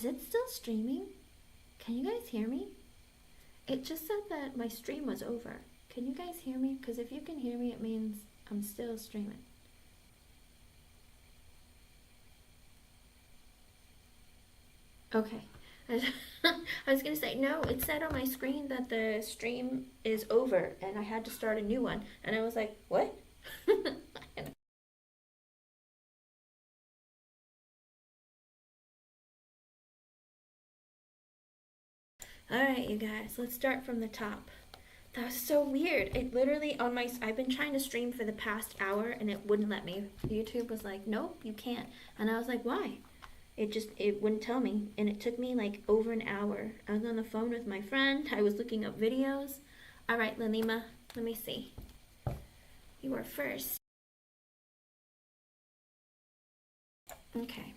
it still streaming? Can you guys hear me? It just said that my stream was over. Can you guys hear me? Because if you can hear me, it means I'm still streaming. Okay. I was gonna say, no, it said on my screen that the stream is over and I had to start a new one. And I was like, what? Alright, you guys, let's start from the top. That was so weird. It literally on my, I've been trying to stream for the past hour and it wouldn't let me. YouTube was like, nope, you can't. And I was like, why? It wouldn't tell me. And it took me like over an hour. I was on the phone with my friend. I was looking up videos. All right, Lalima, let me see. You are first. Okay.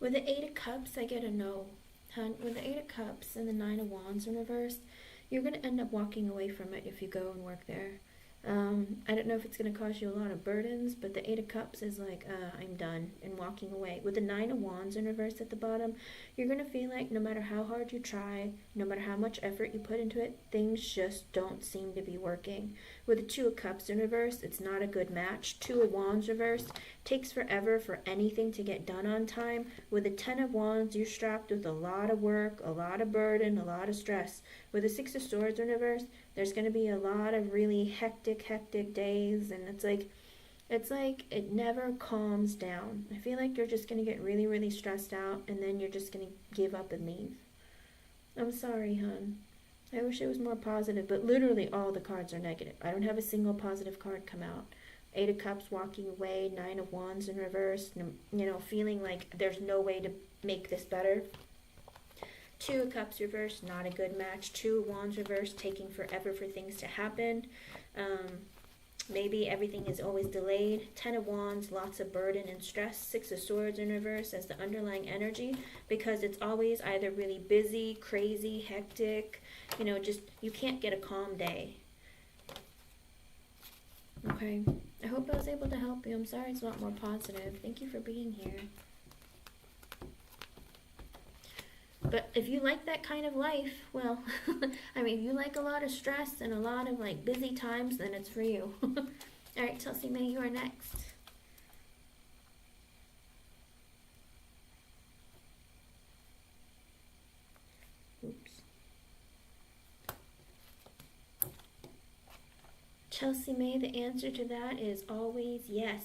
With the Eight of Cups, I get a no. With the Eight of Cups and the Nine of Wands in reverse, you're going to end up walking away from it if you go and work there. I don't know if it's going to cause you a lot of burdens, but the Eight of Cups is like, I'm done, and walking away. With the Nine of Wands in reverse at the bottom, you're going to feel like no matter how hard you try, no matter how much effort you put into it, things just don't seem to be working. With the Two of Cups in reverse, it's not a good match. Two of Wands reverse, takes forever for anything to get done on time. With the Ten of Wands, you're strapped with a lot of work, a lot of burden, a lot of stress. With the Six of Swords in reverse, there's going to be a lot of really hectic days, and it's like it never calms down. I feel like you're just going to get really stressed out, and then you're just going to give up and leave. I'm sorry, hon. I wish it was more positive, but literally all the cards are negative. I don't have a single positive card come out. Eight of Cups walking away, Nine of Wands in reverse, feeling like there's no way to make this better. Two of Cups reverse, not a good match. Two of Wands reverse, taking forever for things to happen. Maybe everything is always delayed. Ten of Wands, lots of burden and stress. Six of Swords in reverse as the underlying energy, because it's always either really busy, crazy, hectic, just you can't get a calm day. Okay, I hope I was able to help you. I'm sorry it's not more positive. Thank you for being here. But if you like that kind of life, well, I mean, if you like a lot of stress and a lot of like busy times, then it's for you. All right, Chelsea May, you are next. Oops. Chelsea May, the answer to that is always yes.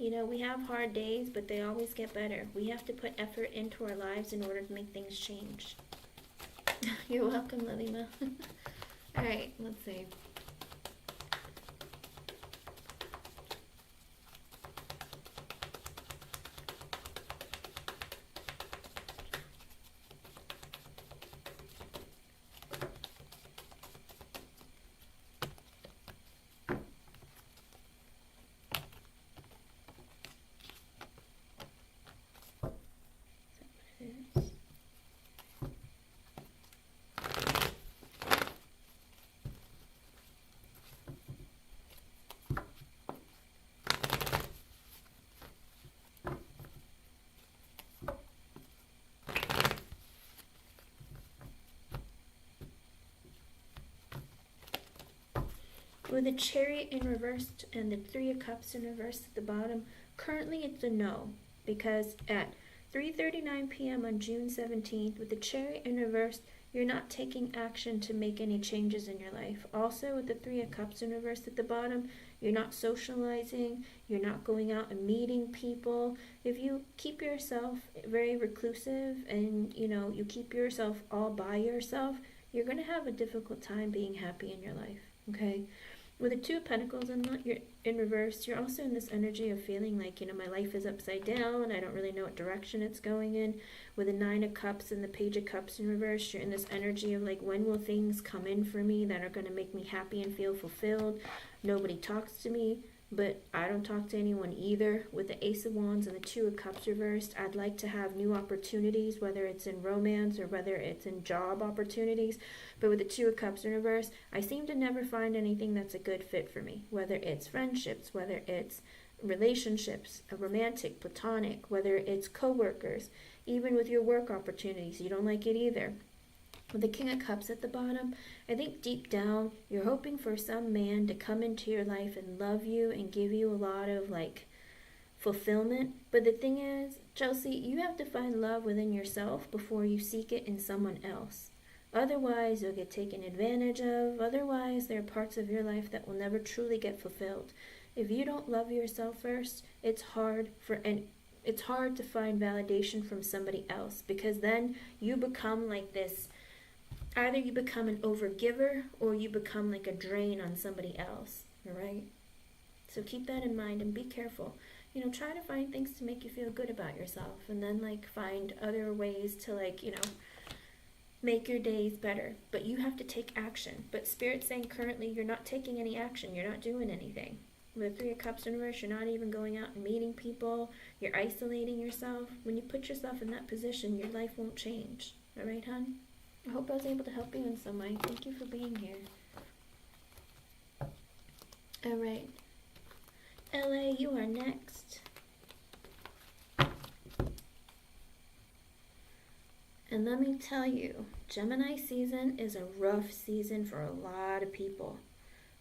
We have hard days, but they always get better. We have to put effort into our lives in order to make things change. You're welcome, Lalima. All right, let's see. With the Chariot in reverse and the Three of Cups in reverse at the bottom, currently it's a no, because 3:39 p.m. on June 17th, with the Chariot in reverse, you're not taking action to make any changes in your life. Also, with the Three of Cups in reverse at the bottom, you're not socializing, you're not going out and meeting people. If you keep yourself very reclusive and, you keep yourself all by yourself, you're going to have a difficult time being happy in your life, okay? With the Two of Pentacles in reverse, you're also in this energy of feeling like, my life is upside down. I don't really know what direction it's going in. With the Nine of Cups and the Page of Cups in reverse, you're in this energy of like, when will things come in for me that are going to make me happy and feel fulfilled? Nobody talks to me, but I don't talk to anyone either. With the Ace of Wands and the Two of Cups reversed, I'd like to have new opportunities, whether it's in romance or whether it's in job opportunities. But with the Two of Cups in reverse, I seem to never find anything that's a good fit for me, whether it's friendships, whether it's relationships, a romantic, platonic, whether it's co-workers, even with your work opportunities, you don't like it either. With the King of Cups at the bottom, I think deep down, you're hoping for some man to come into your life and love you and give you a lot of like fulfillment. But the thing is, Chelsea, you have to find love within yourself before you seek it in someone else. Otherwise, you'll get taken advantage of. Otherwise, there are parts of your life that will never truly get fulfilled. If you don't love yourself first, it's hard to find validation from somebody else, because then you become like this. Either you become an overgiver or you become like a drain on somebody else, all right? So keep that in mind and be careful. Try to find things to make you feel good about yourself, and then like find other ways to like, make your days better. But you have to take action. But Spirit's saying currently you're not taking any action. You're not doing anything. With the Three of Cups in reverse, you're not even going out and meeting people. You're isolating yourself. When you put yourself in that position, your life won't change. All right, hon? I hope I was able to help you in some way. Thank you for being here. All right. LA, you are next. And let me tell you, Gemini season is a rough season for a lot of people.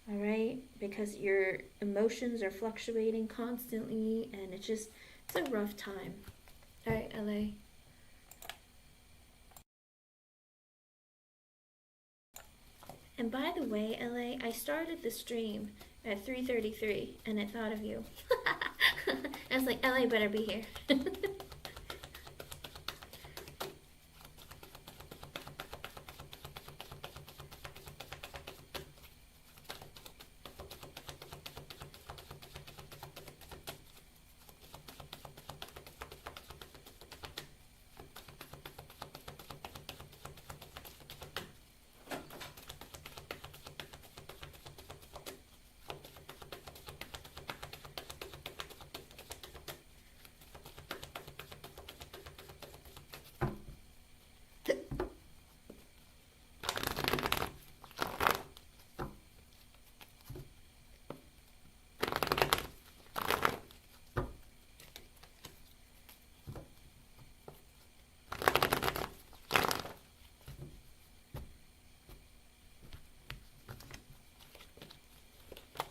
All right? Because your emotions are fluctuating constantly, and it's a rough time. All right, LA. And by the way, LA, I started the stream at 3:33, and I thought of you. I was like, LA better be here.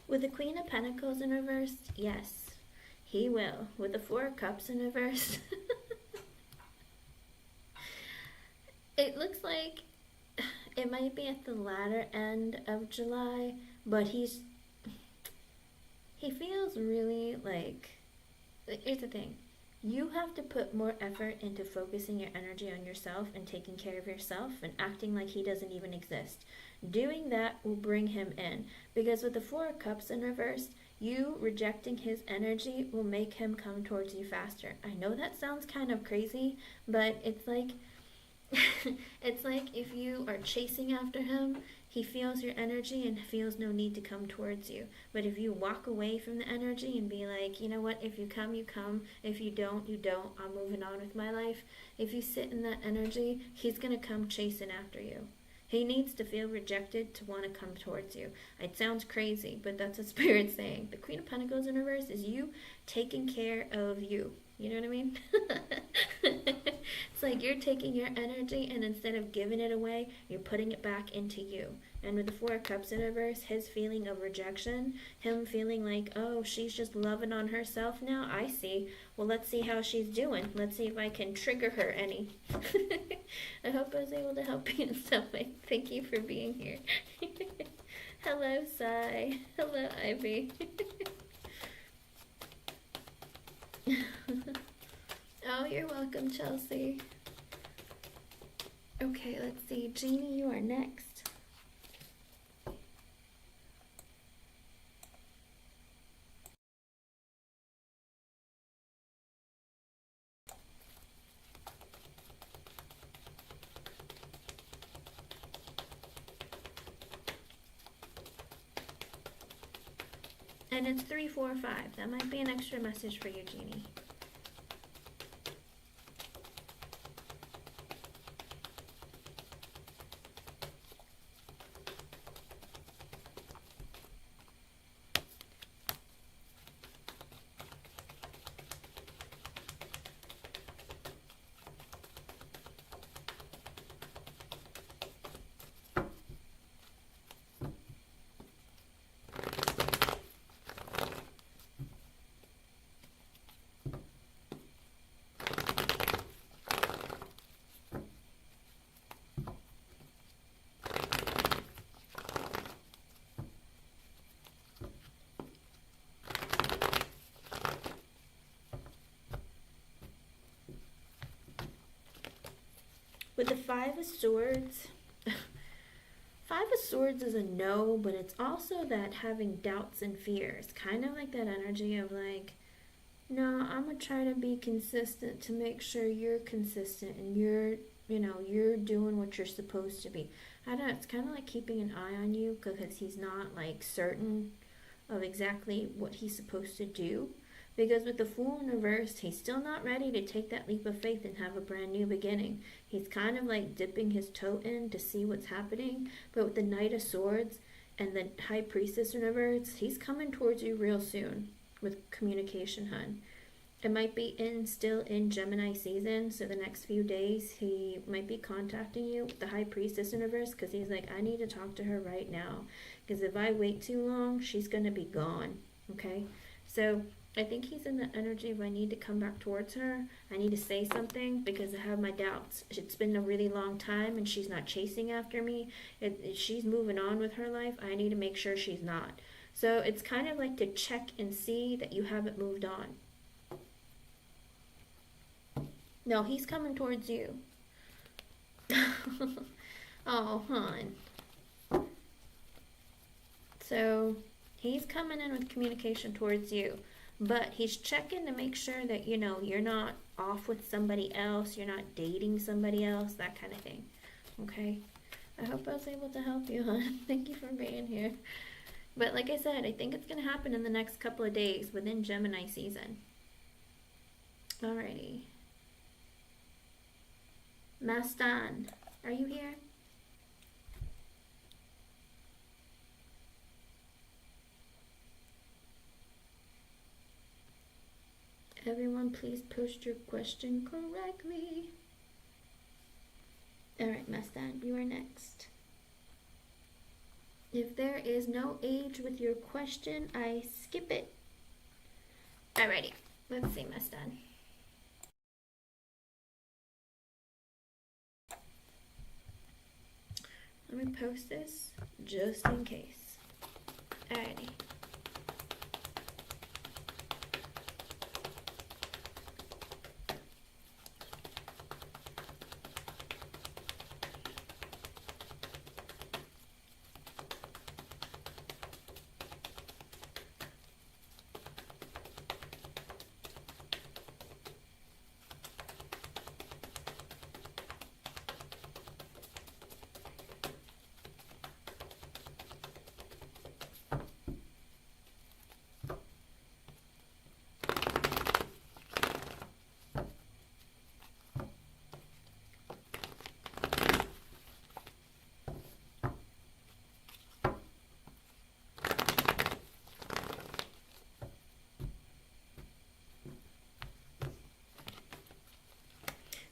With the Queen of Pentacles in reverse, yes, he will. With the Four of Cups in reverse, it looks like it might be at the latter end of July, but he feels really like, here's the thing, you have to put more effort into focusing your energy on yourself and taking care of yourself and acting like he doesn't even exist. Doing that will bring him in, because with the Four of Cups in reverse, you rejecting his energy will make him come towards you faster. I know that sounds kind of crazy, but it's like it's like if you are chasing after him, he feels your energy and feels no need to come towards you. But if you walk away from the energy and be like, you know what, if you come, you come. If you don't, you don't. I'm moving on with my life. If you sit in that energy, he's going to come chasing after you. He needs to feel rejected to want to come towards you. It sounds crazy, but that's what Spirit's saying. The Queen of Pentacles in reverse is you taking care of you. You know what I mean? It's like you're taking your energy and instead of giving it away, you're putting it back into you. And with the Four of Cups in reverse, his feeling of rejection, him feeling like, oh, she's just loving on herself now. I see. Well, let's see how she's doing. Let's see if I can trigger her any. I hope I was able to help you in some way. Thank you for being here. Hello, Sai. Hello, Ivy. Oh, you're welcome, Chelsea. Okay, let's see. Jeannie, you are next. And it's 3, 4, 5. That might be an extra message for you, Jeannie. With the Five of Swords, Five of Swords is a no, but it's also that having doubts and fears. Kind of like that energy of like, no, I'm going to try to be consistent to make sure you're consistent and you're doing what you're supposed to be. I don't know, it's kind of like keeping an eye on you because he's not like certain of exactly what he's supposed to do. Because with the Fool in reverse, he's still not ready to take that leap of faith and have a brand new beginning. He's kind of like dipping his toe in to see what's happening. But with the Knight of Swords and the High Priestess in reverse, he's coming towards you real soon with communication, hun. It might be still in Gemini season, so the next few days he might be contacting you with the High Priestess in reverse because he's like, I need to talk to her right now. Because if I wait too long, she's going to be gone, okay? So I think he's in the energy of I need to come back towards her. I need to say something because I have my doubts. It's been a really long time and she's not chasing after me. She's moving on with her life. I need to make sure she's not. So it's kind of like to check and see that you haven't moved on. No, he's coming towards you. Oh, hon. So he's coming in with communication towards you. But he's checking to make sure that, you're not off with somebody else, you're not dating somebody else, that kind of thing. Okay? I hope I was able to help you, hon. Thank you for being here. But like I said, I think it's going to happen in the next couple of days within Gemini season. Alrighty. Mastan, are you here? Everyone, please post your question correctly. Alright, Mastan, you are next. If there is no age with your question, I skip it. Alrighty, let's see, Mastan. Let me post this just in case. Alrighty.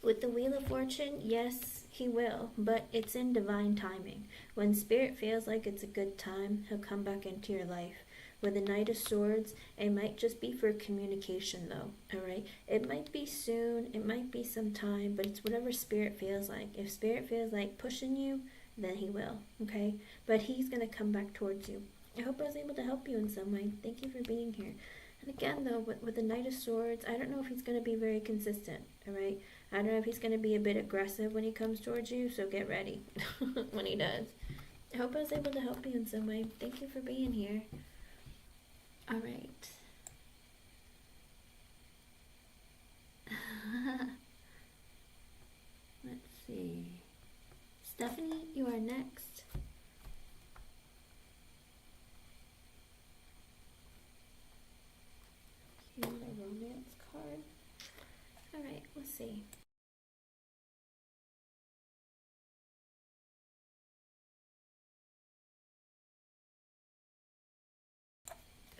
With the Wheel of Fortune, yes, he will, but it's in divine timing. When Spirit feels like it's a good time, he'll come back into your life. With the Knight of Swords, it might just be for communication though, alright? It might be soon, it might be some time, but it's whatever Spirit feels like. If Spirit feels like pushing you, then he will, okay? But he's going to come back towards you. I hope I was able to help you in some way. Thank you for being here. And again, though, with the Knight of Swords, I don't know if he's going to be very consistent, alright? I don't know if he's going to be a bit aggressive when he comes towards you, so get ready when he does. I hope I was able to help you in some way. Thank you for being here. Alright. Let's see. Stephanie, you are next. Here's a romance card. Alright, let's see.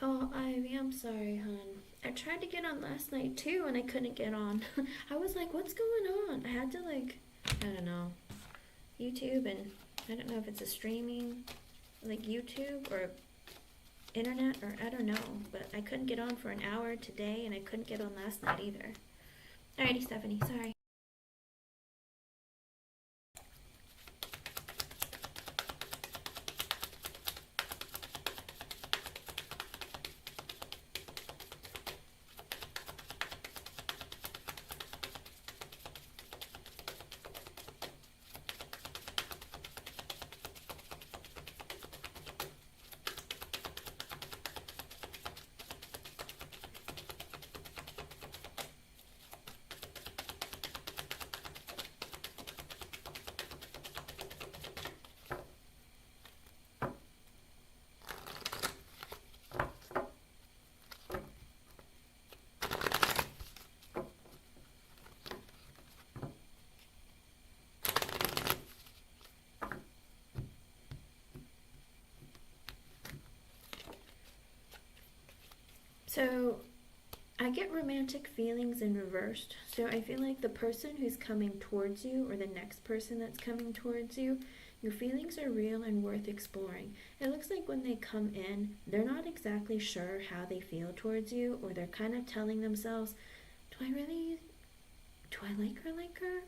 Oh, Ivy, I'm sorry, hon. I tried to get on last night too and I couldn't get on. I was like, what's going on? I had to like, I don't know, YouTube, and I don't know if it's a streaming, like YouTube or internet, or I don't know, but I couldn't get on for an hour today and I couldn't get on last night either. Alrighty, Stephanie, sorry. So, I get romantic feelings in reversed. So I feel like the person who's coming towards you, or the next person that's coming towards you, your feelings are real and worth exploring. It looks like when they come in, they're not exactly sure how they feel towards you, or they're kind of telling themselves, do I like her?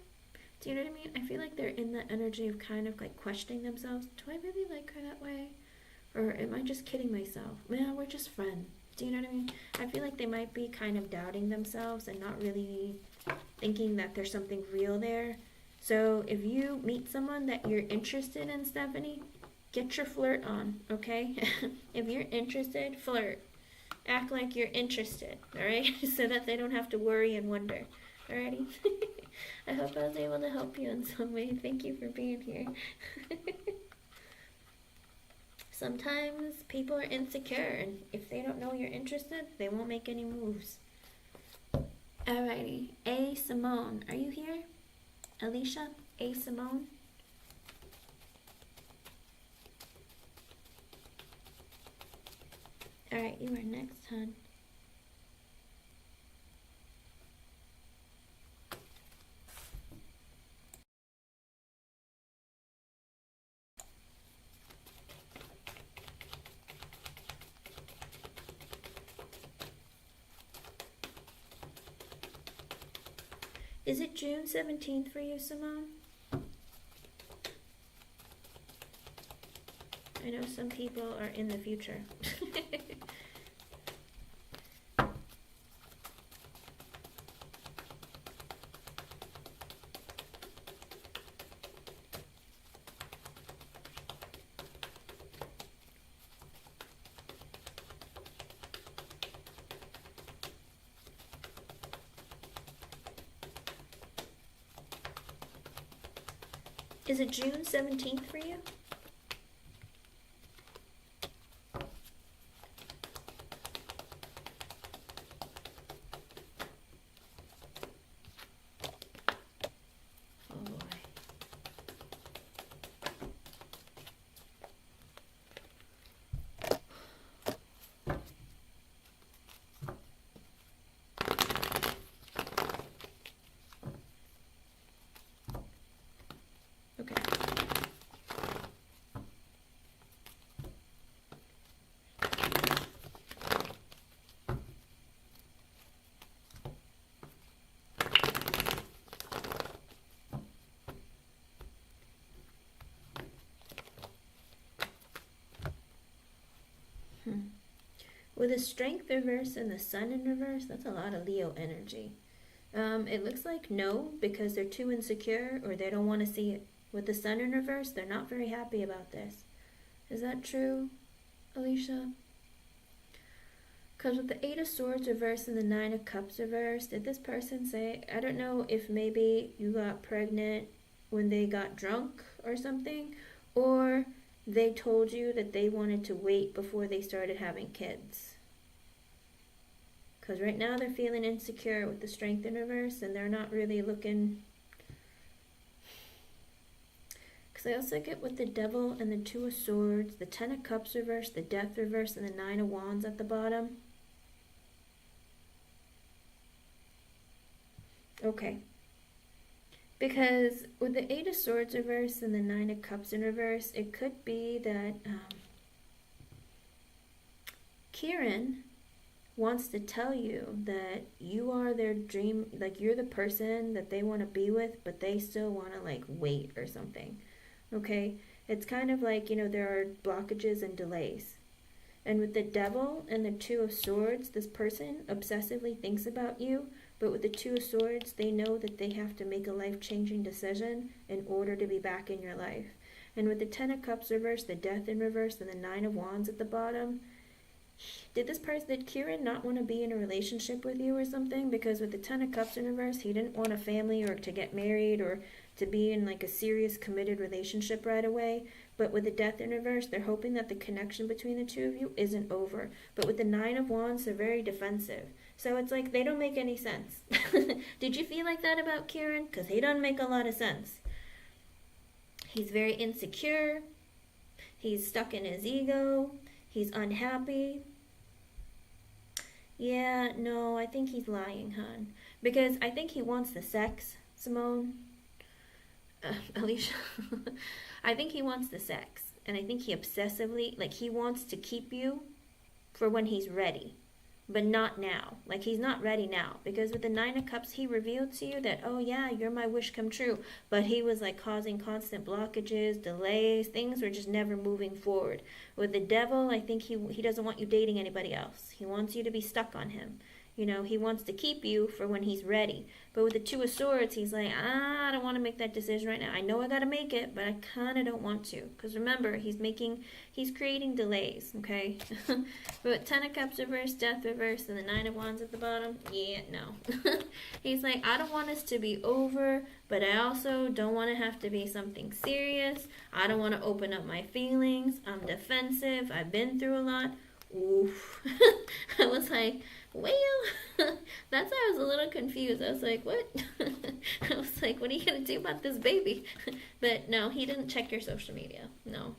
Do you know what I mean? I feel like they're in the energy of kind of like questioning themselves. Do I really like her that way? Or am I just kidding myself? Well, we're just friends. Do you know what I mean? I feel like they might be kind of doubting themselves and not really thinking that there's something real there. So if you meet someone that you're interested in, Stephanie, get your flirt on, okay? If you're interested, flirt. Act like you're interested, alright? So that they don't have to worry and wonder. Alrighty? I hope I was able to help you in some way. Thank you for being here. Sometimes people are insecure, and if they don't know you're interested, they won't make any moves. Alrighty. A. Simone, are you here? Alicia? A. Simone? Alright, you are next, hon. Is it June 17th for you, Simone? I know some people are in the future. Is it June 17th for you? Oh boy. With the Strength reverse and the Sun in reverse, that's a lot of Leo energy. It looks like no, because they're too insecure or they don't want to see it. With the Sun in reverse, they're not very happy about this. Is that true, Alicia? Because with the Eight of Swords reversed and the Nine of Cups reversed, did this person say, I don't know if maybe you got pregnant when they got drunk or something, or they told you that they wanted to wait before they started having kids. Because right now they're feeling insecure with the Strength in reverse, and they're not really looking. Because I also get with the Devil and the Two of Swords, the Ten of Cups reversed, the Death reversed, and the Nine of Wands at the bottom. Okay. Because with the Eight of Swords reversed and the Nine of Cups in reverse, it could be that Kieran wants to tell you that you are their dream, like you're the person that they want to be with, but they still want to like wait or something. Okay? It's kind of like, you know, there are blockages and delays. And with the Devil and the Two of Swords, this person obsessively thinks about you, but with the Two of Swords, they know that they have to make a life-changing decision in order to be back in your life. And with the Ten of Cups reversed, the Death in reverse, and the Nine of Wands at the bottom, did Kieran not want to be in a relationship with you or something? Because with the Ten of Cups in reverse, he didn't want a family or to get married or to be in like a serious committed relationship right away. But with the Death in reverse, they're hoping that the connection between the two of you isn't over. But with the Nine of Wands, they're very defensive. So it's like they don't make any sense. Did you feel like that about Kieran? Because he doesn't make a lot of sense. He's very insecure. He's stuck in his ego. He's unhappy. Yeah, no, I think he's lying, hon. Because I think he wants the sex, Simone. Alicia. I think he wants the sex. And I think he obsessively, like he wants to keep you for when he's ready. But not now. Like he's not ready now. Because with the Nine of Cups, he revealed to you that, oh yeah, you're my wish come true. But he was like causing constant blockages, delays. Things were just never moving forward. With the Devil, I think he doesn't want you dating anybody else. He wants you to be stuck on him. You know, he wants to keep you for when he's ready. But with the Two of Swords, he's like, I don't want to make that decision right now. I know I got to make it, but I kind of don't want to. Because remember, he's creating delays, okay? But Ten of Cups reverse, Death reverse, and the Nine of Wands at the bottom, yeah, no. He's like, I don't want us to be over, but I also don't want to have to be something serious. I don't want to open up my feelings. I'm defensive. I've been through a lot. Oof. I was like, well, that's why I was a little confused. I was like, what? I was like, what are you going to do about this baby? But no, he didn't check your social media. No.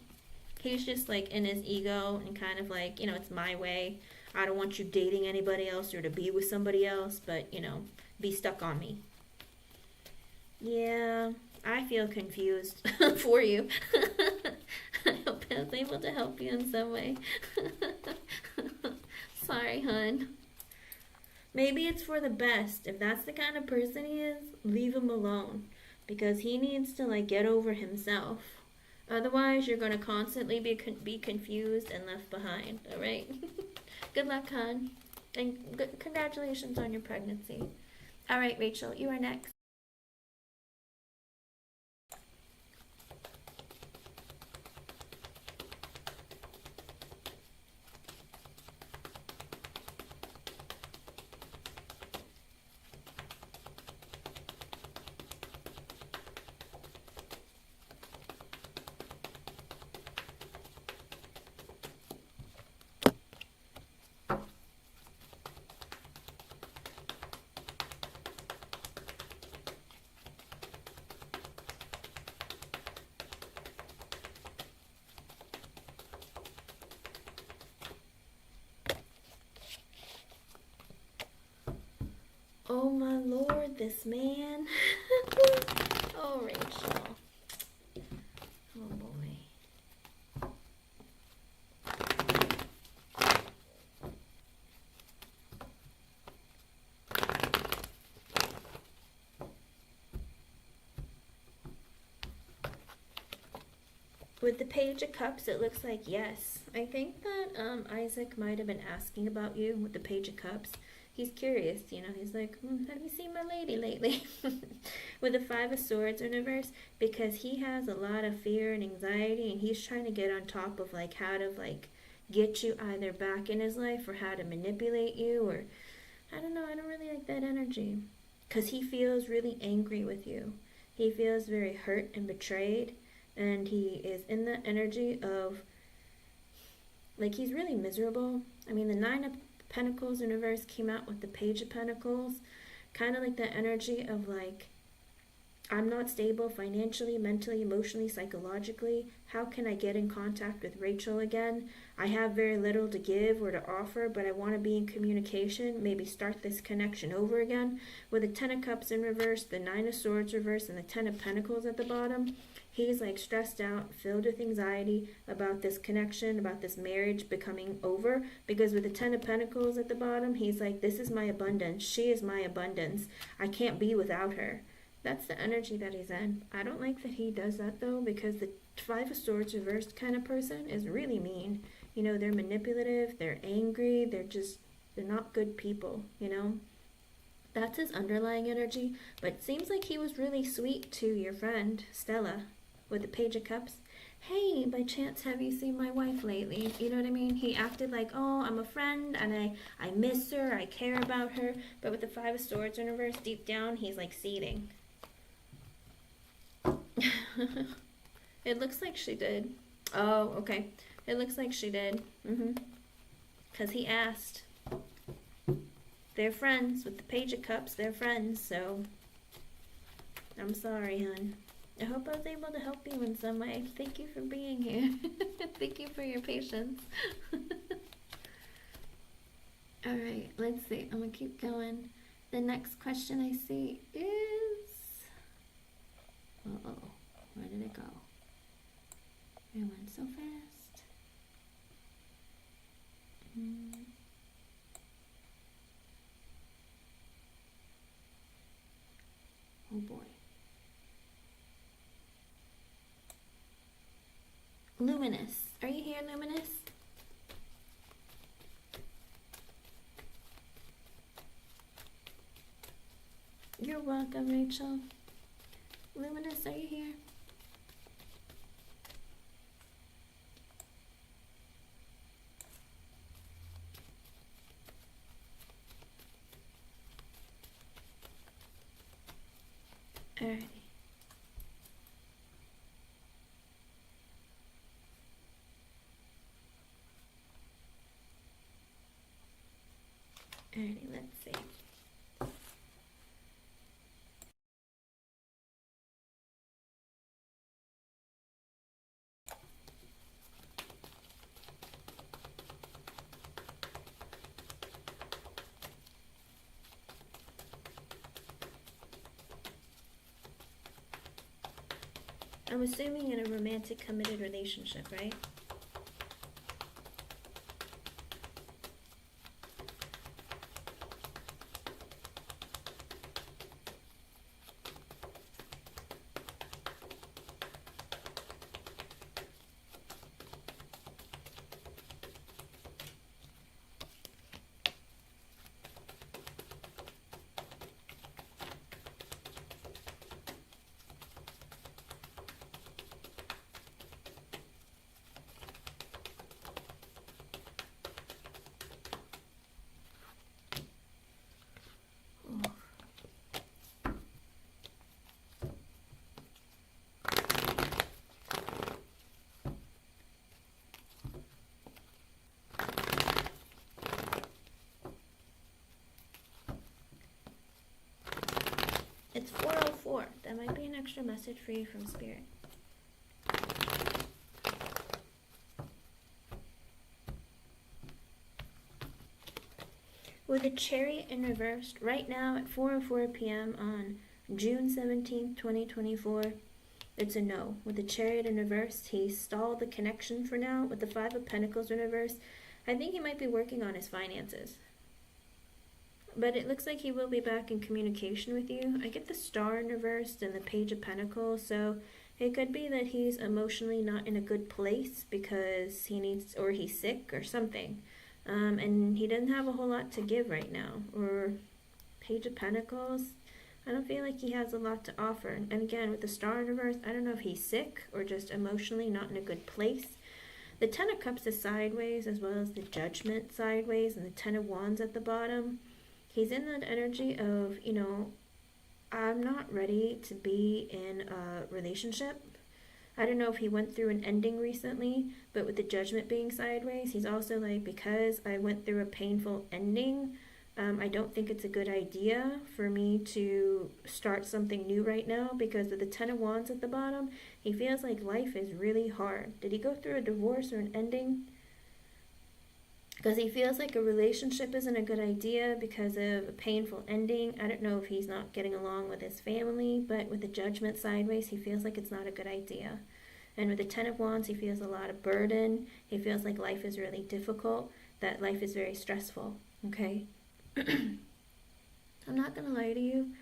He's just like in his ego and kind of like, you know, it's my way. I don't want you dating anybody else or to be with somebody else, but, you know, be stuck on me. Yeah, I feel confused for you. I hope I was able to help you in some way. Sorry, hon. Maybe it's for the best. If that's the kind of person he is, leave him alone. Because he needs to, like, get over himself. Otherwise, you're going to constantly be confused and left behind, alright? Good luck, hon. And congratulations on your pregnancy. Alright, Rachel, you are next. Oh my lord, this man. Oh, Rachel. Oh boy. With the Page of Cups, it looks like yes. I think that Isaac might have been asking about you with the Page of Cups. He's curious, you know. He's like, have you seen my lady lately? With the Five of Swords in reverse, because he has a lot of fear and anxiety, and he's trying to get on top of like how to like get you either back in his life or how to manipulate you, or I don't know. I don't really like that energy, because he feels really angry with you. He feels very hurt and betrayed, and he is in the energy of like he's really miserable. I mean, the Nine of Pentacles in reverse came out with the Page of Pentacles, kind of like that energy of like, I'm not stable financially, mentally, emotionally, psychologically. How can I get in contact with Rachel again? I have very little to give or to offer, but I want to be in communication, maybe start this connection over again. With the Ten of Cups in reverse, the Nine of Swords reverse, and the Ten of Pentacles at the bottom, he's like stressed out, filled with anxiety about this connection, about this marriage becoming over. Because with the Ten of Pentacles at the bottom, he's like, this is my abundance. She is my abundance. I can't be without her. That's the energy that he's in. I don't like that he does that though, because the Five of Swords reversed kind of person is really mean. You know, they're manipulative, they're angry, they're not good people, you know? That's his underlying energy, but it seems like he was really sweet to your friend, Stella, with the Page of Cups. Hey, by chance, have you seen my wife lately? You know what I mean? He acted like, oh, I'm a friend, and I miss her, I care about her, but with the Five of Swords in reverse, deep down, he's like seething. It looks like she did. Oh, okay. It looks like she did. Because he asked. They're friends. With the Page of Cups, they're friends, so I'm sorry, hon. I hope I was able to help you in some way. Thank you for being here. Thank you for your patience. Alright, let's see. I'm going to keep going. The next question I see is... Uh-oh. Where did it go? It went so fast. Oh boy. Luminous. Are you here, Luminous? You're welcome, Rachel. Luminous, are you here? Alrighty. Alrighty, let's see. I'm assuming in a romantic, committed relationship, right? It's 4:04. That might be an extra message for you from Spirit. With a Chariot in reversed, right now at 4:04 p.m. on June 17th, 2024, it's a no. With the Chariot in reverse, he stalled the connection for now. With the Five of Pentacles in reverse, I think he might be working on his finances. But it looks like he will be back in communication with you. I get the Star in reversed and the Page of Pentacles, so It could be that he's emotionally not in a good place because he needs, or he's sick or something. And he doesn't have a whole lot to give right now. Or Page of Pentacles. I don't feel like he has a lot to offer. And again, with the Star in reverse, I don't know if he's sick or just emotionally not in a good place. The Ten of Cups is sideways, as well as the Judgment sideways, and the Ten of Wands at the bottom. He's in that energy of, you know, I'm not ready to be in a relationship. I don't know if he went through an ending recently, but with the Judgment being sideways, he's also like, because I went through a painful ending, I don't think it's a good idea for me to start something new right now, because of the Ten of Wands at the bottom, he feels like life is really hard. Did he go through a divorce or an ending? Because he feels like a relationship isn't a good idea because of a painful ending. I don't know if he's not getting along with his family, but with the Judgment sideways, he feels like it's not a good idea. And with the Ten of Wands, he feels a lot of burden. He feels like life is really difficult, that life is very stressful, okay? I'm not going to lie to you.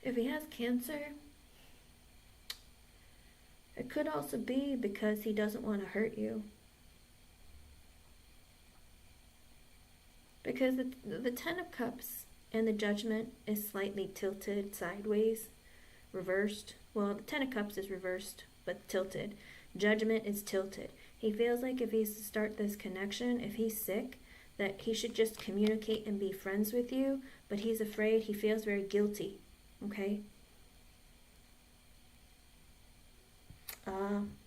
If he has cancer, it could also be because he doesn't want to hurt you. Because the Ten of Cups and the Judgment is slightly tilted sideways, reversed. Well, the Ten of Cups is reversed, but tilted. Judgment is tilted. He feels like if he's to start this connection, if he's sick, that he should just communicate and be friends with you, but he's afraid. He feels very guilty, okay?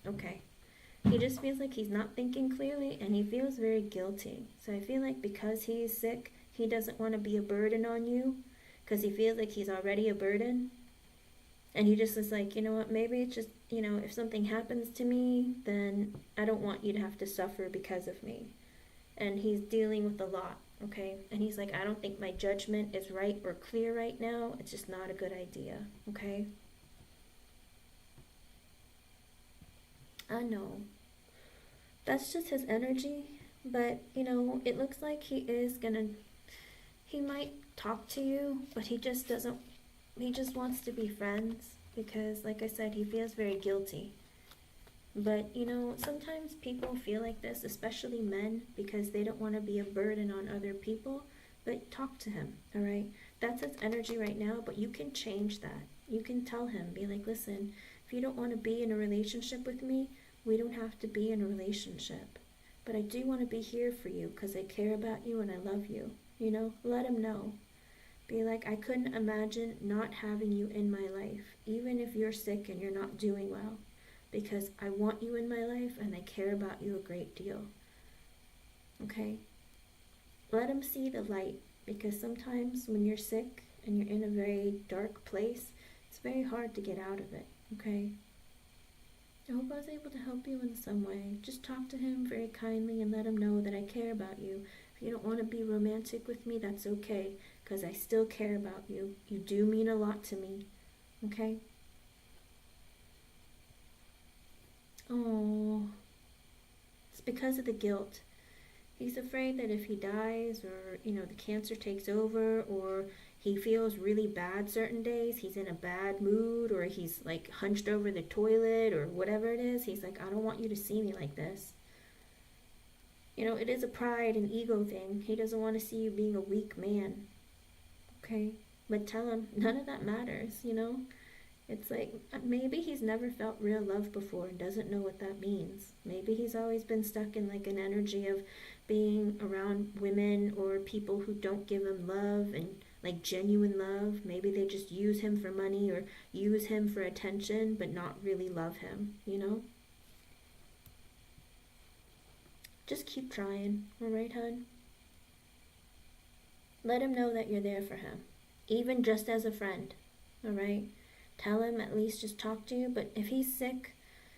Okay. He just feels like he's not thinking clearly, and he feels very guilty. So I feel like because he is sick, he doesn't want to be a burden on you, because he feels like he's already a burden. And he just is like, you know what, maybe it's just, you know, if something happens to me, then I don't want you to have to suffer because of me. And he's dealing with a lot, okay? And he's like, I don't think my judgment is right or clear right now. It's just not a good idea, okay? I know. That's just his energy. But, you know, it looks like he might talk to you, but he just wants to be friends. Because, like I said, he feels very guilty. But, you know, sometimes people feel like this, especially men, because they don't want to be a burden on other people. But talk to him, all right? That's his energy right now, but you can change that. You can tell him, be like, listen, if you don't want to be in a relationship with me, we don't have to be in a relationship. But I do want to be here for you because I care about you and I love you. You know, let him know. Be like, I couldn't imagine not having you in my life, even if you're sick and you're not doing well. Because I want you in my life and I care about you a great deal. Okay? Let him see the light, because sometimes when you're sick and you're in a very dark place, it's very hard to get out of it. Okay? I hope I was able to help you in some way. Just talk to him very kindly and let him know that I care about you. If you don't want to be romantic with me, that's okay, because I still care about you. You do mean a lot to me. Okay? Oh, it's because of the guilt. He's afraid that if he dies, or, you know, the cancer takes over, or he feels really bad certain days, he's in a bad mood, or he's like hunched over the toilet, or whatever it is, he's like, I don't want you to see me like this. You know, it is a pride and ego thing. He doesn't want to see you being a weak man. Okay? But tell him, none of that matters, you know? It's like, maybe he's never felt real love before and doesn't know what that means. Maybe he's always been stuck in like an energy of being around women or people who don't give him love and like genuine love. Maybe they just use him for money or use him for attention, but not really love him, you know? Just keep trying, alright, hon? Let him know that you're there for him, even just as a friend, alright? Tell him at least just talk to you, but if he's sick,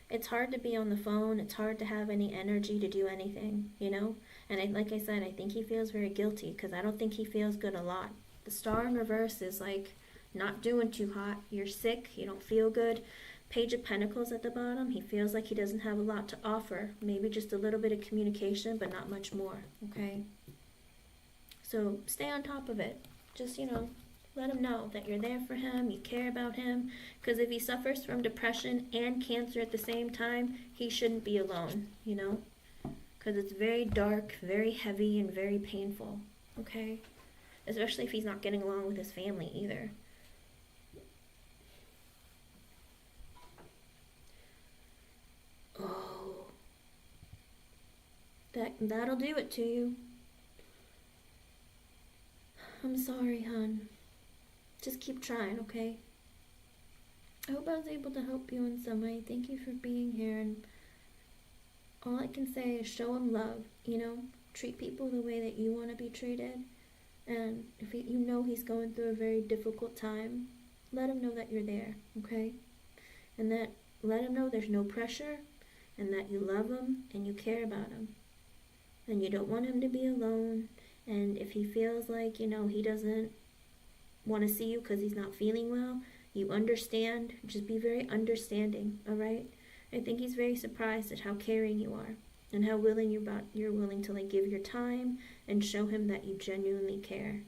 it's hard to be on the phone, it's hard to have any energy to do anything, you know? And like I said, I think he feels very guilty, because I don't think he feels good a lot. The Star in reverse is like not doing too hot. You're sick, you don't feel good. Page of Pentacles at the bottom, he feels like he doesn't have a lot to offer. Maybe just a little bit of communication, but not much more, okay? So stay on top of it. Just, you know, Let him know that you're there for him, you care about him. Because if he suffers from depression and cancer at the same time, he shouldn't be alone, you know? Because it's very dark, very heavy, and very painful, okay? Especially if he's not getting along with his family either. Oh. That'll do it to you. I'm sorry, hon. Just keep trying, okay? I hope I was able to help you in some way. Thank you for being here, and all I can say is show him love, you know? Treat people the way that you want to be treated. And if you know he's going through a very difficult time, let him know that you're there, okay? And that let him know there's no pressure, and that you love him and you care about him. And you don't want him to be alone. And if he feels like, you know, he doesn't want to see you because he's not feeling well, you understand. Just be very understanding, all right? I think he's very surprised at how caring you are and how willing you're willing to like give your time and show him that you genuinely care.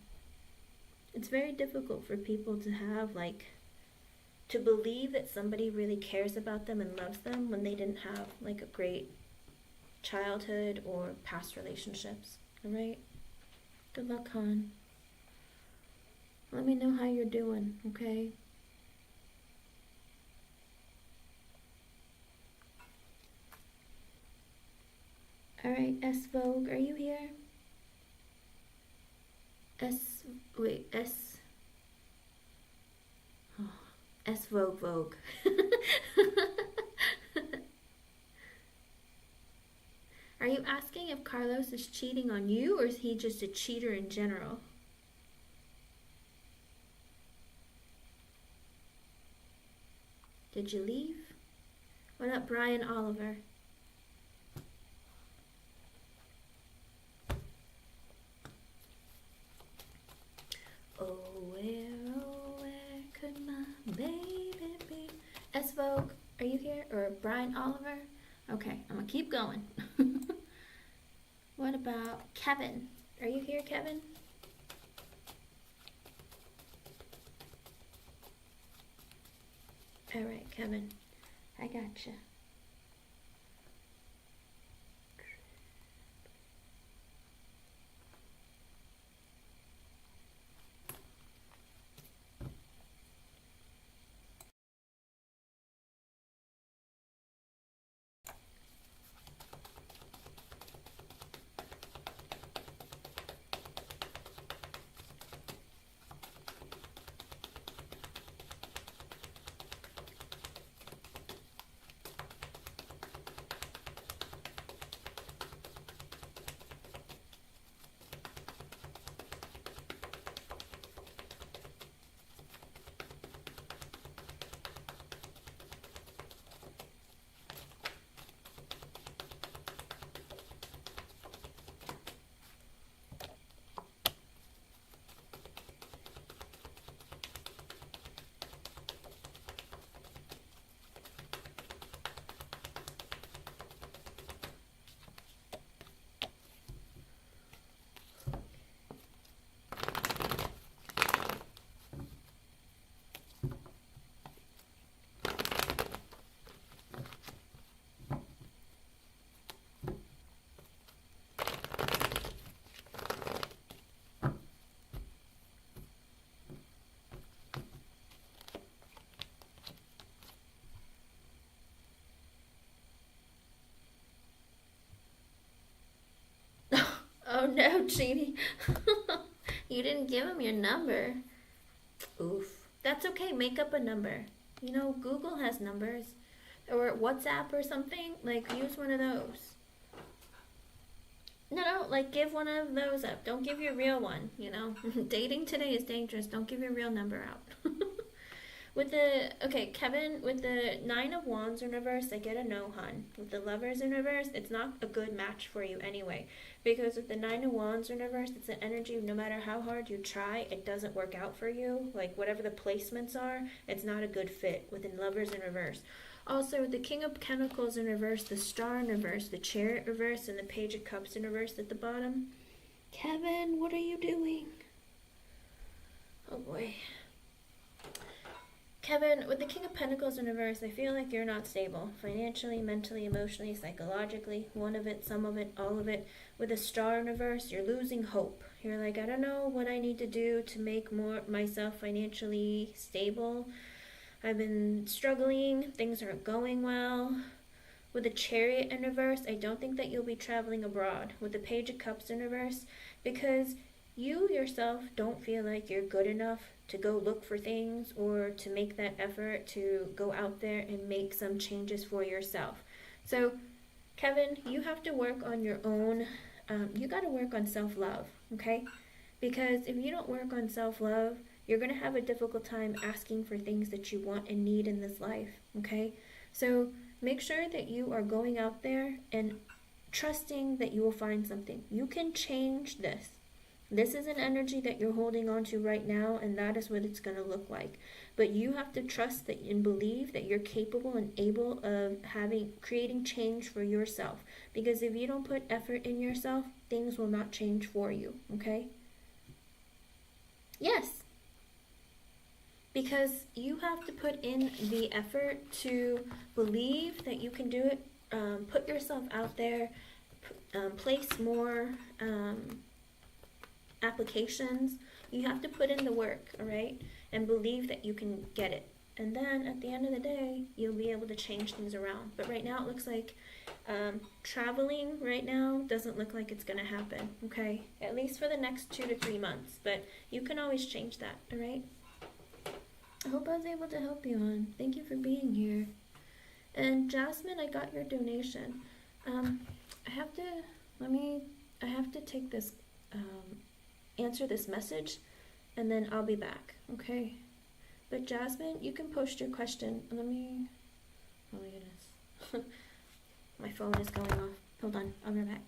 It's very difficult for people to have like to believe that somebody really cares about them and loves them when they didn't have like a great childhood or past relationships, all right? Good luck, hon. Let me know how you're doing, okay? Alright, S Vogue, are you here? S Vogue Vogue. Are you asking if Carlos is cheating on you, or is he just a cheater in general? Did you leave? What up, Brian Oliver? Oh, where could my baby be? S Vogue, are you here? Or Brian Oliver? Okay, I'm gonna keep going. What about Kevin? Are you here, Kevin? Alright, Kevin, I gotcha. Oh no, Jeannie. You didn't give him your number. Oof. That's okay, make up a number. You know, Google has numbers. Or WhatsApp or something. Like, use one of those. No, like, give one of those up. Don't give your real one, you know. Dating today is dangerous. Don't give your real number out. Kevin, with the 9 of Wands in reverse, I get a no, hun. With the Lovers in reverse, it's not a good match for you anyway. Because with the 9 of Wands in reverse, it's an energy, no matter how hard you try, it doesn't work out for you. Like, whatever the placements are, it's not a good fit within Lovers in reverse. Also, with the King of Pentacles in reverse, the Star in reverse, the Chariot reverse, and the Page of Cups in reverse at the bottom. Kevin, what are you doing? Oh boy. Kevin, with the King of Pentacles in reverse, I feel like you're not stable. Financially, mentally, emotionally, psychologically. One of it, some of it, all of it. With a Star in reverse, you're losing hope. You're like, I don't know what I need to do to make myself financially stable. I've been struggling. Things aren't going well. With the Chariot in reverse, I don't think that you'll be traveling abroad. With the Page of Cups in reverse, because you yourself don't feel like you're good enough to go look for things or to make that effort to go out there and make some changes for yourself. So, Kevin, you have to work on your own. You got to work on self-love, okay? Because if you don't work on self-love, you're going to have a difficult time asking for things that you want and need in this life, okay? So make sure that you are going out there and trusting that you will find something. You can change this. This is an energy that you're holding on to right now, and that is what it's going to look like. But you have to trust that and believe that you're capable and able of creating change for yourself. Because if you don't put effort in yourself, things will not change for you, okay? Yes. Because you have to put in the effort to believe that you can do it. Put yourself out there. Place more applications. You have to put in the work, all right? And believe that you can get it. And then at the end of the day, you'll be able to change things around. But right now it looks like traveling right now doesn't look like it's going to happen, okay? At least for the next 2 to 3 months. But you can always change that, all right? I hope I was able to help you, hon. Thank you for being here. And Jasmine, I got your donation. I have to take this, answer this message, and then I'll be back, okay? But Jasmine, you can post your question. Oh my goodness. My phone is going off. Hold on, I'll be right back.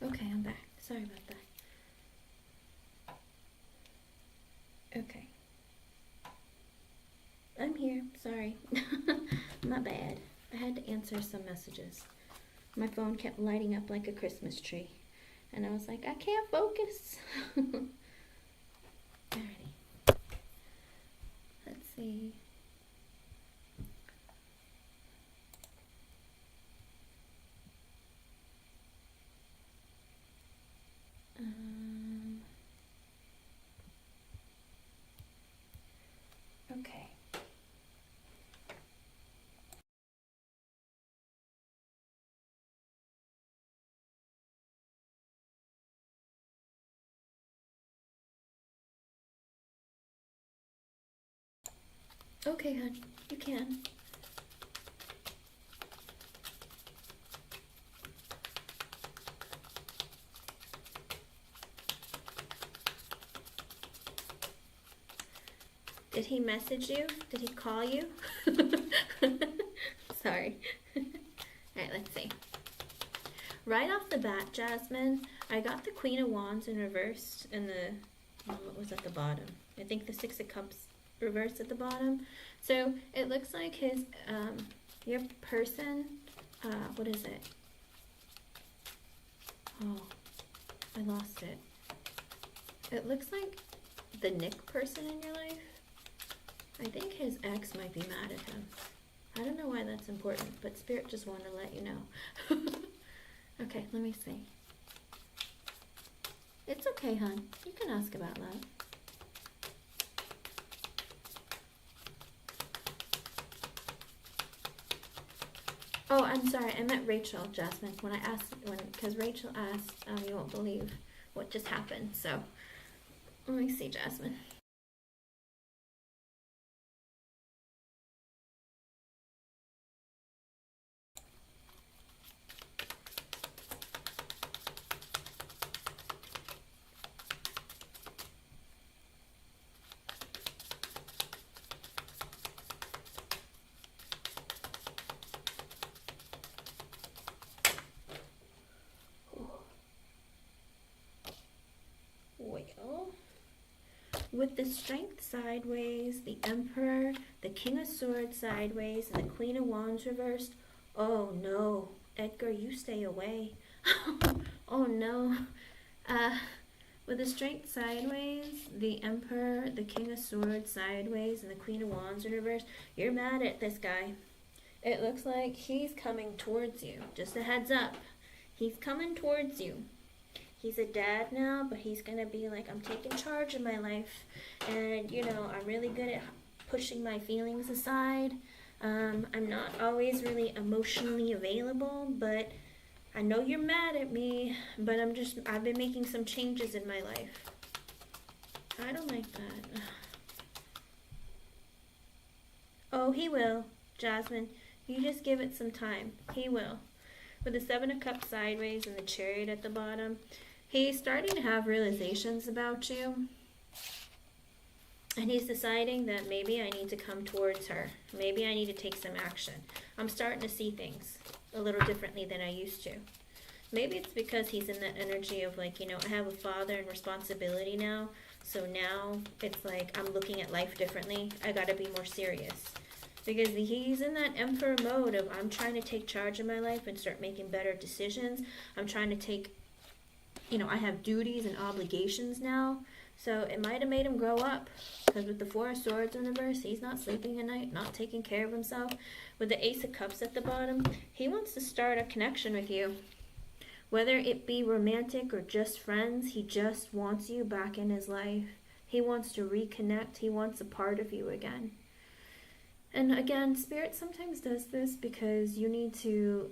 Okay, I'm back. Sorry about that. Okay. I'm here. Sorry. My bad. I had to answer some messages. My phone kept lighting up like a Christmas tree. And I was like, I can't focus. Alrighty. Let's see. Okay. Okay, hon. You can. Did he message you? Did he call you? Sorry. Alright, let's see. Right off the bat, Jasmine, I got the Queen of Wands in reverse and what was at the bottom? I think the Six of Cups reversed at the bottom. So it looks like your person, what is it? Oh, I lost it. It looks like the Nick person in your life. I think his ex might be mad at him. I don't know why that's important, but Spirit just wanted to let you know. Okay, let me see. It's okay, hon. You can ask about love. Oh, I'm sorry. I meant Rachel, Jasmine. Because Rachel asked, you won't believe what just happened. So, let me see, Jasmine. Well, with the Strength sideways, the Emperor, the King of Swords sideways, and the Queen of Wands reversed. Oh no, Edgar, you stay away. Oh no. With the Strength sideways, the Emperor, the King of Swords sideways, and the Queen of Wands in reverse, you're mad at this guy. It looks like he's coming towards you. Just a heads up. He's coming towards you. He's a dad now, but he's going to be like, I'm taking charge of my life. And, I'm really good at pushing my feelings aside. I'm not always really emotionally available, but I know you're mad at me, but I've been making some changes in my life. I don't like that. Oh, he will, Jasmine. You just give it some time. He will. With the Seven of Cups sideways and the Chariot at the bottom, he's starting to have realizations about you. And he's deciding that maybe I need to come towards her. Maybe I need to take some action. I'm starting to see things a little differently than I used to. Maybe it's because he's in that energy of like, I have a father and responsibility now. So now it's like I'm looking at life differently. I gotta be more serious. Because he's in that Emperor mode of I'm trying to take charge of my life and start making better decisions. I'm trying to take, I have duties and obligations now. So it might have made him grow up. Because with the Four of Swords in reverse, he's not sleeping at night, not taking care of himself. With the Ace of Cups at the bottom, he wants to start a connection with you. Whether it be romantic or just friends, he just wants you back in his life. He wants to reconnect. He wants a part of you again. And again, Spirit sometimes does this because you need to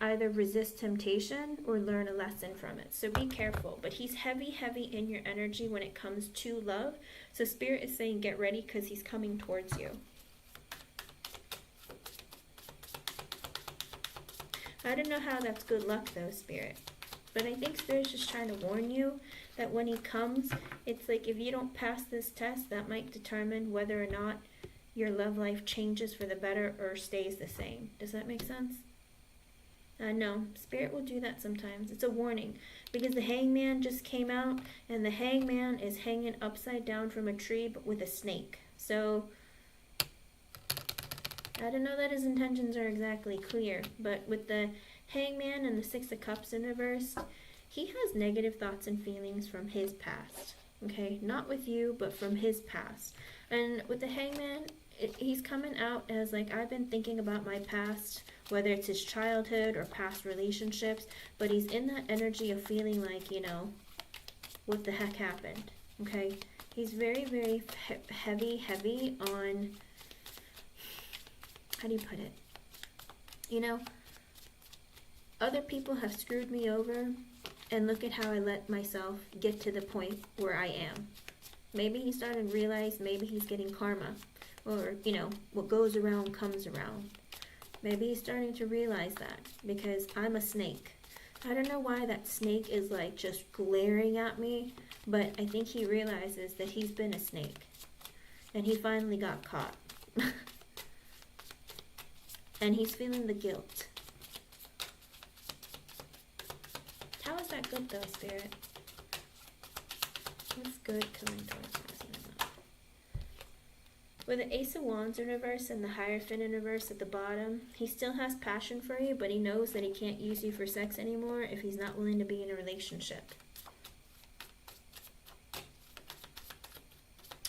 either resist temptation or learn a lesson from it. So be careful. But he's heavy, heavy in your energy when it comes to love. So Spirit is saying get ready because he's coming towards you. I don't know how that's good luck though, Spirit. But I think Spirit's just trying to warn you that when he comes, it's like if you don't pass this test, that might determine whether or not your love life changes for the better or stays the same. Does that make sense? No, Spirit will do that sometimes. It's a warning because the Hangman just came out, and the Hangman is hanging upside down from a tree but with a snake. So I don't know that his intentions are exactly clear, but with the Hangman and the Six of Cups in reverse, he has negative thoughts and feelings from his past. Okay, not with you, but from his past. And with the Hangman, he's coming out as like, I've been thinking about my past, whether it's his childhood or past relationships, but he's in that energy of feeling like, you know, what the heck happened. Okay, he's very, very heavy on, how do you put it? You know, other people have screwed me over, and look at how I let myself get to the point where I am. Maybe he's starting to realize maybe he's getting karma, or, you know, what goes around comes around. Maybe he's starting to realize that, because I'm a snake. I don't know why that snake is like just glaring at me, but I think he realizes that he's been a snake, and he finally got caught. And he's feeling the guilt. How is that good though, Spirit? What's good coming towards us? With the Ace of Wands in reverse and the Hierophant in reverse at the bottom, he still has passion for you, but he knows that he can't use you for sex anymore if he's not willing to be in a relationship.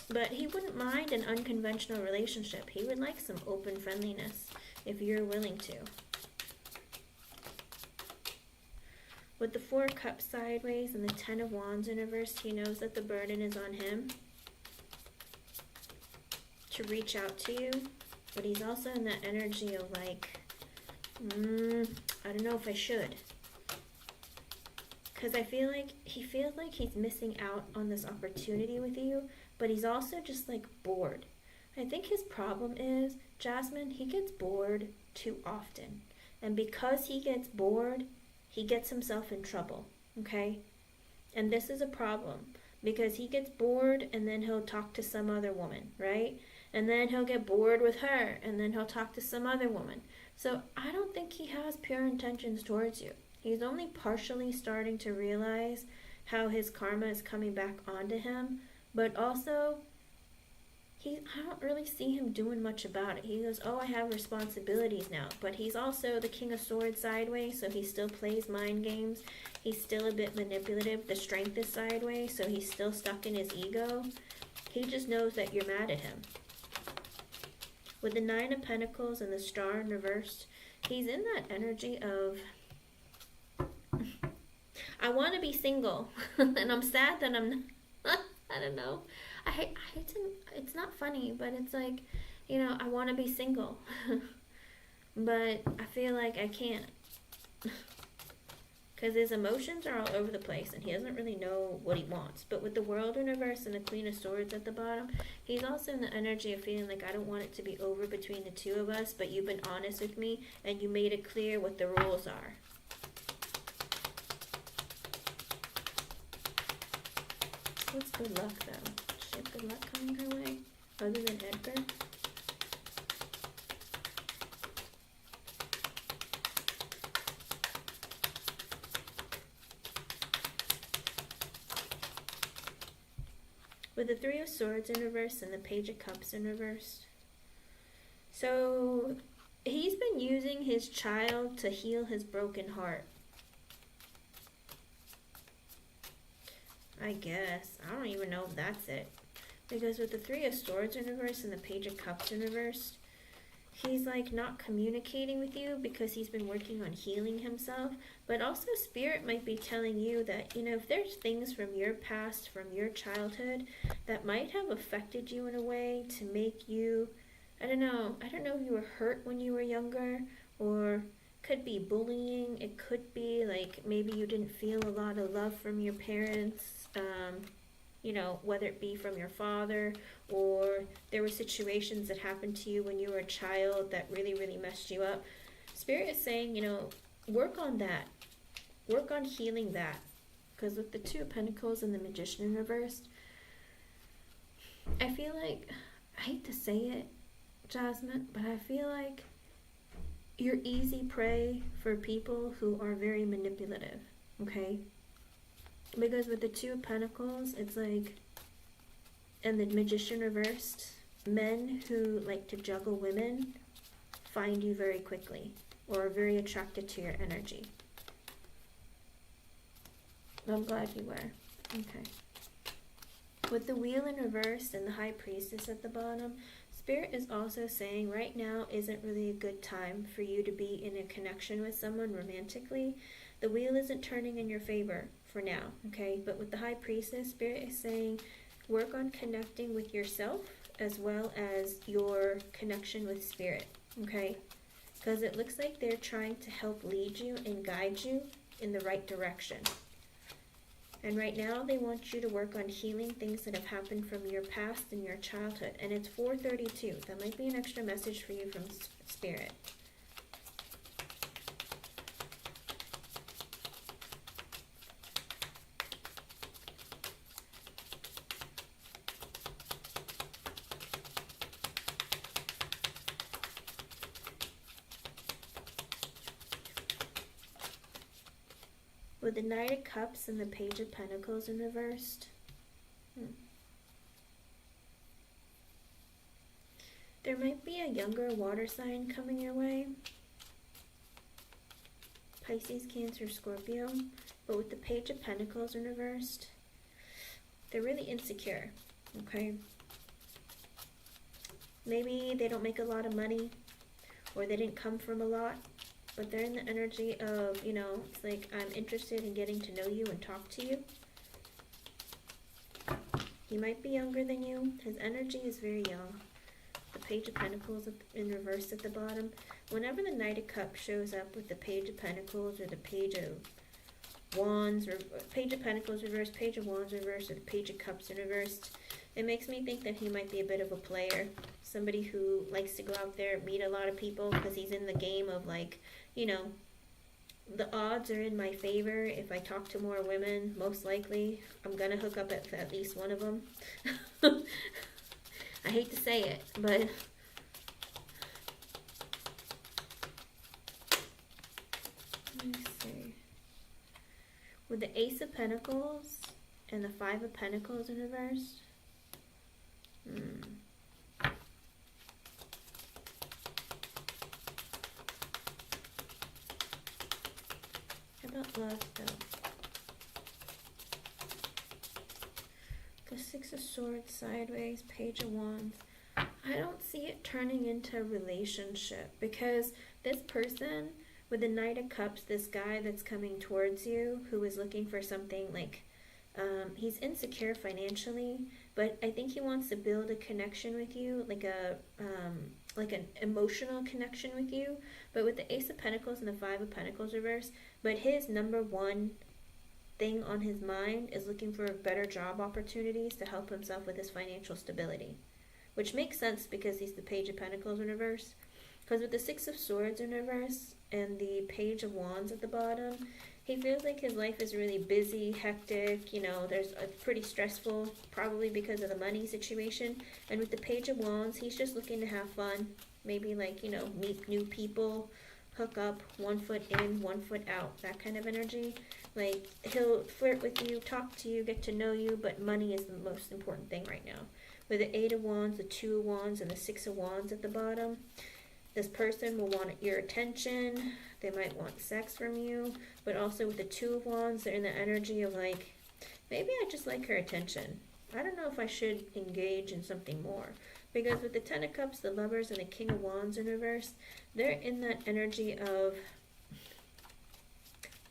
But he wouldn't mind an unconventional relationship. He would like some open friendliness if you're willing to. With the Four of Cups sideways and the Ten of Wands in reverse, he knows that the burden is on him to reach out to you. But he's also in that energy of like, I don't know if I should. Because I feel like he feels like he's missing out on this opportunity with you, but he's also just like bored. I think his problem is, Jasmine, he gets bored too often. And because he gets bored, he gets himself in trouble, okay? And this is a problem, because he gets bored and then he'll talk to some other woman, right? And then he'll get bored with her and then he'll talk to some other woman. So I don't think he has pure intentions towards you. He's only partially starting to realize how his karma is coming back onto him, but also I don't really see him doing much about it. He goes, oh, I have responsibilities now. But he's also the King of Swords sideways, so he still plays mind games. He's still a bit manipulative. The Strength is sideways, so he's still stuck in his ego. He just knows that you're mad at him. With the Nine of Pentacles and the Star in reverse, he's in that energy of, I want to be single, and I'm sad that I'm not. I don't know. I hate to, it's not funny, but it's like, you know, I want to be single, but I feel like I can't, because his emotions are all over the place, and he doesn't really know what he wants. But with the World in reverse and the Queen of Swords at the bottom, he's also in the energy of feeling like, I don't want it to be over between the two of us, but you've been honest with me, and you made it clear what the rules are. What's good luck, though? She have good luck coming her way, other than Edgar? With the Three of Swords in reverse and the Page of Cups in reverse. So, he's been using his child to heal his broken heart. I guess. I don't even know if that's it. Because with the Three of Swords in reverse and the Page of Cups in reverse, he's like not communicating with you because he's been working on healing himself. But also Spirit might be telling you that, you know, if there's things from your past, from your childhood, that might have affected you in a way to make you, I don't know if you were hurt when you were younger, or could be bullying. It could be like maybe you didn't feel a lot of love from your parents. You know, whether it be from your father, or there were situations that happened to you when you were a child that really, really messed you up. Spirit is saying, you know, work on that. Work on healing that. Because with the Two of Pentacles and the Magician in reverse, I feel like, I hate to say it, Jasmine, but I feel like you're easy prey for people who are very manipulative, okay? Because with the Two of Pentacles, it's like, and the Magician reversed, men who like to juggle women find you very quickly or are very attracted to your energy. I'm glad you were. Okay. With the Wheel in reverse and the High Priestess at the bottom, Spirit is also saying right now isn't really a good time for you to be in a connection with someone romantically. The wheel isn't turning in your favor for now, okay? But with the High Priestess, Spirit is saying work on connecting with yourself as well as your connection with Spirit, okay? Because it looks like they're trying to help lead you and guide you in the right direction. And right now, they want you to work on healing things that have happened from your past and your childhood. And it's 4:32. That might be an extra message for you from Spirit. With the Knight of Cups and the Page of Pentacles in reversed. There might be a younger water sign coming your way. Pisces, Cancer, Scorpio. But with the Page of Pentacles in reversed, they're really insecure, okay? Maybe they don't make a lot of money, or they didn't come from a lot. But they're in the energy of, you know, it's like, I'm interested in getting to know you and talk to you. He might be younger than you. His energy is very young. The Page of Pentacles in reverse at the bottom. Whenever the Knight of Cups shows up with the Page of Pentacles or the Page of Wands, or Page of Pentacles reversed, Page of Wands reversed, or the Page of Cups in reversed, it makes me think that he might be a bit of a player. Somebody who likes to go out there, meet a lot of people, because he's in the game of like, you know, the odds are in my favor. If I talk to more women, most likely I'm gonna hook up at least one of them. I hate to say it, but let me see. With the Ace of Pentacles and the Five of Pentacles in reverse. About love though. The Six of Swords sideways, Page of Wands. I don't see it turning into a relationship because this person with the Knight of Cups, this guy that's coming towards you who is looking for something like, he's insecure financially, but I think he wants to build a connection with you, like an emotional connection with you. But with the Ace of Pentacles and the Five of Pentacles reverse, but his number one thing on his mind is looking for better job opportunities to help himself with his financial stability, which makes sense because he's the Page of Pentacles in reverse. Because with the Six of Swords in reverse and the Page of Wands at the bottom, he feels like his life is really busy, hectic, you know, there's a pretty stressful, probably because of the money situation. And with the Page of Wands, he's just looking to have fun, maybe like, you know, meet new people, hook up, 1 foot in, 1 foot out, that kind of energy. Like, he'll flirt with you, talk to you, get to know you, but money is the most important thing right now. With the Eight of Wands, the Two of Wands, and the Six of Wands at the bottom, this person will want your attention. They might want sex from you, but also with the Two of Wands, they're in the energy of like, maybe I just like her attention. I don't know if I should engage in something more. Because with the Ten of Cups, the Lovers, and the King of Wands in reverse, they're in that energy of,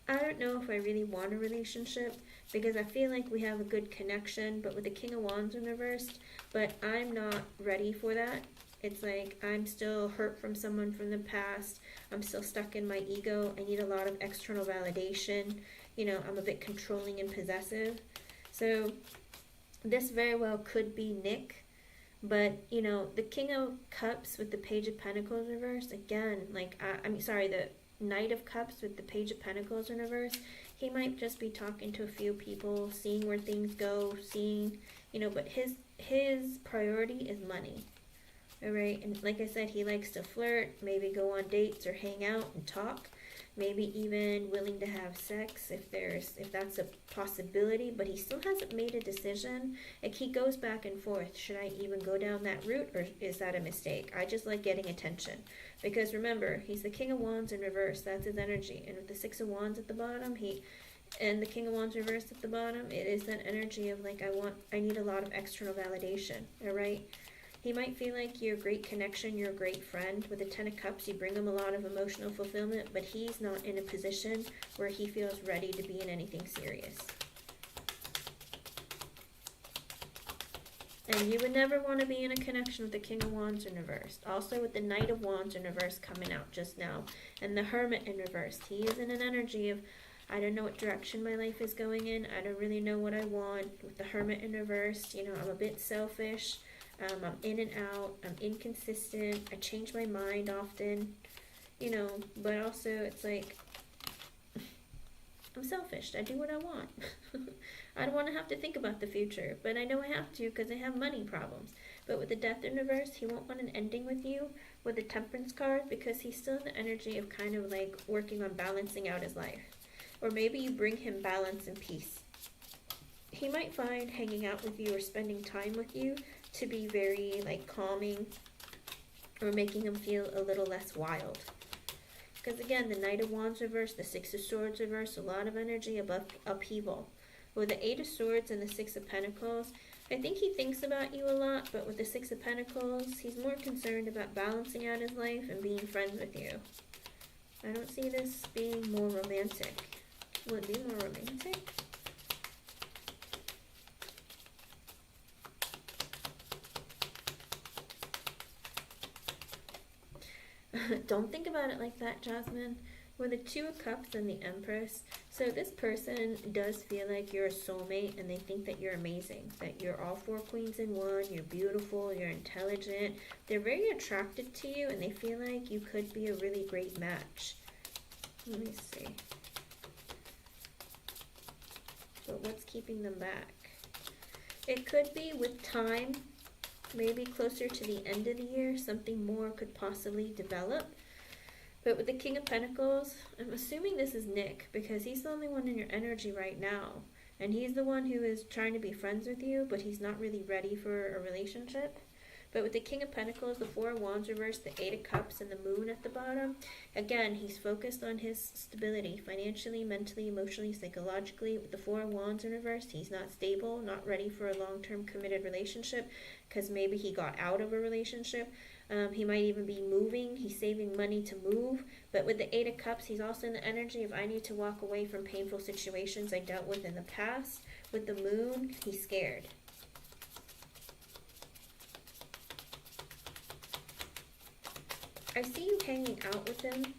I don't know if I really want a relationship, because I feel like we have a good connection, but with the King of Wands in reverse, but I'm not ready for that. It's like I'm still hurt from someone from the past. I'm still stuck in my ego. I need a lot of external validation. You know, I'm a bit controlling and possessive. So this very well could be Nick. But, you know, the King of Cups with the Page of Pentacles reversed, again, like, the Knight of Cups with the Page of Pentacles in reverse, he might just be talking to a few people, seeing where things go, seeing, you know, but his priority is money. All right, and like I said, he likes to flirt, maybe go on dates or hang out and talk, maybe even willing to have sex if that's a possibility, but he still hasn't made a decision. Like, he goes back and forth. Should I even go down that route, or is that a mistake? I just like getting attention, because remember, he's the King of Wands in reverse. That's his energy, and with the Six of Wands at the bottom, and the King of Wands reversed at the bottom, it is that energy of like, I need a lot of external validation. All right. He might feel like you're a great connection, you're a great friend. With the Ten of Cups, you bring him a lot of emotional fulfillment, but he's not in a position where he feels ready to be in anything serious. And you would never want to be in a connection with the King of Wands in reverse. Also with the Knight of Wands in reverse coming out just now, and the Hermit in reverse. He is in an energy of, I don't know what direction my life is going in. I don't really know what I want. With the Hermit in reverse, you know, I'm a bit selfish. I'm in and out, I'm inconsistent, I change my mind often, you know, but also it's like, I'm selfish, I do what I want. I don't want to have to think about the future, but I know I have to because I have money problems. But with the Death in reverse, he won't want an ending with you with the Temperance card, because he's still in the energy of kind of like working on balancing out his life. Or maybe you bring him balance and peace. He might find hanging out with you or spending time with you to be very like calming, or making him feel a little less wild. Because again, the Knight of Wands reverse, the Six of Swords reverse, a lot of energy above upheaval. With the Eight of Swords and the Six of Pentacles, I think he thinks about you a lot, but with the Six of Pentacles, he's more concerned about balancing out his life and being friends with you. I don't see this being more romantic. Will it be more romantic? Don't think about it like that, Jasmine. With the Two of Cups and the Empress, so this person does feel like you're a soulmate, and they think that you're amazing, that you're all four queens in one, you're beautiful, you're intelligent. They're very attracted to you, and they feel like you could be a really great match. Let me see. But what's keeping them back? It could be with time. Maybe closer to the end of the year, something more could possibly develop. But with the King of Pentacles, I'm assuming this is Nick, because he's the only one in your energy right now. And he's the one who is trying to be friends with you, but he's not really ready for a relationship. But with the King of Pentacles, the Four of Wands reversed, the Eight of Cups, and the Moon at the bottom, again, he's focused on his stability, financially, mentally, emotionally, psychologically. With the Four of Wands in reverse, he's not stable, not ready for a long-term committed relationship, because maybe he got out of a relationship. He might even be moving. He's saving money to move. But with the Eight of Cups, he's also in the energy of, I need to walk away from painful situations I dealt with in the past. With the Moon, he's scared. I see you hanging out with him.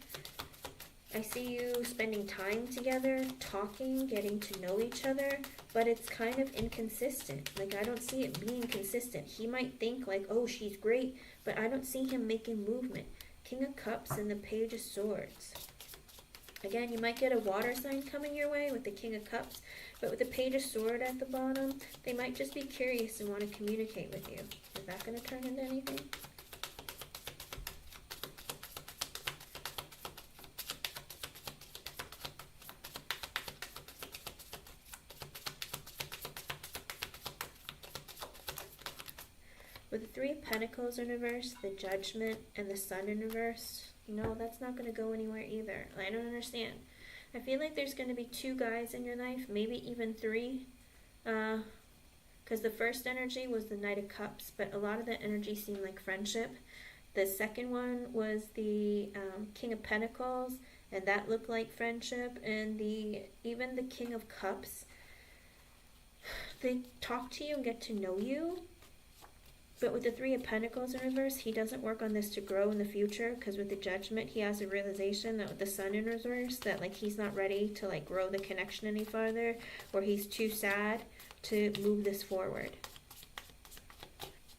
I see you spending time together, talking, getting to know each other, but it's kind of inconsistent. Like, I don't see it being consistent. He might think like, oh, she's great, but I don't see him making movement. King of Cups and the Page of Swords. Again, you might get a water sign coming your way with the King of Cups, but with the Page of Swords at the bottom, they might just be curious and want to communicate with you. Is that going to turn into anything? With the Three of Pentacles in reverse, the Judgment, and the Sun in reverse, no, that's not going to go anywhere either. I don't understand. I feel like there's going to be two guys in your life, maybe even three. Because the first energy was the Knight of Cups, but a lot of that energy seemed like friendship. The second one was the King of Pentacles, and that looked like friendship. And even the King of Cups, they talk to you and get to know you. But with the Three of Pentacles in reverse, he doesn't work on this to grow in the future, because with the Judgment, he has a realization that with the Sun in reverse, that like he's not ready to like grow the connection any farther, or he's too sad to move this forward.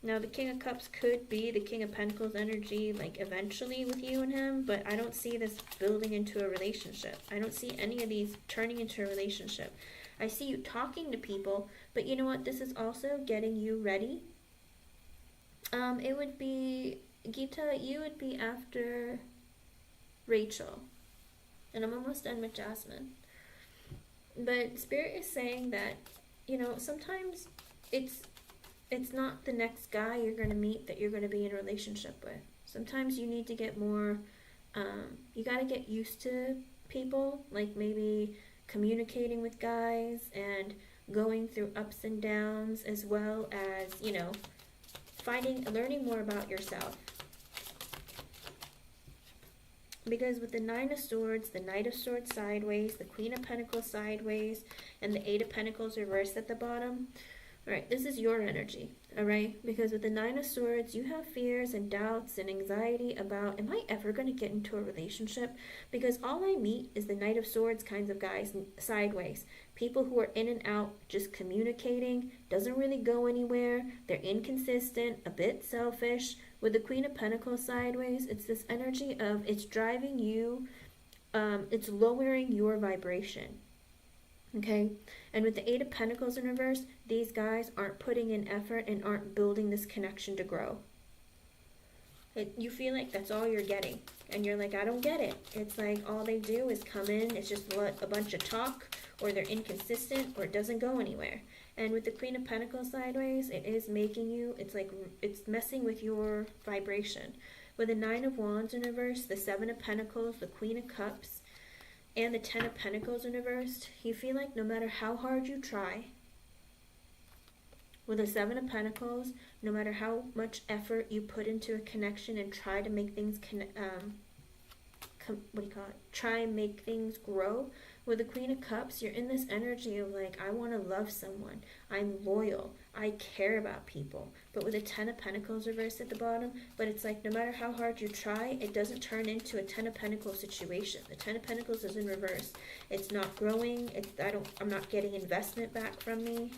Now the King of Cups could be the King of Pentacles energy, like eventually with you and him, but I don't see this building into a relationship. I don't see any of these turning into a relationship. I see you talking to people, but you know what? This is also getting you ready It would be, Gita, you would be after Rachel. And I'm almost done with Jasmine. But Spirit is saying that, sometimes it's not the next guy you're going to meet that you're going to be in a relationship with. Sometimes you need to get more, you got to get used to people, like maybe communicating with guys and going through ups and downs, as well as, learning more about yourself. Because with the Nine of Swords, the Knight of Swords sideways, the Queen of Pentacles sideways, and the Eight of Pentacles reversed at the bottom, alright, this is your energy, alright? Because with the Nine of Swords, you have fears and doubts and anxiety about, am I ever going to get into a relationship? Because all I meet is the Knight of Swords kinds of guys sideways. People who are in and out, just communicating, doesn't really go anywhere, they're inconsistent, a bit selfish. With the Queen of Pentacles sideways, it's this energy of, it's driving you, it's lowering your vibration. Okay? And with the Eight of Pentacles in reverse, these guys aren't putting in effort and aren't building this connection to grow. You feel like that's all you're getting. And you're like, I don't get it. It's like all they do is come in, it's just a bunch of talk, or they're inconsistent, or it doesn't go anywhere. And with the Queen of Pentacles sideways, it is making you, it's messing with your vibration. With the Nine of Wands in reverse, the Seven of Pentacles, the Queen of Cups, and the Ten of Pentacles in reverse, you feel like no matter how hard you try, with the Seven of Pentacles, no matter how much effort you put into a connection and try to make things, try and make things grow. With the Queen of Cups, you're in this energy of like, I want to love someone. I'm loyal. I care about people. But with a Ten of Pentacles reversed at the bottom, but it's like no matter how hard you try, it doesn't turn into a Ten of Pentacles situation. The Ten of Pentacles is in reverse. It's not growing. I'm not getting investment back from me.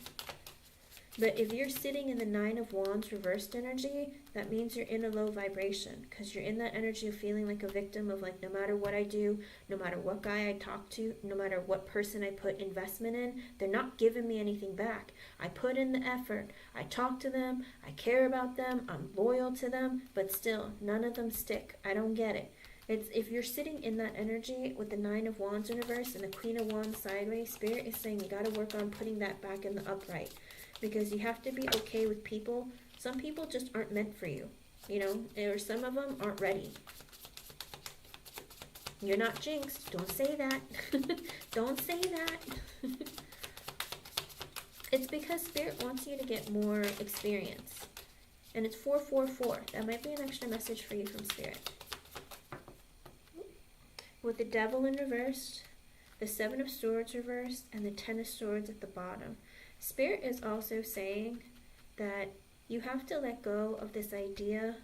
But if you're sitting in the Nine of Wands reversed energy, that means you're in a low vibration, because you're in that energy of feeling like a victim of like, no matter what I do, no matter what guy I talk to, no matter what person I put investment in, they're not giving me anything back. I put in the effort. I talk to them. I care about them. I'm loyal to them. But still, none of them stick. I don't get it. It's if you're sitting in that energy with the Nine of Wands in reverse and the Queen of Wands sideways, Spirit is saying you got to work on putting that back in the upright. Because you have to be okay with people. Some people just aren't meant for you, or some of them aren't ready. You're not jinxed. Don't say that. Don't say that. It's because Spirit wants you to get more experience. And it's 444. That might be an extra message for you from Spirit. With the Devil in reverse, the Seven of Swords reversed, and the Ten of Swords at the bottom. Spirit is also saying that you have to let go of this idea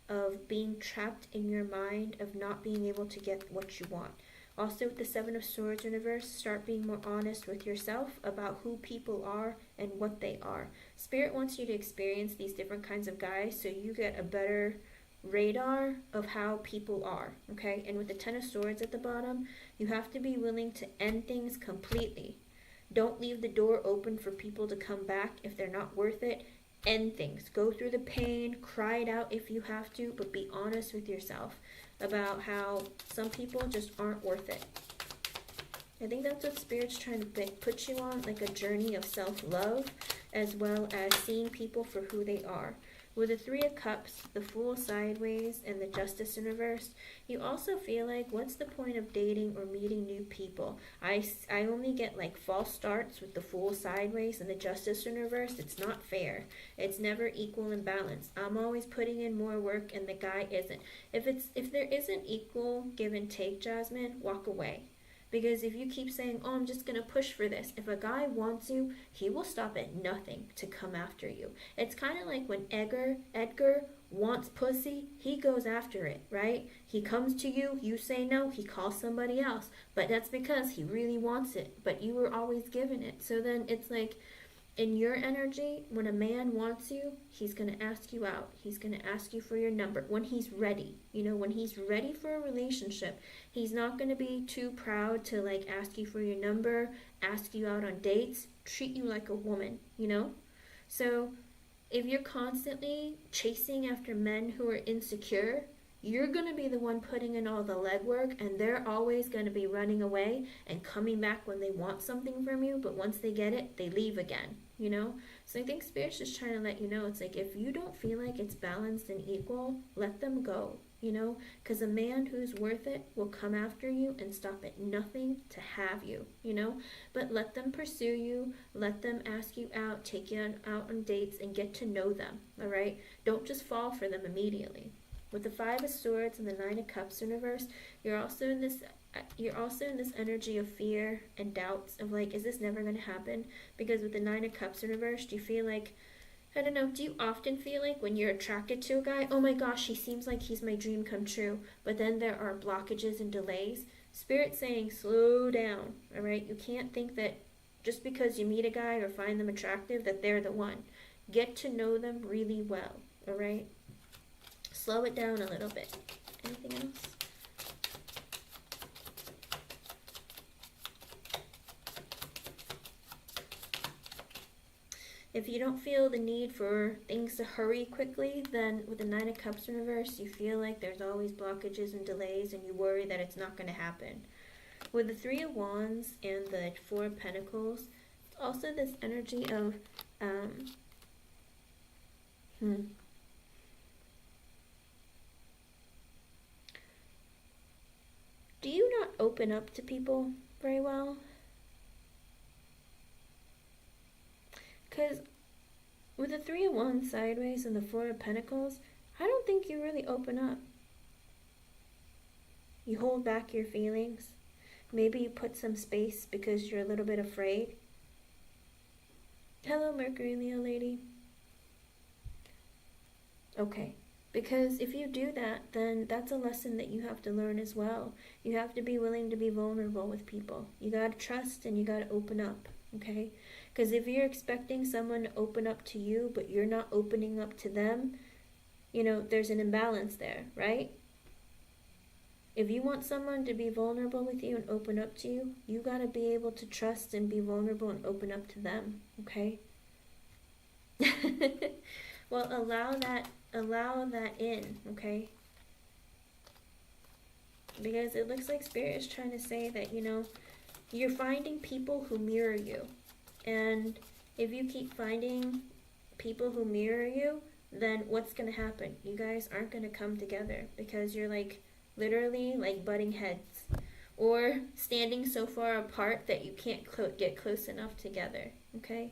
of being trapped in your mind, of not being able to get what you want. Also with the Seven of Swords in reverse, start being more honest with yourself about who people are and what they are. Spirit wants you to experience these different kinds of guys so you get a better radar of how people are, okay? And with the Ten of Swords at the bottom, you have to be willing to end things completely. Don't leave the door open for people to come back if they're not worth it. End things. Go through the pain, cry it out if you have to, but be honest with yourself about how some people just aren't worth it. I think that's what Spirit's trying to put you on, like a journey of self-love, as well as seeing people for who they are. With the Three of Cups, the Fool sideways, and the Justice in reverse, you also feel like, what's the point of dating or meeting new people? I only get like false starts with the Fool sideways and the Justice in reverse. It's not fair. It's never equal and balanced. I'm always putting in more work and the guy isn't. If there isn't equal give and take, Jasmine, walk away. Because if you keep saying, oh, I'm just going to push for this, if a guy wants you, he will stop at nothing to come after you. It's kind of like when Edgar wants pussy, he goes after it, right? He comes to you, you say no, he calls somebody else. But that's because he really wants it, but you were always given it. So then it's like, in your energy, when a man wants you, he's going to ask you out. He's going to ask you for your number when he's ready. When he's ready for a relationship, he's not going to be too proud to like ask you for your number, ask you out on dates, treat you like a woman, So if you're constantly chasing after men who are insecure, you're going to be the one putting in all the legwork, and they're always going to be running away and coming back when they want something from you, but once they get it, they leave again, you know? So I think Spirit's just trying to let you know, it's like, if you don't feel like it's balanced and equal, let them go, you know? Because a man who's worth it will come after you and stop at nothing to have you, you know? But let them pursue you, let them ask you out, take you out on dates, and get to know them, all right? Don't just fall for them immediately. With the Five of Swords and the Nine of Cups in reverse, you're also in this energy of fear and doubts of like, is this never going to happen? Because with the Nine of Cups in reverse, do you feel like, I don't know, do you often feel like when you're attracted to a guy, oh my gosh, he seems like he's my dream come true, but then there are blockages and delays? Spirit's saying, slow down, all right? You can't think that just because you meet a guy or find them attractive that they're the one. Get to know them really well, all right? Slow it down a little bit. Anything else? If you don't feel the need for things to hurry quickly, then with the Nine of Cups in reverse, you feel like there's always blockages and delays, and you worry that it's not going to happen. With the Three of Wands and the Four of Pentacles, also this energy of, do you not open up to people very well? Because with the Three of Wands sideways and the Four of Pentacles, I don't think you really open up. You hold back your feelings. Maybe you put some space because you're a little bit afraid. Hello, Mercury Leo lady. Okay. Because if you do that, then that's a lesson that you have to learn as well. You have to be willing to be vulnerable with people. You gotta trust and you gotta open up, okay? Because if you're expecting someone to open up to you, but you're not opening up to them, you know, there's an imbalance there, right? If you want someone to be vulnerable with you and open up to you, you gotta be able to trust and be vulnerable and open up to them, okay? Well, allow that in, okay? Because it looks like Spirit is trying to say that, you know, you're finding people who mirror you. And if you keep finding people who mirror you, then what's going to happen? You guys aren't going to come together because you're like literally like butting heads or standing so far apart that you can't get close enough together, okay?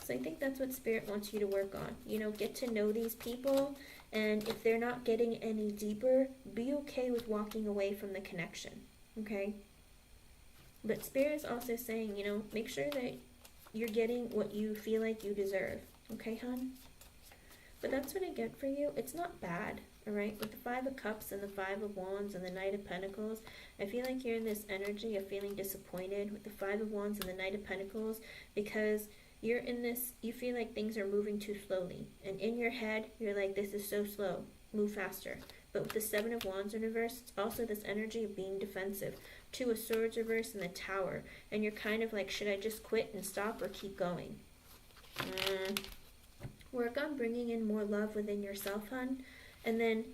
So I think that's what Spirit wants you to work on. You know, get to know these people, and if they're not getting any deeper, be okay with walking away from the connection, okay? But Spirit is also saying, you know, make sure that you're getting what you feel like you deserve, okay, hon? But that's what I get for you. It's not bad, all right? With the Five of Cups and the Five of Wands and the Knight of Pentacles, I feel like you're in this energy of feeling disappointed with the Five of Wands and the Knight of Pentacles because you're in this, you feel like things are moving too slowly. And in your head, you're like, this is so slow, move faster. But with the Seven of Wands in reverse, it's also this energy of being defensive. Two of Swords reverse and the Tower. And you're kind of like, should I just quit and stop or keep going? Work on bringing in more love within yourself, hon. And then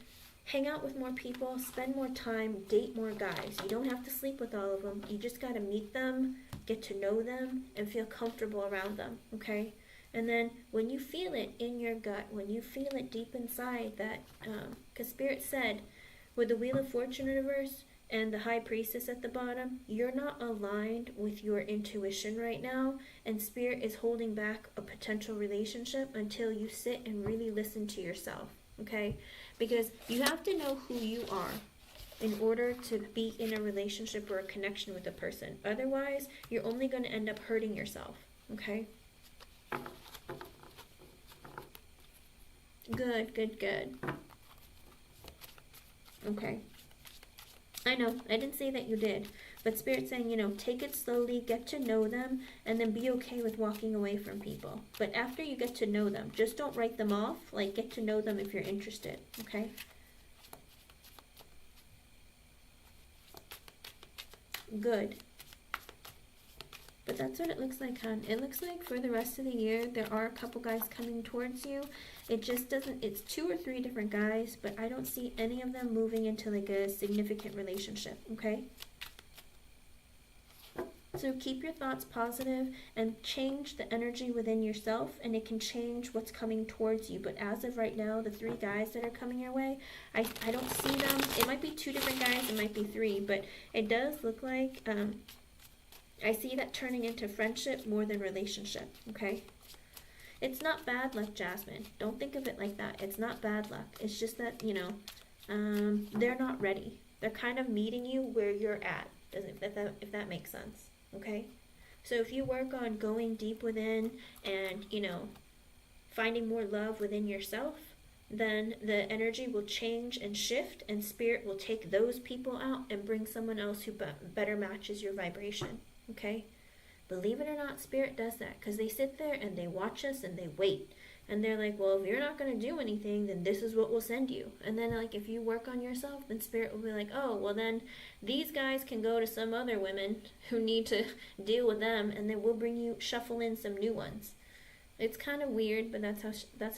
hang out with more people, spend more time, date more guys. You don't have to sleep with all of them. You just got to meet them, get to know them, and feel comfortable around them, okay? And then when you feel it in your gut, when you feel it deep inside that, because Spirit said, with the Wheel of Fortune in reverse and the High Priestess at the bottom, you're not aligned with your intuition right now, and Spirit is holding back a potential relationship until you sit and really listen to yourself, okay? Because you have to know who you are in order to be in a relationship or a connection with a person. Otherwise, you're only going to end up hurting yourself, okay? Good, good, good. Okay. I know, I didn't say that you did. But Spirit's saying, you know, take it slowly, get to know them, and then be okay with walking away from people. But after you get to know them, just don't write them off. Like, get to know them if you're interested, okay? Good. But that's what it looks like, hon. It looks like for the rest of the year, there are a couple guys coming towards you. It just doesn't, it's 2 or 3 different guys, but I don't see any of them moving into like a significant relationship, okay? So keep your thoughts positive and change the energy within yourself, and it can change what's coming towards you. But as of right now, the 3 guys that are coming your way, I don't see them. It might be 2 different guys, it might be 3, but it does look like, I see that turning into friendship more than relationship, okay? It's not bad luck, Jasmine. Don't think of it like that. It's not bad luck. It's just that, you know, they're not ready. They're kind of meeting you where you're at, if that makes sense, okay? So if you work on going deep within and, you know, finding more love within yourself, then the energy will change and shift, and spirit will take those people out and bring someone else who better matches your vibration. Okay? Believe it or not, spirit does that, because they sit there and they watch us and they wait. And they're like, well, if you're not going to do anything, then this is what we'll send you. And then, like, if you work on yourself, then spirit will be like, oh, well, then these guys can go to some other women who need to deal with them, and then we'll bring you, shuffle in some new ones. It's kind of weird, but that's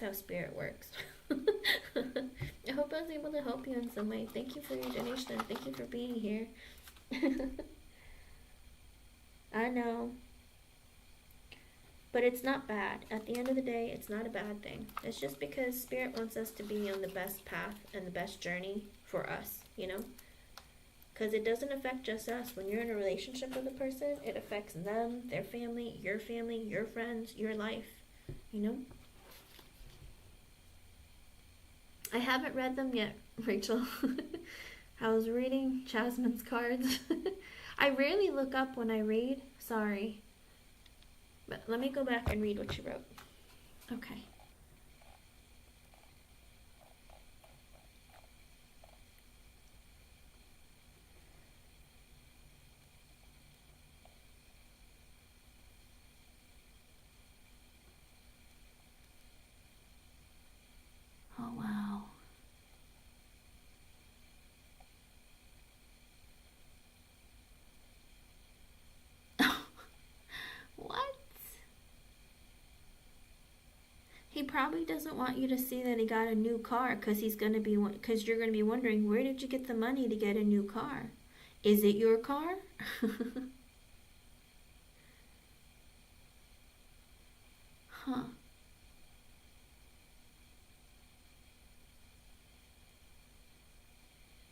how spirit works. I hope I was able to help you in some way. Thank you for your donation. Thank you for being here. I know. But it's not bad. At the end of the day, it's not a bad thing. It's just because spirit wants us to be on the best path and the best journey for us, you know? Because it doesn't affect just us. When you're in a relationship with a person, it affects them, their family, your friends, your life, you know? I haven't read them yet, Rachel. I was reading Jasmine's cards. I rarely look up when I read. Sorry. But let me go back and read what you wrote. Okay. Oh, wow. What? He probably doesn't want you to see that he got a new car, because you're going to be wondering, where did you get the money to get a new car? Is it your car? Huh.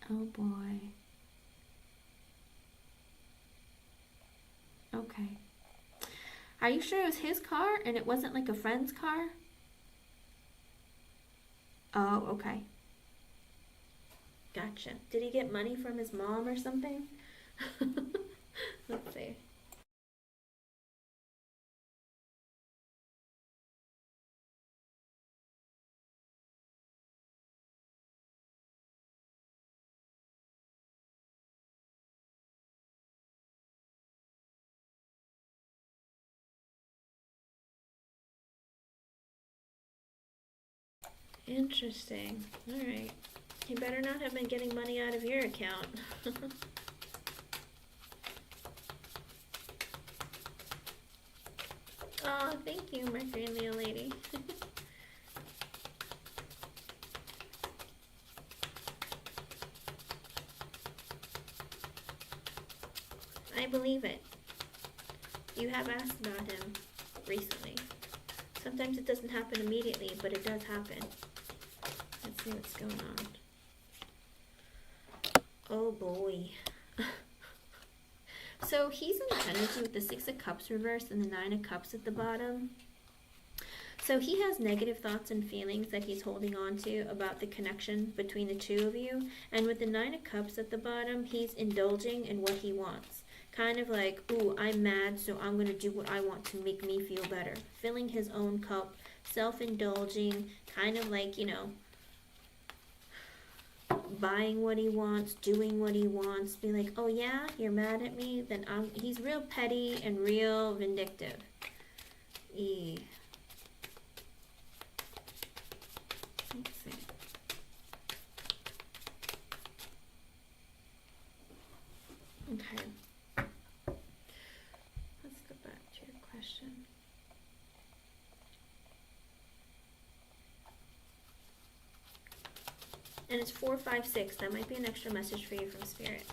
Oh boy. Okay. Are you sure it was his car and it wasn't like a friend's car? Oh, okay. Gotcha. Did he get money from his mom or something? Let's see. Interesting. Alright. He better not have been getting money out of your account. Oh, thank you, my friendly lady. I believe it. You have asked about him recently. Sometimes it doesn't happen immediately, but it does happen. Let's see what's going on. Oh boy. So he's in the energy with the 6 of Cups reversed and the 9 of Cups at the bottom. So he has negative thoughts and feelings that he's holding on to about the connection between the two of you. And with the 9 of Cups at the bottom, he's indulging in what he wants. Kind of like, ooh, I'm mad, so I'm going to do what I want to make me feel better. Filling his own cup, self-indulging, kind of like, you know, buying what he wants, doing what he wants, be like, oh yeah, you're mad at me, then he's real petty and real vindictive. Let's see. Okay. Let's go back. And it's 456. That might be an extra message for you from Spirit.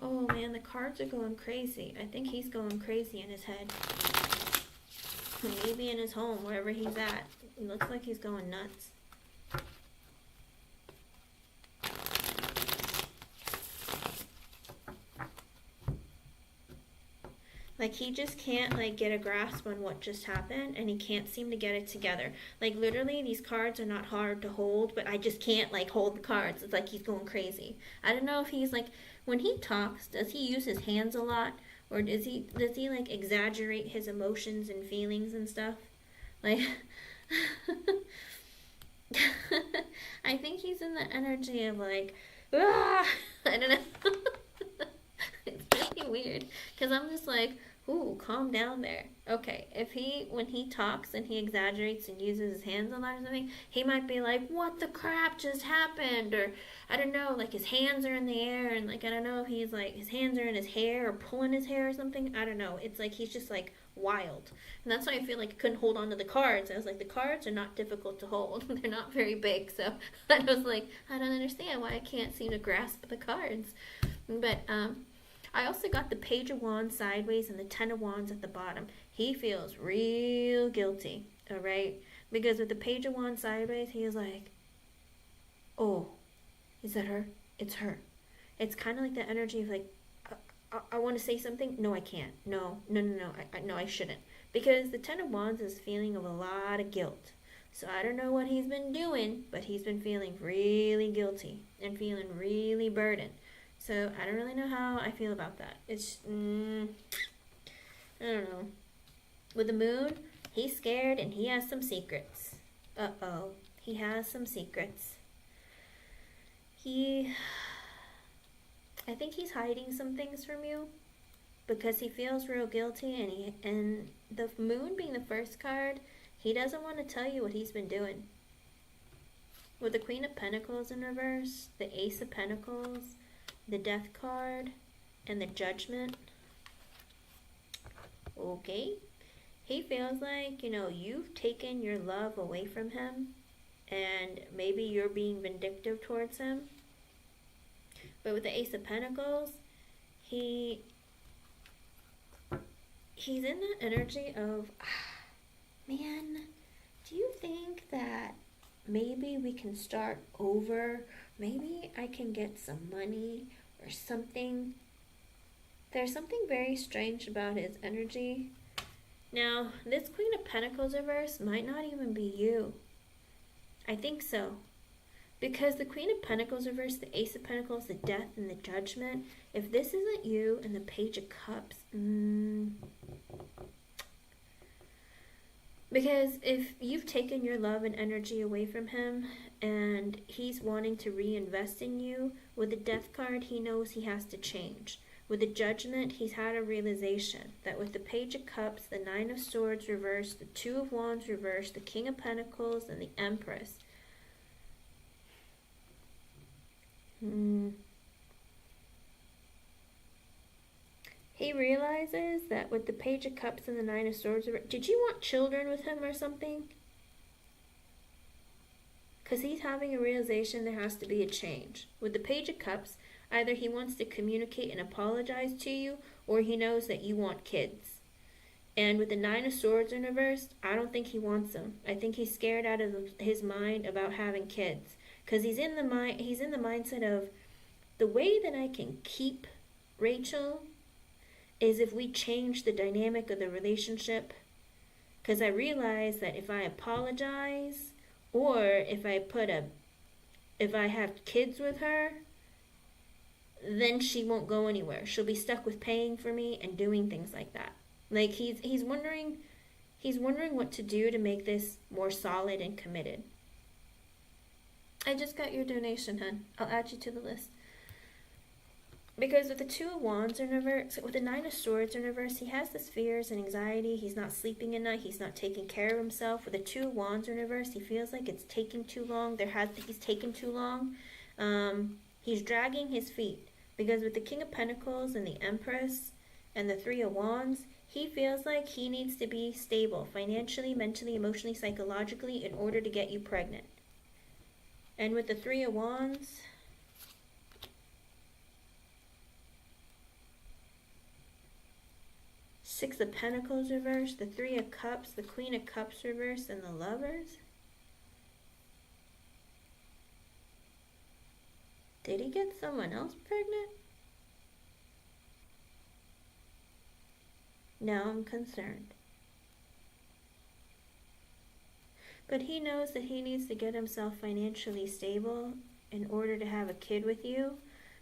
Oh man, the cards are going crazy. I think he's going crazy in his head. Maybe in his home, wherever he's at. It looks like he's going nuts. Like, he just can't, like, get a grasp on what just happened, and he can't seem to get it together. Like, literally, these cards are not hard to hold, but I just can't, like, hold the cards. It's like he's going crazy. I don't know if he's, like, when he talks, does he use his hands a lot? Or does he like, exaggerate his emotions and feelings and stuff? Like, I think he's in the energy of, like, ah! I don't know. It's really weird. Because I'm just like, ooh, calm down there. Okay, when he talks and he exaggerates and uses his hands a lot or something, he might be like, what the crap just happened? Or, I don't know, like his hands are in the air and like, I don't know if he's like, his hands are in his hair or pulling his hair or something. I don't know. It's like, he's just like wild. And that's why I feel like I couldn't hold on to the cards. I was like, the cards are not difficult to hold. They're not very big. So I was like, I don't understand why I can't seem to grasp the cards. But, I also got the Page of Wands sideways and the Ten of Wands at the bottom. He feels real guilty, all right? Because with the Page of Wands sideways, he is like, oh, is that her? It's her. It's kind of like the energy of like, I want to say something. No, I can't. No, I shouldn't. Because the Ten of Wands is feeling of a lot of guilt. So I don't know what he's been doing, but he's been feeling really guilty and feeling really burdened. So, I don't really know how I feel about that. It's, I don't know. With the moon, he's scared and he has some secrets. Uh-oh. He has some secrets. I think he's hiding some things from you because he feels real guilty, and the moon being the first card, he doesn't want to tell you what he's been doing. With the Queen of Pentacles in reverse, the Ace of Pentacles, the Death card, and the Judgment. Okay. He feels like, you've taken your love away from him, and maybe you're being vindictive towards him. But with the Ace of Pentacles, he's in that energy of, man, do you think that maybe we can start over? Maybe I can get some money or something. There's something very strange about his energy. Now, this Queen of Pentacles reverse might not even be you. I think so. Because the Queen of Pentacles reverse, the Ace of Pentacles, the Death, and the Judgment, if this isn't you, and the Page of Cups, because if you've taken your love and energy away from him, and he's wanting to reinvest in you, with the Death card, he knows he has to change. With the Judgment, he's had a realization that with the Page of Cups, the Nine of Swords reversed, the Two of Wands reversed, the King of Pentacles, and the Empress. He realizes that with the Page of Cups and the Nine of Swords, did you want children with him or something? Because he's having a realization there has to be a change. With the Page of Cups, Either he wants to communicate and apologize to you, or he knows that you want kids. And with the Nine of Swords in reverse, I don't think he wants them. I think he's scared out of his mind about having kids, because he's in the mindset of, the way that I can keep Rachel is if we change the dynamic of the relationship. Because I realize that if I apologize, or if I have kids with her, then she won't go anywhere. She'll be stuck with paying for me and doing things like that. Like he's wondering what to do to make this more solid and committed. I just got your donation, hun. I'll add you to the list. Because with the Two of Wands in reverse, with the Nine of Swords in reverse, he has this fears and anxiety. He's not sleeping at night. He's not taking care of himself. With the Two of Wands in reverse, he feels like it's taking too long. He's taken too long. He's dragging his feet. Because with the King of Pentacles and the Empress and the Three of Wands, he feels like he needs to be stable financially, mentally, emotionally, psychologically in order to get you pregnant. And with the Three of Wands, Six of Pentacles reversed, the Three of Cups, the Queen of Cups reversed, and the Lovers. Did he get someone else pregnant? Now I'm concerned. But he knows that he needs to get himself financially stable in order to have a kid with you.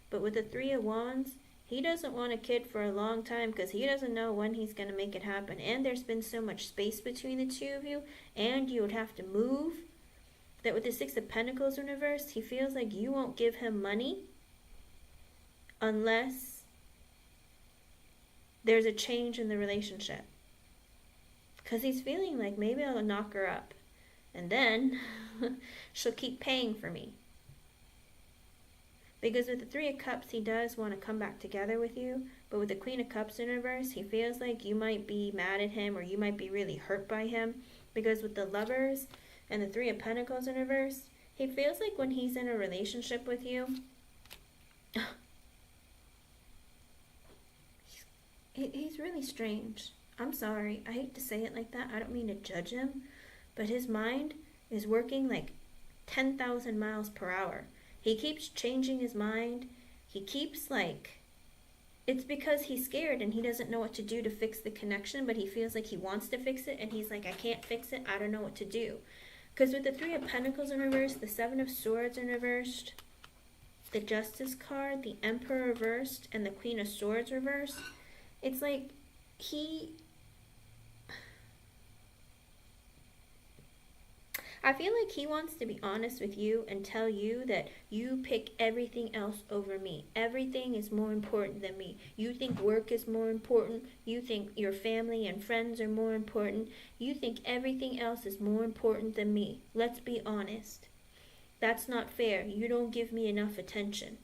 But with the Three of Wands, he doesn't want a kid for a long time because he doesn't know when he's going to make it happen. And there's been so much space between the two of you, and you would have to move, that with the Six of Pentacles in reverse, he feels like you won't give him money unless there's a change in the relationship. Because he's feeling like maybe I'll knock her up, and then she'll keep paying for me. Because with the Three of Cups, he does want to come back together with you. But with the Queen of Cups in reverse, he feels like you might be mad at him, or you might be really hurt by him. Because with the Lovers and the Three of Pentacles in reverse, he feels like when he's in a relationship with you, he's really strange. I'm sorry. I hate to say it like that. I don't mean to judge him. But his mind is working like 10,000 miles per hour. He keeps changing his mind. He keeps it's because he's scared and he doesn't know what to do to fix the connection, but he feels like he wants to fix it, and he's like, I can't fix it. I don't know what to do. Because with the Three of Pentacles in reverse, the Seven of Swords in reversed, the Justice card, the Emperor reversed, and the Queen of Swords reversed, it's like I feel like he wants to be honest with you and tell you that you pick everything else over me. Everything is more important than me. You think work is more important. You think your family and friends are more important. You think everything else is more important than me. Let's be honest. That's not fair. You don't give me enough attention.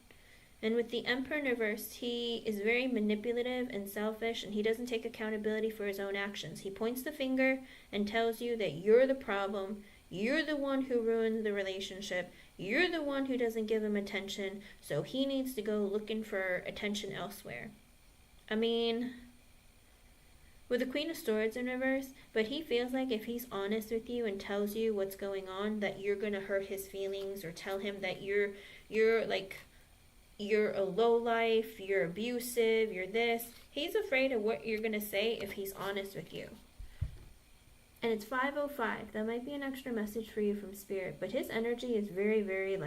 And with the Emperor in reverse, he is very manipulative and selfish, and he doesn't take accountability for his own actions. He points the finger and tells you that you're the problem. You're the one who ruined the relationship. You're the one who doesn't give him attention, so he needs to go looking for attention elsewhere. I mean, with the Queen of Swords in reverse, but he feels like if he's honest with you and tells you what's going on, that you're going to hurt his feelings, or tell him that you're a lowlife, you're abusive, you're this. He's afraid of what you're going to say if he's honest with you. And it's 5:05. That might be an extra message for you from Spirit. But his energy is very, very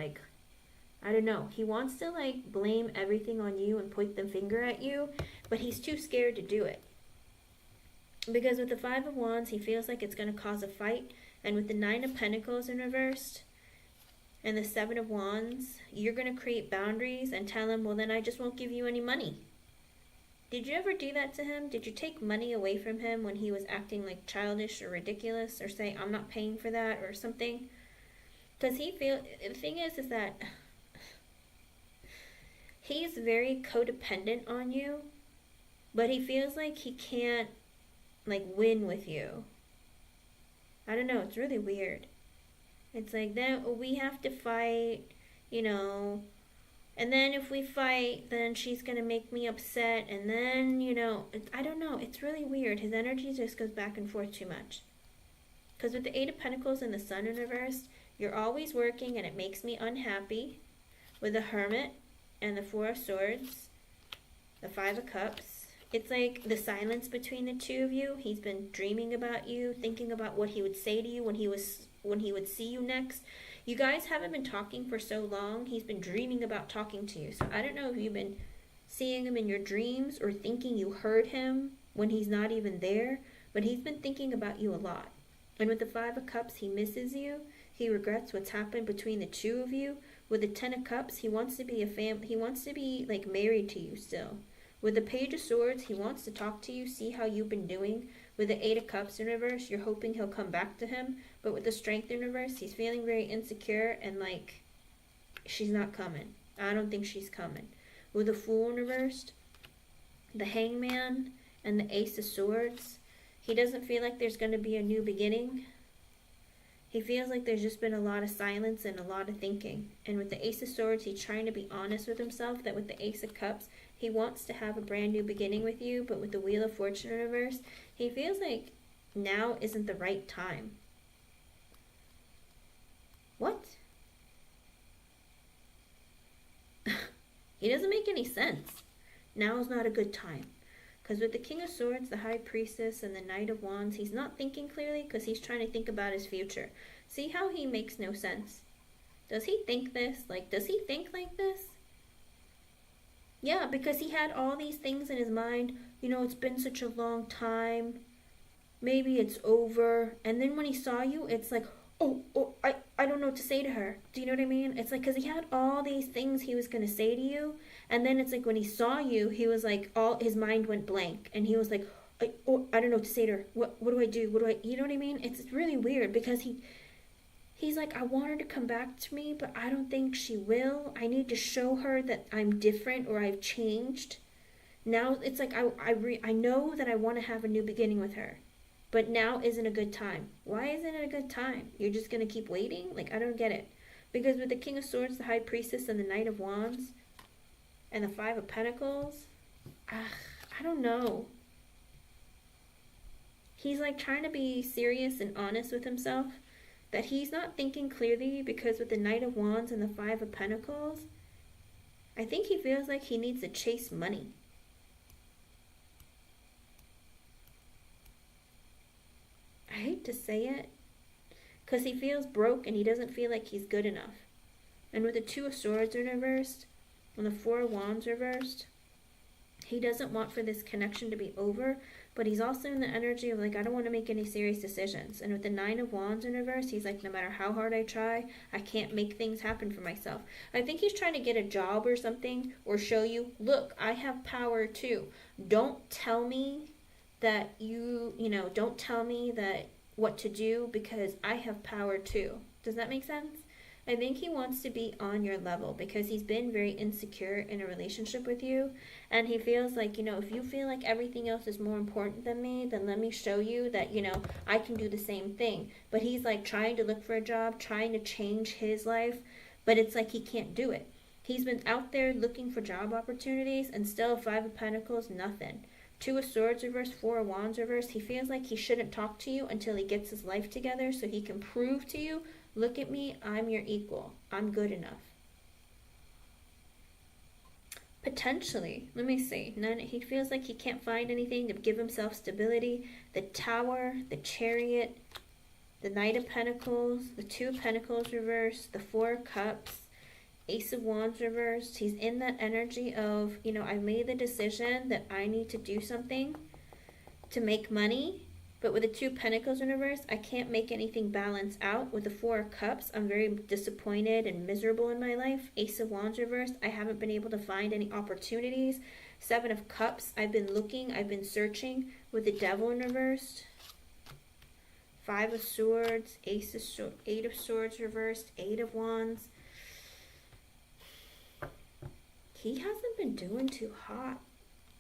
I don't know. He wants to blame everything on you and point the finger at you. But he's too scared to do it. Because with the Five of Wands, he feels like it's going to cause a fight. And with the Nine of Pentacles in reversed and the Seven of Wands, you're going to create boundaries and tell him, well, then I just won't give you any money. Did you ever do that to him? Did you take money away from him when he was acting childish or ridiculous, or say, I'm not paying for that or something? Because the thing is that he's very codependent on you, but he feels like he can't win with you. I don't know, it's really weird. It's then we have to fight, And then if we fight, then she's going to make me upset. And then, you know, I don't know. It's really weird. His energy just goes back and forth too much. Because with the Eight of Pentacles and the Sun in reverse, you're always working and it makes me unhappy. With the Hermit and the Four of Swords, the Five of Cups, it's like the silence between the two of you. He's been dreaming about you, thinking about what he would say to you when he would see you next. You guys haven't been talking for so long. He's been dreaming about talking to you. So I don't know if you've been seeing him in your dreams or thinking you heard him when he's not even there, but he's been thinking about you a lot. And with the Five of Cups, he misses you. He regrets what's happened between the two of you. With the Ten of Cups, he wants to be he wants to be like married to you still. With the Page of Swords, he wants to talk to you, see how you've been doing. With the Eight of Cups in reverse, you're hoping he'll come back to him. But with the Strength in reverse, he's feeling very insecure and like, she's not coming. I don't think she's coming. With the Fool in reverse, the Hangman, and the Ace of Swords, he doesn't feel like there's going to be a new beginning. He feels like there's just been a lot of silence and a lot of thinking. And with the Ace of Swords, he's trying to be honest with himself that with the Ace of Cups, he wants to have a brand new beginning with you. But with the Wheel of Fortune in reverse, he feels like now isn't the right time. What? He doesn't make any sense. Now is not a good time. Because with the King of Swords, the High Priestess, and the Knight of Wands, he's not thinking clearly because he's trying to think about his future. See how he makes no sense? Does he think this? Like, does he think like this? Yeah, because he had all these things in his mind. You know, it's been such a long time. Maybe it's over. And then when he saw you, it's like, I don't know what to say to her. Do you know what I mean? It's like, because he had all these things he was going to say to you. And then it's like when he saw you, he was like, all his mind went blank. And he was like, I don't know what to say to her. What do I do? You know what I mean? It's really weird because he's like, I want her to come back to me, but I don't think she will. I need to show her that I'm different or I've changed. Now it's like, I know that I want to have a new beginning with her. But now isn't a good time. Why isn't it a good time? You're just going to keep waiting? Like, I don't get it. Because with the King of Swords, the High Priestess, and the Knight of Wands, and the Five of Pentacles, I don't know. He's like trying to be serious and honest with himself. That he's not thinking clearly because with the Knight of Wands and the Five of Pentacles, I think he feels like he needs to chase money. I hate to say it, because he feels broke and he doesn't feel like he's good enough. And with the Two of Swords reversed, and the Four of Wands reversed, he doesn't want for this connection to be over, but he's also in the energy of like, I don't want to make any serious decisions. And with the Nine of Wands in reverse, he's like, no matter how hard I try, I can't make things happen for myself. I think he's trying to get a job or something, or show you, look, I have power too. Don't tell me that don't tell me that what to do because I have power too. Does that make sense? I think he wants to be on your level because he's been very insecure in a relationship with you, and he feels like, if you feel like everything else is more important than me, then let me show you that, I can do the same thing. But he's like trying to look for a job, trying to change his life, but it's like he can't do it. He's been out there looking for job opportunities and still Five of Pentacles, nothing. Two of Swords reverse, Four of Wands reverse. He feels like he shouldn't talk to you until he gets his life together so he can prove to you, look at me, I'm your equal. I'm good enough. Potentially. Let me see. He feels like he can't find anything to give himself stability. The Tower, the Chariot, the Knight of Pentacles, the Two of Pentacles reverse, the Four of Cups, Ace of Wands reversed. He's in that energy of, I made the decision that I need to do something to make money. But with the Two of Pentacles in reverse, I can't make anything balance out. With the Four of Cups, I'm very disappointed and miserable in my life. Ace of Wands reversed, I haven't been able to find any opportunities. Seven of Cups, I've been looking, I've been searching. With the Devil in reverse, Five of Swords, Eight of Swords reversed, Eight of Wands. He hasn't been doing too hot.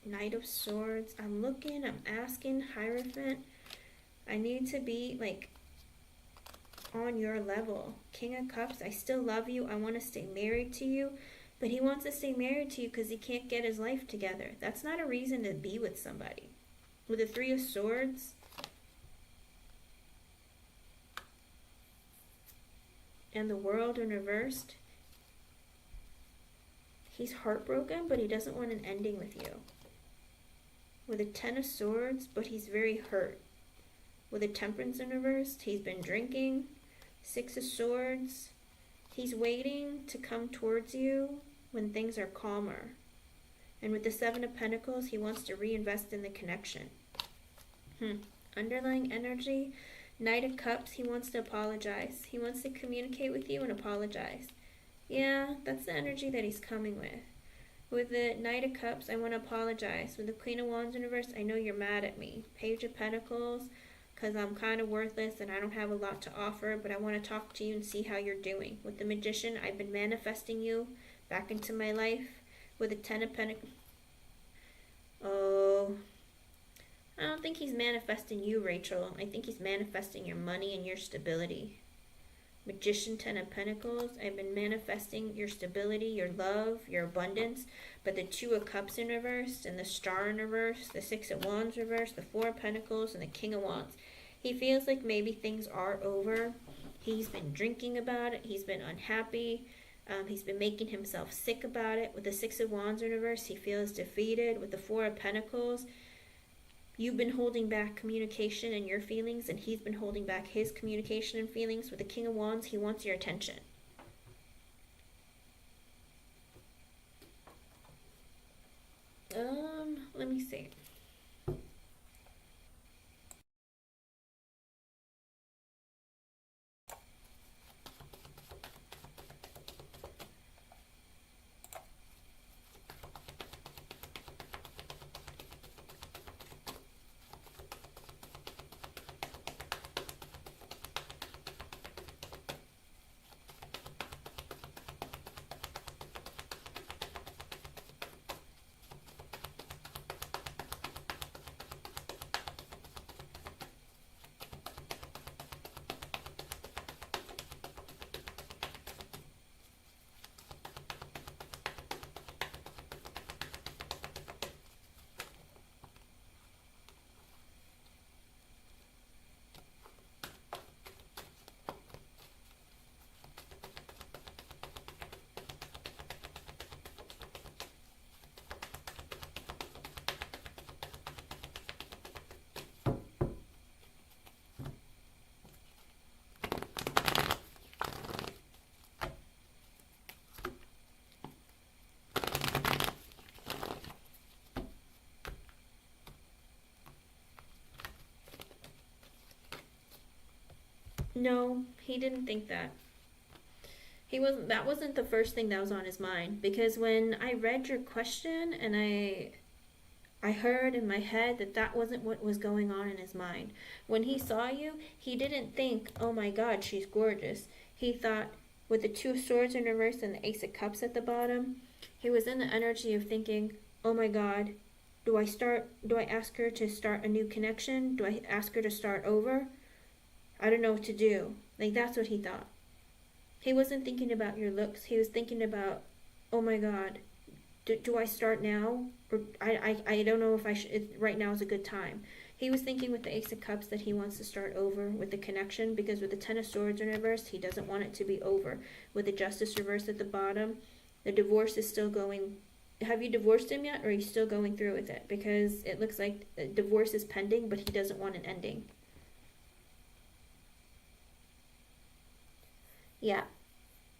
Knight of Swords. I'm looking, I'm asking, Hierophant. I need to be, like, on your level. King of Cups. I still love you. I want to stay married to you. But he wants to stay married to you because he can't get his life together. That's not a reason to be with somebody. With the Three of Swords and the World in reversed, he's heartbroken, but he doesn't want an ending with you. With a Ten of Swords, but he's very hurt. With a Temperance in reversed, he's been drinking. Six of Swords, he's waiting to come towards you when things are calmer. And with the Seven of Pentacles, he wants to reinvest in the connection. Underlying energy, Knight of Cups, he wants to apologize. He wants to communicate with you and apologize. Yeah, that's the energy that he's coming with. With the Knight of Cups, I want to apologize. With the Queen of Wands in reverse, I know you're mad at me. Page of Pentacles, because I'm kind of worthless and I don't have a lot to offer, but I want to talk to you and see how you're doing. With the Magician, I've been manifesting you back into my life. With the Ten of Pentacles, oh, I don't think he's manifesting you, Rachel. I think he's manifesting your money and your stability. Magician, Ten of Pentacles, I've been manifesting your stability, your love, your abundance. But the Two of Cups in reverse, and the Star in reverse, the Six of Wands reverse, the Four of Pentacles, and the King of Wands. He feels like maybe things are over. He's been drinking about it. He's been unhappy. He's been making himself sick about it. With the Six of Wands in reverse, he feels defeated. With the Four of Pentacles, you've been holding back communication and your feelings, and he's been holding back his communication and feelings. With the King of Wands, he wants your attention. Let me see. No, he didn't think that. That wasn't the first thing that was on his mind, because when I read your question and I heard in my head that that wasn't what was going on in his mind. When he saw you, he didn't think, "Oh my god, she's gorgeous." He thought, with the Two of Swords in reverse and the Ace of Cups at the bottom, he was in the energy of thinking, "Oh my god, do I ask her to start a new connection? Do I ask her to start over? I don't know what to do." Like, that's what he thought. He wasn't thinking about your looks. He was thinking about, "Oh my god, do I start now? Or I don't know if I should. Right now is a good time." He was thinking with the Ace of Cups that he wants to start over with the connection, because with the Ten of Swords in reverse, he doesn't want it to be over. With the Justice reversed at the bottom, the divorce is still going. Have you divorced him yet, or are you still going through with it? Because it looks like divorce is pending, but he doesn't want an ending. Yeah,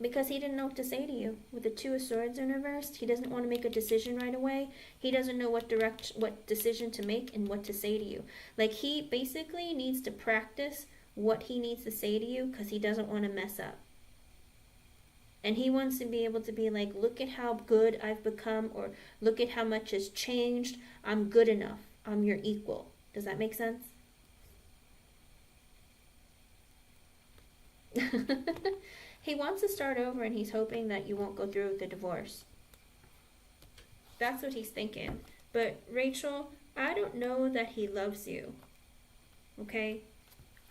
because he didn't know what to say to you. With the Two of Swords in reverse, he doesn't want to make a decision right away. He doesn't know what decision to make and what to say to you. Like, he basically needs to practice what he needs to say to you, because he doesn't want to mess up. And he wants to be able to be like, "Look at how good I've become," or "Look at how much has changed. I'm good enough. I'm your equal." Does that make sense? He wants to start over, and he's hoping that you won't go through with the divorce. That's what he's thinking. But Rachel, I don't know that he loves you. Okay?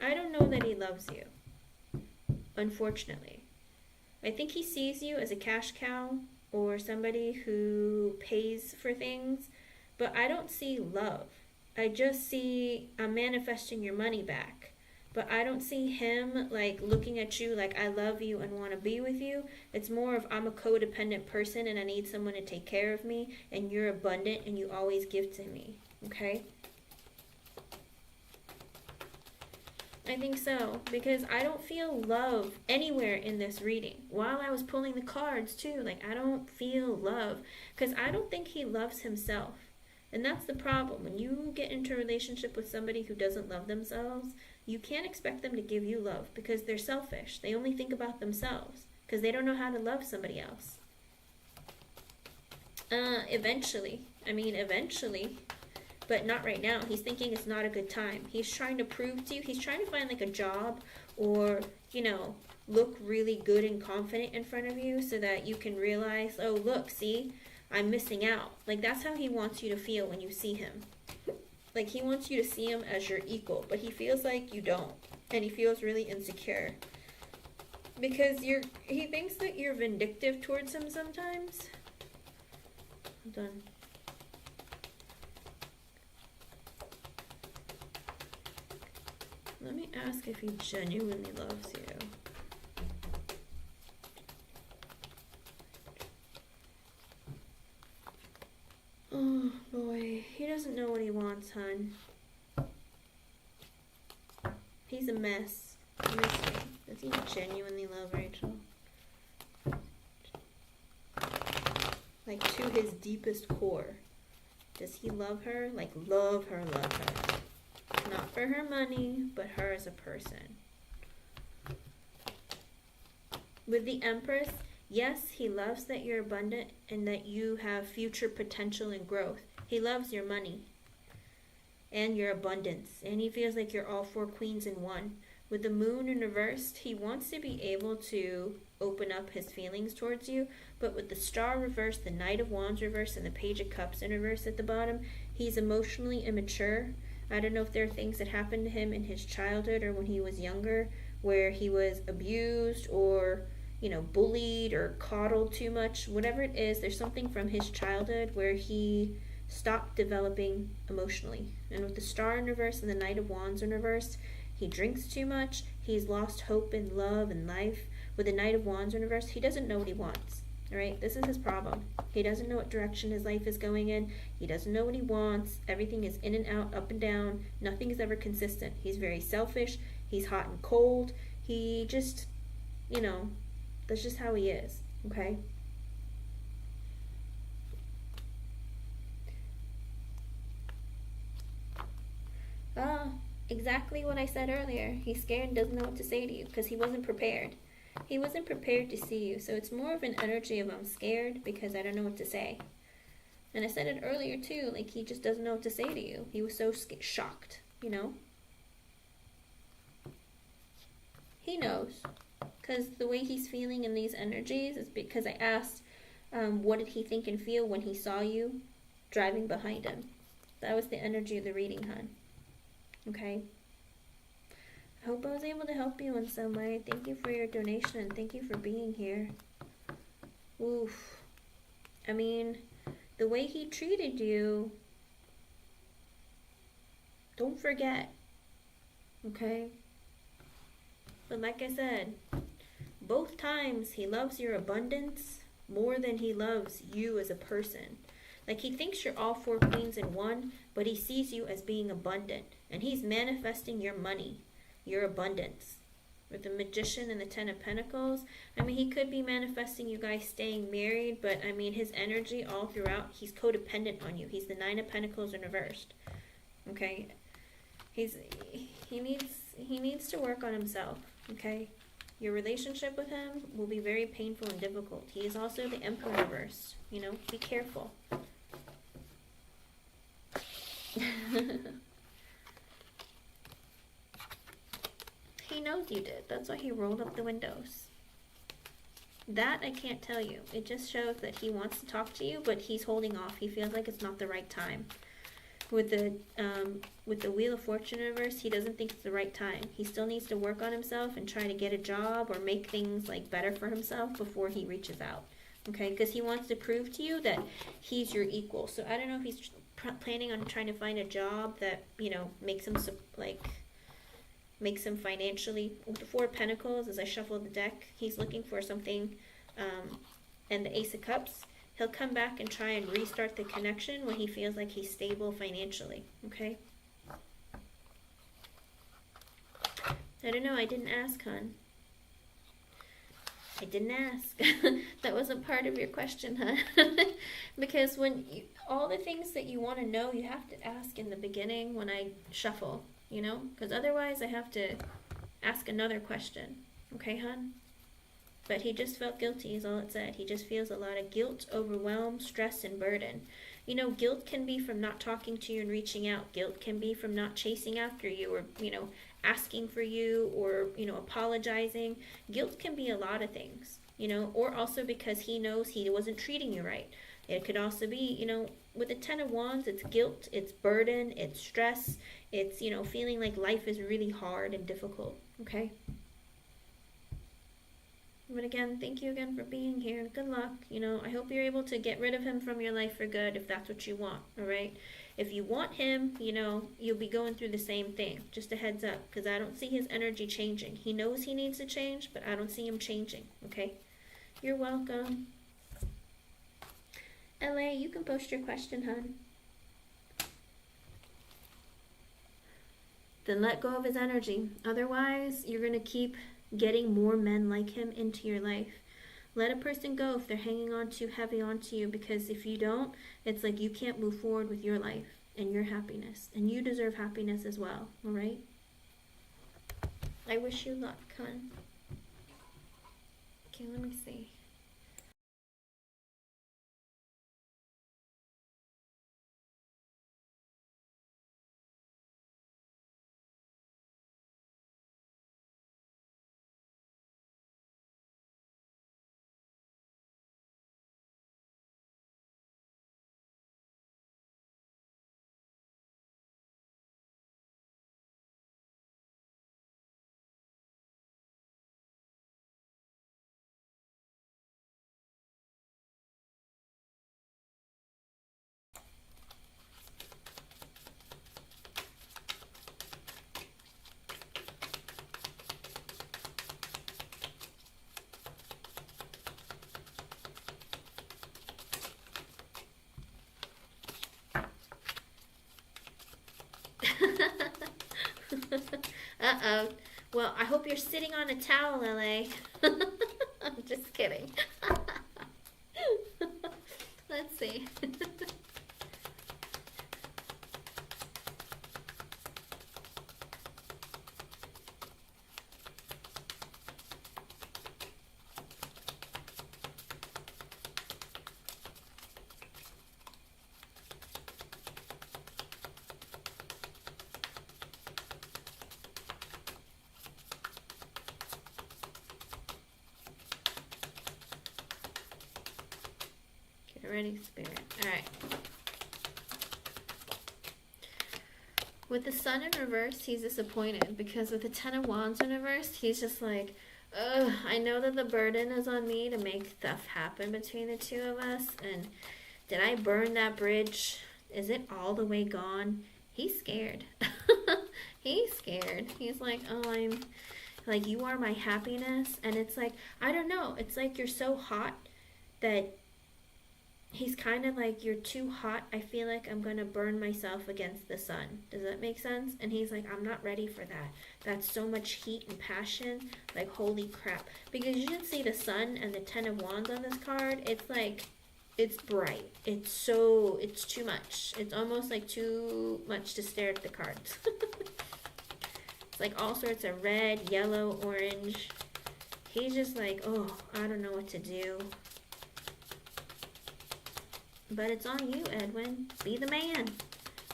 I don't know that he loves you. Unfortunately. I think he sees you as a cash cow. or somebody who pays for things, but I don't see love. I just see I'm manifesting your money back. But I don't see him like looking at you like I love you and want to be with you. It's more of I'm a codependent person and I need someone to take care of me, and you're abundant and you always give to me. Okay? I think so, because I don't feel love anywhere in this reading. While I was pulling the cards too, like I don't feel love, because I don't think he loves himself. And that's the problem. When you get into a relationship with somebody who doesn't love themselves, you can't expect them to give you love because they're selfish. They only think about themselves because they don't know how to love somebody else. Eventually, but not right now. He's thinking it's not a good time. He's trying to prove to you, he's trying to find like a job or, look really good and confident in front of you so that you can realize, oh, look, see, I'm missing out. Like, that's how he wants you to feel when you see him. Like, he wants you to see him as your equal, but he feels like you don't. And he feels really insecure. Because he thinks that you're vindictive towards him sometimes. Hold on. Let me ask if he genuinely loves you. Oh boy, he doesn't know what he wants, hun. He's a mess. Mystery. Does he genuinely love Rachel? Like, to his deepest core. Does he love her? Like, love her, love her. Not for her money, but her as a person. With the Empress, yes, he loves that you're abundant and that you have future potential and growth. He loves your money and your abundance. And he feels like you're all four queens in one. With the Moon in reversed, he wants to be able to open up his feelings towards you. But with the Star reversed, the Knight of Wands reversed, and the Page of Cups in reverse at the bottom, he's emotionally immature. I don't know if there are things that happened to him in his childhood or when he was younger where he was abused or bullied or coddled too much. Whatever it is, there's something from his childhood where he stopped developing emotionally. And with the Star in reverse and the Knight of Wands in reverse, he drinks too much. He's lost hope in love and life. With the Knight of Wands in reverse, he doesn't know what he wants. All right, this is his problem. He doesn't know what direction his life is going in. He doesn't know what he wants. Everything is in and out, up and down. Nothing is ever consistent. He's very selfish. He's hot and cold. He just, that's just how he is, okay? Exactly what I said earlier. He's scared and doesn't know what to say to you because he wasn't prepared. He wasn't prepared to see you, so it's more of an energy of I'm scared because I don't know what to say. And I said it earlier too, like he just doesn't know what to say to you. He was so shocked, He knows. Because the way he's feeling in these energies is because I asked, what did he think and feel when he saw you driving behind him? That was the energy of the reading, hun. Okay? I hope I was able to help you in some way. Thank you for your donation and thank you for being here. Oof. I mean, the way he treated you, don't forget. Okay? But like I said, both times he loves your abundance more than he loves you as a person. Like, he thinks you're all four queens in one, but he sees you as being abundant. And he's manifesting your money, your abundance. With the Magician and the Ten of Pentacles, I mean, he could be manifesting you guys staying married, but I mean, his energy all throughout, he's codependent on you. He's the Nine of Pentacles in reversed. Okay? He needs to work on himself, okay? Your relationship with him will be very painful and difficult. He is also the Emperor reversed. Be careful. He knows you did. That's why he rolled up the windows. That I can't tell you. It just shows that he wants to talk to you, but he's holding off. He feels like it's not the right time. With the Wheel of Fortune reverse, he doesn't think it's the right time. He still needs to work on himself and try to get a job or make things like better for himself before he reaches out. okay? Because he wants to prove to you that he's your equal. So I don't know if he's planning on trying to find a job that, you know, makes him makes him financially. With the Four of Pentacles, as I shuffle the deck, he's looking for something, and the Ace of Cups. He'll come back and try and restart the connection when he feels like he's stable financially, okay? I don't know, I didn't ask, hon. I didn't ask. That wasn't part of your question, huh? Because when you, all the things that you want to know, you have to ask in the beginning when I shuffle, you know? Because otherwise I have to ask another question. Okay, hon? But he just felt guilty is all it said. He just feels a lot of guilt, overwhelm, stress, and burden. You know, guilt can be from not talking to you and reaching out. Guilt can be from not chasing after you, or, you know, asking for you, or, you know, apologizing. Guilt can be a lot of things, you know, or also because he knows he wasn't treating you right. It could also be, you know, with the Ten of Wands, it's guilt, it's burden, it's stress, it's, you know, feeling like life is really hard and difficult, okay? But again, thank you again for being here. Good luck. You know, I hope you're able to get rid of him from your life for good if that's what you want, all right? If you want him, you know, you'll be going through the same thing. Just a heads up, because I don't see his energy changing. He knows he needs to change, but I don't see him changing, okay? You're welcome. LA, you can post your question, hon. Then let go of his energy. Otherwise, you're going to keep getting more men like him into your life. Let a person go if they're hanging on too heavy onto you, because if you don't, it's like you can't move forward with your life and your happiness. And you deserve happiness as well, all right? I wish you luck, hon. Okay, let me see. Uh-oh. Well, I hope you're sitting on a towel, LA. I'm just kidding. Let's see. Ready, Spirit. Alright. With the Sun in reverse, he's disappointed, because with the Ten of Wands in reverse, he's just like, ugh, I know that the burden is on me to make stuff happen between the two of us, and did I burn that bridge? Is it all the way gone? He's scared. He's scared. He's like, oh, I'm, like, you are my happiness, and it's like, I don't know, it's like you're so hot that he's kind of like, you're too hot. I feel like I'm going to burn myself against the sun. Does that make sense? And he's like, I'm not ready for that. That's so much heat and passion. Like, holy crap. Because you should see the Sun and the Ten of Wands on this card. It's like, it's bright. It's too much. It's almost like too much to stare at the cards. It's like all sorts of red, yellow, orange. He's just like, oh, I don't know what to do. But it's on you, Edwin. Be the man.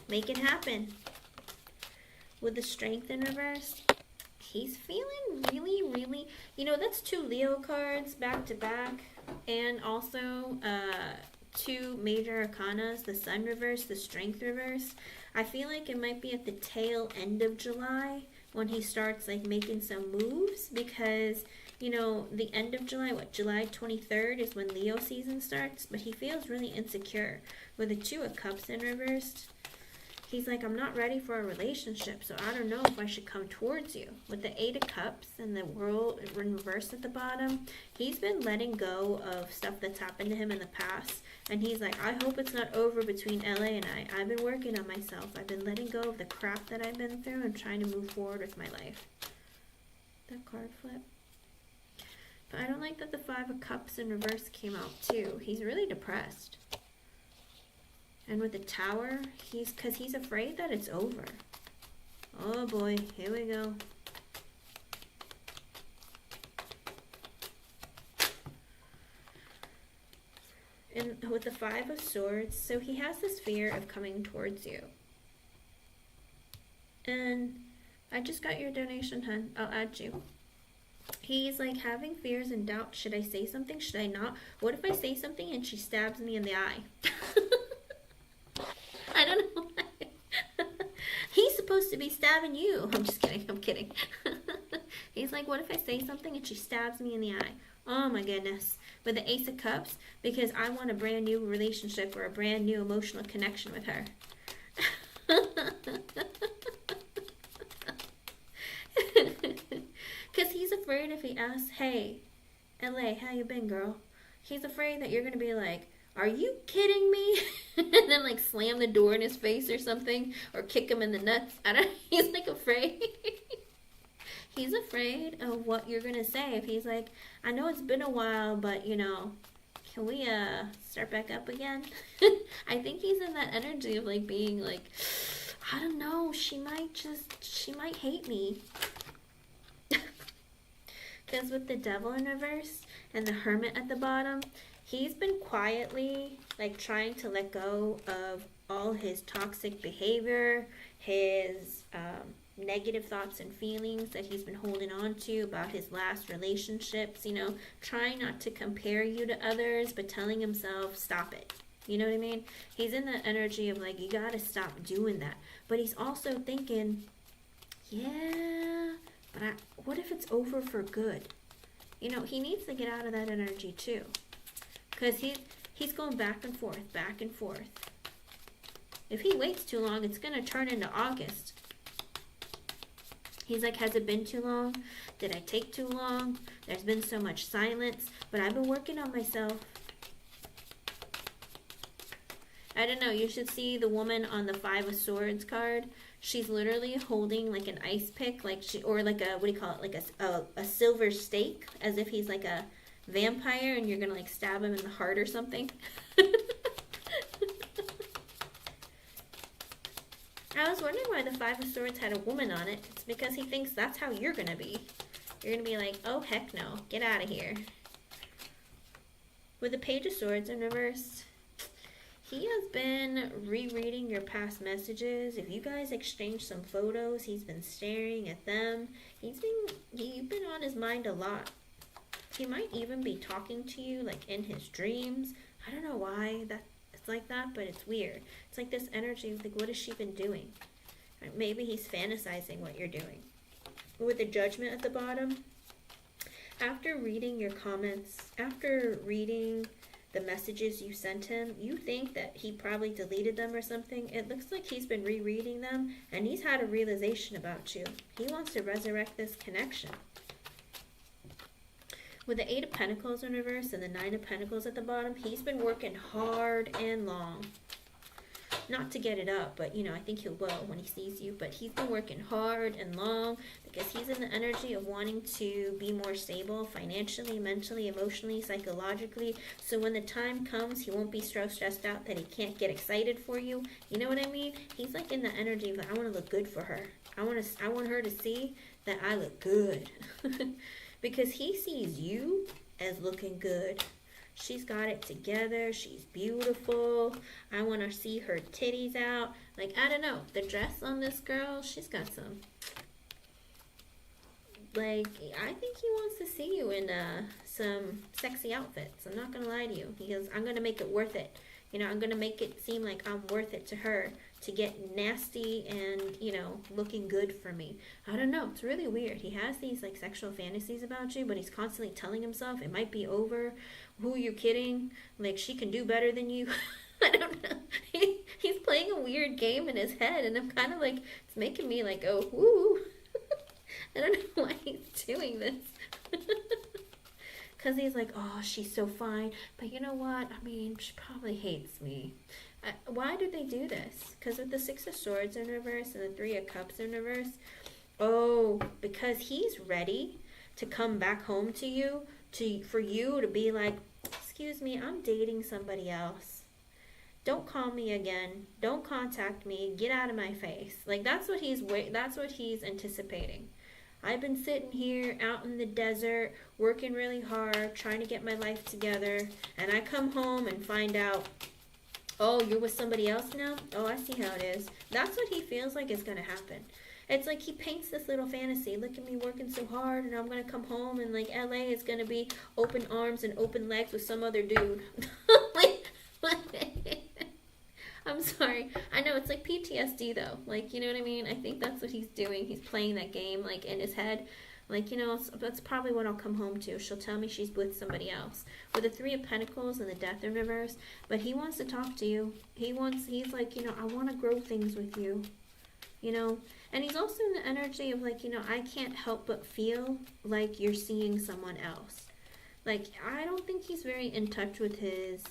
Make it happen. With the Strength in reverse, he's feeling really, really... You know, that's two Leo cards back to back. And also two major arcanas. The Sun reverse, the Strength reverse. I feel like it might be at the tail end of July when he starts, like, making some moves. Because you know, the end of July, July 23rd is when Leo season starts, but he feels really insecure. With the Two of Cups in reversed, he's like, I'm not ready for a relationship, so I don't know if I should come towards you. With the Eight of Cups and the World in reverse at the bottom, he's been letting go of stuff that's happened to him in the past. And he's like, I hope it's not over between LA and I. I've been working on myself. I've been letting go of the crap that I've been through and trying to move forward with my life. That card flip. But I don't like that the Five of Cups in reverse came out too. He's really depressed. And with the Tower, because he's afraid that it's over. Oh boy, here we go. And with the Five of Swords, so he has this fear of coming towards you. And I just got your donation, hun. I'll add you. He's like having fears and doubts. Should I say something? Should I not? What if I say something and she stabs me in the eye? I don't know why. He's supposed to be stabbing you. I'm just kidding. I'm kidding. He's like, what if I say something and she stabs me in the eye? Oh my goodness. With the Ace of Cups, because I want a brand new relationship or a brand new emotional connection with her. Because he's afraid if he asks, hey, LA, how you been, girl? He's afraid that you're going to be like, are you kidding me? And then like slam the door in his face or something, or kick him in the nuts. He's like afraid. He's afraid of what you're going to say. If he's like, I know it's been a while, but, you know, can we start back up again? I think he's in that energy of, like, being like, I don't know, she might hate me. Because with the Devil in reverse and the Hermit at the bottom, he's been quietly, like, trying to let go of all his toxic behavior, his negative thoughts and feelings that he's been holding on to about his last relationships, you know, trying not to compare you to others, but telling himself, stop it. You know what I mean? He's in that energy of like, you gotta stop doing that. But he's also thinking, yeah, but what if it's over for good? You know, he needs to get out of that energy too. Because he's going back and forth, back and forth. If he waits too long, it's going to turn into August. He's like, has it been too long? Did I take too long? There's been so much silence, but I've been working on myself. I don't know, you should see the woman on the Five of Swords card. She's literally holding like an ice pick, like or like a, what do you call it? Like a silver stake, as if he's like a vampire and you're going to like stab him in the heart or something. I was wondering why the Five of Swords had a woman on it. It's because he thinks that's how you're going to be. You're going to be like, oh, heck no. Get out of here. With the Page of Swords in reverse, he has been rereading your past messages. If you guys exchange some photos, he's been staring at them. You've been on his mind a lot. He might even be talking to you like in his dreams. I don't know why it's like that, but it's weird. It's like this energy of like, what has she been doing? Or maybe he's fantasizing what you're doing. With the Judgment at the bottom, after reading your comments, after reading the messages you sent him, you think that he probably deleted them or something. It looks like he's been rereading them and he's had a realization about you. He wants to resurrect this connection. With the Eight of Pentacles in reverse and the Nine of Pentacles at the bottom, he's been working hard and long. Not to get it up, but, you know, I think he will when he sees you. But he's been working hard and long because he's in the energy of wanting to be more stable financially, mentally, emotionally, psychologically. So when the time comes, he won't be so stressed out that he can't get excited for you. You know what I mean? He's like in the energy of, like, I want to look good for her. I want her to see that I look good. Because he sees you as looking good. She's got it together. She's beautiful. I want to see her titties out. Like, I don't know. The dress on this girl, she's got some. Like, I think he wants to see you in some sexy outfits. I'm not going to lie to you. He goes, I'm going to make it worth it. You know, I'm going to make it seem like I'm worth it to her to get nasty and, you know, looking good for me. I don't know. It's really weird. He has these like sexual fantasies about you, but he's constantly telling himself it might be over. Who are you kidding? Like, she can do better than you. I don't know. He's playing a weird game in his head, and I'm kind of like, it's making me like, oh, woo. I don't know why he's doing this. Because he's like, oh, she's so fine. But you know what? I mean, she probably hates me. Why do they do this? Because with the Six of Swords in reverse and the Three of Cups in reverse, oh, because he's ready to come back home to you, for you to be like, excuse me, I'm dating somebody else. Don't call me again. Don't contact me. Get out of my face. Like, that's what he's anticipating. I've been sitting here out in the desert, working really hard, trying to get my life together, and I come home and find out, oh, you're with somebody else now? Oh, I see how it is. That's what he feels like is going to happen. It's like he paints this little fantasy. Look at me working so hard, and I'm going to come home, and like LA is going to be open arms and open legs with some other dude. I'm sorry. I know it's like PTSD though. Like, you know what I mean? I think that's what he's doing. He's playing that game like in his head. Like, you know, that's probably what I'll come home to. She'll tell me she's with somebody else. With the Three of Pentacles and the Death in reverse. But he wants to talk to you. He's like, you know, I want to grow things with you. You know? And he's also in the energy of like, you know, I can't help but feel like you're seeing someone else. Like, I don't think he's very in touch with his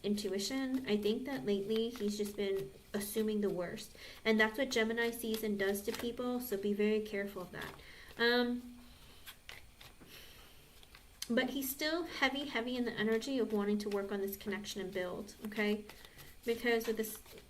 intuition. I think that lately he's just been assuming the worst. And that's what Gemini season does to people, so be very careful of that. But he's still heavy in the energy of wanting to work on this connection and build, okay? Because with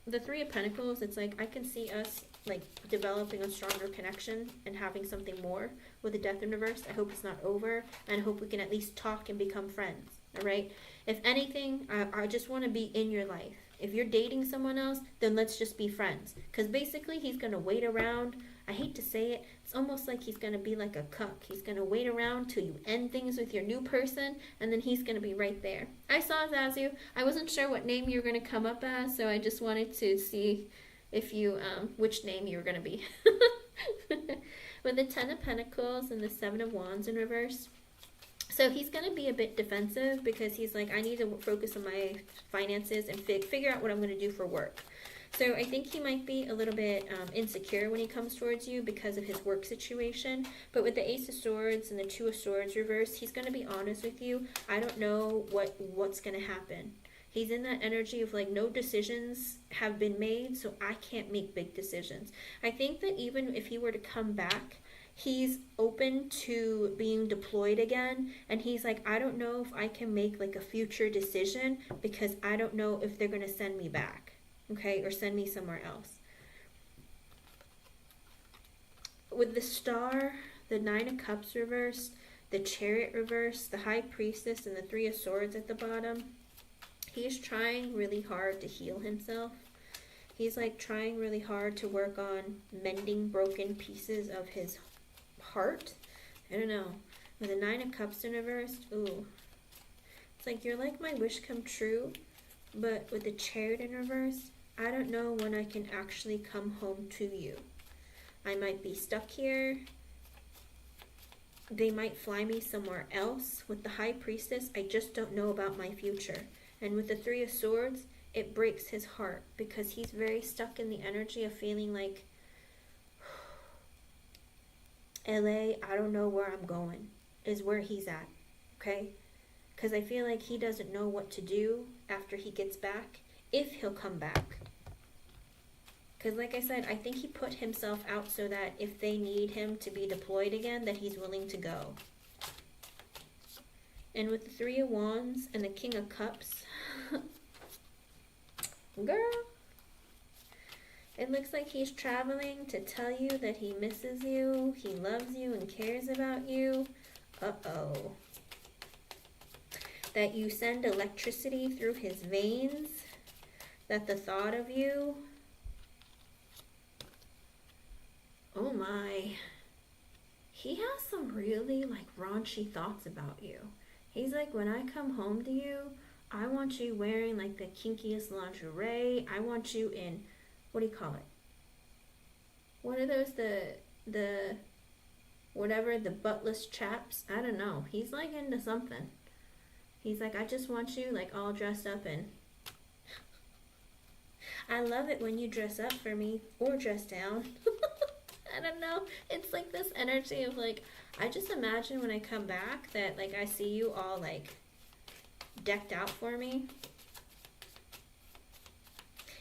the Three of Pentacles, it's like I can see us like developing a stronger connection and having something more. With the Death in reverse, I hope it's not over, and I hope we can at least talk and become friends, all right? If anything, I just want to be in your life. If you're dating someone else, then let's just be friends. Because basically, he's going to wait around. I hate to say it. It's almost like he's going to be like a cuck. He's going to wait around till you end things with your new person, and then he's going to be right there. I saw Zazu. I wasn't sure what name you were going to come up as, so I just wanted to see if you, which name you were going to be. With the Ten of Pentacles and the Seven of Wands in reverse. So he's going to be a bit defensive because he's like, I need to focus on my finances and figure out what I'm going to do for work. So I think he might be a little bit insecure when he comes towards you because of his work situation. But with the Ace of Swords and the Two of Swords reverse, he's going to be honest with you. I don't know what's going to happen. He's in that energy of like no decisions have been made, so I can't make big decisions. I think that even if he were to come back, he's open to being deployed again, and he's like, I don't know if I can make like a future decision because I don't know if they're going to send me back, okay, or send me somewhere else. With the Star, the Nine of Cups reversed, the Chariot reversed, the High Priestess, and the Three of Swords at the bottom, he's trying really hard to heal himself. He's like trying really hard to work on mending broken pieces of his heart. I don't know. With the Nine of Cups in reverse, ooh. It's like you're like my wish come true, but with the Chariot in reverse, I don't know when I can actually come home to you. I might be stuck here. They might fly me somewhere else. With the High Priestess, I just don't know about my future. And with the Three of Swords, it breaks his heart because he's very stuck in the energy of feeling like, LA, I don't know where I'm going, is where he's at, okay? Because I feel like he doesn't know what to do after he gets back, if he'll come back. Because like I said, I think he put himself out so that if they need him to be deployed again, that he's willing to go. And with the Three of Wands and the King of Cups, girl, it looks like he's traveling to tell you that he misses you, he loves you and cares about you. Uh-oh. That you send electricity through his veins, that the thought of you, oh my, he has some really like raunchy thoughts about you. He's like, when I come home to you, I want you wearing like the kinkiest lingerie. I want you in, what do you call it? What are those, the whatever, the buttless chaps? I don't know. He's like into something. He's like, I just want you like all dressed up and I love it when you dress up for me or dress down. I don't know. It's like this energy of like, I just imagine when I come back that like I see you all like decked out for me.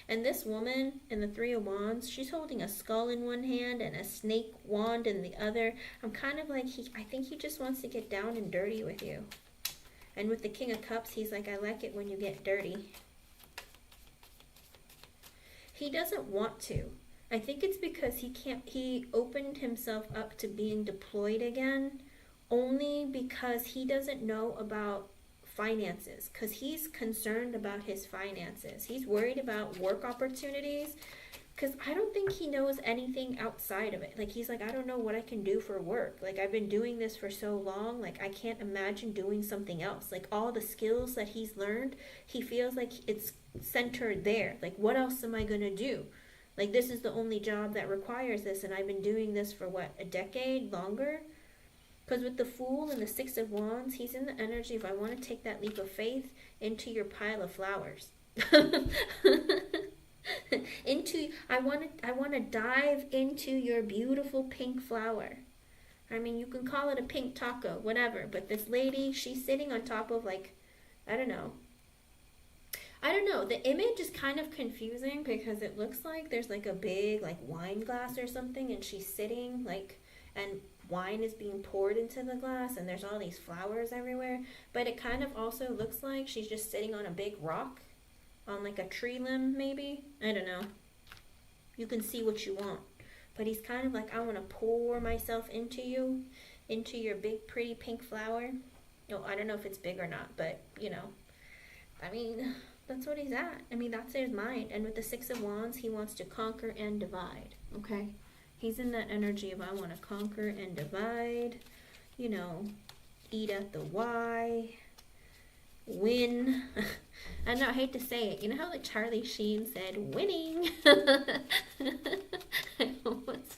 And this woman in the Three of Wands, she's holding a skull in one hand and a snake wand in the other. I'm kind of like, I think he just wants to get down and dirty with you. And with the King of Cups, he's like, I like it when you get dirty. He doesn't want to. I think it's because he opened himself up to being deployed again, only because he doesn't know about finances, because he's concerned about his finances. He's worried about work opportunities, because I don't think he knows anything outside of it. Like, he's like, I don't know what I can do for work. Like, I've been doing this for so long. Like, I can't imagine doing something else. Like, all the skills that he's learned, he feels like it's centered there. Like, what else am I going to do? Like, this is the only job that requires this, and I've been doing this for, what, a decade? Longer? Because with the Fool and the Six of Wands, he's in the energy of, I want to take that leap of faith into your pile of flowers. I want to dive into your beautiful pink flower. I mean, you can call it a pink taco, whatever. But this lady, she's sitting on top of, like, I don't know. The image is kind of confusing because it looks like there's like a big like wine glass or something, and she's sitting like, and wine is being poured into the glass, and there's all these flowers everywhere. But it kind of also looks like she's just sitting on a big rock, on like a tree limb maybe. I don't know. You can see what you want. But he's kind of like, I want to pour myself into you, into your big pretty pink flower. Oh, I don't know if it's big or not, but you know, I mean, that's what he's at. I mean, that's his mind. And with the Six of Wands, he wants to conquer and divide, okay? He's in that energy of, I want to conquer and divide, you know, eat at the Y, win. I know, I hate to say it. You know how like Charlie Sheen said, winning?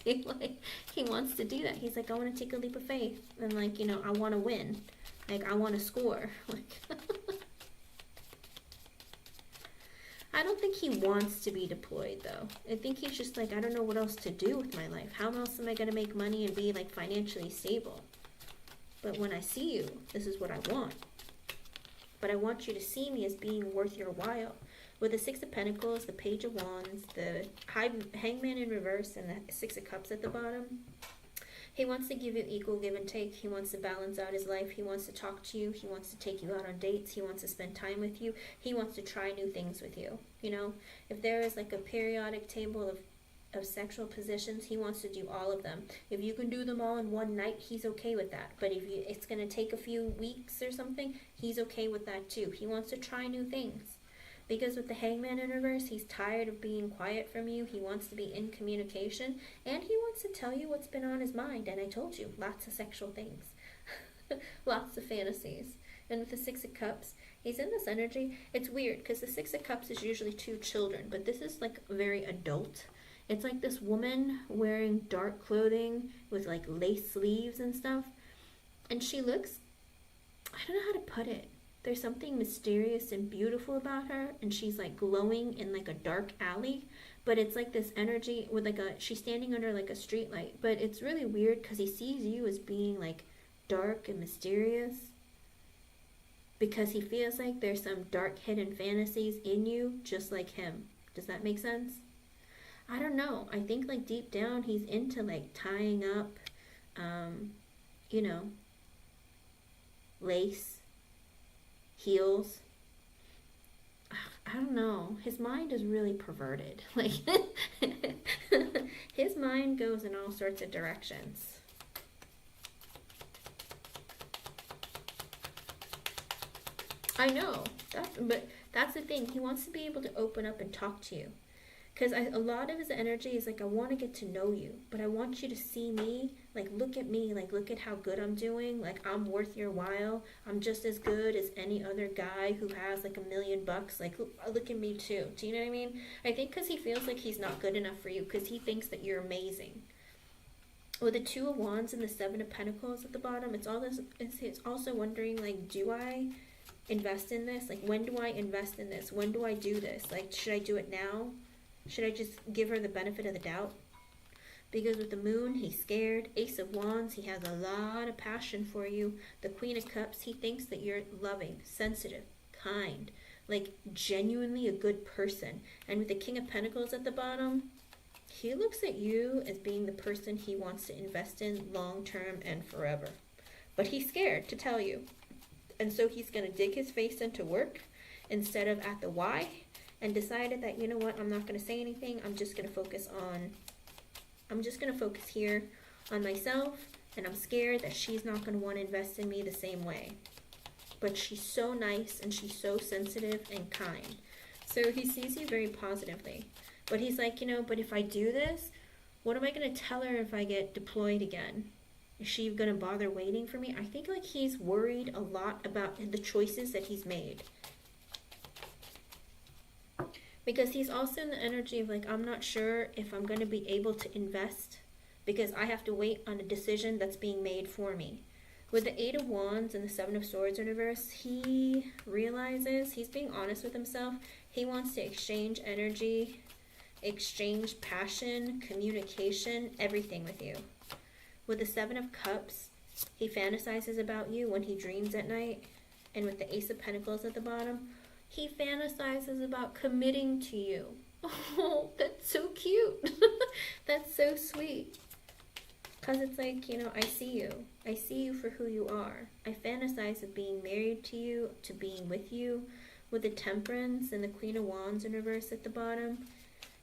He wants to do that. He's like, I want to take a leap of faith. And like, you know, I want to win. Like, I want to score. Like, I don't think he wants to be deployed, though. I think he's just like, I don't know what else to do with my life. How else am I going to make money and be, like, financially stable? But when I see you, this is what I want. But I want you to see me as being worth your while. With the Six of Pentacles, the Page of Wands, the Hangman in reverse, and the Six of Cups at the bottom. He wants to give you equal give and take. He wants to balance out his life. He wants to talk to you. He wants to take you out on dates. He wants to spend time with you. He wants to try new things with you. You know, if there is like a periodic table of sexual positions, he wants to do all of them. If you can do them all in one night, he's okay with that. But if it's going to take a few weeks or something, he's okay with that too. He wants to try new things. Because with the Hangman in reverse, he's tired of being quiet from you. He wants to be in communication. And he wants to tell you what's been on his mind. And I told you, lots of sexual things. Lots of fantasies. And with the Six of Cups, he's in this energy. It's weird, because the Six of Cups is usually two children. But this is like very adult. It's like this woman wearing dark clothing with like lace sleeves and stuff. And she looks, I don't know how to put it. There's something mysterious and beautiful about her, and she's like glowing in like a dark alley, but it's like this energy with like she's standing under like a street light. But it's really weird because he sees you as being like dark and mysterious, because he feels like there's some dark hidden fantasies in you just like him. Does that make sense? I don't know. I think like deep down he's into like tying up you know, lace, heels. I don't know. His mind is really perverted. Like, his mind goes in all sorts of directions. I know. But that's the thing. He wants to be able to open up and talk to you. Because a lot of his energy is like, I want to get to know you, but I want you to see me Like, look at me. Like, look at how good I'm doing. Like, I'm worth your while. I'm just as good as any other guy who has like $1 million. Like, look at me too. Do you know what I mean? I think because he feels like he's not good enough for you, because he thinks that you're amazing. With the Two of Wands and the Seven of Pentacles at the bottom, it's all this. It's also wondering, like, do I invest in this? Like, when do I invest in this? When do I do this? Like, should I do it now? Should I just give her the benefit of the doubt? Because with the Moon, he's scared. Ace of Wands, he has a lot of passion for you. The Queen of Cups, he thinks that you're loving, sensitive, kind, like genuinely a good person. And with the King of Pentacles at the bottom, he looks at you as being the person he wants to invest in long term and forever. But he's scared to tell you. And so he's going to dig his face into work instead of at the why, and decided that, you know what, I'm not going to say anything. I'm just going to focus here on myself, and I'm scared that she's not going to want to invest in me the same way. But she's so nice, and she's so sensitive and kind. So he sees you very positively. But he's like, you know, but if I do this, what am I going to tell her if I get deployed again? Is she going to bother waiting for me? I think like he's worried a lot about the choices that he's made. Because he's also in the energy of like, I'm not sure if I'm going to be able to invest, because I have to wait on a decision that's being made for me. With the Eight of Wands and the Seven of Swords in reverse, he realizes, he's being honest with himself, he wants to exchange energy, exchange passion, communication, everything with you. With the Seven of Cups, he fantasizes about you when he dreams at night. And with the Ace of Pentacles at the bottom, he fantasizes about committing to you. Oh, that's so cute. That's so sweet. Because it's like, you know, I see you. I see you for who you are. I fantasize of being married to you, to being with you. With the Temperance and the Queen of Wands in reverse at the bottom.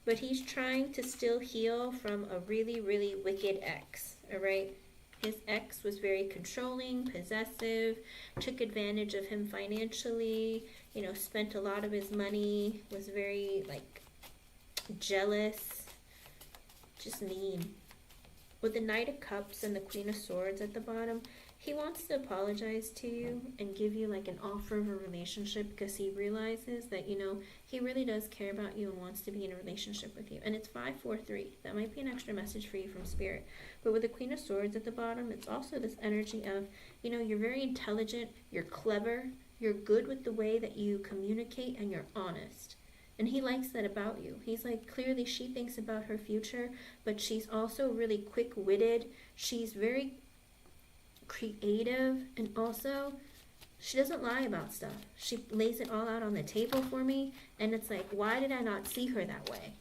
But he's trying to still heal from a really, really wicked ex. Alright? His ex was very controlling, possessive, took advantage of him financially, you know, spent a lot of his money, was very, like, jealous, just mean. With the Knight of Cups and the Queen of Swords at the bottom, he wants to apologize to you and give you, like, an offer of a relationship, because he realizes that, you know, he really does care about you and wants to be in a relationship with you. And it's 543. That might be an extra message for you from Spirit. But with the Queen of Swords at the bottom, it's also this energy of, you know, you're very intelligent, you're clever, you're good with the way that you communicate, and you're honest. And he likes that about you. He's like, clearly she thinks about her future, but she's also really quick-witted. She's very creative, and also she doesn't lie about stuff. She lays it all out on the table for me, and it's like, why did I not see her that way?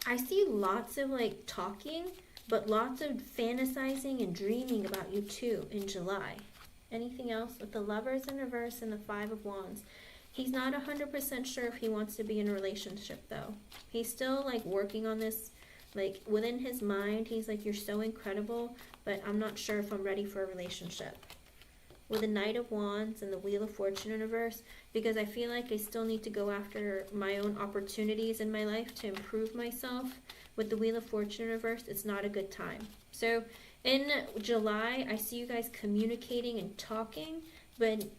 I see lots of like talking, but lots of fantasizing and dreaming about you too in July. Anything else? With the Lovers in reverse and the Five of Wands, he's not 100% sure if he wants to be in a relationship though. He's still like working on this. Like, within his mind, he's like, you're so incredible, but I'm not sure if I'm ready for a relationship. With the Knight of Wands and the Wheel of Fortune in reverse, because I feel like I still need to go after my own opportunities in my life to improve myself. With the Wheel of Fortune in reverse, it's not a good time. So, in July, I see you guys communicating and talking,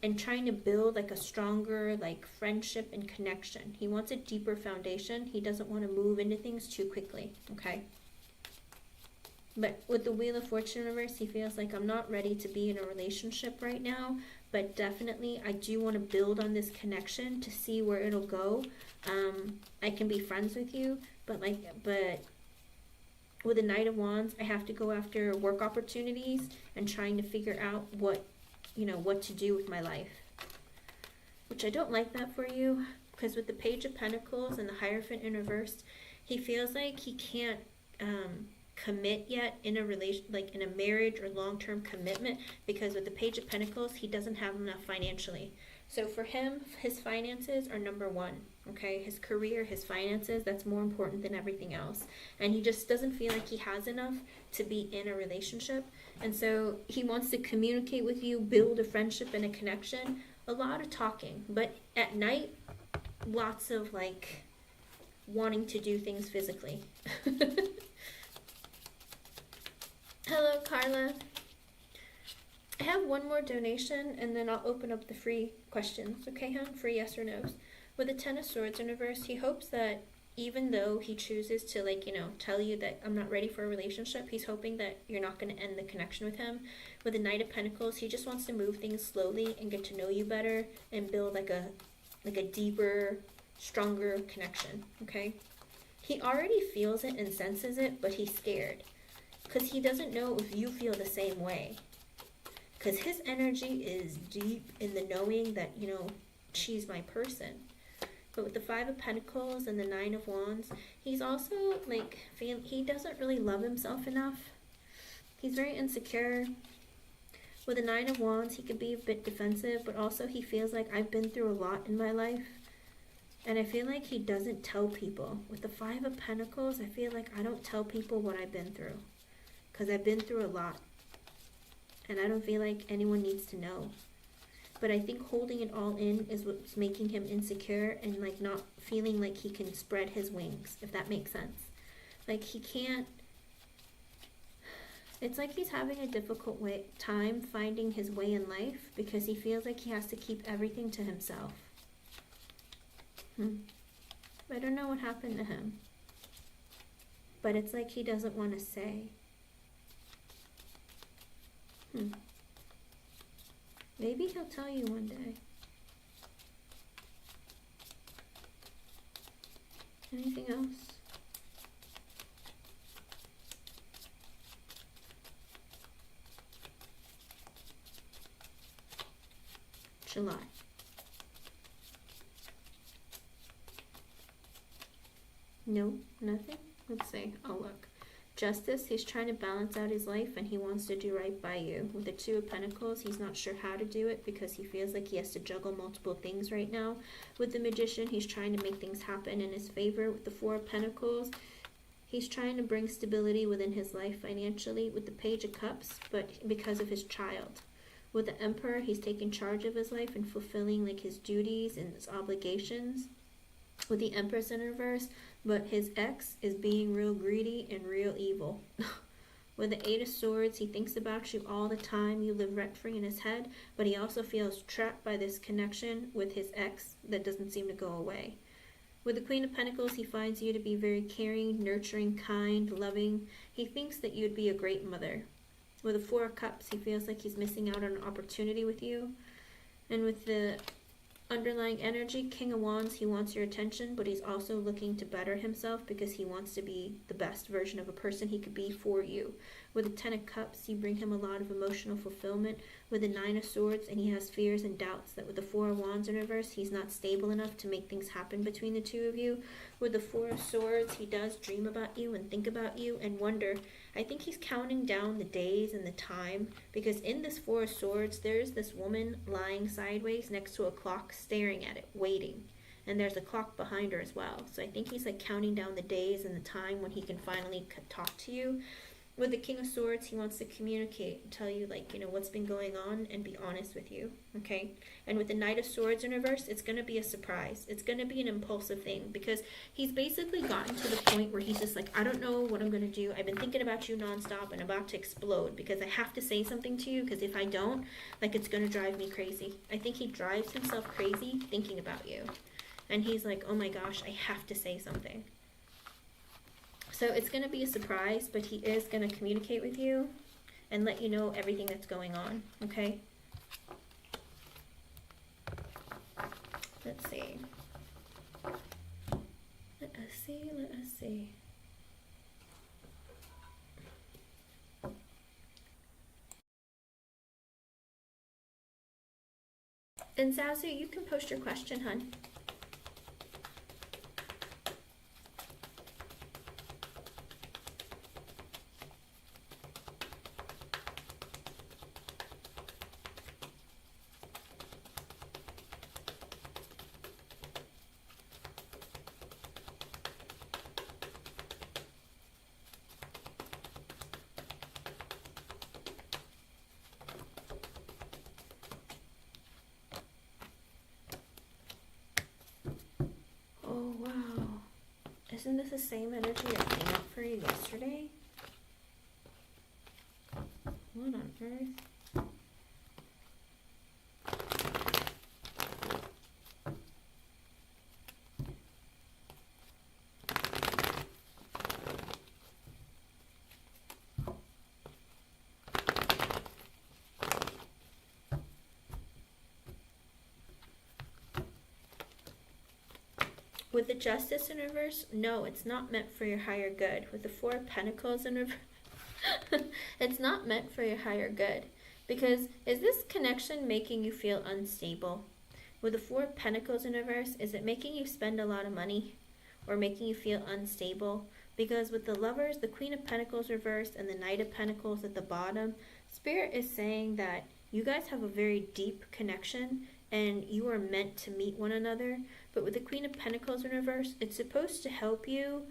and trying to build like a stronger like friendship and connection. He wants a deeper foundation. He doesn't want to move into things too quickly, okay? But with the Wheel of Fortune in reverse, he feels like, I'm not ready to be in a relationship right now, but definitely I do want to build on this connection to see where it'll go. I can be friends with you, but with the Knight of Wands, I have to go after work opportunities and trying to figure out what to do with my life. Which I don't like that for you, because with the Page of Pentacles and the Hierophant in reverse, he feels like he can't commit yet in a relation, like in a marriage or long-term commitment, because with the Page of Pentacles, he doesn't have enough financially. So for him, his finances are number one, okay? His career, his finances, that's more important than everything else. And he just doesn't feel like he has enough to be in a relationship. And so he wants to communicate with you, build a friendship and a connection, a lot of talking. But at night, lots of like wanting to do things physically. Hello, Carla. I have one more donation, and then I'll open up the free questions. Okay, hon? Free yes or no's. With the Ten of Swords in reverse, he hopes that even though he chooses to, like, tell you that I'm not ready for a relationship, he's hoping that you're not going to end the connection with him. With the Knight of Pentacles, he just wants to move things slowly and get to know you better and build like a deeper, stronger connection, okay? He already feels it and senses it, but he's scared because he doesn't know if you feel the same way. Because his energy is deep in the knowing that, she's my person. But with the Five of Pentacles and the Nine of Wands, he's also, like, he doesn't really love himself enough. He's very insecure. With the Nine of Wands, he could be a bit defensive, but also he feels like I've been through a lot in my life. And I feel like he doesn't tell people. With the Five of Pentacles, I feel like I don't tell people what I've been through. Because I've been through a lot. And I don't feel like anyone needs to know. But I think holding it all in is what's making him insecure and, like, not feeling like he can spread his wings, if that makes sense. Like, he can't... It's like he's having a difficult time finding his way in life because he feels like he has to keep everything to himself. I don't know what happened to him. But it's like he doesn't want to say. Maybe he'll tell you one day. Anything else? July. No, nothing? Let's see. Oh, look. Justice, he's trying to balance out his life and he wants to do right by you. With the Two of Pentacles, he's not sure how to do it because he feels like he has to juggle multiple things right now. With the Magician, he's trying to make things happen in his favor. With the Four of Pentacles, he's trying to bring stability within his life financially. With the Page of Cups, but because of his child. With the Emperor, he's taking charge of his life and fulfilling, like, his duties and his obligations. With the Empress in reverse, but his ex is being real greedy and real evil. With the Eight of Swords, he thinks about you all the time. You live rent-free in his head, but he also feels trapped by this connection with his ex that doesn't seem to go away. With the Queen of Pentacles, he finds you to be very caring, nurturing, kind, loving. He thinks that you'd be a great mother. With the Four of Cups, he feels like he's missing out on an opportunity with you. And with the underlying energy, King of Wands, he wants your attention, but he's also looking to better himself because he wants to be the best version of a person he could be for you. With the Ten of Cups, you bring him a lot of emotional fulfillment. With the Nine of Swords, and he has fears and doubts that with the Four of Wands in reverse, he's not stable enough to make things happen between the two of you. With the Four of Swords, he does dream about you and think about you and wonder. I think he's counting down the days and the time because in this Four of Swords, there's this woman lying sideways next to a clock staring at it, waiting. And there's a clock behind her as well. So I think he's, like, counting down the days and the time when he can finally talk to you. With the King of Swords, he wants to communicate and tell you, like, what's been going on and be honest with you, okay? And with the Knight of Swords in reverse, it's going to be a surprise. It's going to be an impulsive thing because he's basically gotten to the point where he's just like, I don't know what I'm going to do. I've been thinking about you nonstop and about to explode because I have to say something to you because if I don't, like, it's going to drive me crazy. I think he drives himself crazy thinking about you. And he's like, oh my gosh, I have to say something. So it's going to be a surprise, but he is going to communicate with you and let you know everything that's going on, okay? Let's see. Let us see. And Zazu, you can post your question, hun. Isn't this the same energy that came up for you yesterday? What on earth? With the Justice in reverse, no, it's not meant for your higher good. With the Four of Pentacles in reverse, it's not meant for your higher good. Because is this connection making you feel unstable? With the Four of Pentacles in reverse, is it making you spend a lot of money? Or making you feel unstable? Because with the Lovers, the Queen of Pentacles reversed, and the Knight of Pentacles at the bottom, Spirit is saying that you guys have a very deep connection and you are meant to meet one another. But with the Queen of Pentacles in reverse, it's supposed to help you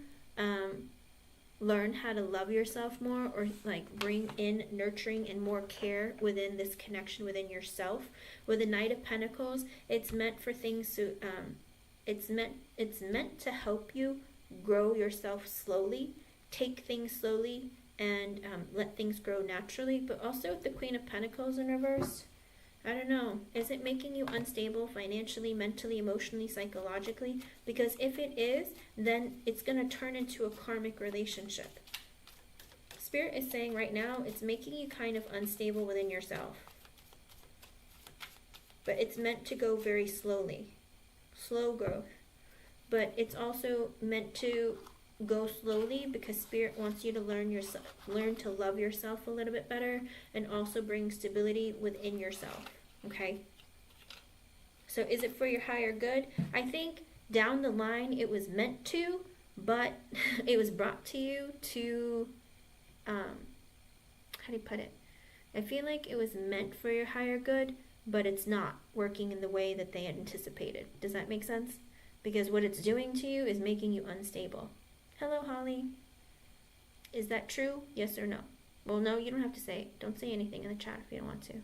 learn how to love yourself more, or like bring in nurturing and more care within this connection within yourself. With the Knight of Pentacles, it's meant for things to it's meant to help you grow yourself slowly, take things slowly, and let things grow naturally. But also with the Queen of Pentacles in reverse, I don't know, is it making you unstable financially, mentally, emotionally, psychologically? Because if it is, then it's going to turn into a karmic relationship. Spirit is saying right now, it's making you kind of unstable within yourself. But it's meant to go very slowly. Slow growth. But it's also meant to go slowly because Spirit wants you to learn to love yourself a little bit better, and also bring stability within yourself. Okay? So is it for your higher good? I think down the line it was meant to, but it was brought to you to, how do you put it? I feel like it was meant for your higher good, but it's not working in the way that they had anticipated. Does that make sense? Because what it's doing to you is making you unstable. Hello, Holly. Is that true? Yes or no? Well, no, you don't have to say it. Don't say anything in the chat if you don't want to.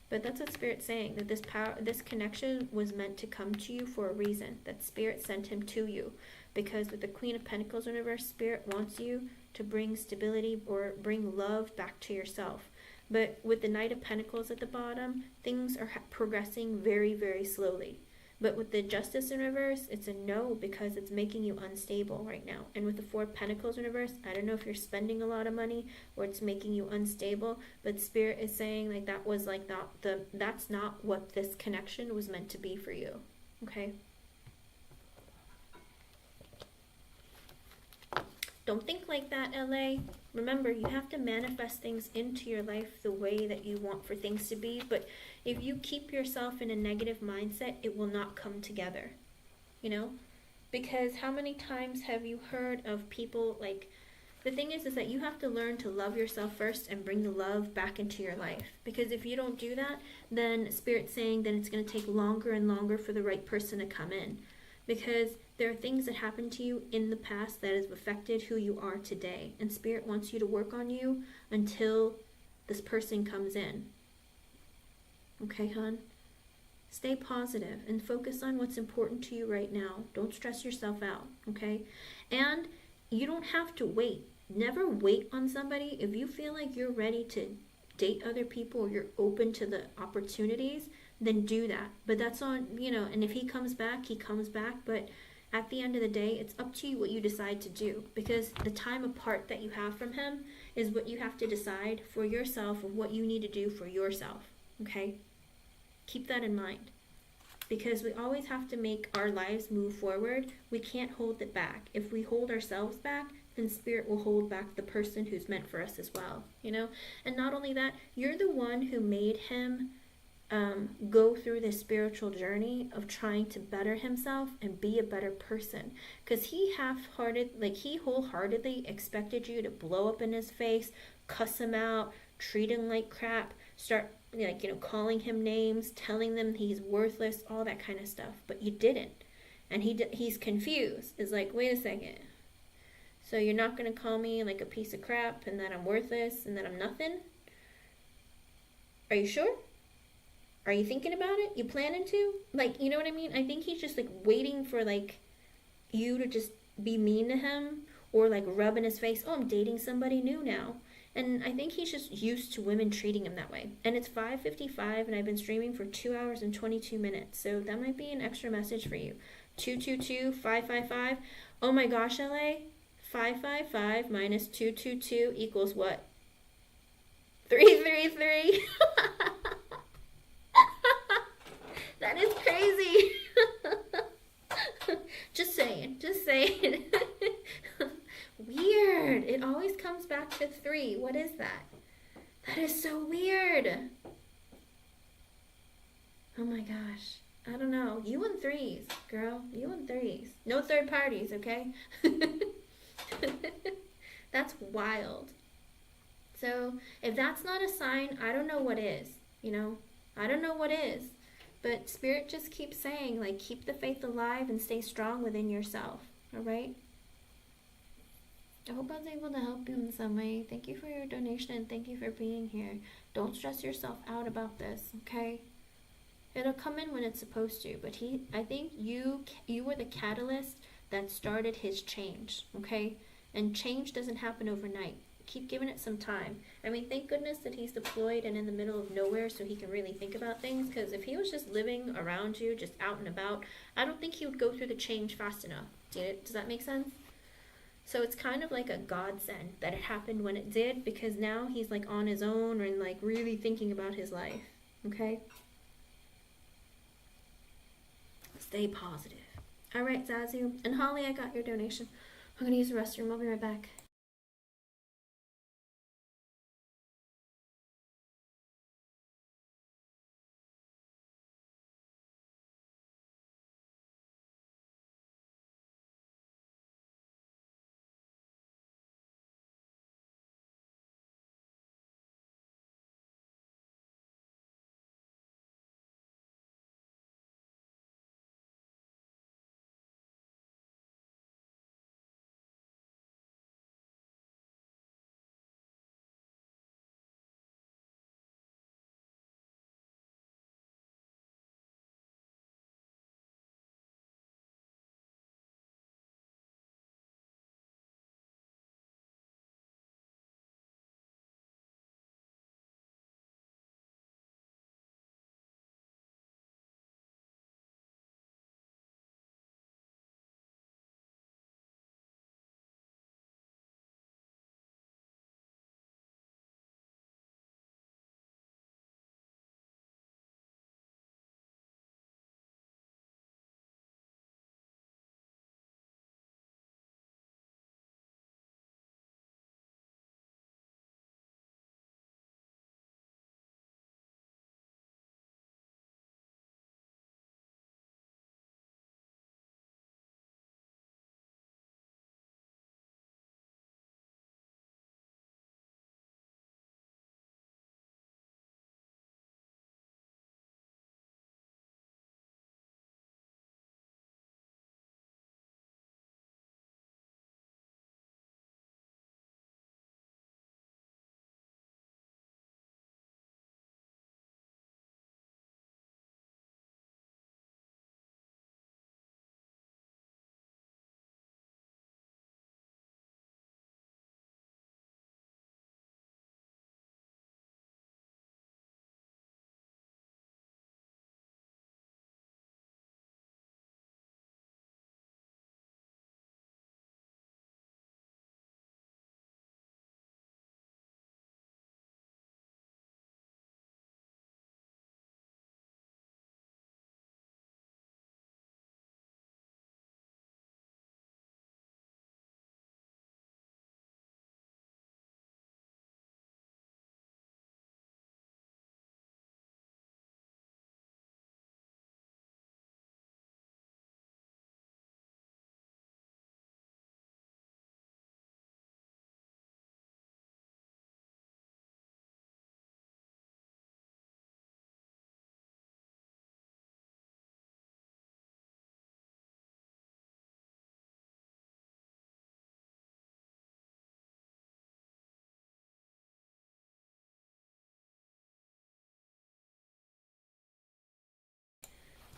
But that's what Spirit's saying, that this connection was meant to come to you for a reason, that Spirit sent him to you. Because with the Queen of Pentacles in reverse, Spirit wants you to bring stability or bring love back to yourself. But with the Knight of Pentacles at the bottom, things are progressing very, very slowly. But with the Justice in reverse, it's a no, because it's making you unstable right now. And with the Four of Pentacles in reverse, I don't know if you're spending a lot of money or it's making you unstable, but Spirit is saying like that was like that's not what this connection was meant to be for you. Okay? Don't think like that, LA. Remember, you have to manifest things into your life the way that you want for things to be. But if you keep yourself in a negative mindset, it will not come together. You know? Because how many times have you heard of people, like, the thing is that you have to learn to love yourself first and bring the love back into your life. Because if you don't do that, then Spirit's saying that it's going to take longer and longer for the right person to come in. Because there are things that happened to you in the past that have affected who you are today. And Spirit wants you to work on you until this person comes in. Okay, hon? Stay positive and focus on what's important to you right now. Don't stress yourself out, okay? And you don't have to wait. Never wait on somebody. If you feel like you're ready to date other people or you're open to the opportunities, then do that. But that's on, and if he comes back, he comes back. But at the end of the day, it's up to you what you decide to do. Because the time apart that you have from him is what you have to decide for yourself of what you need to do for yourself. Okay? Keep that in mind. Because we always have to make our lives move forward. We can't hold it back. If we hold ourselves back, then Spirit will hold back the person who's meant for us as well. And not only that, you're the one who made him go through this spiritual journey of trying to better himself and be a better person, because he wholeheartedly expected you to blow up in his face, cuss him out, treat him like crap, start calling him names, telling them he's worthless, all that kind of stuff. But you didn't, and he's confused. It's like, wait a second, so you're not going to call me like a piece of crap and that I'm worthless and that I'm nothing? Are you sure? Are you thinking about it? You planning to? You know what I mean? I think he's just waiting for you to just be mean to him or like rub in his face, oh, I'm dating somebody new now. And I think he's just used to women treating him that way. And it's 5:55 and I've been streaming for 2 hours and 22 minutes. So that might be an extra message for you. 222-555. Oh my gosh, LA. 555 minus 222 equals what? 333. That is crazy. Just saying, just saying. Weird. It always comes back to 3. What is that? That is so weird. Oh my gosh. I don't know. You and 3s, girl. You and 3s. No third parties, okay? That's wild. So, if that's not a sign, I don't know what is. You know? I don't know what is. But Spirit just keeps saying, like, keep the faith alive and stay strong within yourself. Alright? I hope I was able to help you in some way. Thank you for your donation and thank you for being here. Don't stress yourself out about this, okay? It'll come in when it's supposed to, but I think you were the catalyst that started his change, okay? And change doesn't happen overnight. Keep giving it some time. I mean, thank goodness that he's deployed and in the middle of nowhere so he can really think about things, because if he was just living around you, just out and about, I don't think he would go through the change fast enough. Does that make sense? So it's kind of like a godsend that it happened when it did, because now he's like on his own and like really thinking about his life, okay? Stay positive. All right, Zazu. And Holly, I got your donation. I'm going to use the restroom. I'll be right back.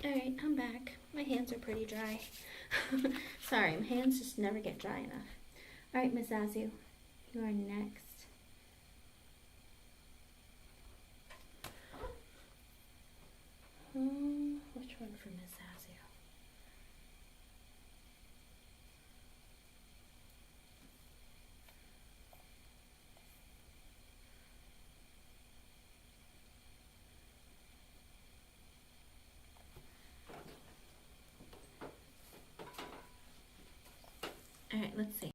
All right, I'm back. My hands are pretty dry. Sorry, my hands just never get dry enough. Alright, Miss Azu, you are next. Which one for Miss Azu? Alright, let's see.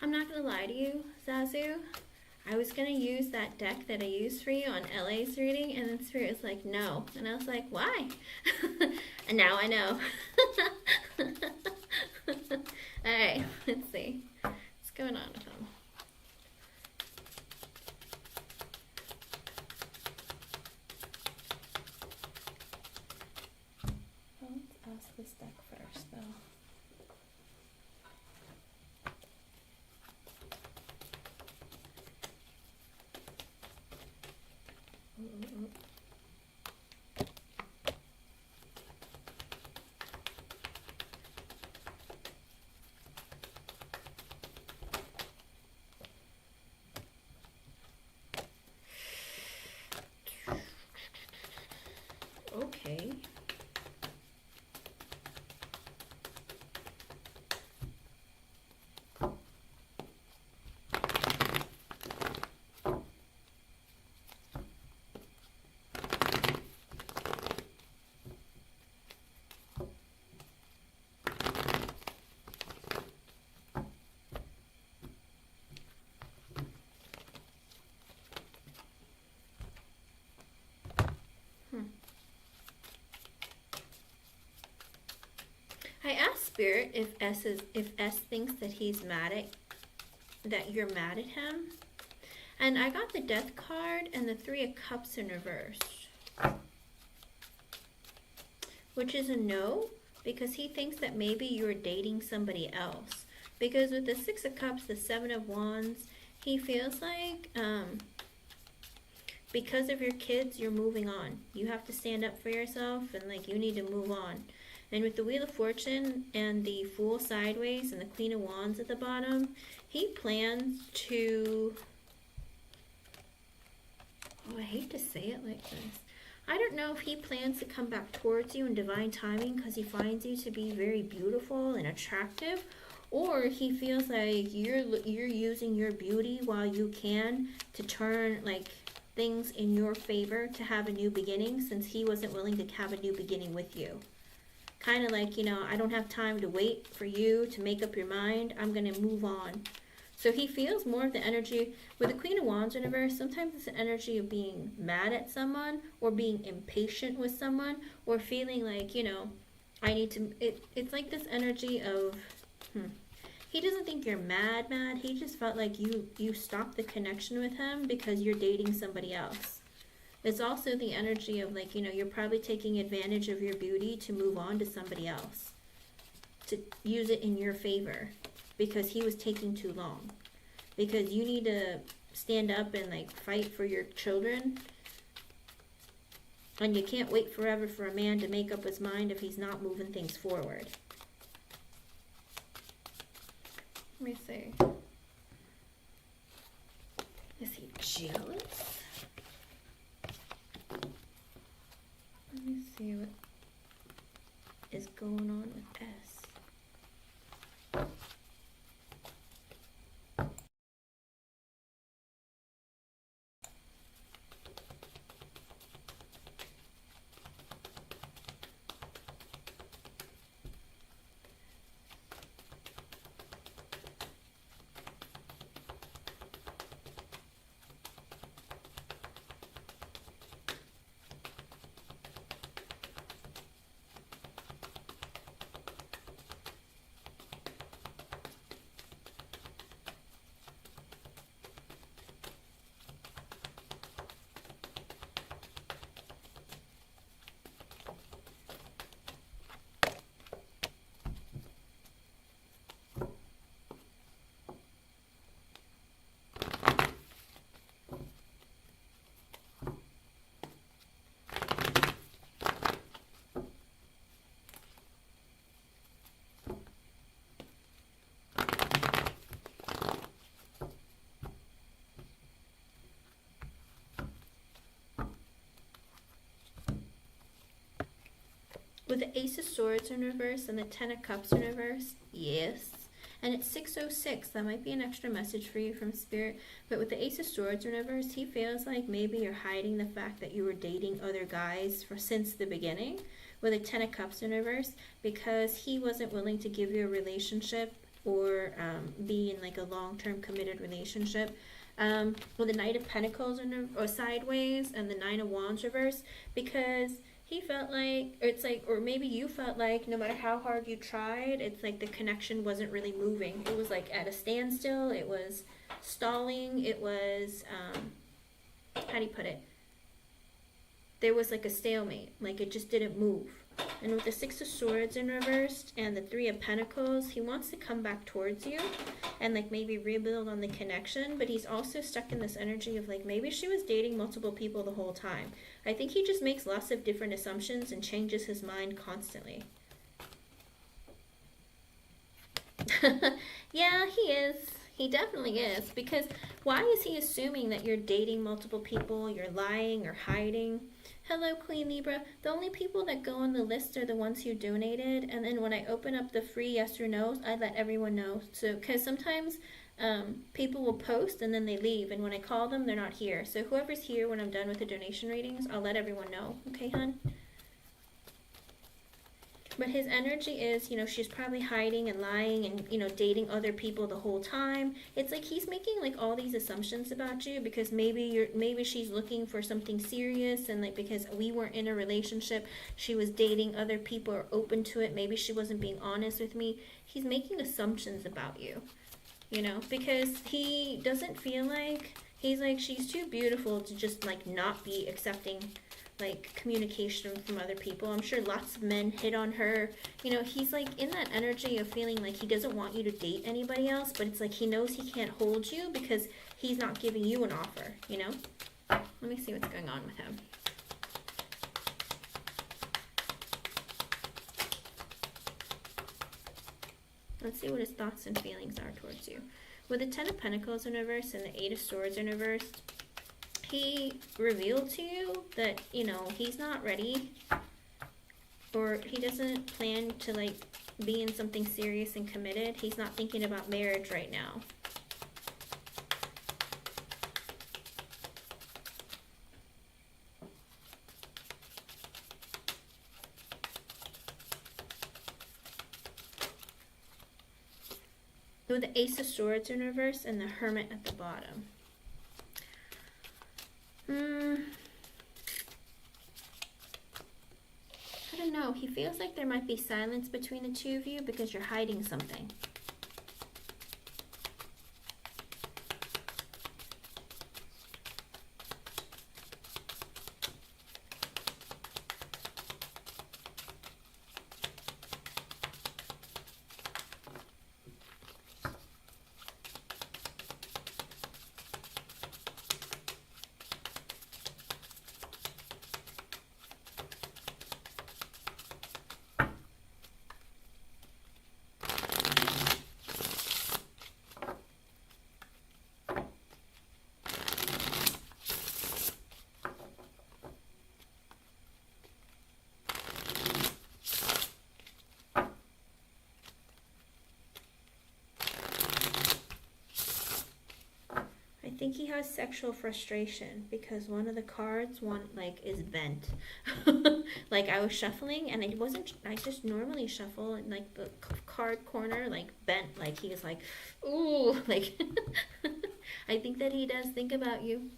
I'm not gonna lie to you, Zazu. I was gonna use that deck that I used for you on LA's reading, and then Spirit was like, no. And I was like, why? And now I know. Alright, let's see. What's going on with them? Well, let's ask this deck first, though. Okay. I asked Spirit if S thinks that he's mad at that you're mad at him, and I got the Death card and the Three of Cups in reverse, which is a no, because he thinks that maybe you're dating somebody else. Because with the Six of Cups, the Seven of Wands, he feels like because of your kids, you're moving on. You have to stand up for yourself, and like you need to move on. And with the Wheel of Fortune and the Fool sideways and the Queen of Wands at the bottom, he plans to... Oh, I hate to say it like this. I don't know if he plans to come back towards you in divine timing because he finds you to be very beautiful and attractive, or he feels like you're using your beauty while you can to turn like things in your favor to have a new beginning, since he wasn't willing to have a new beginning with you. Kind of like, you know, I don't have time to wait for you to make up your mind. I'm going to move on. So he feels more of the energy. With the Queen of Wands in reverse, sometimes it's the energy of being mad at someone or being impatient with someone or feeling like, you know, I need to... It's like this energy of... He doesn't think you're mad. He just felt like you stopped the connection with him because you're dating somebody else. It's also the energy of like, you know, you're probably taking advantage of your beauty to move on to somebody else, to use it in your favor, because he was taking too long. Because you need to stand up and like fight for your children, and you can't wait forever for a man to make up his mind if he's not moving things forward. Let me see. Is he jealous? Let me see what is going on with S. With the Ace of Swords in reverse and the Ten of Cups in reverse, yes. And it's 6:06. That might be an extra message for you from Spirit. But with the Ace of Swords in reverse, he feels like maybe you're hiding the fact that you were dating other guys since the beginning. With a Ten of Cups in reverse, because he wasn't willing to give you a relationship or be in like a long-term committed relationship. With the Knight of Pentacles or sideways and the Nine of Wands reverse, because he felt like, or maybe you felt like no matter how hard you tried, it's like the connection wasn't really moving. It was like at a standstill, it was stalling, it was, how do you put it? There was like a stalemate, like it just didn't move. And with the Six of Swords in reversed and the Three of Pentacles, he wants to come back towards you and like maybe rebuild on the connection, but he's also stuck in this energy of like maybe she was dating multiple people the whole time. I think he just makes lots of different assumptions and changes his mind constantly. Yeah, he is. He definitely is. Because why is he assuming that you're dating multiple people, you're lying or hiding? Hello, Queen Libra. The only people that go on the list are the ones who donated. And then when I open up the free yes or no's, I let everyone know. So, because sometimes people will post and then they leave. And when I call them, they're not here. So whoever's here when I'm done with the donation readings, I'll let everyone know. Okay, hon? But his energy is, you know, she's probably hiding and lying and, you know, dating other people the whole time. It's like he's making like all these assumptions about you because maybe she's looking for something serious, and like because we weren't in a relationship, she was dating other people or open to it. Maybe she wasn't being honest with me. He's making assumptions about you, you know, because he doesn't feel like, he's like, she's too beautiful to just like not be accepting like communication from other people. I'm sure lots of men hit on her. You know, he's like in that energy of feeling like he doesn't want you to date anybody else, but it's like he knows he can't hold you because he's not giving you an offer, you know? Let me see what's going on with him. Let's see what his thoughts and feelings are towards you. With the Ten of Pentacles in reverse and the Eight of Swords in reverse, he revealed to you that, you know, he's not ready, or he doesn't plan to like be in something serious and committed. He's not thinking about marriage right now. With the Ace of Swords in reverse and the Hermit at the bottom. I don't know. He feels like there might be silence between the two of you because you're hiding something. I think he has sexual frustration because one of the cards is bent. Like I was shuffling and it wasn't, I just normally shuffle and like the card corner like bent, like he was like, ooh, like I think that he does think about you,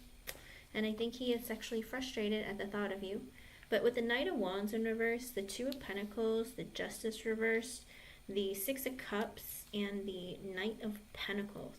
and I think he is sexually frustrated at the thought of you. But with the Knight of Wands in reverse, the Two of Pentacles, the Justice reversed, the Six of Cups, and the Knight of Pentacles.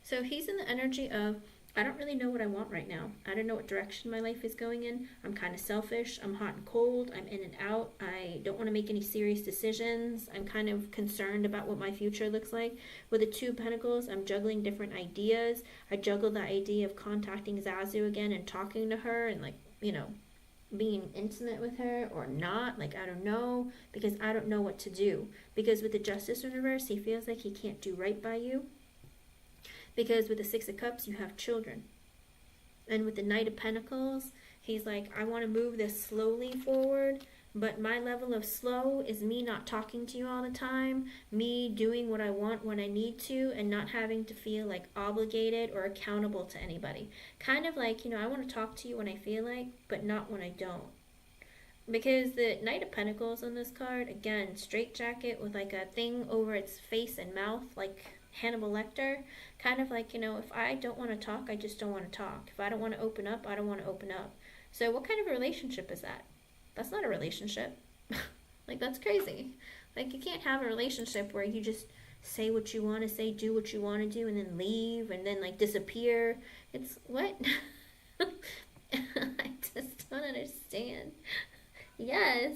So he's in the energy of, I don't really know what I want right now. I don't know what direction my life is going in. I'm kind of selfish. I'm hot and cold. I'm in and out. I don't want to make any serious decisions. I'm kind of concerned about what my future looks like. With the Two of Pentacles, I'm juggling different ideas. I juggle the idea of contacting Zazu again and talking to her and like, you know, being intimate with her or not. Like, I don't know, because I don't know what to do. Because with the Justice in reverse, he feels like he can't do right by you. Because with the Six of Cups, you have children. And with the Knight of Pentacles, he's like, I want to move this slowly forward, But my level of slow is me not talking to you all the time, me doing what I want when I need to, and not having to feel like obligated or accountable to anybody. Kind of like, I want to talk to you when I feel like, but not when I don't. Because the Knight of Pentacles on this card, again, straight jacket with like a thing over its face and mouth, like Hannibal Lecter. Kind of like, if I don't want to talk, I just don't want to talk. If I don't want to open up, I don't want to open up. So what kind of a relationship is that? That's not a relationship. Like, that's crazy. Like, you can't have a relationship where you just say what you want to say, do what you want to do, and then leave, and then, like, disappear. It's, what? I just don't understand. Yes.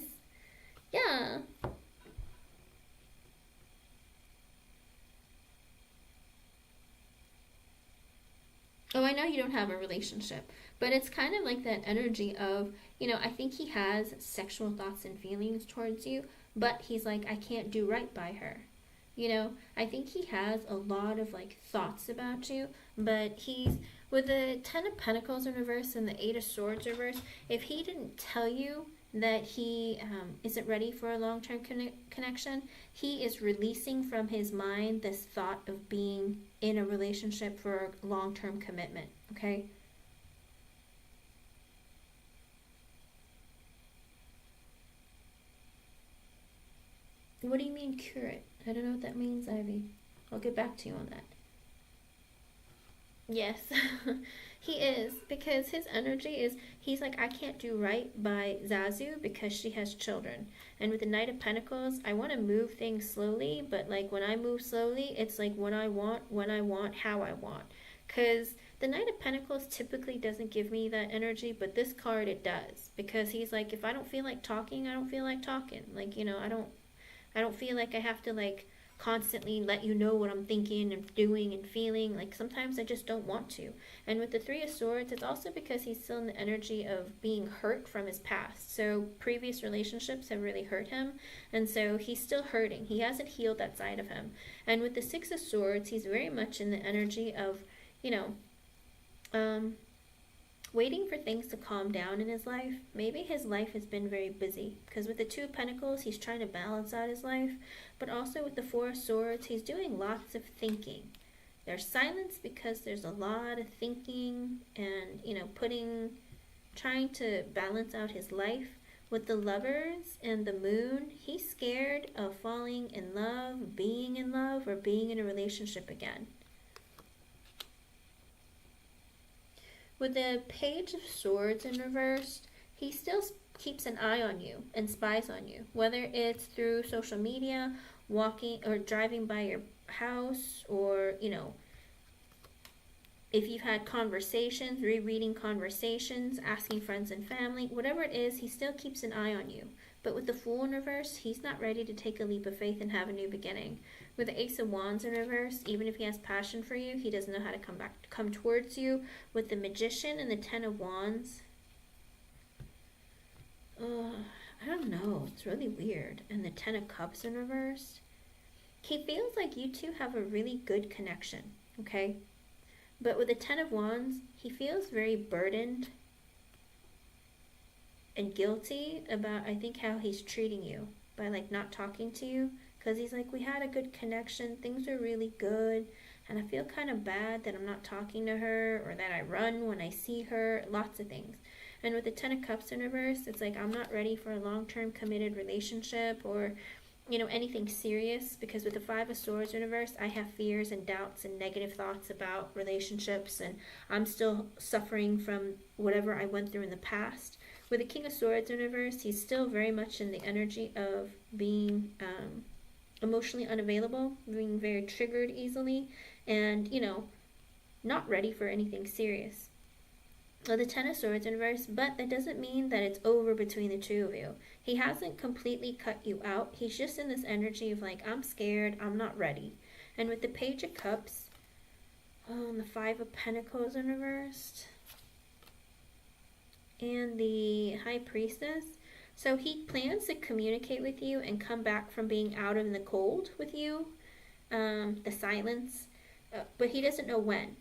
Yeah. Oh, I know you don't have a relationship, but it's kind of like that energy of, I think he has sexual thoughts and feelings towards you, but he's like, I can't do right by her. I think he has a lot of like thoughts about you, but with the Ten of Pentacles in reverse and the Eight of Swords reverse, if he didn't tell you that he isn't ready for a long-term connection, he is releasing from his mind this thought of being in a relationship for a long-term commitment, okay? What do you mean curate? I don't know what that means, Ivy. I'll get back to you on that. Yes, he is, because his energy is, he's like, I can't do right by Zazu because she has children. And with the Knight of Pentacles, I want to move things slowly, but like when I move slowly, it's like what I want, when I want, how I want. Because the Knight of Pentacles typically doesn't give me that energy, but this card it does. Because he's like, if I don't feel like talking, I don't feel like talking. Like, I don't feel like I have to like constantly let you know what I'm thinking and doing and feeling. Like sometimes I just don't want to. And with the Three of Swords, it's also because he's still in the energy of being hurt from his past. So previous relationships have really hurt him, and so he's still hurting. He hasn't healed that side of him. And with the Six of Swords, he's very much in the energy of, um, waiting for things to calm down in his life. Maybe his life has been very busy, because with the Two of Pentacles, he's trying to balance out his life, but also with the Four of Swords, he's doing lots of thinking. There's silence because there's a lot of thinking and, trying to balance out his life. With the Lovers and the Moon, he's scared of falling in love, or being in a relationship again. With the Page of Swords in reverse, he still keeps an eye on you and spies on you, whether it's through social media, walking or driving by your house, or, if you've had conversations, rereading conversations, asking friends and family, whatever it is, he still keeps an eye on you. But with the Fool in reverse, he's not ready to take a leap of faith and have a new beginning. With the Ace of Wands in reverse, even if he has passion for you, he doesn't know how to come towards you. With the Magician and the Ten of Wands, I don't know, it's really weird. And the Ten of Cups in reverse, he feels like you two have a really good connection, okay? But with the Ten of Wands, he feels very burdened and guilty about, I think, how he's treating you by like not talking to you, because he's like, we had a good connection, things are really good, and I feel kind of bad that I'm not talking to her, or that I run when I see her, lots of things. And with the Ten of Cups in reverse, it's like, I'm not ready for a long-term committed relationship, or anything serious, because with the Five of Swords in reverse, I have fears and doubts and negative thoughts about relationships, and I'm still suffering from whatever I went through in the past. With the King of Swords in reverse, he's still very much in the energy of being emotionally unavailable, being very triggered easily, and, not ready for anything serious. The Ten of Swords in reverse, but that doesn't mean that it's over between the two of you. He hasn't completely cut you out. He's just in this energy of like, I'm scared, I'm not ready. And with the Page of Cups, the Five of Pentacles in reverse, and the High Priestess, so he plans to communicate with you and come back from being out in the cold with you, the silence, but he doesn't know when.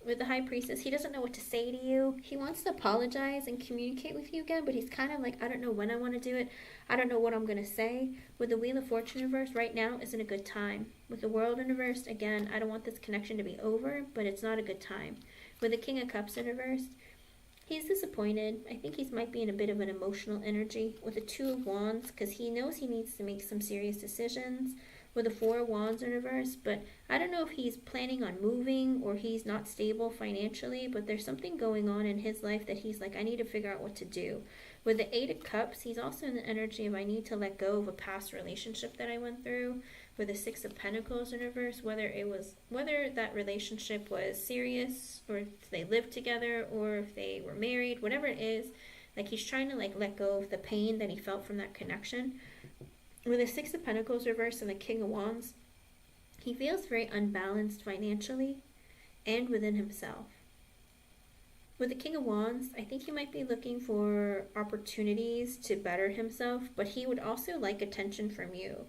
with the High Priestess, he doesn't know what to say to you. He wants to apologize and communicate with you again, but he's kind of like, I don't know when I want to do it. I don't know what I'm going to say. With the Wheel of Fortune reversed, right now isn't a good time. With the World in reversed, again, I don't want this connection to be over, but it's not a good time. With the King of Cups in reversed, he's disappointed. I think he might be in a bit of an emotional energy. With the Two of Wands, because he knows he needs to make some serious decisions. With the Four of Wands in reverse, but I don't know if he's planning on moving or he's not stable financially, but there's something going on in his life that he's like, I need to figure out what to do. With the Eight of Cups, he's also in the energy of, I need to let go of a past relationship that I went through. With the Six of Pentacles in reverse, whether that relationship was serious or if they lived together or if they were married, whatever it is, like he's trying to like let go of the pain that he felt from that connection. With the Six of Pentacles reversed and the King of Wands, he feels very unbalanced financially and within himself. With the King of Wands, I think he might be looking for opportunities to better himself, but he would also like attention from you.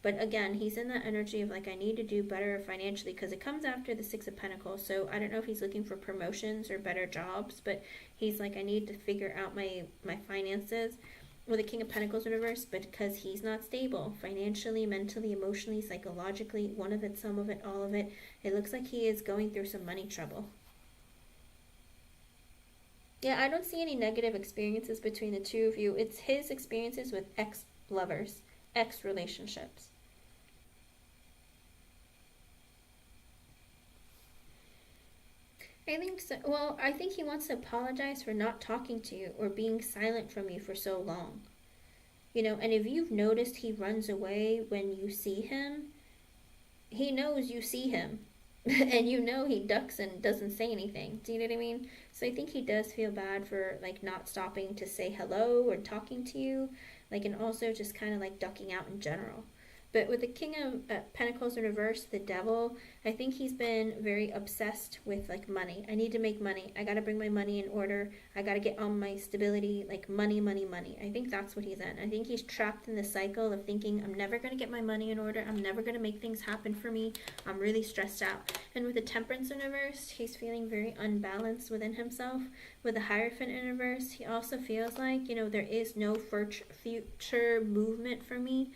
But again, he's in that energy of like, I need to do better financially, because it comes after the Six of Pentacles. So I don't know if he's looking for promotions or better jobs, but he's like, I need to figure out my finances. With the King of Pentacles in reverse, but because he's not stable financially, mentally, emotionally, psychologically, one of it, some of it, all of it, it looks like he is going through some money trouble. Yeah, I don't see any negative experiences between the two of you. It's his experiences with ex-lovers, ex-relationships. I think so. Well, I think he wants to apologize for not talking to you or being silent from you for so long. You know, and if you've noticed he runs away when you see him, he knows you see him. And you know he ducks and doesn't say anything. Do you know what I mean? So I think he does feel bad for like not stopping to say hello or talking to you. Like, and also just kind of like ducking out in general. But with the King of Pentacles in reverse, the Devil, I think he's been very obsessed with like money. I need to make money. I got to bring my money in order. I got to get on my stability, like money, money, money. I think that's what he's in. I think he's trapped in the cycle of thinking, I'm never going to get my money in order. I'm never going to make things happen for me. I'm really stressed out. And with the Temperance in reverse, he's feeling very unbalanced within himself. With the Hierophant in reverse, he also feels like, you know, there is no future movement for me.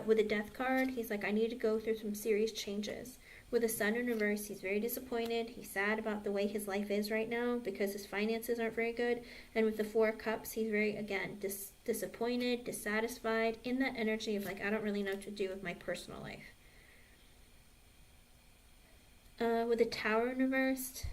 With the Death card, he's like, I need to go through some serious changes. With the Sun in reverse, he's very disappointed. He's sad about the way his life is right now because his finances aren't very good. And with the Four of Cups, he's very, again, disappointed, dissatisfied, in that energy of like, I don't really know what to do with my personal life. With the Tower in reverse,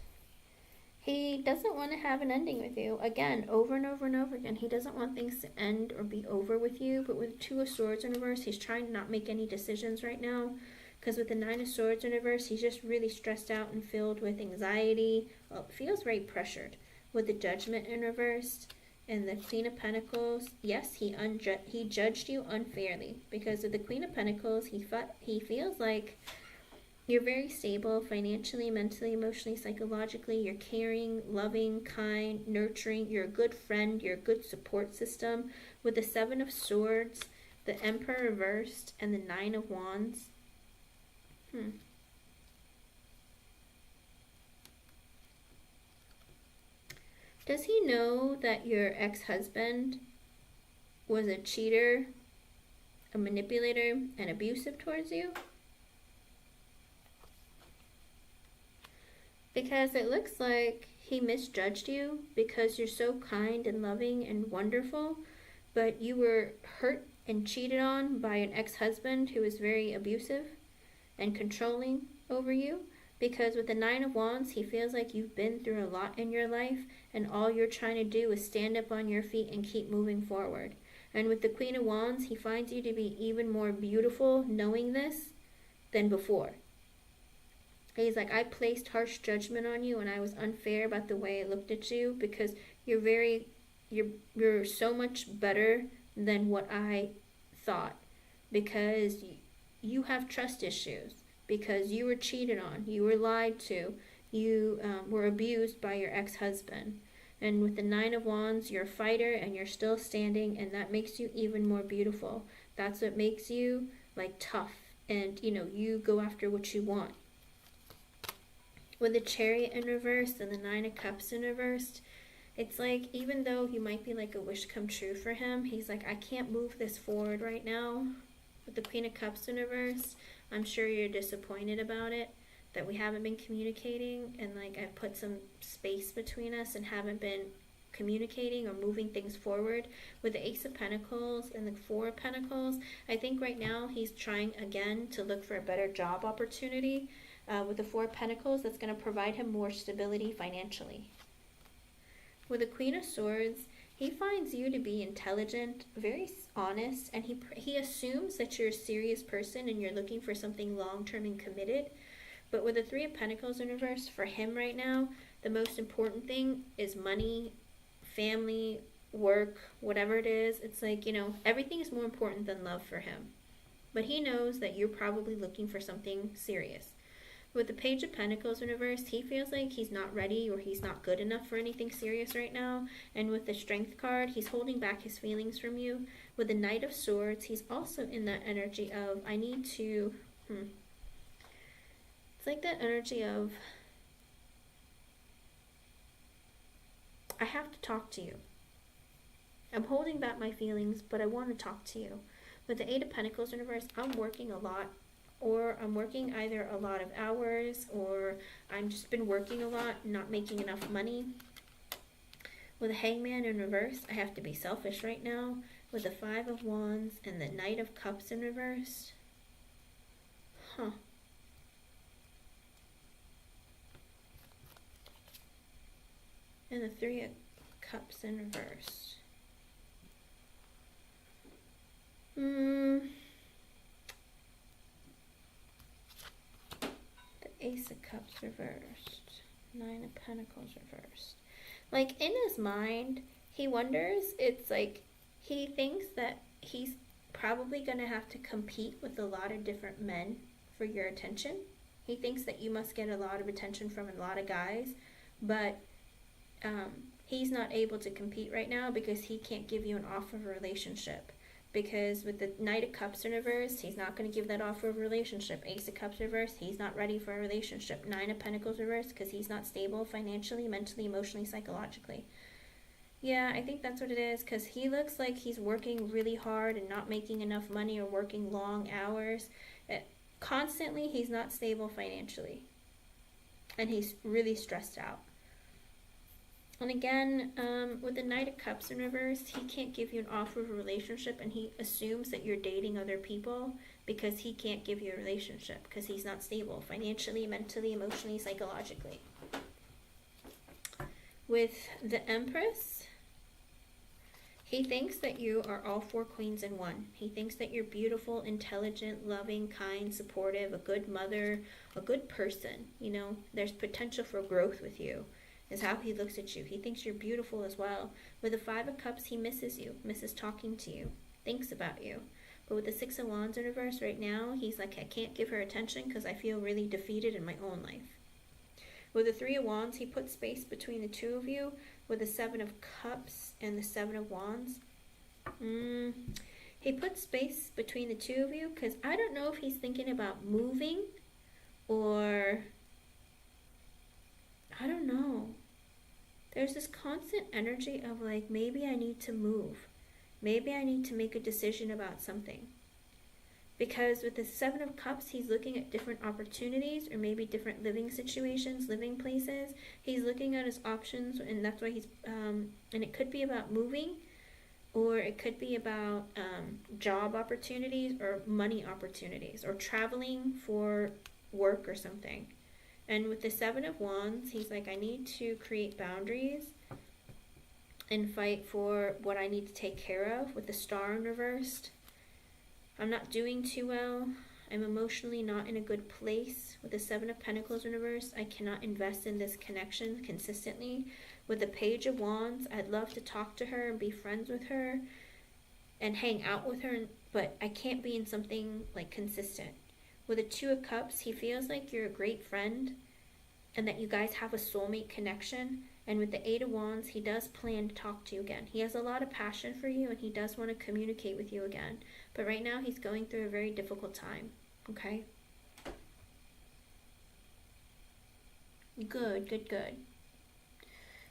he doesn't want to have an ending with you. Again, over and over and over again. He doesn't want things to end or be over with you. But with Two of Swords in reverse, he's trying to not make any decisions right now. Because with the Nine of Swords in reverse, he's just really stressed out and filled with anxiety. Well, feels very pressured. With the Judgment in reverse and the Queen of Pentacles, yes, he judged you unfairly. Because with the Queen of Pentacles, he feels like you're very stable financially, mentally, emotionally, psychologically. You're caring, loving, kind, nurturing. You're a good friend. You're a good support system. With the Seven of Swords, the Emperor reversed, and the Nine of Wands. Does he know that your ex-husband was a cheater, a manipulator, and abusive towards you? Because it looks like he misjudged you because you're so kind and loving and wonderful, but you were hurt and cheated on by an ex-husband who was very abusive and controlling over you. Because with the Nine of Wands, he feels like you've been through a lot in your life and all you're trying to do is stand up on your feet and keep moving forward. And with the Queen of Wands, he finds you to be even more beautiful knowing this than before. He's like, I placed harsh judgment on you and I was unfair about the way I looked at you because you're so much better than what I thought, because you have trust issues, because you were cheated on, you were lied to, you were abused by your ex-husband. And with the Nine of Wands, you're a fighter and you're still standing, and that makes you even more beautiful. That's what makes you like tough, and you know, you go after what you want. With the Chariot in reverse and the Nine of Cups in reverse, it's like, even though you might be like a wish come true for him, he's like, I can't move this forward right now. With the Queen of Cups in reverse, I'm sure you're disappointed about it, that we haven't been communicating, and like I've put some space between us and haven't been communicating or moving things forward. With the Ace of Pentacles and the Four of Pentacles, I think right now he's trying again to look for a better job opportunity. With the Four of Pentacles, that's going to provide him more stability financially. With the Queen of Swords, he finds you to be intelligent, very honest, and he assumes that you're a serious person and you're looking for something long-term and committed. But with the Three of Pentacles in reverse, for him right now, the most important thing is money, family, work, whatever it is. It's like, you know, everything is more important than love for him. But he knows that you're probably looking for something serious. With the Page of Pentacles in reverse, he feels like he's not ready or he's not good enough for anything serious right now. And with the Strength card, he's holding back his feelings from you. With the Knight of Swords, he's also in that energy of, I need to... It's like that energy of, I have to talk to you. I'm holding back my feelings, but I want to talk to you. With the Eight of Pentacles in reverse, I'm working a lot. Or I'm working either a lot of hours, or I've just been working a lot, not making enough money. With the Hangman in reverse, I have to be selfish right now. With the Five of Wands and the Knight of Cups in reverse. And the Three of Cups in reverse. Ace of Cups reversed. Nine of Pentacles reversed. Like, in his mind, he wonders, it's like, he thinks that he's probably going to have to compete with a lot of different men for your attention. He thinks that you must get a lot of attention from a lot of guys, but he's not able to compete right now because he can't give you an offer of a relationship. Because with the Knight of Cups in reverse, he's not going to give that offer of a relationship. Ace of Cups reverse, he's not ready for a relationship. Nine of Pentacles reverse, because he's not stable financially, mentally, emotionally, psychologically. Yeah, I think that's what it is, because he looks like he's working really hard and not making enough money or working long hours. Constantly, he's not stable financially. And he's really stressed out. And again, with the Knight of Cups in reverse, he can't give you an offer of a relationship, and he assumes that you're dating other people because he can't give you a relationship because he's not stable financially, mentally, emotionally, psychologically. With the Empress, he thinks that you are all four queens in one. He thinks that you're beautiful, intelligent, loving, kind, supportive, a good mother, a good person. You know, there's potential for growth with you. Is how he looks at you. He thinks you're beautiful as well. With the Five of Cups, he misses you, misses talking to you, thinks about you. But with the Six of Wands in reverse right now, he's like, I can't give her attention because I feel really defeated in my own life. With the Three of Wands, he put space between the two of you. With the Seven of Cups and the Seven of Wands, he put space between the two of you because I don't know if he's thinking about moving or... I don't know. There's this constant energy of like, maybe I need to move. Maybe I need to make a decision about something. Because with the Seven of Cups, he's looking at different opportunities or maybe different living situations, living places. He's looking at his options, and that's why he's, and it could be about moving, or it could be about job opportunities or money opportunities or traveling for work or something. And with the Seven of Wands, he's like, I need to create boundaries and fight for what I need to take care of. With the Star in reversed, I'm not doing too well. I'm emotionally not in a good place. With the Seven of Pentacles in reverse, I cannot invest in this connection consistently. With the Page of Wands, I'd love to talk to her and be friends with her and hang out with her, but I can't be in something like consistent. With the Two of Cups, he feels like you're a great friend and that you guys have a soulmate connection. And with the Eight of Wands, he does plan to talk to you again. He has a lot of passion for you and he does want to communicate with you again. But right now, he's going through a very difficult time, okay? Good, good, good.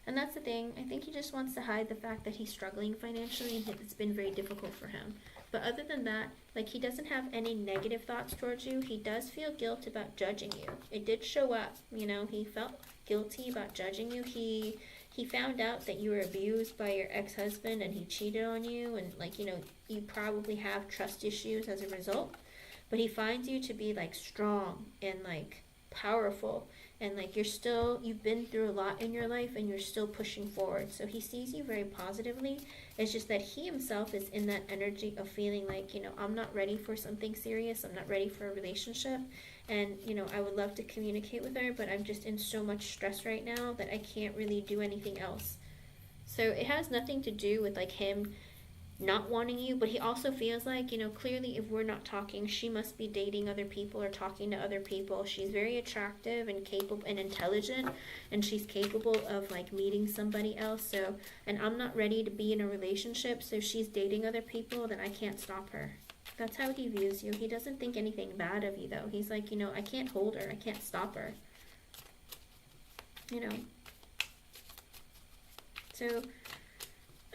And that's the thing. I think he just wants to hide the fact that he's struggling financially and it's been very difficult for him. But other than that, like, he doesn't have any negative thoughts towards you. He does feel guilt about judging you. It did show up, you know, he felt guilty about judging you. He found out that you were abused by your ex-husband and he cheated on you, and, like, you know, you probably have trust issues as a result. But he finds you to be, like, strong and, like, powerful, and, like, you've been through a lot in your life and you're still pushing forward. So he sees you very positively. It's just that he himself is in that energy of feeling like, you know, I'm not ready for something serious, I'm not ready for a relationship, and, you know, I would love to communicate with her, but I'm just in so much stress right now that I can't really do anything else. So it has nothing to do with, like, him not wanting you, but he also feels like, you know, clearly if we're not talking, she must be dating other people or talking to other people. She's very attractive and capable and intelligent, and she's capable of, like, meeting somebody else. So, and I'm not ready to be in a relationship, so she's dating other people, then I can't stop her. That's how he views you. He doesn't think anything bad of you, though. He's like, you know, I can't hold her, I can't stop her, you know. So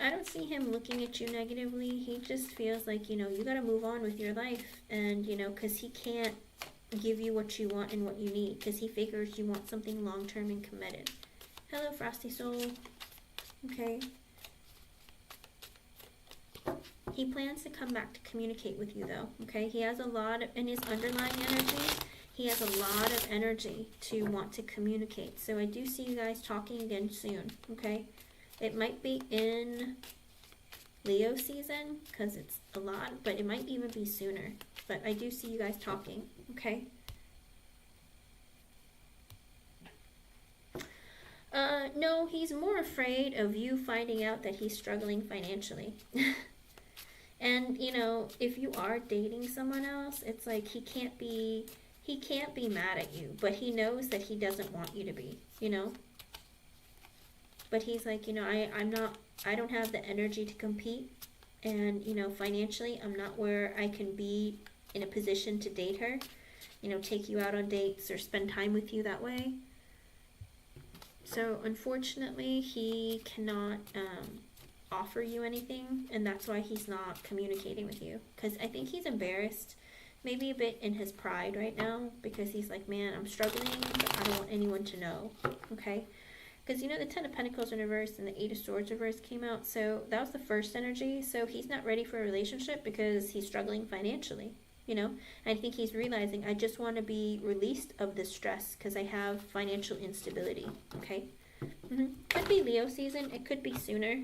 I don't see him looking at you negatively. He just feels like, you know, you gotta move on with your life, and, you know, because he can't give you what you want and what you need, because he figures you want something long-term and committed. Hello, Frosty Soul. Okay. He plans to come back to communicate with you, though, okay? He has a lot of, in his underlying energy, he has a lot of energy to want to communicate. So I do see you guys talking again soon, okay? It might be in Leo season, because it's a lot, but it might even be sooner. But I do see you guys talking, okay? No, he's more afraid of you finding out that he's struggling financially. And, you know, if you are dating someone else, it's like he can't be mad at you, but he knows that he doesn't want you to be, you know? But he's like, you know, I don't have the energy to compete, and, you know, financially, I'm not where I can be in a position to date her, you know, take you out on dates or spend time with you that way. So, unfortunately, he cannot offer you anything, and that's why he's not communicating with you. Because I think he's embarrassed, maybe a bit in his pride right now, because he's like, man, I'm struggling, but I don't want anyone to know, okay? Because, you know, the Ten of Pentacles in reverse and the Eight of Swords reverse came out, so that was the first energy. So he's not ready for a relationship because he's struggling financially, you know. And I think he's realizing, I just want to be released of this stress because I have financial instability, okay? Could be Leo season, it could be sooner.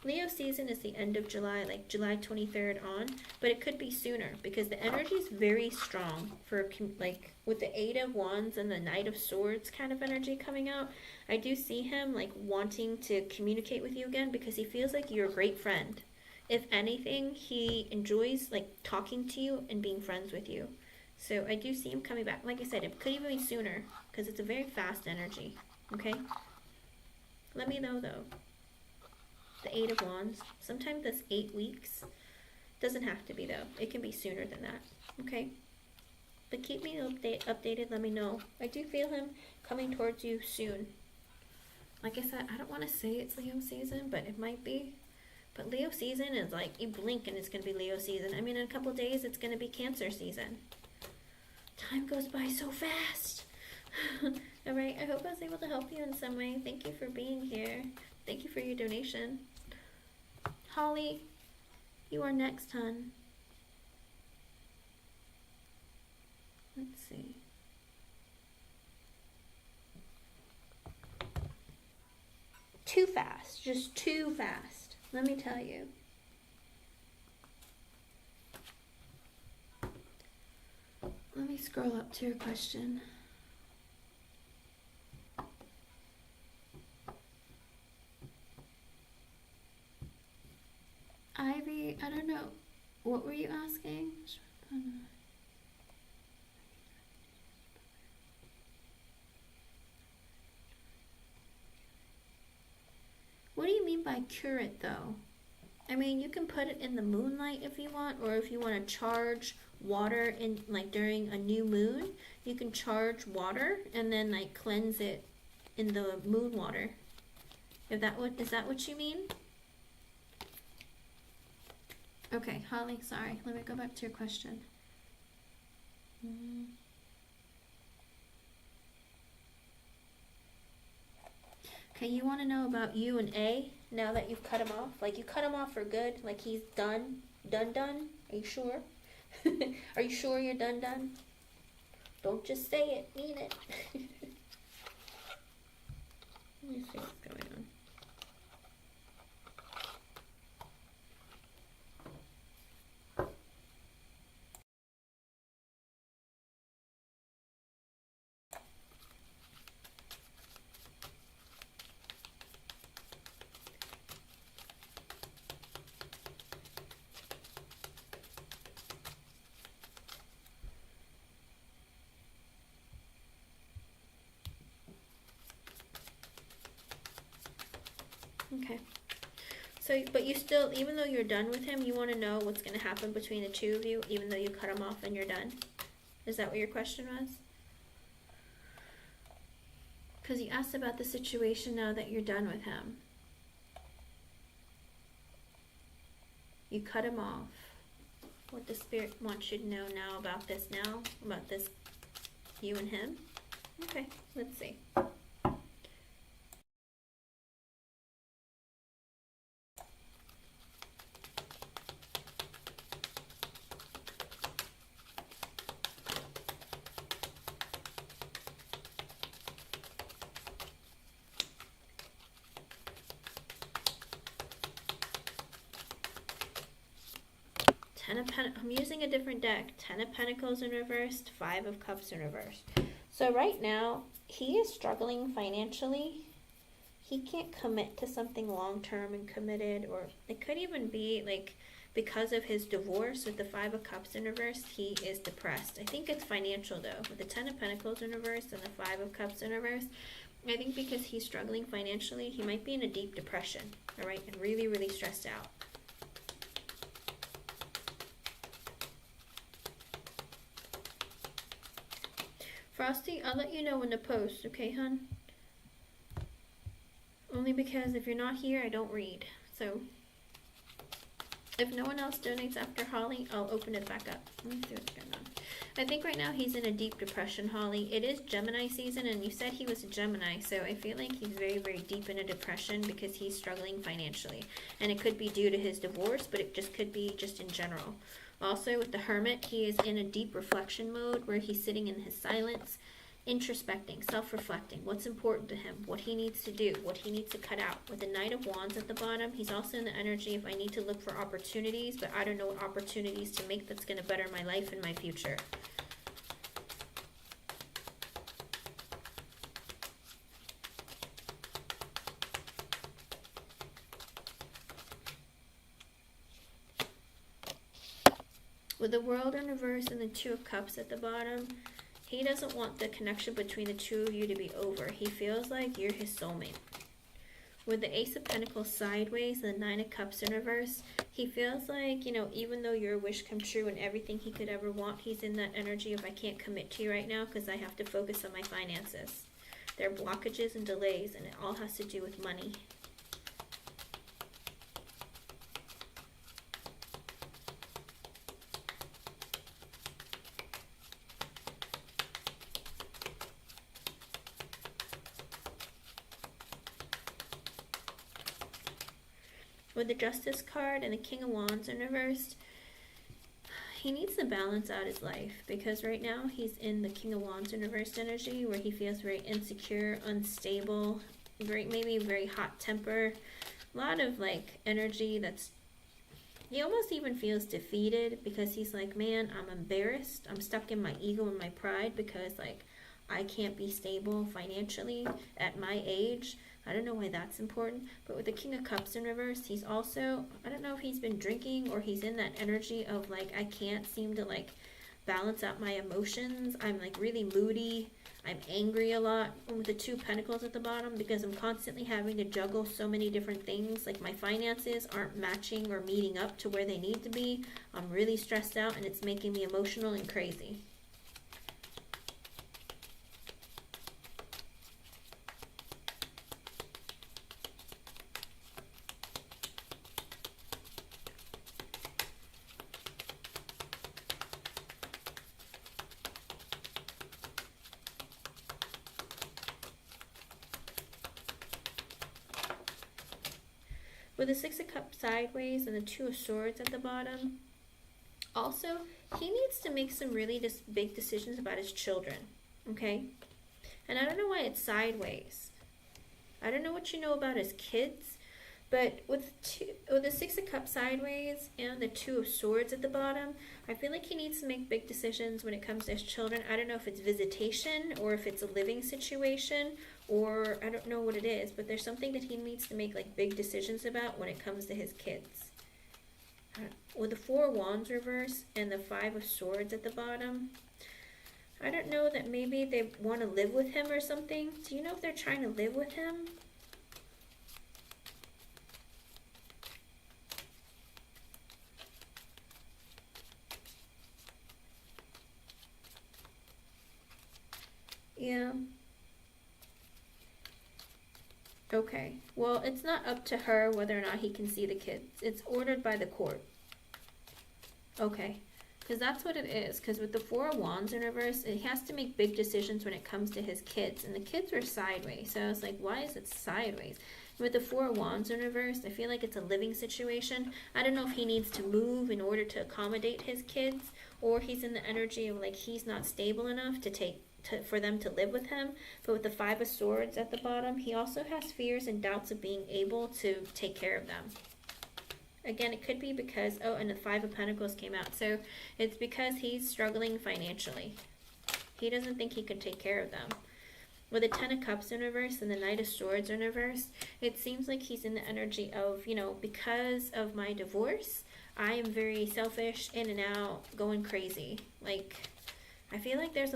Leo season is the end of July, like July 23rd on, but it could be sooner because the energy is very strong for, like, with the Eight of Wands and the Knight of Swords kind of energy coming out. I do see him, like, wanting to communicate with you again because he feels like you're a great friend. If anything, he enjoys, like, talking to you and being friends with you. So I do see him coming back. Like I said, it could even be sooner because it's a very fast energy, okay? Let me know, though. The Eight of Wands. Sometimes that's 8 weeks. Doesn't have to be, though. It can be sooner than that. Okay? But keep me updated. Let me know. I do feel him coming towards you soon. Like I said, I don't want to say it's Leo season, but it might be. But Leo season is like, you blink and it's going to be Leo season. I mean, in a couple days, it's going to be Cancer season. Time goes by so fast. Alright, I hope I was able to help you in some way. Thank you for being here. Thank you for your donation. Holly, you are next, hun. Let's see. Too fast. Just too fast. Let me tell you. Let me scroll up to your question. Ivy, I don't know. What were you asking? What do you mean by cure it, though? I mean, you can put it in the moonlight if you want, or if you want to charge water in, like, during a new moon, you can charge water and then, like, cleanse it the moon water. Is that what you mean? Okay, Holly, sorry. Let me go back to your question. Okay, you want to know about you and A now that you've cut him off? Like, you cut him off for good? Like, he's done? Done? Are you sure? Are you sure you're done? Don't just say it, mean it. Let me see what's going on. Okay. So, but you still, even though you're done with him, you want to know what's going to happen between the two of you, even though you cut him off and you're done? Is that what your question was? Because you asked about the situation now that you're done with him. You cut him off. What the Spirit wants you to know now, about this, you and him? Okay, let's see. I'm using a different deck. 10 of Pentacles in reversed, 5 of Cups in reversed. So right now, he is struggling financially. He can't commit to something long-term and committed, or it could even be like because of his divorce with the 5 of Cups in reversed, he is depressed. I think it's financial though. With the 10 of Pentacles in reversed and the 5 of Cups in reversed, I think because he's struggling financially, he might be in a deep depression, all right, and really, really stressed out. Frosty, I'll let you know when to post, okay, hun? Only because if you're not here, I don't read. So, if no one else donates after Holly, I'll open it back up. Let me see what's going on. I think right now he's in a deep depression, Holly. It is Gemini season, and you said he was a Gemini, so I feel like he's very, very deep in a depression because he's struggling financially. And it could be due to his divorce, but it just could be just in general. Also, with the Hermit, he is in a deep reflection mode where he's sitting in his silence, introspecting, self-reflecting, what's important to him, what he needs to do, what he needs to cut out. With the Knight of Wands at the bottom, he's also in the energy of I need to look for opportunities, but I don't know what opportunities to make that's going to better my life and my future. With the World in reverse and the 2 of Cups at the bottom, he doesn't want the connection between the two of you to be over. He feels like you're his soulmate. With the Ace of Pentacles sideways and the 9 of Cups in reverse, he feels like, you know, even though your wish come true and everything he could ever want, he's in that energy of I can't commit to you right now because I have to focus on my finances. There are blockages and delays, and it all has to do with money. With the Justice card and the King of Wands in reversed, he needs to balance out his life because right now he's in the King of Wands in reversed energy where he feels very insecure, unstable, maybe very hot temper, a lot of like energy that's, he almost even feels defeated because he's like, man, I'm embarrassed. I'm stuck in my ego and my pride because like I can't be stable financially at my age. I don't know why that's important, but with the King of Cups in reverse, he's also, I don't know if he's been drinking or he's in that energy of like, I can't seem to like balance out my emotions. I'm like really moody. I'm angry a lot. And with the 2 Pentacles at the bottom, because I'm constantly having to juggle so many different things, like my finances aren't matching or meeting up to where they need to be. I'm really stressed out and it's making me emotional and crazy. With the Six of Cups sideways and the Two of Swords at the bottom, also, he needs to make some really just big decisions about his children, okay? And I don't know why it's sideways. I don't know what you know about his kids, but with the Six of Cups sideways and the Two of Swords at the bottom, I feel like he needs to make big decisions when it comes to his children. I don't know if it's visitation or if it's a living situation, or I don't know what it is, but there's something that he needs to make like big decisions about when it comes to his kids. With the Four of Wands reverse and the Five of Swords at the bottom, I don't know that maybe they want to live with him or something. Do you know if they're trying to live with him? Yeah. Okay. Well, it's not up to her whether or not he can see the kids. It's ordered by the court. Okay. Because that's what it is. Because with the Four of Wands in reverse, he has to make big decisions when it comes to his kids. And the kids were sideways. So I was like, why is it sideways? With the Four of Wands in reverse, I feel like it's a living situation. I don't know if he needs to move in order to accommodate his kids, or he's in the energy of like he's not stable enough for them to live with him. But with the Five of Swords at the bottom, he also has fears and doubts of being able to take care of them. Again, it could be because, oh, and the Five of Pentacles came out. So it's because he's struggling financially. He doesn't think he could take care of them. With the Ten of Cups in reverse and the Knight of Swords in reverse, it seems like he's in the energy of, you know, because of my divorce, I am very selfish, in and out, going crazy. Like, I feel like there's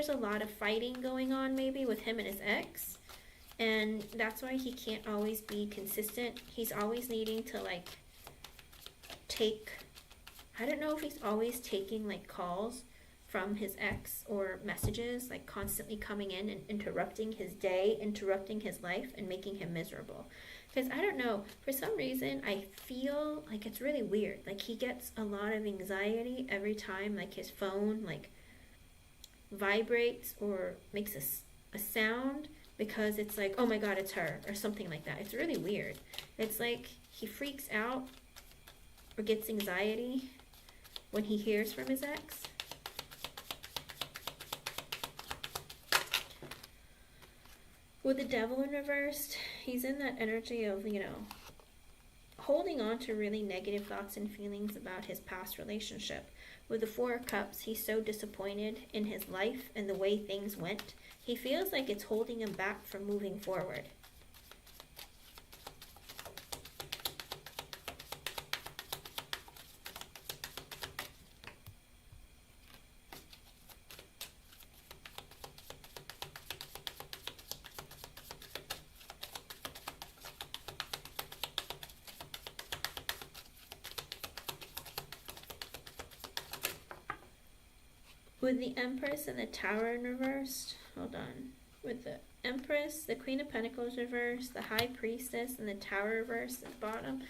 a lot of fighting going on maybe with him and his ex. And that's why he can't always be consistent. He's always needing to like I don't know if he's always taking like calls from his ex or messages, like constantly coming in and interrupting his day, interrupting his life, and making him miserable. Because I don't know, for some reason I feel like it's really weird. Like he gets a lot of anxiety every time like his phone like vibrates or makes a sound, because it's like, oh my god, it's her, or something like that. It's really weird. It's like he freaks out or gets anxiety when he hears from his ex. With the Devil in reversed, he's in that energy of, you know, holding on to really negative thoughts and feelings about his past relationship. With the Four of Cups, he's so disappointed in his life and the way things went. He feels like it's holding him back from moving forward. With the Empress and the Tower in reversed, hold on. With the Empress, the Queen of Pentacles reversed, the High Priestess, and the Tower reversed at the bottom.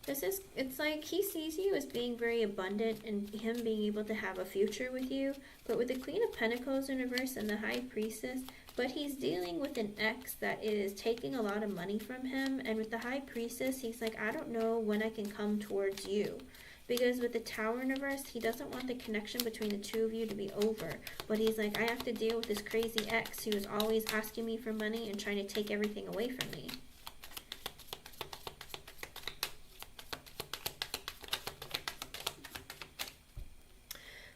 It's like he sees you as being very abundant and him being able to have a future with you. But with the Queen of Pentacles in reverse and the High Priestess, but he's dealing with an ex that is taking a lot of money from him. And with the High Priestess, he's like, I don't know when I can come towards you. Because with the Tower in reverse, he doesn't want the connection between the two of you to be over. But he's like, I have to deal with this crazy ex who is always asking me for money and trying to take everything away from me.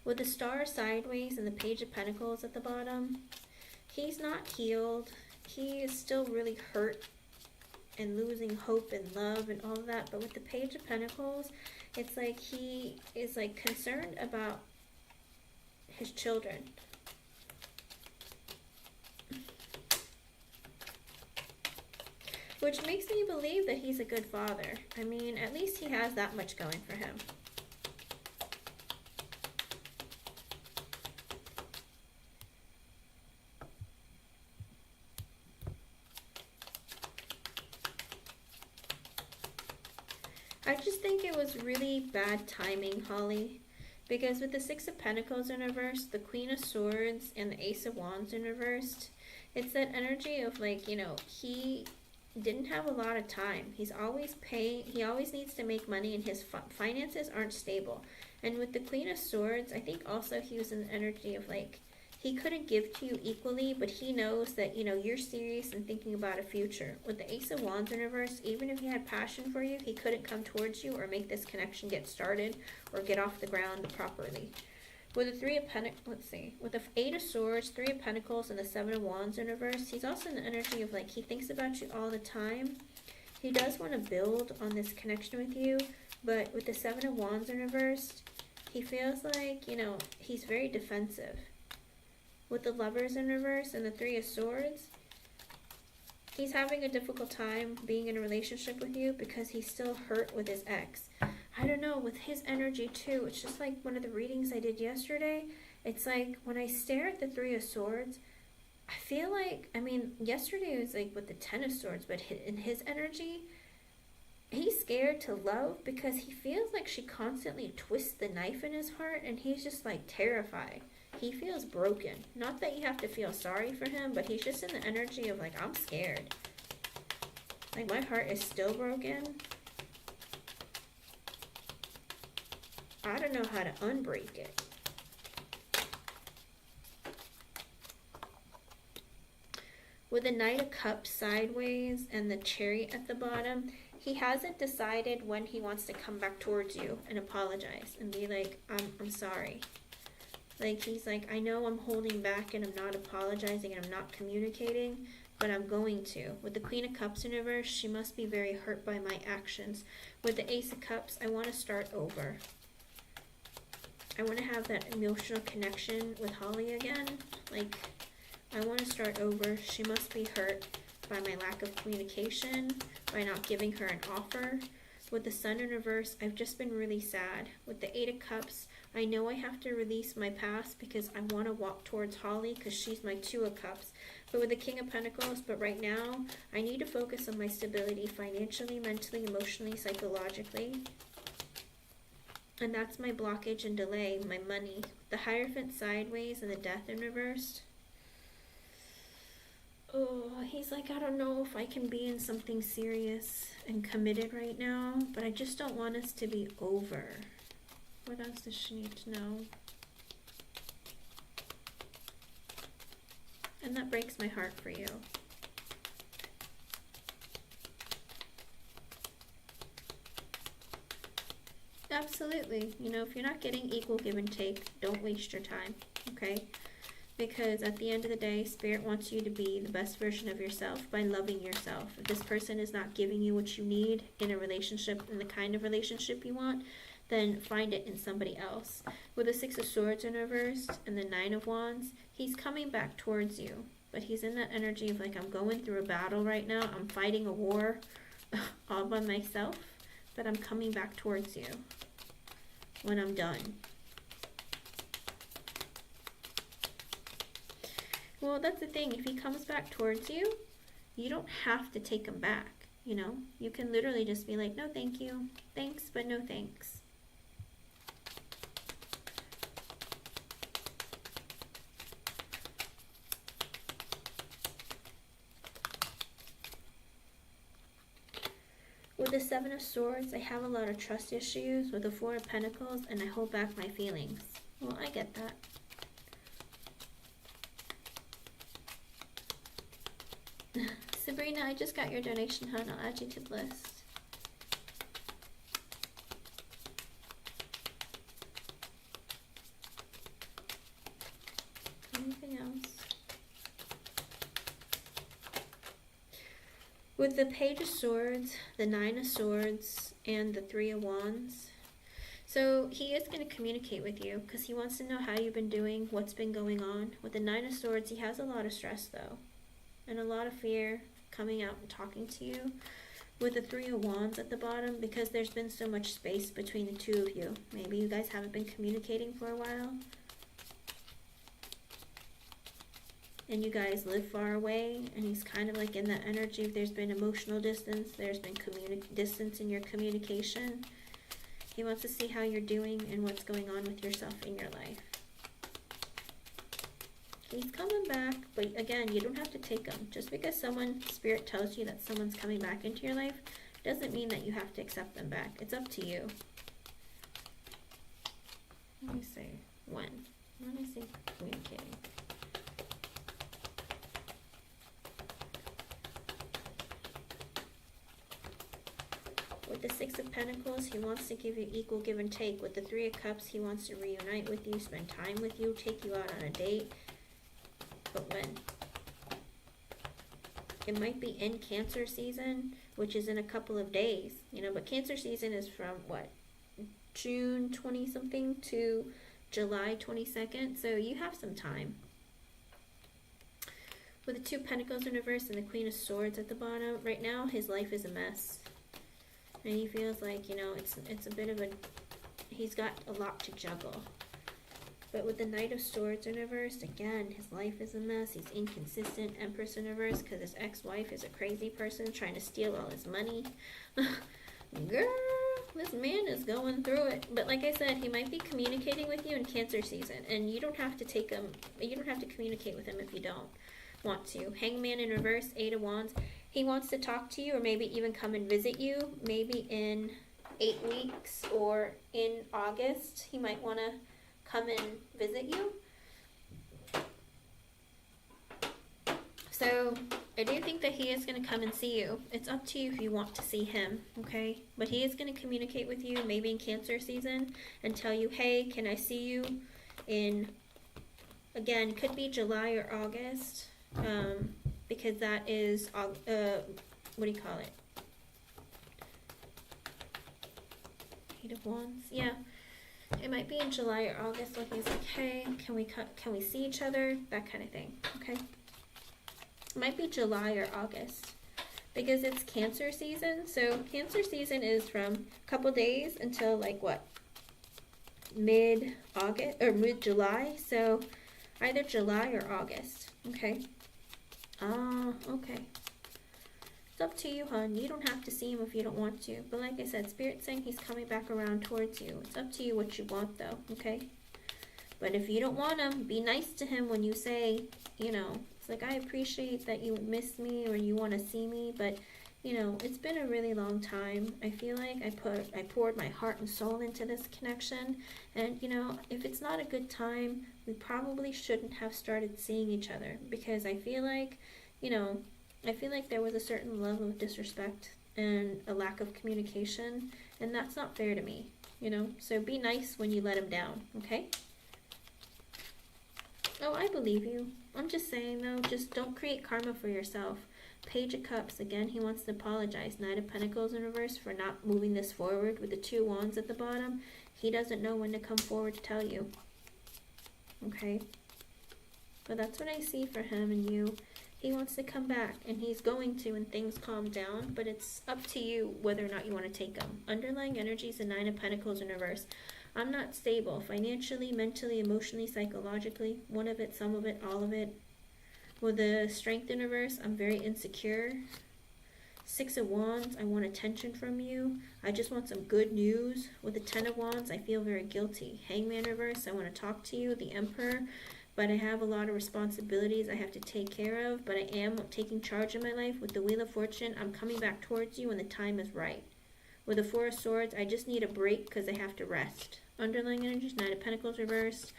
With the Star sideways and the Page of Pentacles at the bottom, he's not healed. He is still really hurt and losing hope and love and all of that. But with the Page of Pentacles, it's like he is like concerned about his children. Which makes me believe that he's a good father. I mean, at least he has that much going for him. I just think it was really bad timing, Holly, because with the Six of Pentacles in reverse, the Queen of Swords, and the Ace of Wands in reversed, it's that energy of like, you know, he didn't have a lot of time. He's always paying, he always needs to make money, and his finances aren't stable. And with the Queen of Swords, I think also he was in the energy of like, he couldn't give to you equally, but he knows that, you know, you're serious and thinking about a future. With the Ace of Wands in reverse, even if he had passion for you, he couldn't come towards you or make this connection get started or get off the ground properly. With the Three of Pentacles, let's see, with the Eight of Swords, Three of Pentacles, and the Seven of Wands in reverse, he's also in the energy of like, he thinks about you all the time. He does want to build on this connection with you, but with the Seven of Wands in reverse, he feels like, you know, he's very defensive. With the Lovers in reverse and the Three of Swords, he's having a difficult time being in a relationship with you because he's still hurt with his ex. I don't know, with his energy too, it's just like one of the readings I did yesterday. It's like when I stare at the Three of Swords, I feel like, I mean, yesterday was like with the Ten of Swords, but in his energy, he's scared to love because he feels like she constantly twists the knife in his heart, and he's just like terrified. He feels broken. Not that you have to feel sorry for him, but he's just in the energy of like, I'm scared. Like, my heart is still broken. I don't know how to unbreak it. With the Knight of Cups sideways and the Chariot at the bottom, he hasn't decided when he wants to come back towards you and apologize and be like, I'm sorry. Like, he's like, I know I'm holding back and I'm not apologizing and I'm not communicating, but I'm going to. With the Queen of Cups in reverse, she must be very hurt by my actions. With the Ace of Cups, I want to start over. I want to have that emotional connection with Holly again. Like, I want to start over. She must be hurt by my lack of communication, by not giving her an offer. With the Sun in reverse, I've just been really sad. With the Eight of Cups, I know I have to release my past because I want to walk towards Holly because she's my Two of Cups. But with the King of Pentacles, but right now, I need to focus on my stability financially, mentally, emotionally, psychologically. And that's my blockage and delay, my money. The Hierophant sideways and the Death in reverse. Oh, he's like, I don't know if I can be in something serious and committed right now, but I just don't want us to be over. What else does she need to know? And that breaks my heart for you. Absolutely. You know, if you're not getting equal give and take, don't waste your time, okay? Because at the end of the day, Spirit wants you to be the best version of yourself by loving yourself. If this person is not giving you what you need in a relationship, in the kind of relationship you want, then find it in somebody else. With the Six of Swords in reverse and the Nine of Wands, he's coming back towards you. But he's in that energy of like, I'm going through a battle right now. I'm fighting a war all by myself, but I'm coming back towards you when I'm done. Well, that's the thing. If he comes back towards you, you don't have to take him back, you know? You can literally just be like, no, thank you. Thanks, but no thanks. With the Seven of Swords, I have a lot of trust issues. With the Four of Pentacles, and I hold back my feelings. Well, I get that. Sabrina, I just got your donation, hon. I'll add you to the list. Anything else? With the Page of Swords, the Nine of Swords, and the Three of Wands, so he is going to communicate with you because he wants to know how you've been doing, what's been going on. With the Nine of Swords, he has a lot of stress though, and a lot of fear coming out and talking to you. With the Three of Wands at the bottom, because there's been so much space between the two of you. Maybe you guys haven't been communicating for a while. And you guys live far away, and he's kind of like in that energy of there's been emotional distance, there's been distance in your communication. He wants to see how you're doing and what's going on with yourself in your life. He's coming back, but again, you don't have to take him. Just because Spirit tells you that someone's coming back into your life doesn't mean that you have to accept them back. It's up to you. Let me see. When I say communicating. With the Six of Pentacles, he wants to give you equal give and take. With the Three of Cups, he wants to reunite with you, spend time with you, take you out on a date. But when? It might be in Cancer season, which is in a couple of days, you know, but Cancer season is from what? June 20-something to July 22nd, so you have some time. With the Two Pentacles in reverse and the Queen of Swords at the bottom, right now his life is a mess. And he feels like, you know, it's a bit of a, he's got a lot to juggle. But with the Knight of Swords in reverse, again, his life is a mess. He's inconsistent. Empress in reverse because his ex-wife is a crazy person trying to steal all his money. Girl, this man is going through it. But like I said, he might be communicating with you in Cancer season. And you don't have to take him, you don't have to communicate with him if you don't want to. Hangman in reverse, Eight of Wands. He wants to talk to you or maybe even come and visit you. Maybe in 8 weeks or in August. He might want to come and visit you. So I do think that he is going to come and see you. It's up to you if you want to see him, okay? But he is going to communicate with you maybe in Cancer season and tell you, hey, can I see you in, again, it could be July or August. Because that is, what do you call it? Eight of Wands, yeah. It might be in July or August when he's like, hey, can we see each other? That kind of thing, okay? It might be July or August because it's Cancer season. So Cancer season is from a couple days until like what? Mid-August or mid-July. So either July or August, okay? Okay. It's up to you, hon. You don't have to see him if you don't want to. But like I said, Spirit's saying he's coming back around towards you. It's up to you what you want, though, okay? But if you don't want him, be nice to him when you say, you know, it's like, I appreciate that you miss me or you want to see me, but, you know, it's been a really long time. I feel like I poured my heart and soul into this connection. And, you know, if it's not a good time, we probably shouldn't have started seeing each other because I feel like, you know, I feel like there was a certain level of disrespect and a lack of communication, and that's not fair to me, you know? So be nice when you let him down, okay? Oh, I believe you. I'm just saying, though, just don't create karma for yourself. Page of Cups, again, he wants to apologize. Knight of Pentacles in reverse for not moving this forward with the Two Wands at the bottom. He doesn't know when to come forward to tell you. Okay? But that's what I see for him and you. He wants to come back, and he's going to when things calm down, but it's up to you whether or not you want to take him. Underlying energy is the Nine of Pentacles in reverse. I'm not stable financially, mentally, emotionally, psychologically. One of it, some of it, all of it. With the Strength in reverse, I'm very insecure. Six of Wands, I want attention from you. I just want some good news. With the Ten of Wands, I feel very guilty. Hangman reverse, I want to talk to you. The Emperor, but I have a lot of responsibilities I have to take care of, but I am taking charge of my life. With the Wheel of Fortune, I'm coming back towards you when the time is right. With the Four of Swords, I just need a break because I have to rest. Underlying energies, Nine of Pentacles reversed.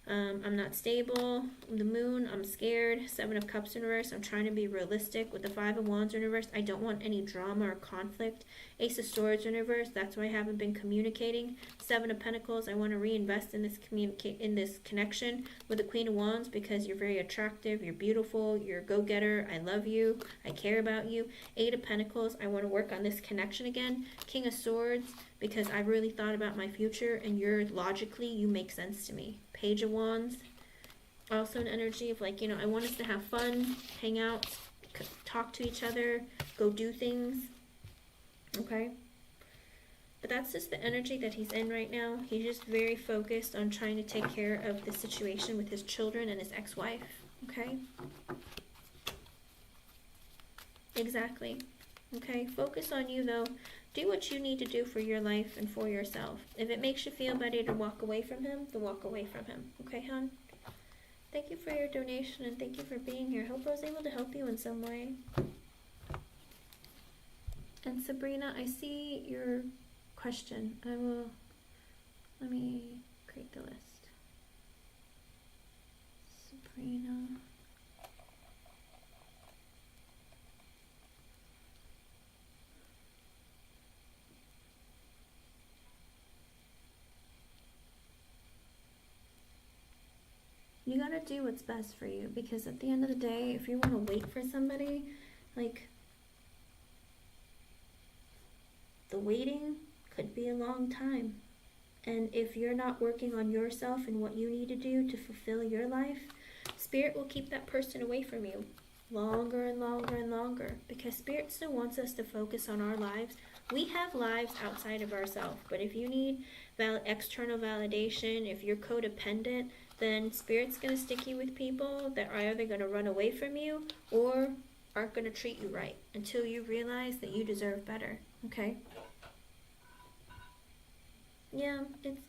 I'm not stable. The Moon, I'm scared. Seven of Cups in reverse, I'm trying to be realistic. With the Five of Wands in reverse, I don't want any drama or conflict. Ace of Swords in reverse, that's why I haven't been communicating. Seven of Pentacles, I want to reinvest in this connection. With the Queen of Wands, because you're very attractive, you're beautiful, you're a go-getter, I love you, I care about you. Eight of Pentacles, I want to work on this connection again. King of Swords, because I really thought about my future, and logically, you make sense to me. Page of Wands, also an energy of like, you know, I want us to have fun, hang out, talk to each other, go do things, okay? But that's just the energy that he's in right now. He's just very focused on trying to take care of the situation with his children and his ex-wife, okay? Exactly, okay? Focus on you, though. Do what you need to do for your life and for yourself. If it makes you feel better to walk away from him, then walk away from him. Okay, hon? Thank you for your donation and thank you for being here. Hope I was able to help you in some way. And Sabrina, I see your question. Let me create the list. Sabrina. You gotta do what's best for you, because at the end of the day, if you want to wait for somebody, like, the waiting could be a long time. And if you're not working on yourself and what you need to do to fulfill your life, Spirit will keep that person away from you longer and longer and longer, because Spirit still wants us to focus on our lives. We have lives outside of ourselves, but if you need external validation, if you're codependent, then Spirit's going to stick you with people that are either going to run away from you or aren't going to treat you right until you realize that you deserve better, okay? Yeah,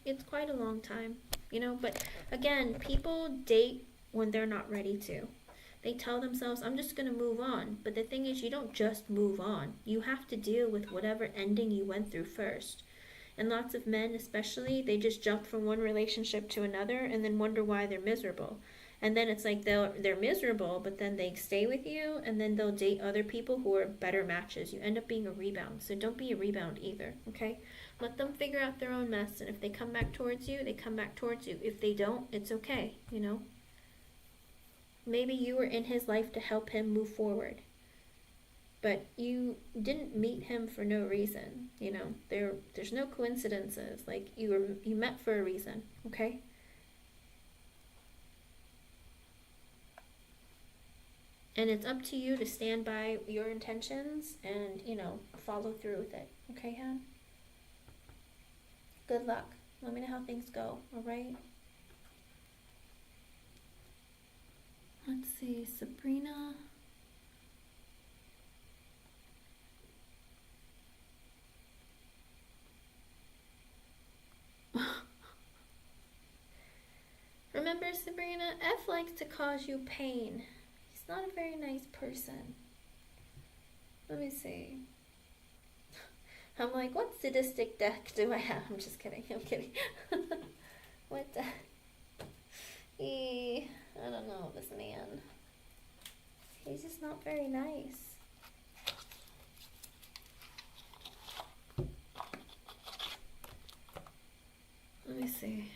it's quite a long time, you know, but again, people date when they're not ready to. They tell themselves, I'm just going to move on. But the thing is, you don't just move on. You have to deal with whatever ending you went through first. And lots of men, especially, they just jump from one relationship to another and then wonder why they're miserable. And then it's like they're miserable, but then they stay with you, and then they'll date other people who are better matches. You end up being a rebound. So don't be a rebound either, okay? Let them figure out their own mess, and if they come back towards you, they come back towards you. If they don't, it's okay, you know? Maybe you were in his life to help him move forward. But you didn't meet him for no reason, you know? There's no coincidences. Like, you met for a reason, okay? And it's up to you to stand by your intentions and, you know, follow through with it. Okay, hon? Good luck. Let me know how things go, alright? Let's see, Sabrina. Remember, Sabrina, F likes to cause you pain. He's not a very nice person. Let me see. I'm like, what sadistic deck do I have? I'm just kidding. I'm kidding. What the? I don't know, this man. He's just not very nice. Let me see.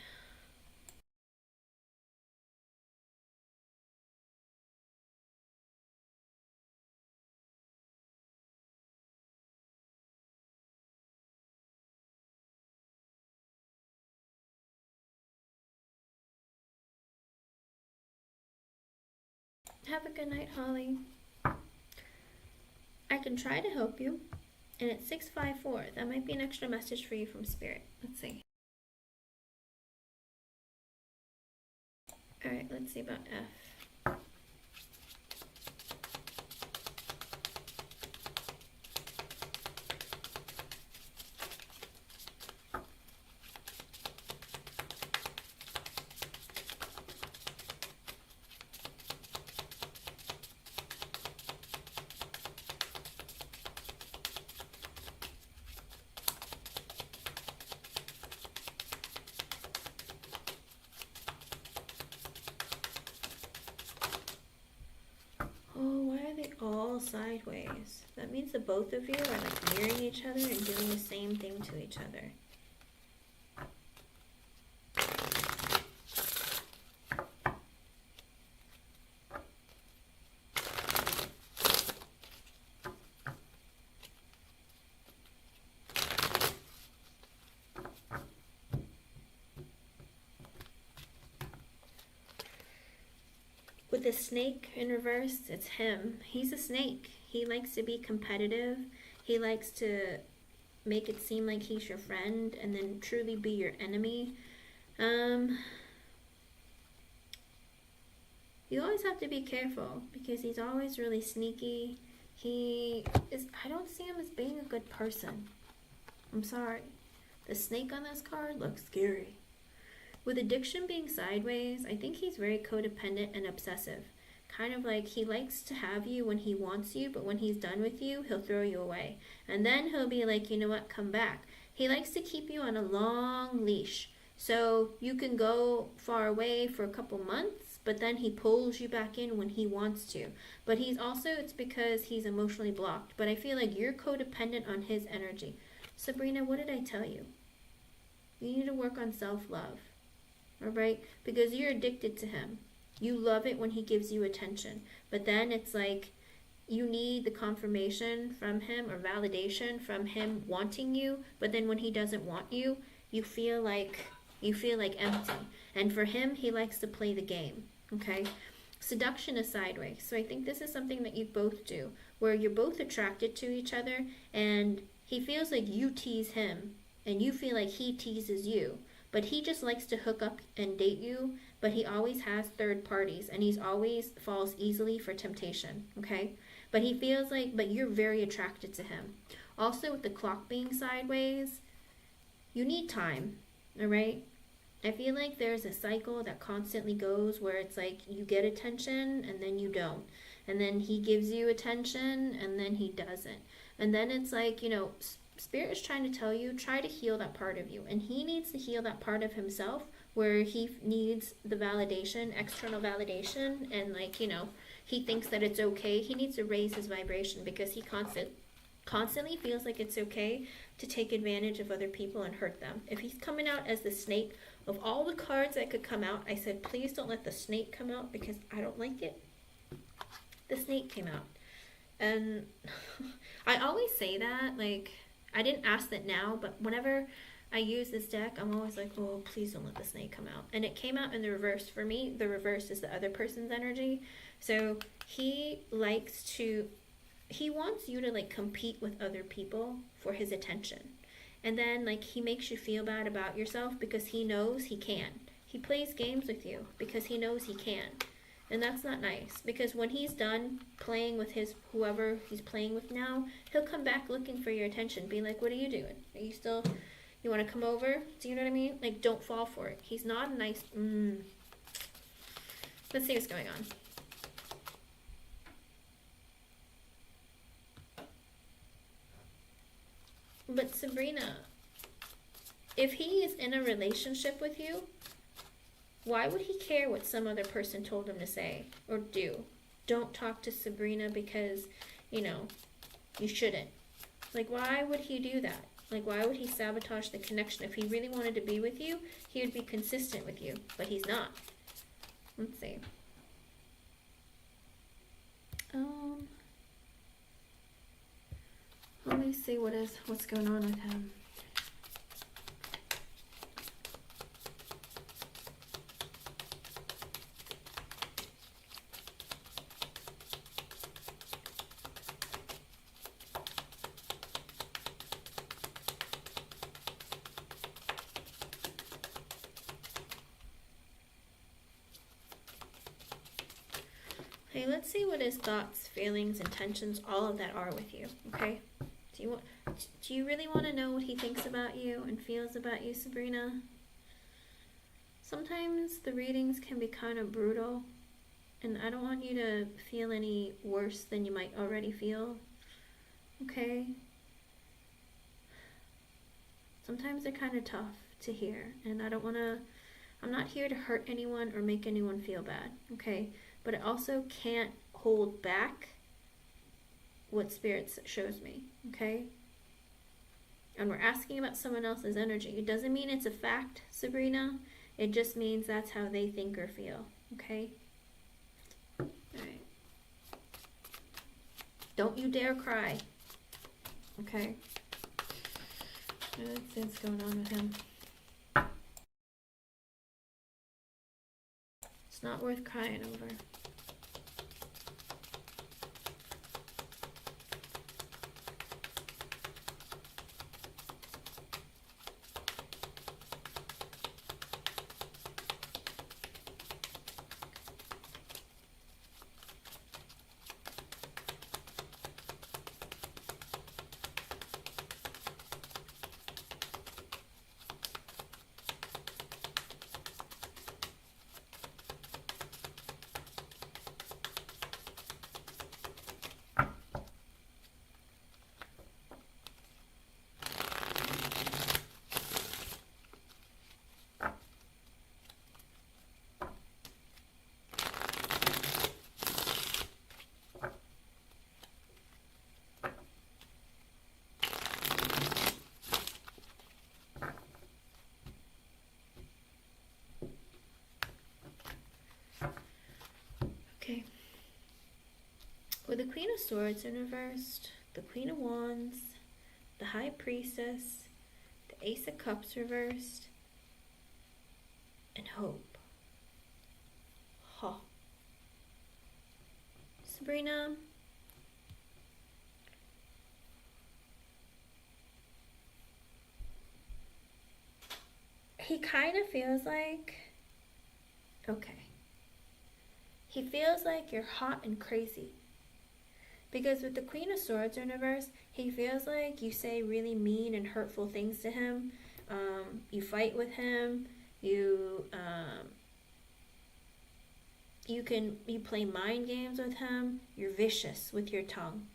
Have a good night, Holly. I can try to help you. And it's 654. That might be an extra message for you from Spirit. Let's see. Alright, let's see about F. Oh, why are they all sideways? That means the both of you are like mirroring each other and doing the same thing to each other. With the snake in reverse, it's him. He's a snake. He likes to be competitive. He likes to make it seem like he's your friend and then truly be your enemy. You always have to be careful because he's always really sneaky. I don't see him as being a good person. I'm sorry. The snake on this card looks scary. With addiction being sideways, I think he's very codependent and obsessive. Kind of like he likes to have you when he wants you, but when he's done with you, he'll throw you away. And then he'll be like, you know what, come back. He likes to keep you on a long leash. So you can go far away for a couple months, but then he pulls you back in when he wants to. But he's also, it's because he's emotionally blocked. But I feel like you're codependent on his energy. Sabrina, what did I tell you? You need to work on self-love. All right? Because you're addicted to him. You love it when he gives you attention. But then it's like you need the confirmation from him or validation from him wanting you. But then when he doesn't want you, you feel like empty. And for him, he likes to play the game. Okay? Seduction is sideways. So I think this is something that you both do, where you're both attracted to each other and he feels like you tease him and you feel like he teases you. But he just likes to hook up and date you, but he always has third parties and he's always falls easily for temptation, okay? But he feels like, but you're very attracted to him. Also with the clock being sideways, you need time, all right? I feel like there's a cycle that constantly goes where it's like you get attention and then you don't. And then he gives you attention and then he doesn't. And then it's like, you know, Spirit is trying to tell you, try to heal that part of you. And he needs to heal that part of himself where he needs the validation, external validation. And like, you know, he thinks that it's okay. He needs to raise his vibration because he constantly feels like it's okay to take advantage of other people and hurt them. If he's coming out as the snake, of all the cards that could come out, I said, please don't let the snake come out because I don't like it. The snake came out. And I always say that, like, I didn't ask that now, but whenever I use this deck, I'm always like, oh, please don't let the snake come out. And it came out in the reverse. For me, the reverse is the other person's energy. So he wants you to like compete with other people for his attention. And then like he makes you feel bad about yourself because he knows he can. He plays games with you because he knows he can. And that's not nice, because when he's done playing with whoever he's playing with now, he'll come back looking for your attention, be like, what are you doing? Are you still, you want to come over? Do you know what I mean? Like, don't fall for it. He's not a nice, Let's see what's going on. But Sabrina, if he is in a relationship with you, why would he care what some other person told him to say or do? Don't talk to Sabrina because, you know, you shouldn't. Like, why would he do that? Like, why would he sabotage the connection? If he really wanted to be with you, he would be consistent with you, but he's not. Let's see. Let me see what's going on with him. Hey, let's see what his thoughts, feelings, intentions, all of that are with you, okay? Do you really want to know what he thinks about you and feels about you, Sabrina? Sometimes the readings can be kind of brutal, and I don't want you to feel any worse than you might already feel, okay? Sometimes they're kind of tough to hear, and I'm not here to hurt anyone or make anyone feel bad, okay? But I also can't hold back what Spirit shows me, okay? And we're asking about someone else's energy. It doesn't mean it's a fact, Sabrina. It just means that's how they think or feel, okay? All right. Don't you dare cry, okay? Let's see what's going on with him. It's not worth crying over. With the Queen of Swords in reversed, the Queen of Wands, the High Priestess, the Ace of Cups reversed, and Hope. Huh. Sabrina, he kind of feels like, okay, he feels like you're hot and crazy. Because with the Queen of Swords in reverse, he feels like you say really mean and hurtful things to him. You fight with him. You play mind games with him. You're vicious with your tongue.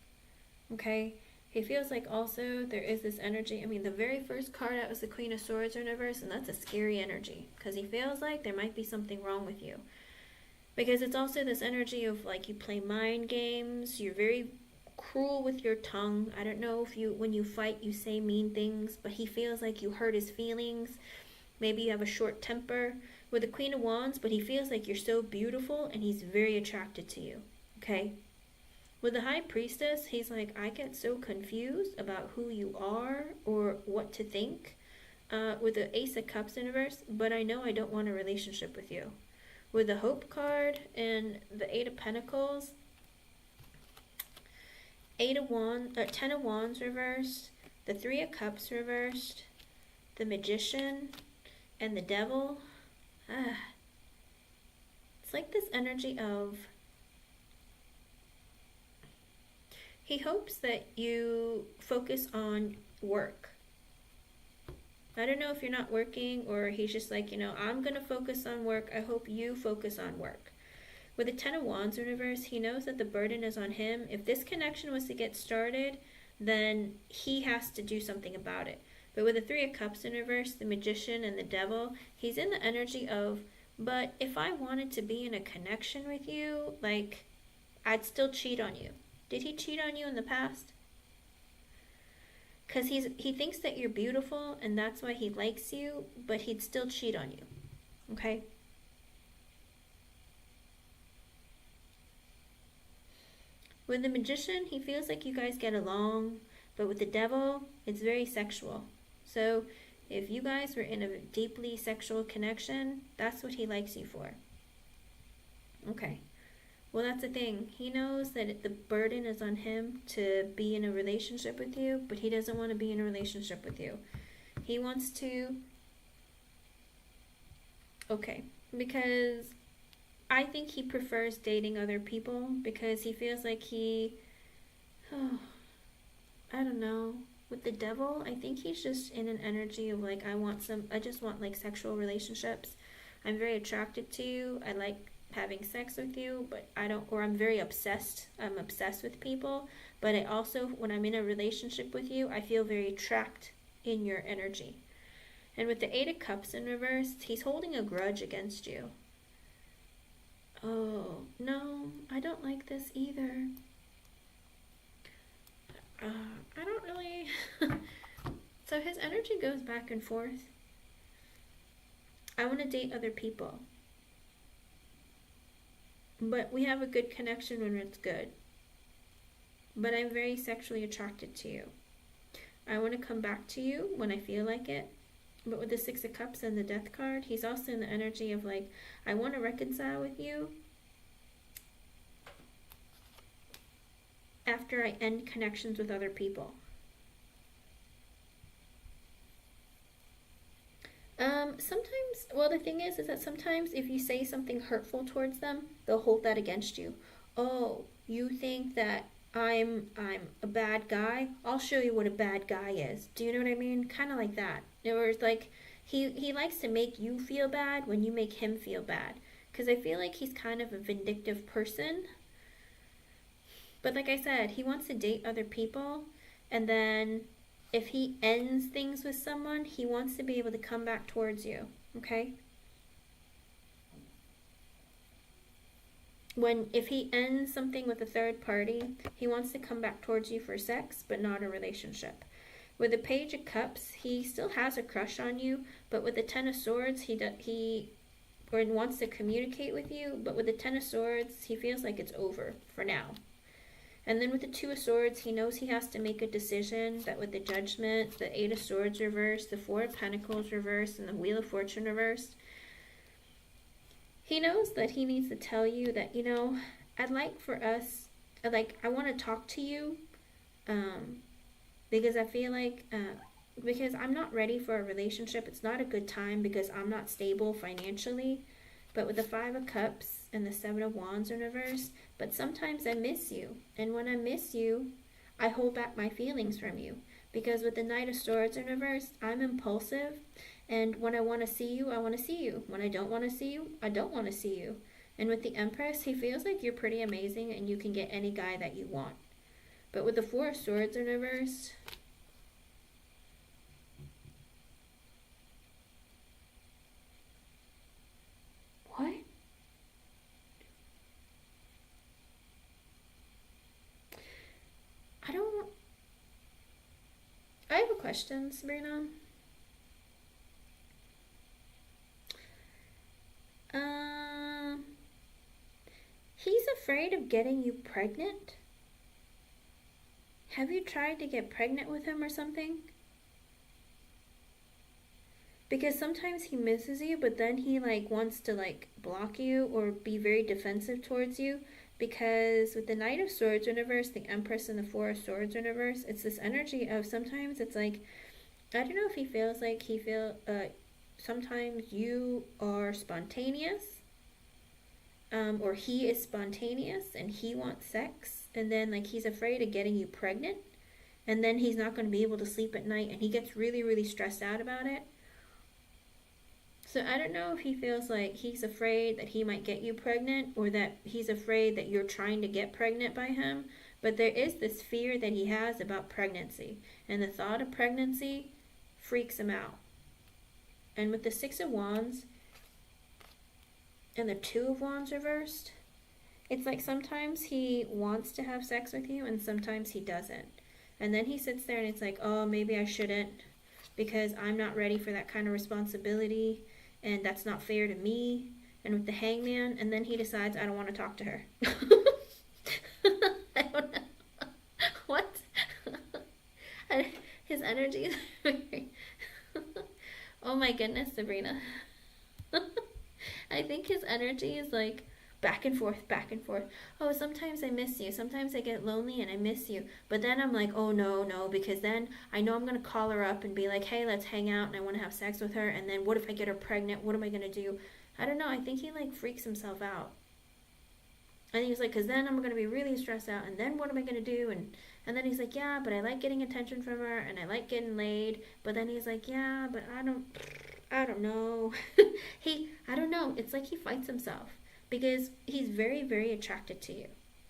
Okay? He feels like also there is this energy. I mean, the very first card out was the Queen of Swords in reverse, and that's a scary energy. Because he feels like there might be something wrong with you. Because it's also this energy of like you play mind games, you're very cruel with your tongue. I don't know if when you fight, you say mean things, but he feels like you hurt his feelings. Maybe you have a short temper with the Queen of Wands, but he feels like you're so beautiful and he's very attracted to you, okay? With the High Priestess, he's like, I get so confused about who you are or what to think. With the Ace of Cups in reverse, but I know I don't want a relationship with you. With the Hope card and the Eight of Pentacles, 10 of Wands reversed, the 3 of Cups reversed, the Magician, and the Devil. It's like this energy of, he hopes that you focus on work. I don't know if you're not working or he's just like, I'm going to focus on work. I hope you focus on work. With the 10 of Wands in reverse, he knows that the burden is on him. If this connection was to get started, then he has to do something about it. But with the 3 of Cups in reverse, the Magician and the Devil, he's in the energy of, but if I wanted to be in a connection with you, like, I'd still cheat on you. Did he cheat on you in the past? Because he thinks that you're beautiful and that's why he likes you, but he'd still cheat on you. Okay? With the Magician, he feels like you guys get along, but with the Devil, it's very sexual. So if you guys were in a deeply sexual connection, that's what he likes you for. Okay. Well, that's the thing. He knows that the burden is on him to be in a relationship with you, but he doesn't want to be in a relationship with you. He wants to... Okay. Because I think he prefers dating other people because he feels like he... I don't know. With the Devil, I think he's just in an energy of like, I just want like sexual relationships. I'm very attracted to you. I like having sex with you, but I'm very obsessed. I'm obsessed with people, but I also, when I'm in a relationship with you, I feel very trapped in your energy. And with the 8 of Cups in reverse, he's holding a grudge against you. Oh, no, I don't like this either. I don't really... So his energy goes back and forth. I want to date other people. But we have a good connection when it's good. But I'm very sexually attracted to you. I want to come back to you when I feel like it. But with the 6 of Cups and the Death card, he's also in the energy of like, I want to reconcile with you after I end connections with other people. Sometimes, well, the thing is that sometimes if you say something hurtful towards them, they'll hold that against you. Oh, you think that I'm a bad guy? I'll show you what a bad guy is. Do you know what I mean? Kind of like that. Or it's like he likes to make you feel bad when you make him feel bad. Because I feel like he's kind of a vindictive person. But like I said, he wants to date other people, and then if he ends things with someone, he wants to be able to come back towards you, okay? If he ends something with a third party, he wants to come back towards you for sex, but not a relationship. With the Page of Cups, he still has a crush on you, but with the 10 of Swords, he wants to communicate with you, but with the 10 of Swords, he feels like it's over for now. And then with the Two of Swords, he knows he has to make a decision. That with the Judgment, the Eight of Swords reversed, the Four of Pentacles reversed, and the Wheel of Fortune reversed, he knows that he needs to tell you that, you know, I'd like for us, I want to talk to you, because I feel like, because I'm not ready for a relationship. It's not a good time because I'm not stable financially. But with the Five of Cups and the Seven of Wands in reverse, but sometimes I miss you. And when I miss you, I hold back my feelings from you. Because with the Knight of Swords in reverse, I'm impulsive. And when I want to see you, I want to see you. When I don't want to see you, I don't want to see you. And with the Empress, he feels like you're pretty amazing and you can get any guy that you want. But with the Four of Swords in reverse, what? I have a question, Sabrina. He's afraid of getting you pregnant? Have you tried to get pregnant with him or something? Because sometimes he misses you, but then he wants to block you or be very defensive towards you. Because with the Knight of Swords in reverse, the Empress and the Four of Swords in reverse, it's this energy of sometimes it's I don't know if he feels like sometimes you are spontaneous, or he is spontaneous and he wants sex, and then he's afraid of getting you pregnant, and then he's not going to be able to sleep at night, and he gets really, really stressed out about it. So I don't know if he feels like he's afraid that he might get you pregnant, or that he's afraid that you're trying to get pregnant by him, but there is this fear that he has about pregnancy, and the thought of pregnancy freaks him out. And with the Six of Wands and the Two of Wands reversed, it's sometimes he wants to have sex with you and sometimes he doesn't. And then he sits there and it's oh, maybe I shouldn't because I'm not ready for that kind of responsibility and that's not fair to me. And with the Hangman, and then he decides, I don't want to talk to her. I don't know. What? His energy is very... Oh my goodness, Sabrina. I think his energy is back and forth, back and forth. Oh, sometimes I miss you. Sometimes I get lonely and I miss you. But then I'm oh, no, because then I know I'm going to call her up and be hey, let's hang out and I want to have sex with her. And then what if I get her pregnant? What am I going to do? I don't know. I think he freaks himself out. I think he's because then I'm going to be really stressed out. And then what am I going to do? And then he's yeah, but I like getting attention from her and I like getting laid. But then he's yeah, but I don't know. I don't know. It's he fights himself because he's very, very attracted to you.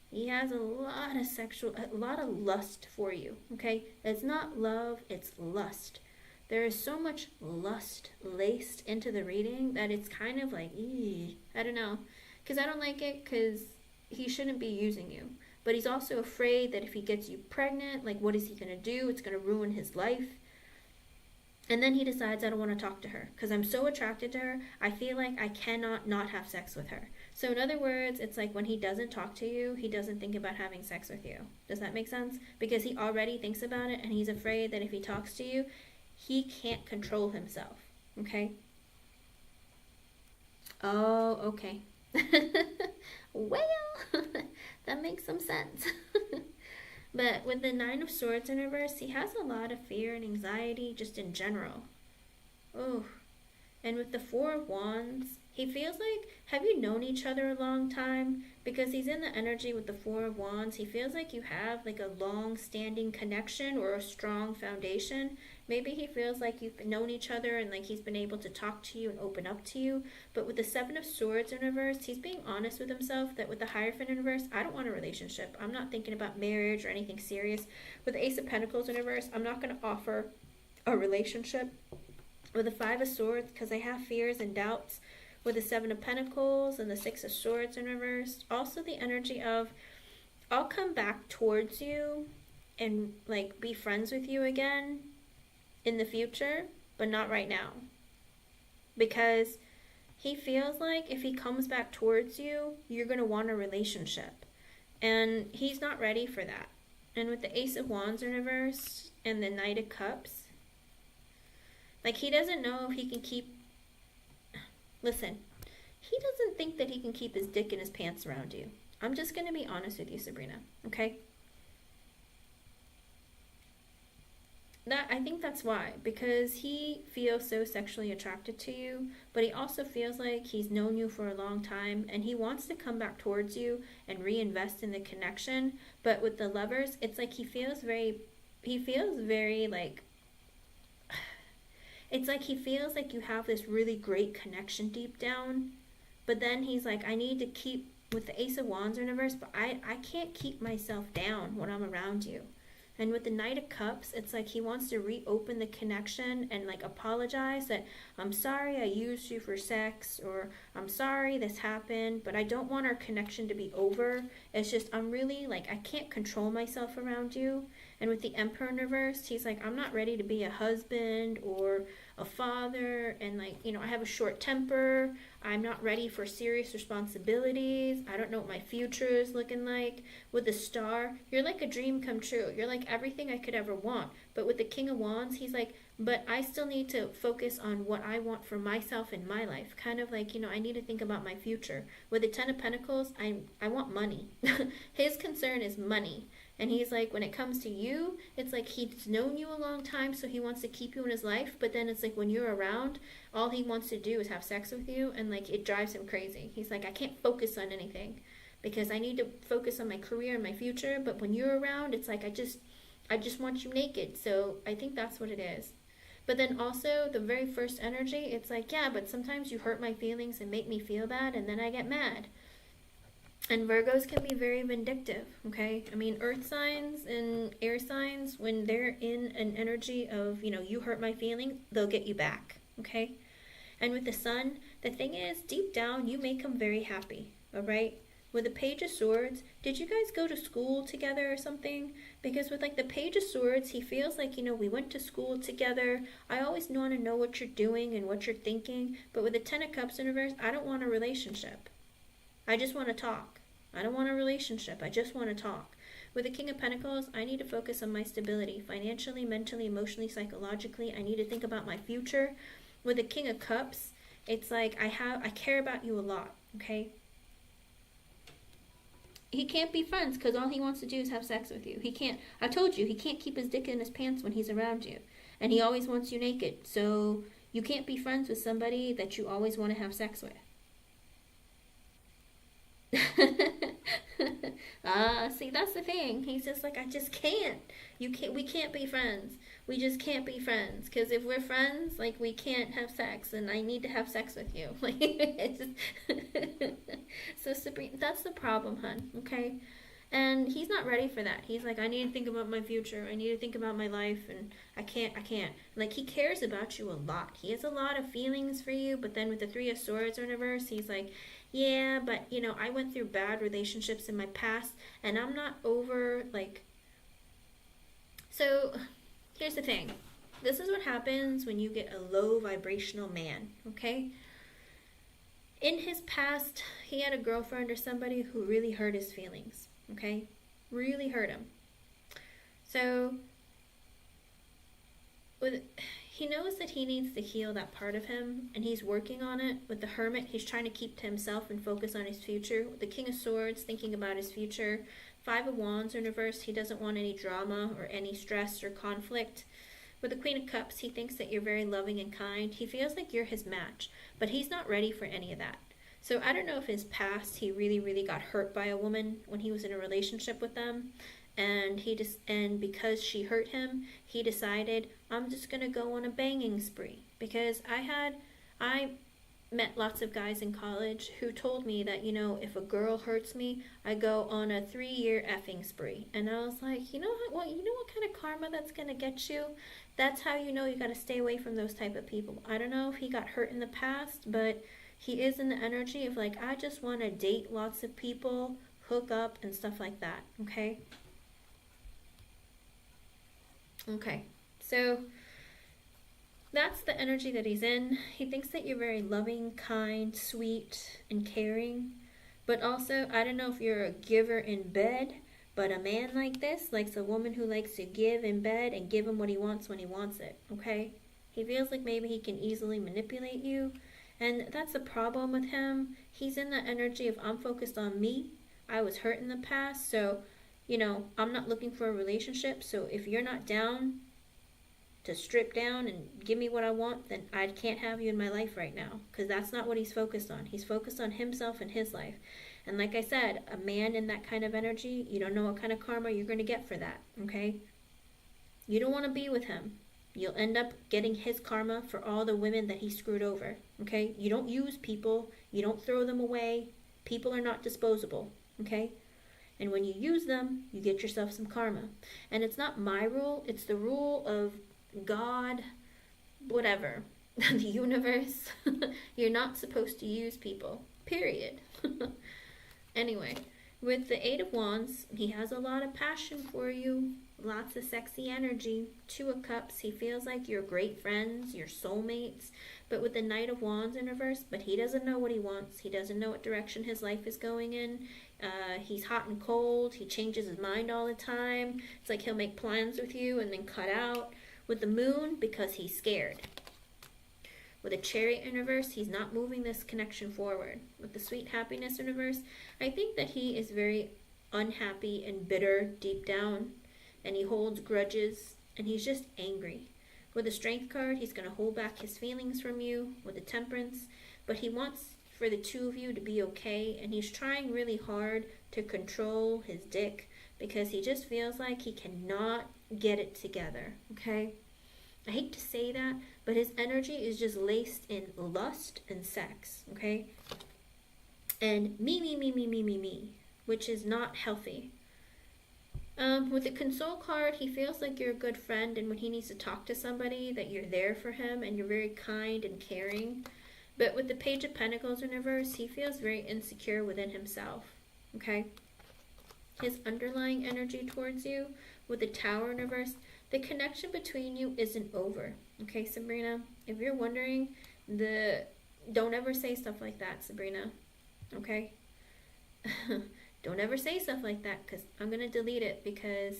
He has a lot of lust for you, okay? It's not love, it's lust. There is so much lust laced into the reading that it's kind of eee. I don't know. Because I don't like it because he shouldn't be using you. But he's also afraid that if he gets you pregnant, what is he going to do? It's going to ruin his life. And then he decides, I don't want to talk to her because I'm so attracted to her. I feel I cannot not have sex with her. So in other words, it's when he doesn't talk to you, he doesn't think about having sex with you. Does that make sense? Because he already thinks about it and he's afraid that if he talks to you, he can't control himself. Okay? Oh, okay. Well, that makes some sense. But with the Nine of Swords in reverse, he has a lot of fear and anxiety just in general. Oh. And with the Four of Wands, he feels have you known each other a long time? Because he's in the energy with the Four of Wands. He feels you have a long-standing connection or a strong foundation. Maybe he feels you've known each other and he's been able to talk to you and open up to you. But with the Seven of Swords in reverse, he's being honest with himself that with the Hierophant in reverse, I don't want a relationship. I'm not thinking about marriage or anything serious. With the Ace of Pentacles in reverse, I'm not going to offer a relationship. With the Five of Swords, because I have fears and doubts. With the Seven of Pentacles and the Six of Swords in reverse. Also the energy of, I'll come back towards you and be friends with you again in the future, but not right now. Because he feels if he comes back towards you, you're going to want a relationship. And he's not ready for that. And with the Ace of Wands in reverse and the Knight of Cups, like, he doesn't know if he can keep... Listen, he doesn't think that he can keep his dick in his pants around you. I'm just going to be honest with you, Sabrina, okay? I think that's why, because he feels so sexually attracted to you, but he also feels like he's known you for a long time, and he wants to come back towards you and reinvest in the connection. But with the Lovers, it's like he feels very like, it's like he feels like you have this really great connection deep down, but then he's like, I need to keep, with the Ace of Wands in reverse, but I can't keep myself down when I'm around you. And with the Knight of Cups, it's like he wants to reopen the connection and like apologize that, I'm sorry I used you for sex, or I'm sorry this happened, but I don't want our connection to be over. It's just, I'm really like, I can't control myself around you. And with the Emperor in reverse, he's like, I'm not ready to be a husband or a father, and like, you know, I have a short temper. I'm not ready for serious responsibilities. I don't know what my future is looking like. With the Star, you're like a dream come true. You're like everything I could ever want. But with the King of Wands, he's like, but I still need to focus on what I want for myself in my life. Kind of like, you know, I need to think about my future. With the Ten of Pentacles, I want money. His concern is money. And he's like, when it comes to you, it's like he's known you a long time, so he wants to keep you in his life. But then it's like when you're around, all he wants to do is have sex with you, and like it drives him crazy. He's like, I can't focus on anything because I need to focus on my career and my future. But when you're around, it's like I just want you naked. So I think that's what it is. But then also the very first energy, it's like, yeah, but sometimes you hurt my feelings and make me feel bad, and then I get mad. And Virgos can be very vindictive, okay? I mean, earth signs and air signs, when they're in an energy of, you know, you hurt my feelings, they'll get you back, okay? And with the Sun, the thing is, deep down, you make them very happy, all right? With the Page of Swords, did you guys go to school together or something? Because with like the Page of Swords, he feels like, you know, we went to school together. I always want to know what you're doing and what you're thinking. But with the Ten of Cups in reverse, I don't want a relationship. I just want to talk. I don't want a relationship. I just want to talk. With the King of Pentacles, I need to focus on my stability. Financially, mentally, emotionally, psychologically. I need to think about my future. With the King of Cups, it's like I care about you a lot, okay? He can't be friends because all he wants to do is have sex with you. He can't, I told you, he can't keep his dick in his pants when he's around you. And he always wants you naked. So you can't be friends with somebody that you always want to have sex with. See, that's the thing. He's just like, I just can't. We can't be friends. We just can't be friends. Because if we're friends, like, we can't have sex, and I need to have sex with you. Like, it's just so Sabrina, that's the problem, hun. Okay, and he's not ready for that. He's like, I need to think about my future. I need to think about my life, and I can't. Like, he cares about you a lot. He has a lot of feelings for you, but then with the Three of Swords in reverse, he's like, yeah, but, you know, I went through bad relationships in my past, and I'm not over, like... So, here's the thing. This is what happens when you get a low vibrational man, okay? In his past, he had a girlfriend or somebody who really hurt his feelings, okay? Really hurt him. So, he knows that he needs to heal that part of him, and he's working on it. With the Hermit, he's trying to keep to himself and focus on his future. With the King of Swords, thinking about his future. Five of Wands in reverse, he doesn't want any drama or any stress or conflict. With the Queen of Cups, he thinks that you're very loving and kind. He feels like you're his match, but he's not ready for any of that. So I don't know if in his past he really, really got hurt by a woman when he was in a relationship with them. And because she hurt him, he decided, I'm just gonna go on a banging spree. Because I met lots of guys in college who told me that, you know, if a girl hurts me, I go on a 3-year effing spree. And I was like, you know what kind of karma that's gonna get you? That's how you know you gotta stay away from those type of people. I don't know if he got hurt in the past, but he is in the energy of like, I just want to date lots of people, hook up, and stuff like that, okay? Okay, so that's the energy that he's in. He thinks that you're very loving, kind, sweet, and caring. But also, I don't know if you're a giver in bed, but a man like this likes a woman who likes to give in bed and give him what he wants when he wants it, okay? He feels like maybe he can easily manipulate you, and that's a problem with him. He's in that energy of, I'm focused on me. I was hurt in the past, so, I'm not looking for a relationship. So if you're not down to strip down and give me what I want, then I can't have you in my life right now. Because that's not what he's focused on. He's focused on himself and his life. And like I said, a man in that kind of energy, you don't know what kind of karma you're going to get for that, okay? You don't want to be with him. You'll end up getting his karma for all the women that he screwed over, okay? You don't use people. You don't throw them away. People are not disposable, okay? And when you use them, you get yourself some karma. And it's not my rule. It's the rule of God, whatever, the universe. You're not supposed to use people, period. Anyway, with the Eight of Wands, he has a lot of passion for you, lots of sexy energy. Two of Cups, he feels like you're great friends, you're soulmates. But with the Knight of Wands in reverse, but he doesn't know what he wants. He doesn't know what direction his life is going in. He's hot and cold. He changes his mind all the time. It's like he'll make plans with you and then cut out. With the Moon, because he's scared. With a Chariot in reverse, he's not moving this connection forward. With the Sweet Happiness in reverse, I think that he is very unhappy and bitter deep down, and he holds grudges, and he's just angry. With the Strength card, he's going to hold back his feelings from you. With the Temperance, but he wants for the two of you to be okay, and he's trying really hard to control his dick because he just feels like he cannot get it together, okay? I hate to say that, but his energy is just laced in lust and sex, okay? And me, which is not healthy. With the Console card, he feels like you're a good friend, and when he needs to talk to somebody, that you're there for him, and you're very kind and caring. But with the Page of Pentacles in reverse, he feels very insecure within himself, okay? His underlying energy towards you, with the Tower in reverse, the connection between you isn't over. Okay, Sabrina? If you're wondering, don't ever say stuff like that, Sabrina. Okay? Don't ever say stuff like that, because I'm going to delete it, because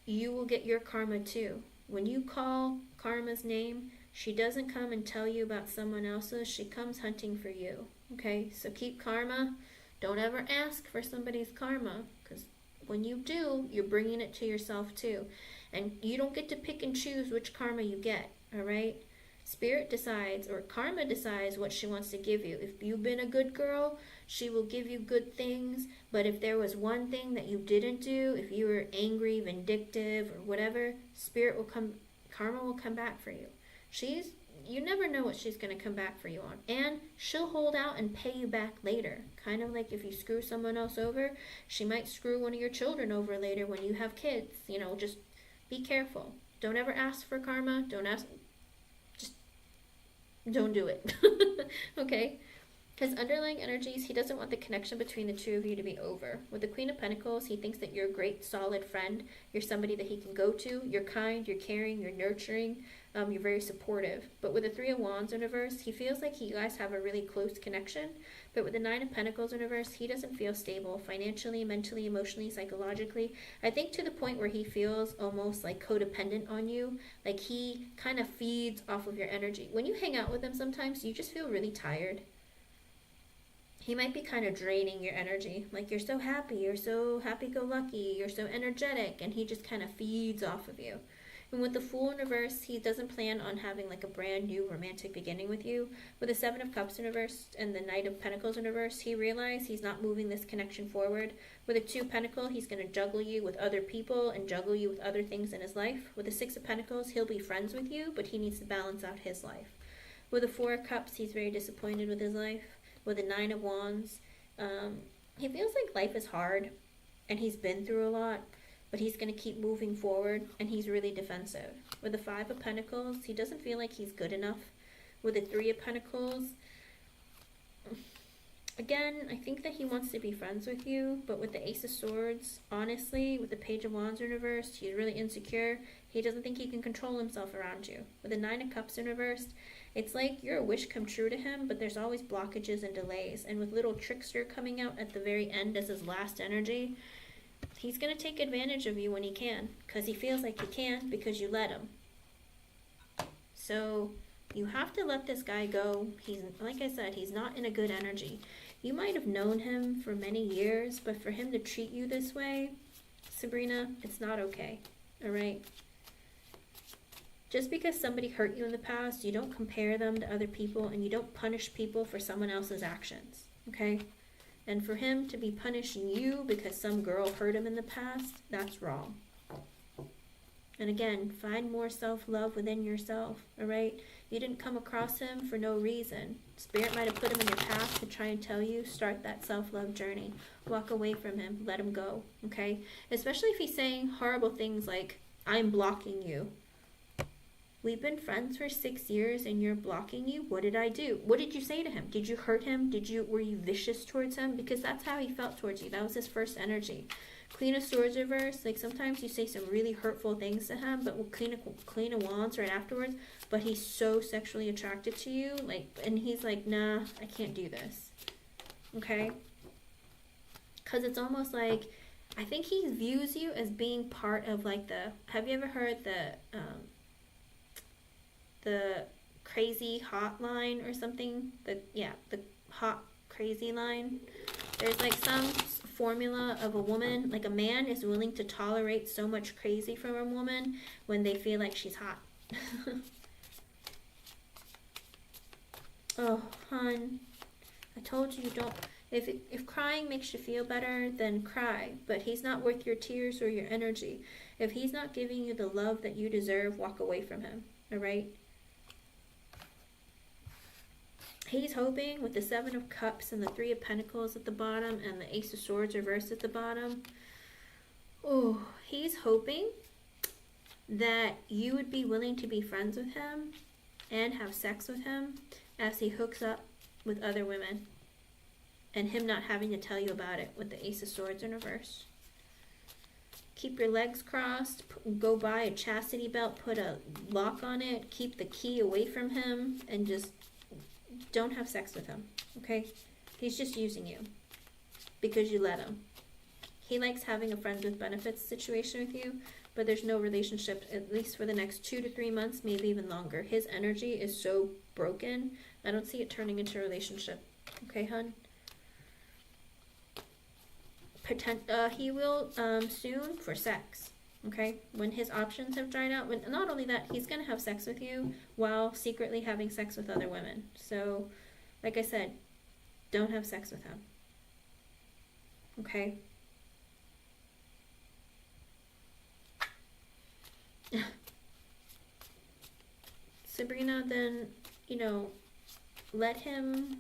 you will get your karma too. When you call karma's name, she doesn't come and tell you about someone else's. She comes hunting for you. Okay? So keep karma. Don't ever ask for somebody's karma, because when you do, you're bringing it to yourself too. And you don't get to pick and choose which karma you get, all right? Spirit decides, or karma decides, what she wants to give you. If you've been a good girl, she will give you good things. But if there was one thing that you didn't do, if you were angry, vindictive, or whatever, karma will come back for you. You never know what she's going to come back for you on. And she'll hold out and pay you back later. Kind of like if you screw someone else over, she might screw one of your children over later when you have kids. Just be careful. Don't ever ask for karma. Just don't do it. Okay? His underlying energies, he doesn't want the connection between the two of you to be over. With the Queen of Pentacles, he thinks that you're a great, solid friend. You're somebody that he can go to. You're kind, you're caring, you're nurturing. You're very supportive. But with the Three of Wands in reverse, he feels like you guys have a really close connection. But with the Nine of Pentacles in reverse, he doesn't feel stable financially, mentally, emotionally, psychologically. I think to the point where he feels almost like codependent on you. Like he kind of feeds off of your energy. When you hang out with him sometimes, you just feel really tired. He might be kind of draining your energy. Like you're so happy, you're so happy-go-lucky, you're so energetic, and he just kind of feeds off of you. And with the Fool in reverse, he doesn't plan on having like a brand new romantic beginning with you. With the Seven of Cups in reverse and the Knight of Pentacles in reverse, he realized he's not moving this connection forward. With the Two of Pentacles, he's going to juggle you with other people and juggle you with other things in his life. With the Six of Pentacles, he'll be friends with you, but he needs to balance out his life. With the Four of Cups, he's very disappointed with his life. With the Nine of Wands, he feels like life is hard and he's been through a lot, but he's going to keep moving forward, and he's really defensive. With the Five of Pentacles, he doesn't feel like he's good enough. With the Three of Pentacles, Again, I think that he wants to be friends with you, but with the Ace of Swords, honestly, with the Page of Wands in reverse, he's really insecure. He doesn't think he can control himself around you. With the Nine of Cups in reverse, it's like you're a wish come true to him, but there's always blockages and delays. And with little Trickster coming out at the very end as his last energy, he's going to take advantage of you when he can, because he feels like he can because you let him. So you have to let this guy go. He's, like I said, he's not in a good energy. You might have known him for many years, but for him to treat you this way, Sabrina, it's not okay. All right? Just because somebody hurt you in the past, you don't compare them to other people, and you don't punish people for someone else's actions. Okay? And for him to be punishing you because some girl hurt him in the past, that's wrong. And again, find more self-love within yourself, all right? You didn't come across him for no reason. Spirit might have put him in your path to try and tell you, start that self-love journey. Walk away from him. Let him go, okay? Especially if he's saying horrible things like, I'm blocking you. We've been friends for 6 years and you're blocking you? What did I do? What did you say to him? Did you hurt him? Were you vicious towards him? Because that's how he felt towards you. That was his first energy. Queen of Swords reverse, like sometimes you say some really hurtful things to him, but with Queen of Wands right afterwards, but he's so sexually attracted to you, like, and he's like, nah, I can't do this. Okay? Because it's almost like, I think he views you as being part of like have you ever heard the crazy hotline or something? The hot crazy line. There's like some formula of a woman, like a man is willing to tolerate so much crazy from a woman when they feel like she's hot. Oh, hon, I told you don't. If crying makes you feel better, then cry. But he's not worth your tears or your energy. If he's not giving you the love that you deserve, walk away from him. All right? He's hoping with the Seven of Cups and the Three of Pentacles at the bottom and the Ace of Swords reversed at the bottom. Oh, he's hoping that you would be willing to be friends with him and have sex with him as he hooks up with other women. And him not having to tell you about it with the Ace of Swords in reverse. Keep your legs crossed. Go buy a chastity belt. Put a lock on it. Keep the key away from him. And just don't have sex with him, okay? He's just using you because you let him. He likes having a friends with benefits situation with you, but there's no relationship, at least for the next 2 to 3 months, maybe even longer. His energy is so broken, I don't see it turning into a relationship. Okay, hun? He will soon for sex. Okay, when his options have dried out, not only that, he's going to have sex with you while secretly having sex with other women. So, like I said, don't have sex with him. Okay? Sabrina, then, let him,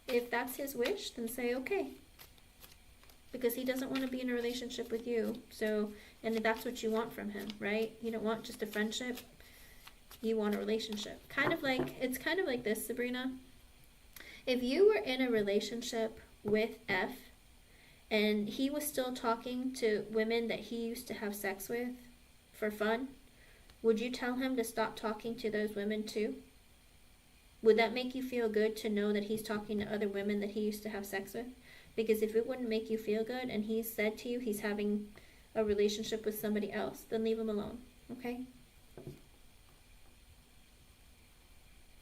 if that's his wish, then say, okay. Because he doesn't want to be in a relationship with you. So, and that's what you want from him, right? You don't want just a friendship. You want a relationship. It's kind of like this, Sabrina. If you were in a relationship with F and he was still talking to women that he used to have sex with for fun, would you tell him to stop talking to those women too? Would that make you feel good to know that he's talking to other women that he used to have sex with? Because if it wouldn't make you feel good and he said to you he's having a relationship with somebody else, then leave him alone, okay?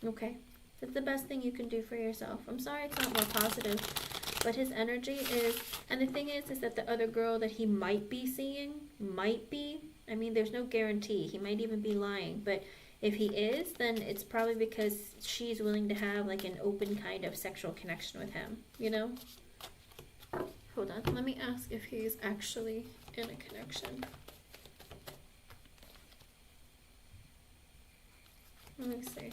Okay? That's the best thing you can do for yourself. I'm sorry it's not more positive, but his energy is, and the thing is that the other girl that he might be seeing, I mean, there's no guarantee. He might even be lying, but if he is, then it's probably because she's willing to have like an open kind of sexual connection with him, Hold on, let me ask if he's actually in a connection. Let me see.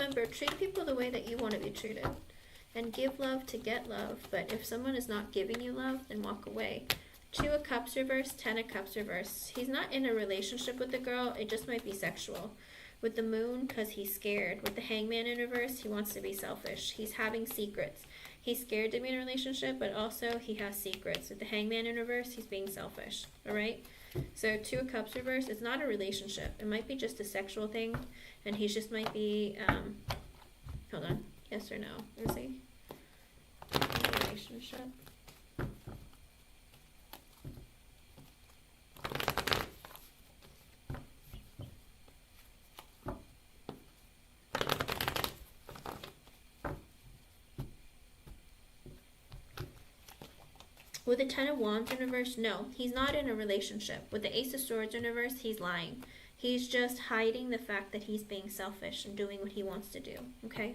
remember, treat people the way that you want to be treated. And give love to get love. But if someone is not giving you love, then walk away. 2 of Cups reversed, 10 of Cups reversed. He's not in a relationship with the girl. It just might be sexual. With the Moon, because he's scared. With the Hangman in reverse, he wants to be selfish. He's having secrets. He's scared to be in a relationship, but also he has secrets. With the Hangman in reverse, he's being selfish. Alright? So 2 of Cups reversed, it's not a relationship. It might be just a sexual thing. And he just might be, hold on. Yes or no? Is he in a relationship? With the 10 of Wands in reverse, no, he's not in a relationship. With the Ace of Swords in reverse, he's lying. He's just hiding the fact that he's being selfish and doing what he wants to do, okay?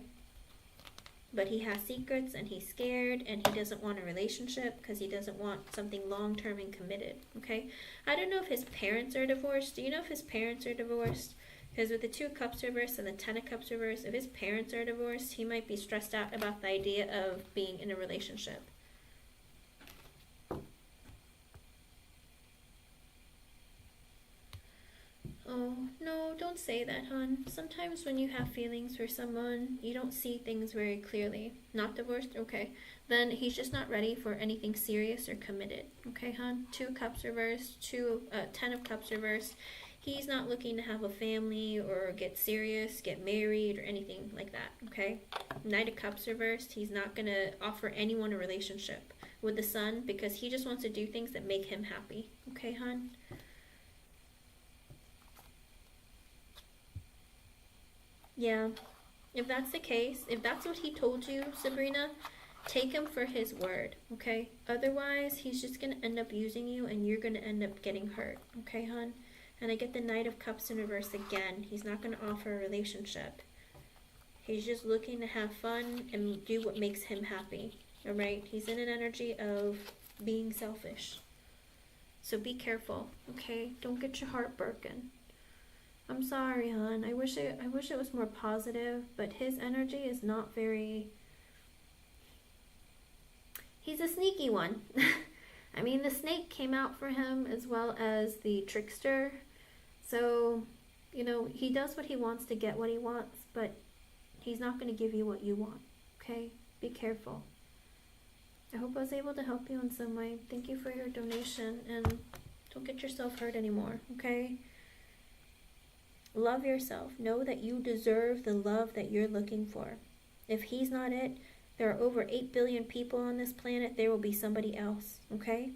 But he has secrets and he's scared and he doesn't want a relationship because he doesn't want something long-term and committed, okay? I don't know if his parents are divorced. Do you know if his parents are divorced? Because with the 2 of Cups reversed and the 10 of Cups reversed, if his parents are divorced, he might be stressed out about the idea of being in a relationship. Oh, no, don't say that, hon. Sometimes when you have feelings for someone, you don't see things very clearly. Not divorced? Okay. Then he's just not ready for anything serious or committed. Okay, hon? 2 of Cups reversed, 10 of Cups reversed. He's not looking to have a family or get serious, get married, or anything like that, okay? Knight of Cups reversed. He's not going to offer anyone a relationship with the Sun because he just wants to do things that make him happy. Okay, hon? Yeah, if that's the case, if that's what he told you, Sabrina, take him for his word, okay? Otherwise, he's just going to end up using you and you're going to end up getting hurt, okay, hon? And I get the Knight of Cups in reverse again. He's not going to offer a relationship. He's just looking to have fun and do what makes him happy, alright? He's in an energy of being selfish. So be careful, okay? Don't get your heart broken. I'm sorry, hon. I wish it was more positive, but his energy is not very... He's a sneaky one. I mean, the snake came out for him as well as the trickster. So, you know, he does what he wants to get what he wants, but he's not going to give you what you want, okay? Be careful. I hope I was able to help you in some way. Thank you for your donation, and don't get yourself hurt anymore, okay? Love yourself. Know that you deserve the love that you're looking for. If he's not it, there are over 8 billion people on this planet. There will be somebody else, okay?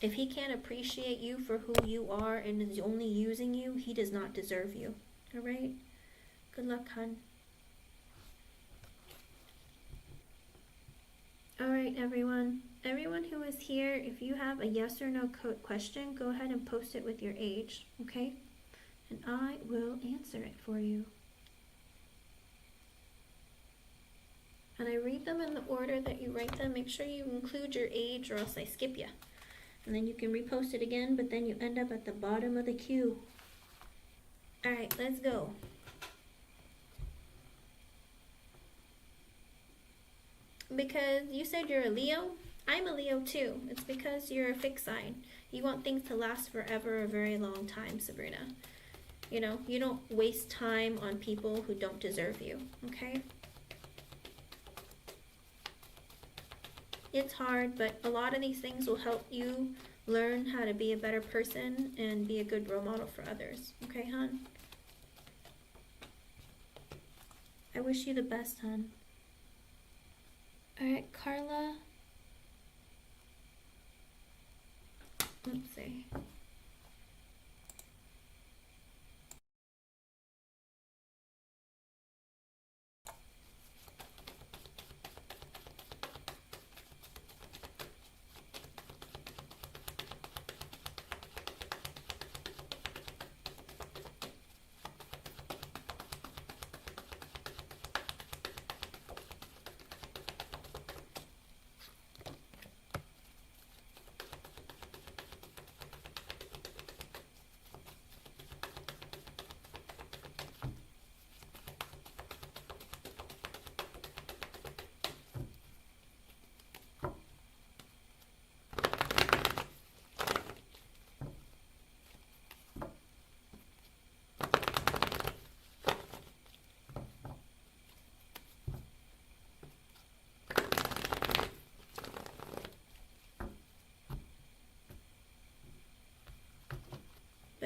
If he can't appreciate you for who you are and is only using you, he does not deserve you, alright? Good luck, hon. Alright, everyone. Everyone who is here, if you have a yes or no question, go ahead and post it with your age, okay? And I will answer it for you. And I read them in the order that you write them. Make sure you include your age or else I skip you. And then you can repost it again, but then you end up at the bottom of the queue. Alright, let's go. Because you said you're a Leo. I'm a Leo too. It's because you're a fixed sign. You want things to last forever, a very long time, Sabrina. You know, you don't waste time on people who don't deserve you, okay? It's hard, but a lot of these things will help you learn how to be a better person and be a good role model for others, okay, hon? I wish you the best, hon. Alright, Carla. Let's see.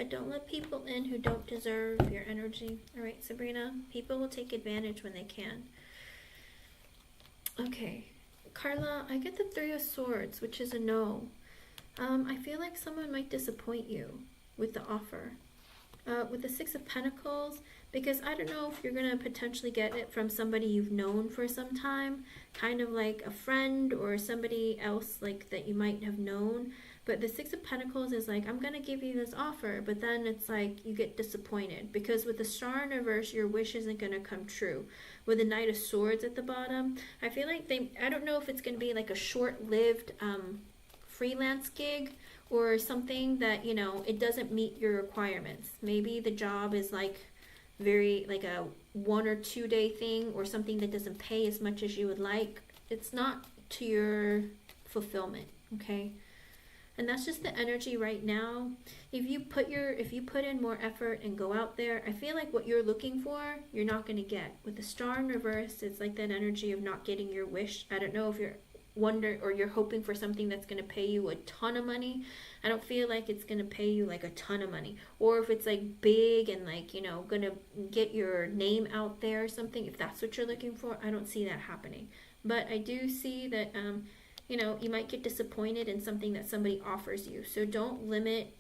but don't let people in who don't deserve your energy. All right, Sabrina, people will take advantage when they can. Okay, Carla, I get the Three of Swords, which is a no. I feel like someone might disappoint you with the offer. With the Six of Pentacles, because I don't know if you're going to potentially get it from somebody you've known for some time, kind of like a friend or somebody else like that you might have known. But the Six of Pentacles is like, I'm going to give you this offer, but then it's like you get disappointed because with the Star in reverse, your wish isn't going to come true. With the Knight of Swords at the bottom, I feel like I don't know if it's going to be like a short-lived freelance gig or something that, you know, it doesn't meet your requirements. Maybe the job is like very like a 1 or 2 day thing or something that doesn't pay as much as you would like. It's not to your fulfillment, okay? And that's just the energy right now. If you put in more effort and go out there, I feel like what you're looking for, you're not going to get. With the Star in reverse, it's like that energy of not getting your wish. I don't know if you're you're hoping for something that's going to pay you a ton of money. I don't feel like it's going to pay you like a ton of money. Or if it's like big and like, you know, going to get your name out there or something, if that's what you're looking for, I don't see that happening. But I do see that you know, you might get disappointed in something that somebody offers you. So don't limit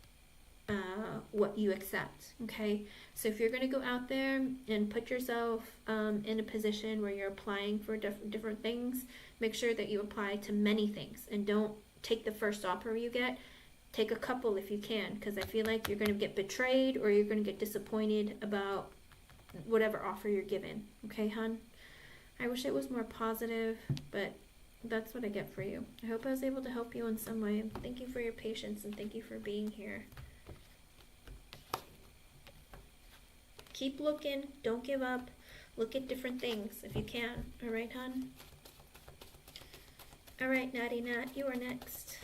what you accept, okay? So if you're going to go out there and put yourself in a position where you're applying for different things, make sure that you apply to many things and don't take the first offer you get. Take a couple if you can, because I feel like you're going to get betrayed or you're going to get disappointed about whatever offer you're given, okay, hon? I wish it was more positive, but that's what I get for you. I hope I was able to help you in some way. Thank you for your patience and thank you for being here. Keep looking. Don't give up. Look at different things if you can. All right, hon? All right, Natty Nat, you are next.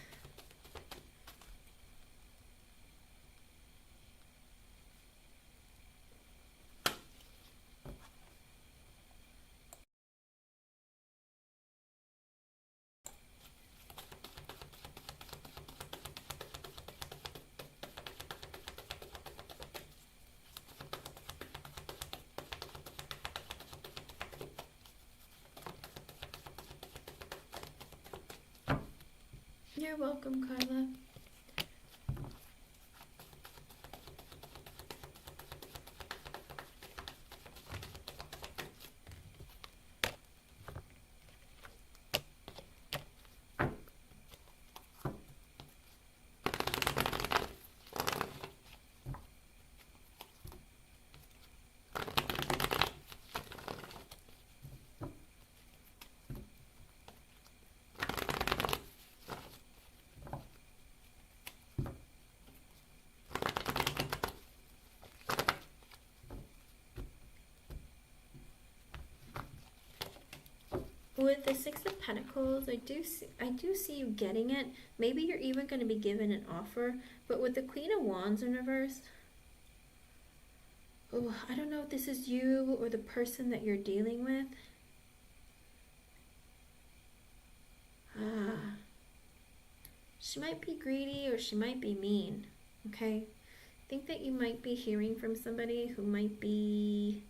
You're welcome, Carla. With the Six of Pentacles, I do see you getting it. Maybe you're even going to be given an offer. But with the Queen of Wands in reverse, oh, I don't know if this is you or the person that you're dealing with. She might be greedy or she might be mean, okay? I think that you might be hearing from somebody who might be...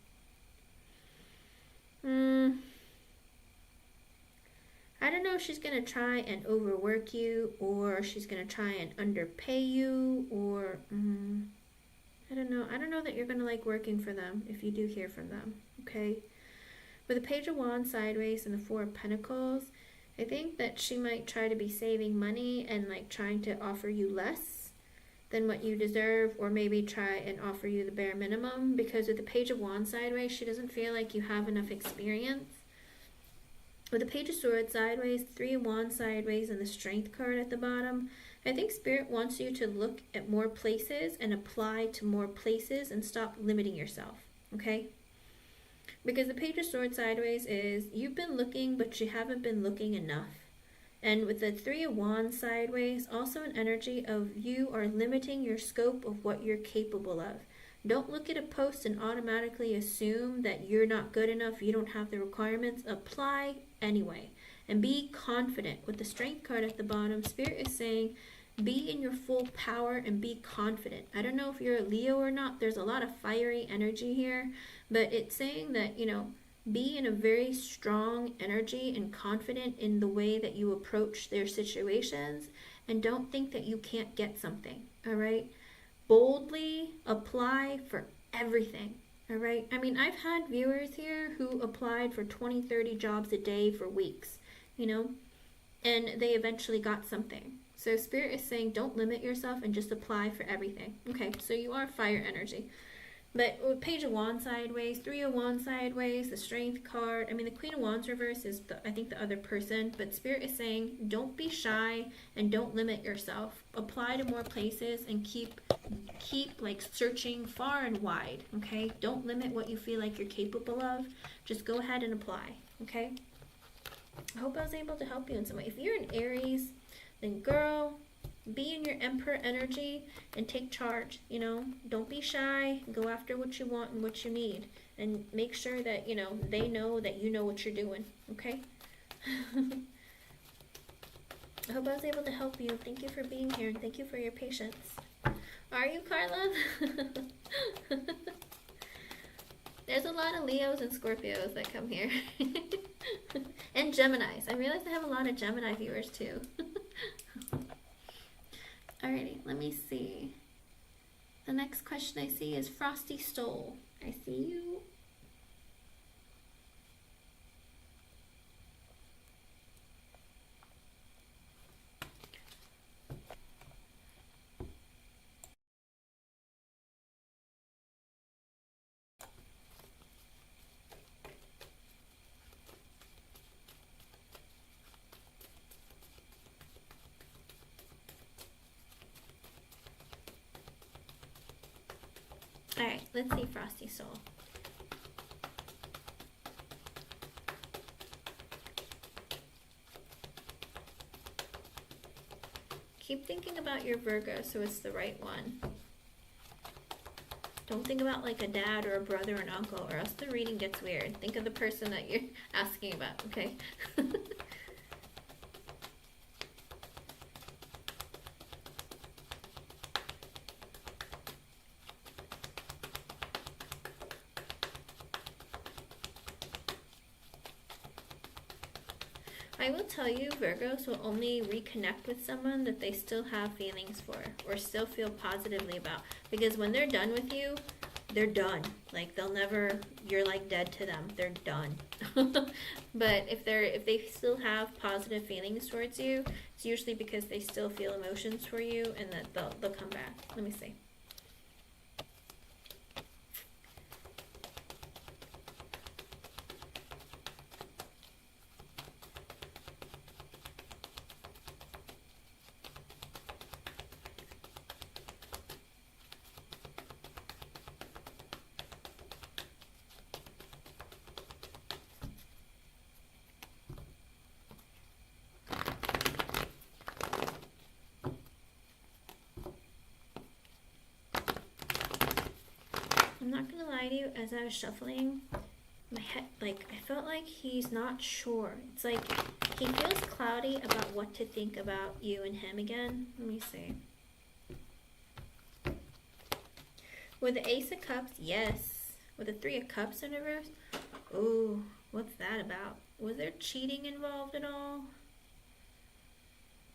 I don't know if she's going to try and overwork you or she's going to try and underpay you or I don't know. I don't know that you're going to like working for them if you do hear from them, okay? With the Page of Wands sideways and the Four of Pentacles, I think that she might try to be saving money and like trying to offer you less than what you deserve or maybe try and offer you the bare minimum because with the Page of Wands sideways, she doesn't feel like you have enough experience. With the Page of Swords sideways, Three of Wands sideways, and the Strength card at the bottom, I think Spirit wants you to look at more places and apply to more places and stop limiting yourself, okay? Because the Page of Swords sideways is, you've been looking, but you haven't been looking enough. And with the Three of Wands sideways, also an energy of you are limiting your scope of what you're capable of. Don't look at a post and automatically assume that you're not good enough, you don't have the requirements. Apply anyway. And be confident. With the Strength card at the bottom, Spirit is saying Be in your full power and be confident. I don't know if you're a Leo or not. There's a lot of fiery energy here, but it's saying that, be in a very strong energy and confident in the way that you approach their situations, and don't think that you can't get something, all right? Boldly apply for everything, all right? I mean, I've had viewers here who applied for 20, 30 jobs a day for weeks, and they eventually got something. So Spirit is saying don't limit yourself and just apply for everything. Okay, so you are fire energy. But with Page of Wands sideways, Three of Wands sideways, the Strength card. I mean, the Queen of Wands reverse is, I think, the other person. But Spirit is saying don't be shy and don't limit yourself. Apply to more places and keep like searching far and wide. Okay, don't limit what you feel like you're capable of. Just go ahead and apply. Okay. I hope I was able to help you in some way. If you're an Aries, then girl, be in your Emperor energy and take charge, Don't be shy. Go after what you want and what you need. And make sure that, they know that you know what you're doing, okay? I hope I was able to help you. Thank you for being here and thank you for your patience. Are you, Carla? There's a lot of Leos and Scorpios that come here. And Geminis. I realize I have a lot of Gemini viewers too. Alrighty, let me see. The next question I see is Frosty Stole. I see you. Alright, let's see Frosty Soul. Keep thinking about your Virgo so it's the right one. Don't think about like a dad or a brother or an uncle, or else the reading gets weird. Think of the person that you're asking about, okay? I will tell you, Virgos will only reconnect with someone that they still have feelings for or still feel positively about. Because when they're done with you, they're done. Like they'll never, you're like dead to them. They're done. But if they still have positive feelings towards you, it's usually because they still feel emotions for you and that they'll come back. Let me see. I'm not gonna lie to you, as I was shuffling, my head, like, I felt like he's not sure. It's like he feels cloudy about what to think about you and him again. Let me see. With the Ace of Cups, yes. With the Three of Cups in reverse, oh, what's that about? Was there cheating involved at all?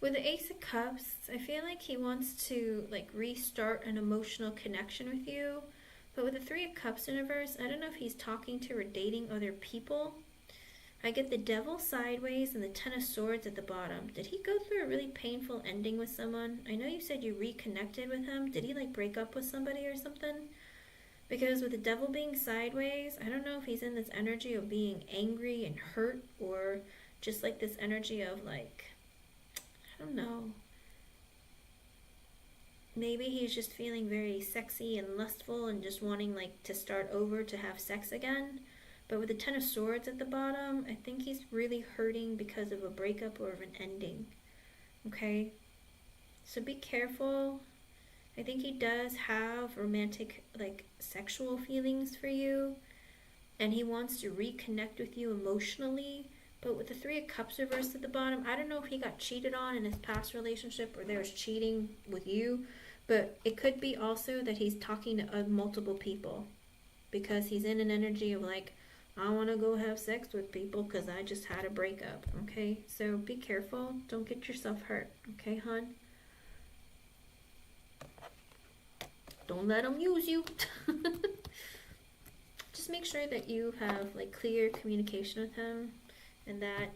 With the Ace of Cups, I feel like he wants to like restart an emotional connection with you. But with the Three of Cups in reverse, I don't know if he's talking to or dating other people. I get the Devil sideways and the Ten of Swords at the bottom. Did he go through a really painful ending with someone? I know you said you reconnected with him. Did he like break up with somebody or something? Because with the Devil being sideways, I don't know if he's in this energy of being angry and hurt, or just like this energy of like, I don't know. Maybe he's just feeling very sexy and lustful and just wanting like to start over to have sex again. But with the Ten of Swords at the bottom, I think he's really hurting because of a breakup or of an ending. Okay? So be careful. I think he does have romantic, like, sexual feelings for you. And he wants to reconnect with you emotionally. But with the Three of Cups reversed at the bottom, I don't know if he got cheated on in his past relationship or there's cheating with you. But it could be also that he's talking to multiple people. Because he's in an energy of like, I want to go have sex with people because I just had a breakup. Okay? So be careful. Don't get yourself hurt. Okay, hon? Don't let him use you. Just make sure that you have like clear communication with him and that,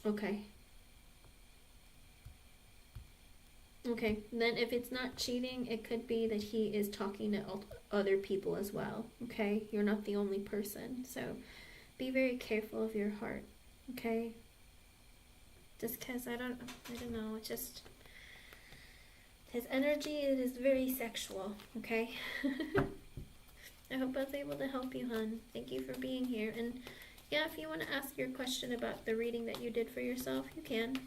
okay. Okay, then if it's not cheating, it could be that he is talking to other people as well, okay? You're not the only person, so be very careful of your heart, okay? Just because I don't know, it's just, his energy, it is very sexual, okay? I hope I was able to help you, hon. Thank you for being here. And yeah, if you want to ask your question about the reading that you did for yourself, you can.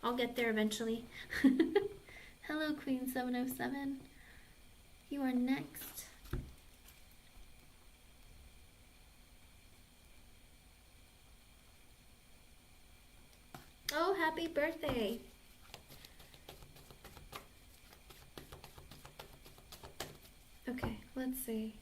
I'll get there eventually. Hello, Queen 707. You are next. Oh, happy birthday. Okay, let's see.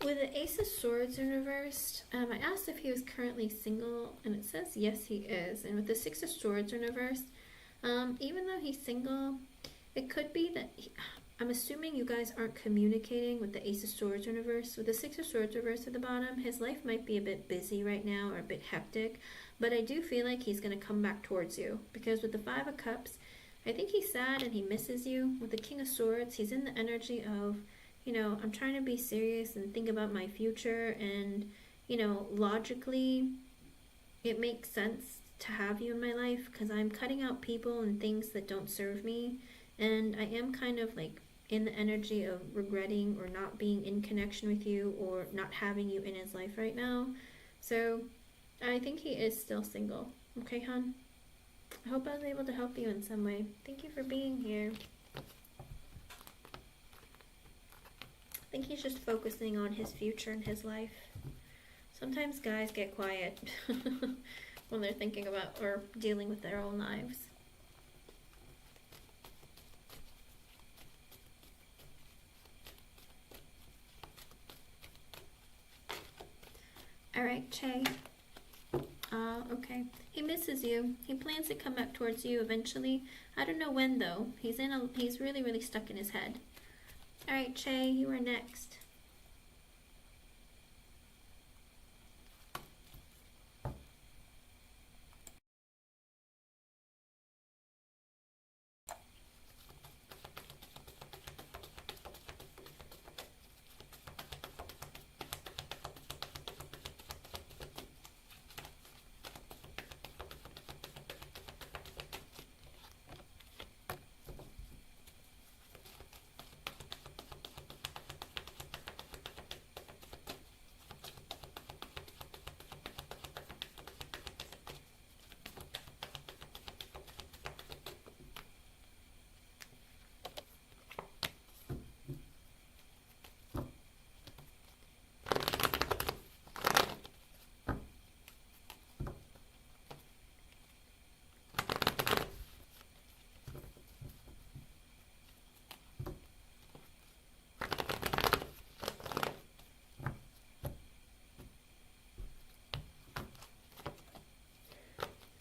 With the Ace of Swords in reversed, I asked if he was currently single, and it says yes, he is. And with the Six of Swords in reversed, even though he's single, it could be that I'm assuming you guys aren't communicating with the Ace of Swords in reverse. With the Six of Swords reversed at the bottom, his life might be a bit busy right now or a bit hectic, but I do feel like he's going to come back towards you. Because with the Five of Cups, I think he's sad and he misses you. With the King of Swords, he's in the energy of, you know, I'm trying to be serious and think about my future, and, you know, logically, it makes sense to have you in my life because I'm cutting out people and things that don't serve me, and I am kind of like in the energy of regretting or not being in connection with you or not having you in his life right now. So I think he is still single. Okay, hon? I hope I was able to help you in some way. Thank you for being here. I think he's just focusing on his future and his life. Sometimes guys get quiet when they're thinking about or dealing with their own lives. Alright, Che. Okay. He misses you. He plans to come back towards you eventually. I don't know when though. He's really, really stuck in his head. Alright, Che, you are next.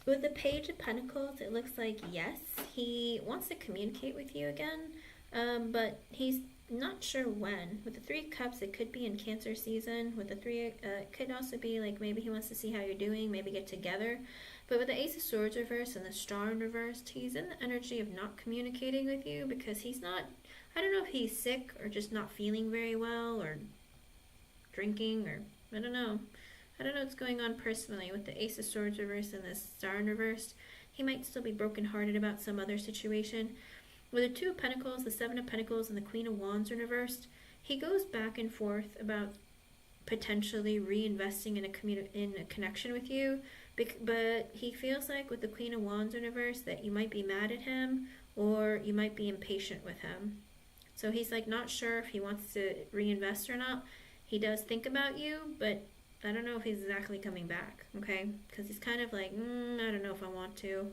With the Page of Pentacles, it looks like yes, he wants to communicate with you again, but he's not sure when. With the Three of Cups, it could be in Cancer season. With the it could also be like maybe he wants to see how you're doing, maybe get together. But with the Ace of Swords reversed and the Star in reversed, he's in the energy of not communicating with you because he's not, I don't know if he's sick or just not feeling very well or drinking or I don't know. I don't know what's going on personally with the Ace of Swords reversed and the Star in reversed. He might still be brokenhearted about some other situation. With the Two of Pentacles, the Seven of Pentacles, and the Queen of Wands in reversed, he goes back and forth about potentially reinvesting in a connection with you, but he feels like with the Queen of Wands in reverse that you might be mad at him or you might be impatient with him. So he's like not sure if he wants to reinvest or not. He does think about you, but I don't know if he's exactly coming back, okay? Because he's kind of like, I don't know if I want to.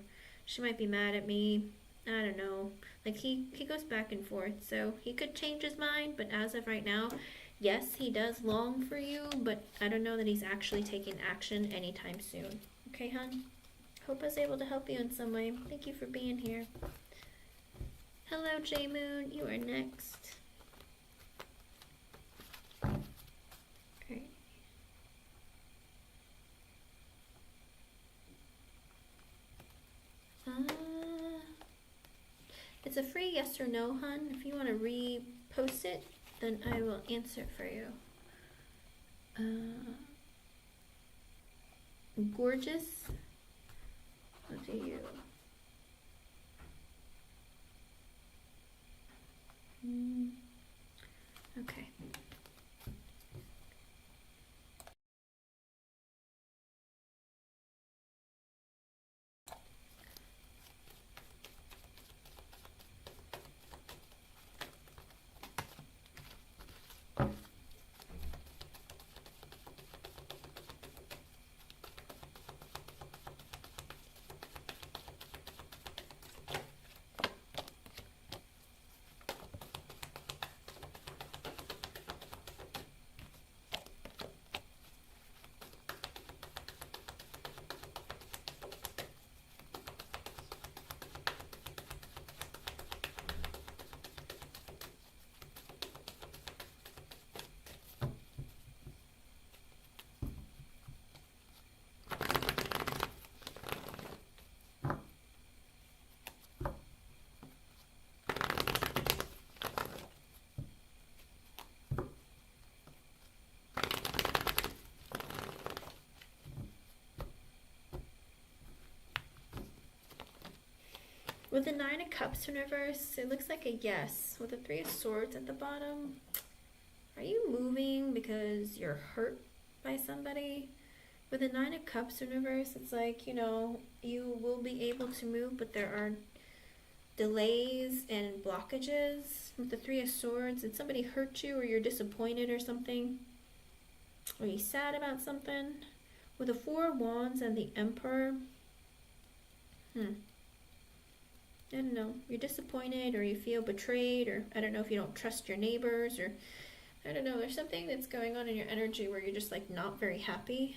She might be mad at me. I don't know. Like he goes back and forth, so he could change his mind, but as of right now, yes, he does long for you, but I don't know that he's actually taking action anytime soon. Okay, hon? Hope I was able to help you in some way. Thank you for being here. Hello, J Moon. You are next. Okay. It's a free yes or no, hun. If you want to repost it, then I will answer for you. Gorgeous. What do you? Okay. With the Nine of Cups in reverse, it looks like a yes. With the Three of Swords at the bottom, are you moving because you're hurt by somebody? With the Nine of Cups in reverse, it's like, you know, you will be able to move, but there are delays and blockages. With the Three of Swords, did somebody hurt you or you're disappointed or something? Are you sad about something? With the Four of Wands and the Emperor, I don't know, you're disappointed or you feel betrayed, or I don't know if you don't trust your neighbors, or I don't know, there's something that's going on in your energy where you're just like not very happy.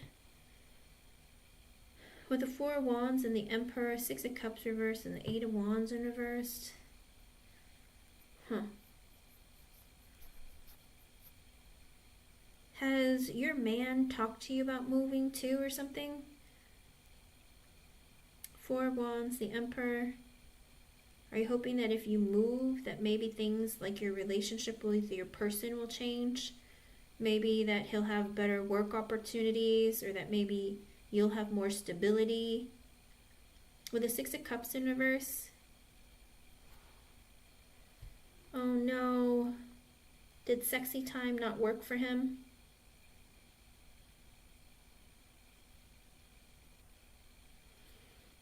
With the Four of Wands and the Emperor, Six of Cups reversed, and the Eight of Wands in reversed. Has your man talked to you about moving too or something? Four of Wands, the Emperor. Are you hoping that if you move, that maybe things like your relationship with your person will change? Maybe that he'll have better work opportunities, or that maybe you'll have more stability. With the Six of Cups in reverse. Oh no. Did sexy time not work for him?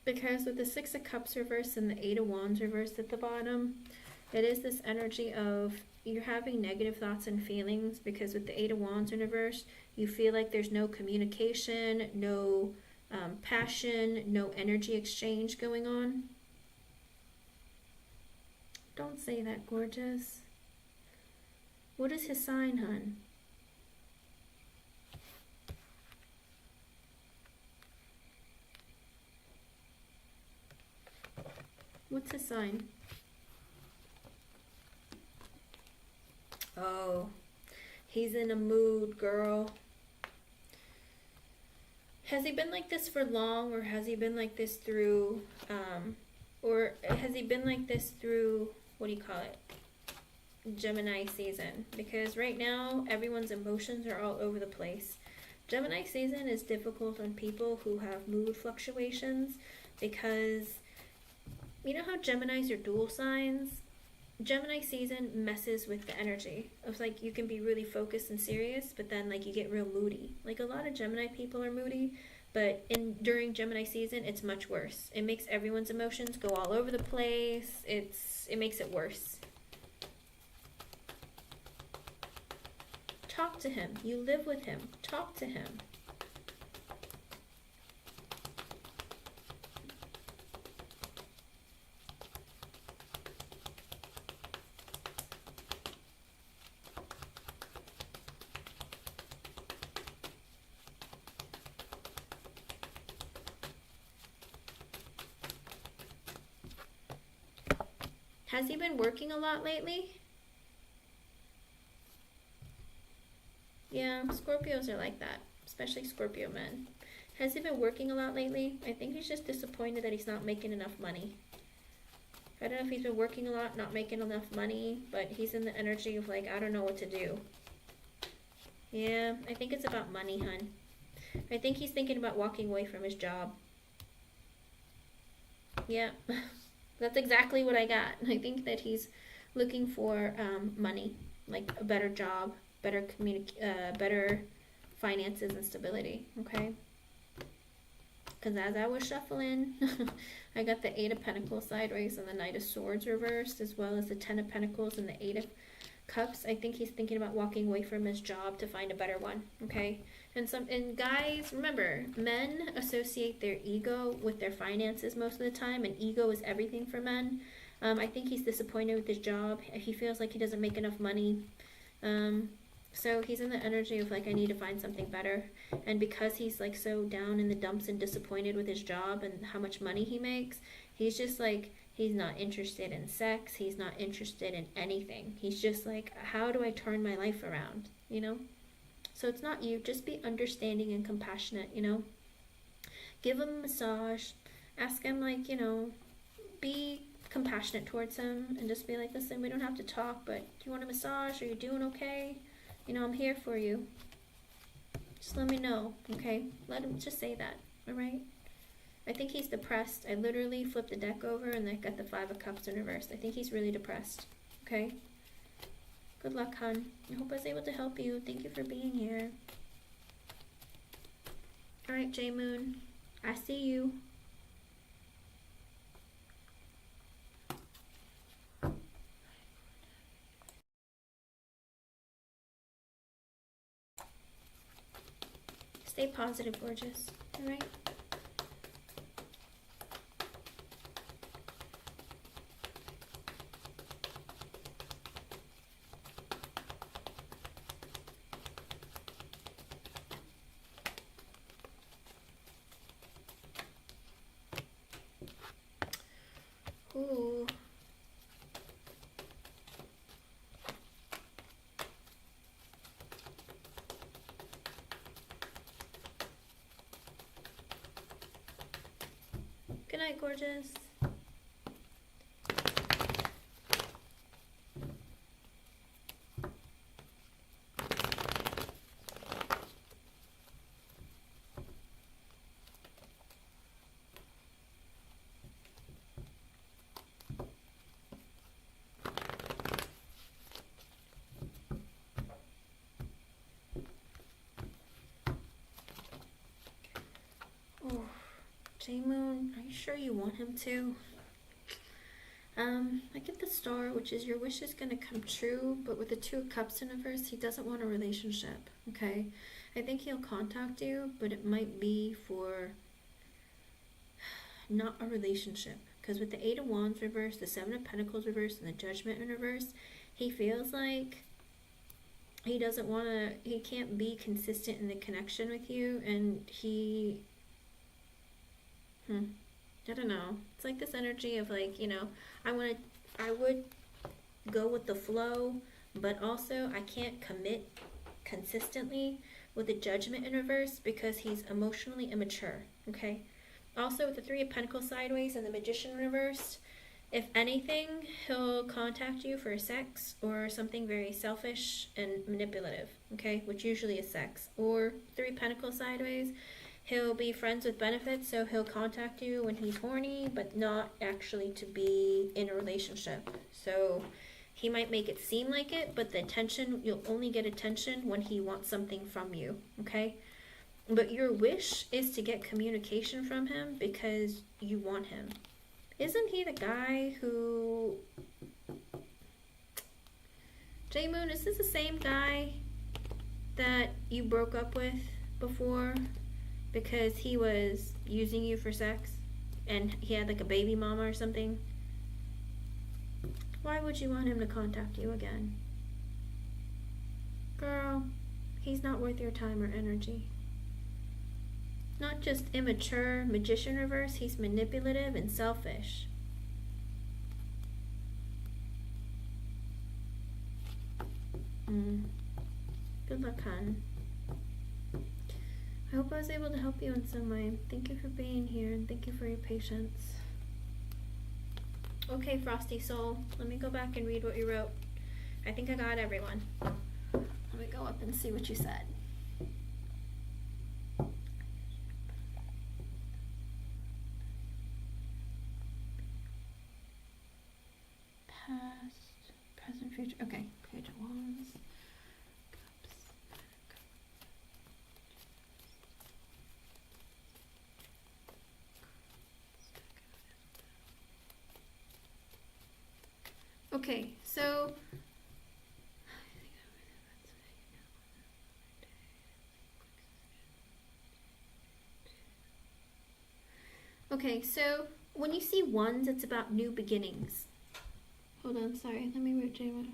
Because with the Six of Cups reversed and the Eight of Wands reversed at the bottom, it is this energy of you're having negative thoughts and feelings, because with the Eight of Wands in reverse, you feel like there's no communication, no passion, no energy exchange going on. Don't say that, gorgeous. What is his sign, hun? What's his sign? Oh, he's in a mood, girl. Has he been like this for long, or has he been like this through, or has he been like this through, what do you call it? Gemini season? Because right now, everyone's emotions are all over the place. Gemini season is difficult on people who have mood fluctuations because you know how Geminis are dual signs? Gemini season messes with the energy of like you can be really focused and serious, but then like you get real moody. Like a lot of Gemini people are moody, but during Gemini season it's much worse. It makes everyone's emotions go all over the place. It makes it worse. Talk to him. You live with him. Talk to him. Has he been working a lot lately? Yeah, Scorpios are like that, especially Scorpio men. Has he been working a lot lately? I think he's just disappointed that he's not making enough money. I don't know if he's been working a lot, not making enough money, but he's in the energy of like, I don't know what to do. Yeah, I think it's about money, hun. I think he's thinking about walking away from his job. Yeah, that's exactly what I got. I think that he's looking for money, like a better job, better better finances and stability, okay? Because as I was shuffling, I got the 8 of Pentacles sideways and the Knight of Swords reversed, as well as the 10 of Pentacles and the 8 of Cups. I think he's thinking about walking away from his job to find a better one, okay? And guys, remember, men associate their ego with their finances most of the time, and ego is everything for men. I think he's disappointed with his job. He feels like he doesn't make enough money. So he's in the energy of like, I need to find something better. And because he's like so down in the dumps and disappointed with his job and how much money he makes, he's just like, he's not interested in sex. He's not interested in anything. He's just like, how do I turn my life around? You know? So it's not you. Just be understanding and compassionate, you know? Give him a massage. Ask him, like, you know, be compassionate towards him and just be like, listen, we don't have to talk, but do you want a massage? Are you doing okay? You know, I'm here for you. Just let me know, okay? Let him just say that, all right? I think he's depressed. I literally flipped the deck over and I got the 5 of Cups in reverse. I think he's really depressed, okay? Good luck, hon. I hope I was able to help you. Thank you for being here. All right, J Moon. I see you. Stay positive, gorgeous. All right? Ooh. Good night, gorgeous. Oh, J-Moon, are you sure you want him to? I get the Star, which is your wish is going to come true, but with the 2 of Cups in reverse, he doesn't want a relationship, okay? I think he'll contact you, but it might be for not a relationship. Because with the 8 of Wands reverse, the 7 of Pentacles reverse, and the Judgment in reverse, he feels like he doesn't want to, he can't be consistent in the connection with you, and he, I don't know. It's like this energy of like, you know, I would go with the flow, but also I can't commit consistently with the Judgment in reverse because he's emotionally immature, okay? Also with the Three of Pentacles sideways and the Magician in reverse, if anything, he'll contact you for sex or something very selfish and manipulative, okay? Which usually is sex. Or Three of Pentacles sideways, he'll be friends with benefits, so he'll contact you when he's horny, but not actually to be in a relationship. So he might make it seem like it, but the attention, you'll only get attention when he wants something from you, okay? But your wish is to get communication from him because you want him. Isn't he the guy who... J-Moon, is this the same guy that you broke up with before because he was using you for sex and he had like a baby mama or something? Why would you want him to contact you again? Girl, he's not worth your time or energy. Not just immature, Magician reverse, he's manipulative and selfish. Good luck, hon. I hope I was able to help you in some way. Thank you for being here and thank you for your patience. Okay, Frosty Soul, let me go back and read what you wrote. I think I got everyone. Let me go up and see what you said. Past, present, future. Okay, Page of Wands. Cups. Okay, so when you see ones, it's about new beginnings. Hold on, sorry. Let me read J1.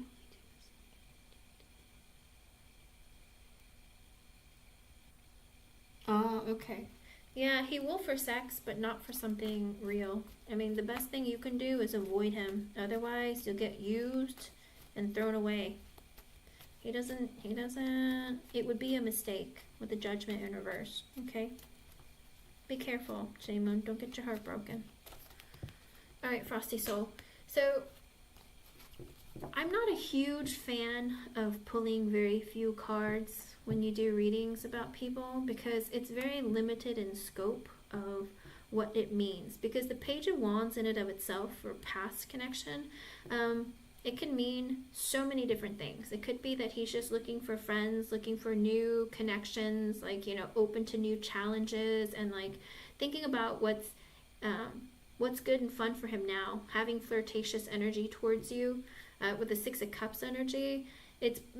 Oh, okay. Yeah, he will for sex, but not for something real. I mean, the best thing you can do is avoid him. Otherwise, you'll get used and thrown away. He doesn't, it would be a mistake with the Judgment in reverse, okay? Be careful, J-Moon. Don't get your heart broken. Alright, Frosty Soul. So, I'm not a huge fan of pulling very few cards when you do readings about people because it's very limited in scope of what it means. Because the Page of Wands in and of itself for past connection, it can mean so many different things. It could be that he's just looking for friends, looking for new connections, like, you know, open to new challenges and like thinking about what's good and fun for him now, having flirtatious energy towards you. With the Six of Cups energy,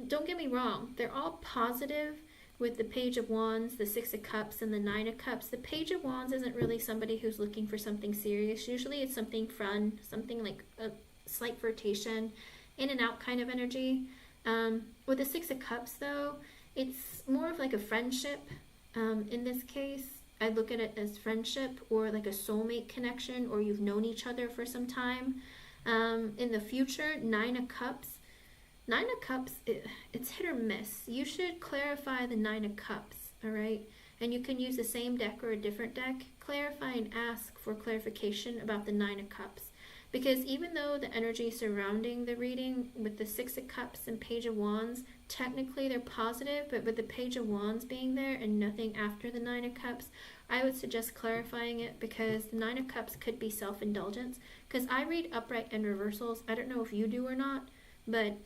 don't get me wrong, they're all positive with the Page of Wands, the Six of Cups, and the Nine of Cups. The Page of Wands isn't really somebody who's looking for something serious. Usually it's something fun, something like a slight flirtation, in and out kind of energy. With the Six of Cups, though, it's more of like a friendship. In this case, I look at it as friendship or like a soulmate connection, or you've known each other for some time. In the future, Nine of Cups, it's hit or miss. You should clarify the Nine of Cups, all right? And you can use the same deck or a different deck. Clarify and ask for clarification about the Nine of Cups. Because even though the energy surrounding the reading with the Six of Cups and Page of Wands, technically they're positive, but with the Page of Wands being there and nothing after the Nine of Cups, I would suggest clarifying it because the Nine of Cups could be self-indulgence. Because I read upright and reversals. I don't know if you do or not, but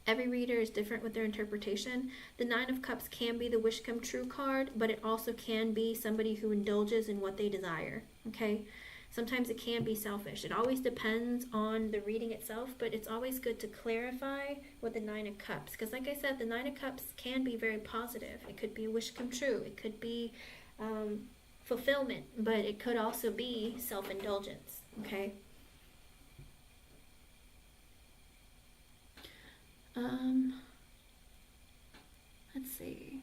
every reader is different with their interpretation. The Nine of Cups can be the wish come true card, but it also can be somebody who indulges in what they desire, okay? Sometimes it can be selfish. It always depends on the reading itself, but it's always good to clarify with the Nine of Cups. Because like I said, the Nine of Cups can be very positive. It could be a wish come true. It could be fulfillment, but it could also be self-indulgence, okay? Let's see.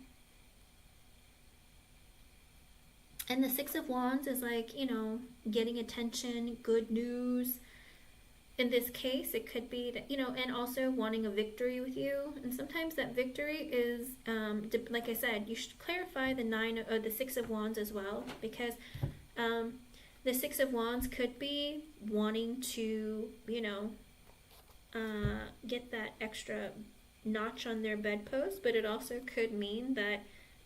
And the Six of Wands is like, you know, getting attention, good news. In this case, it could be that, you know, and also wanting a victory with you. And sometimes that victory is, like I said, you should clarify the Six of Wands as well, because um, the Six of Wands could be wanting to, you know, get that extra notch on their bedpost, but it also could mean that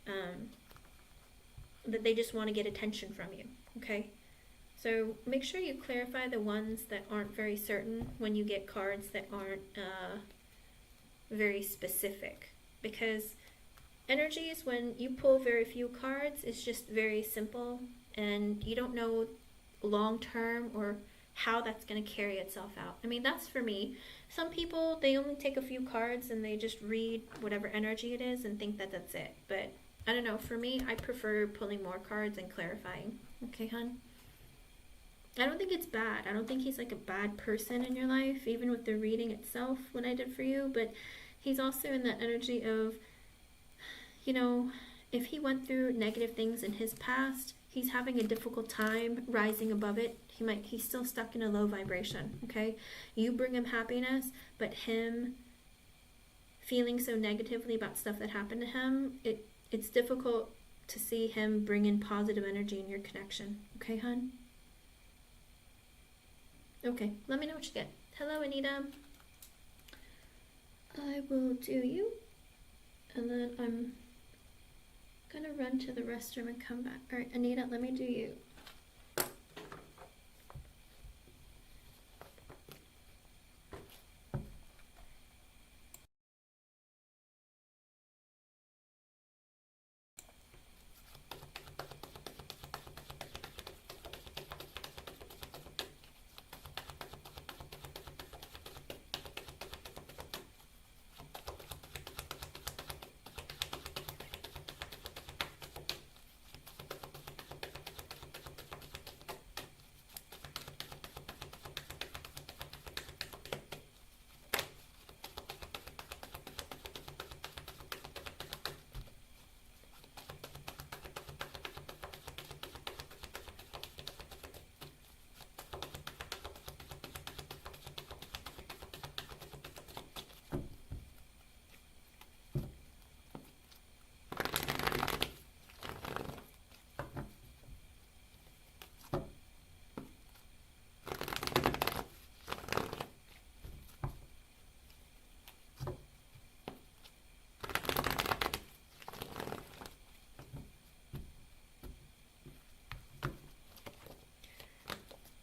um, that they just want to get attention from you. Okay, so make sure you clarify the ones that aren't very certain when you get cards that aren't very specific, because energies, when you pull very few cards, is just very simple, and you don't know long term or how that's going to carry itself out. I mean, that's for me. Some people, they only take a few cards and they just read whatever energy it is and think that that's it. But I don't know, for me, I prefer pulling more cards and clarifying. Okay, hon? I don't think it's bad. I don't think he's like a bad person in your life, even with the reading itself, what I did for you. But he's also in that energy of, you know, if he went through negative things in his past, he's having a difficult time rising above it. He's still stuck in a low vibration, okay? You bring him happiness, but him feeling so negatively about stuff that happened to him, it's difficult to see him bring in positive energy in your connection. Okay, hon? Okay, let me know what you get. Hello, Anita. I will do you, and then I'm gonna run to the restroom and come back. All right, Anita, let me do you.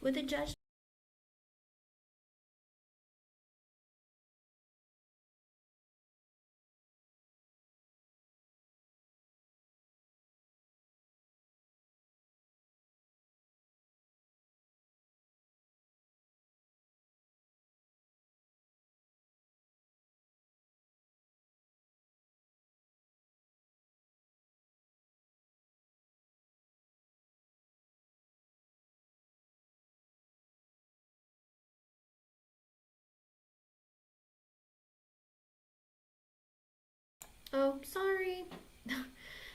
With the judge. Oh, sorry.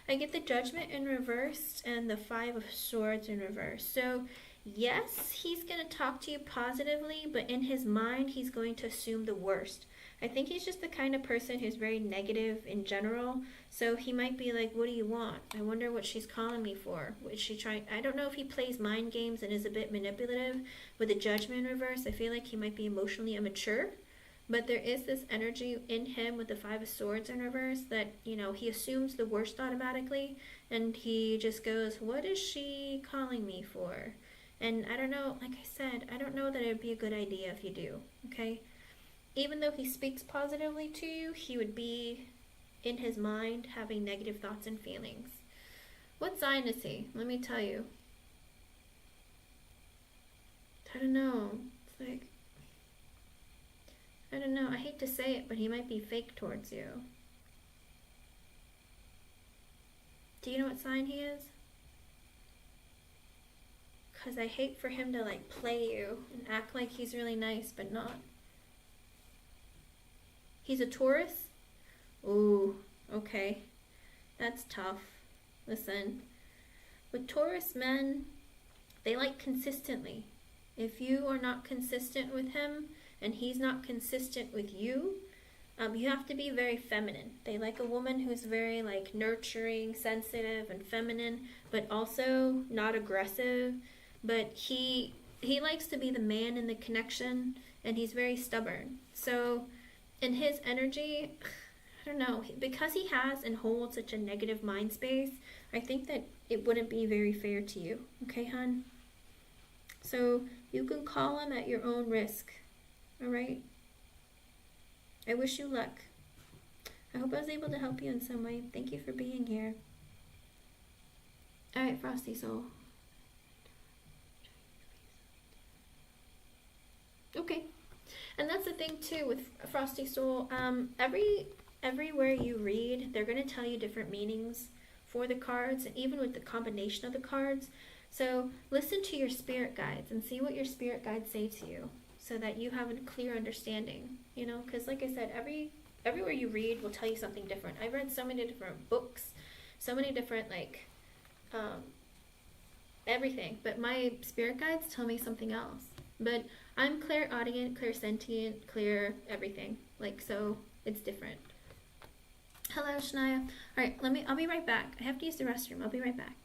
I get the Judgment in reverse and the Five of Swords in reverse. So, yes, he's going to talk to you positively, but in his mind, he's going to assume the worst. I think he's just the kind of person who's very negative in general. So he might be like, what do you want? I wonder what she's calling me for. Is she trying? I don't know if he plays mind games and is a bit manipulative. With the Judgment in reverse, I feel like he might be emotionally immature. But there is this energy in him with the Five of Swords in reverse that, you know, he assumes the worst automatically, and he just goes, what is she calling me for? And I don't know, like I said, I don't know that it would be a good idea if you do, okay? Even though he speaks positively to you, he would be, in his mind, having negative thoughts and feelings. What sign is he? Let me tell you. I don't know. It's like, I don't know, I hate to say it, but he might be fake towards you. Do you know what sign he is? Because I hate for him to like play you and act like he's really nice, but not. He's a Taurus? Ooh, okay. That's tough. Listen, With Taurus men, they like consistently. If you are not consistent with him and he's not consistent with you, you have to be very feminine. They like a woman who's very like nurturing, sensitive, and feminine, but also not aggressive. But he likes to be the man in the connection, and he's very stubborn. So in his energy, I don't know, because he has and holds such a negative mind space, I think that it wouldn't be very fair to you. Okay, hon? So you can call him at your own risk. All right? I wish you luck. I hope I was able to help you in some way. Thank you for being here. All right, Frosty Soul. Okay. And that's the thing too with Frosty Soul. Everywhere you read, they're going to tell you different meanings for the cards, and even with the combination of the cards. So listen to your spirit guides and see what your spirit guides say to you, so that you have a clear understanding. You know, because like I said, everywhere you read will tell you something different. I've read so many different books, so many different everything, but my spirit guides tell me something else. But I'm clairaudient, clairsentient, clear everything. Like, so it's different. Hello, Shania. All right, I'll be right back. I have to use the restroom. I'll be right back.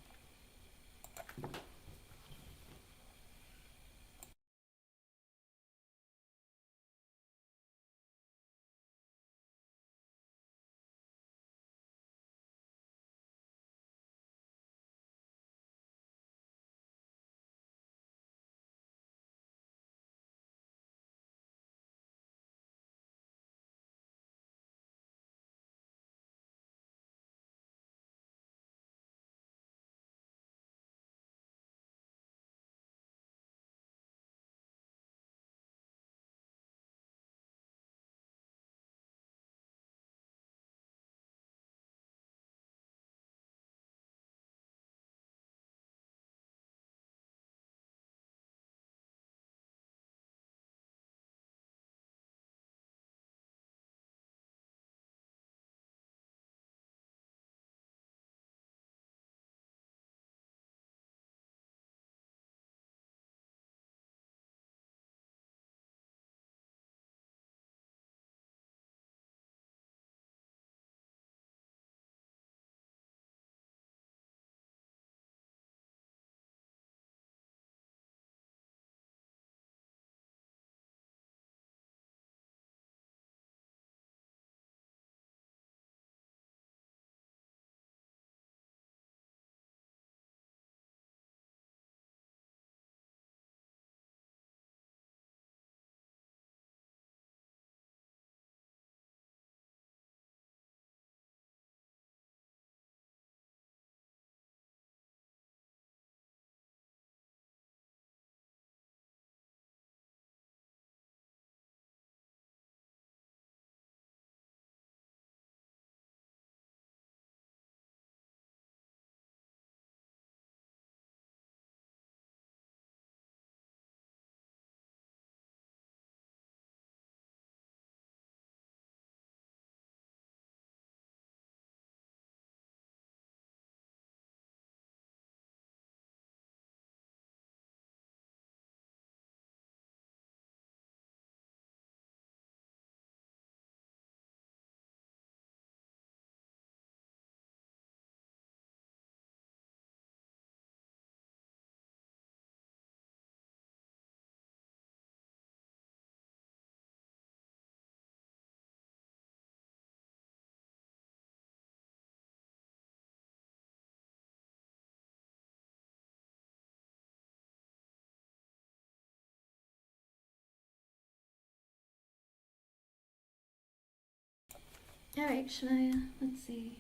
All right, Shania, let's see.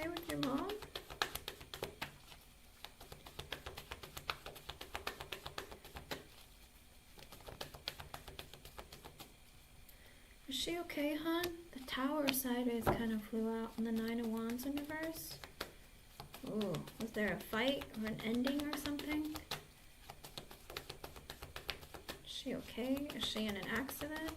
okay with your mom? Is she okay, hon? The Tower sideways kind of flew out and the Nine of Wands in reverse. Ooh, was there a fight or an ending or something? Is she okay? Is she in an accident?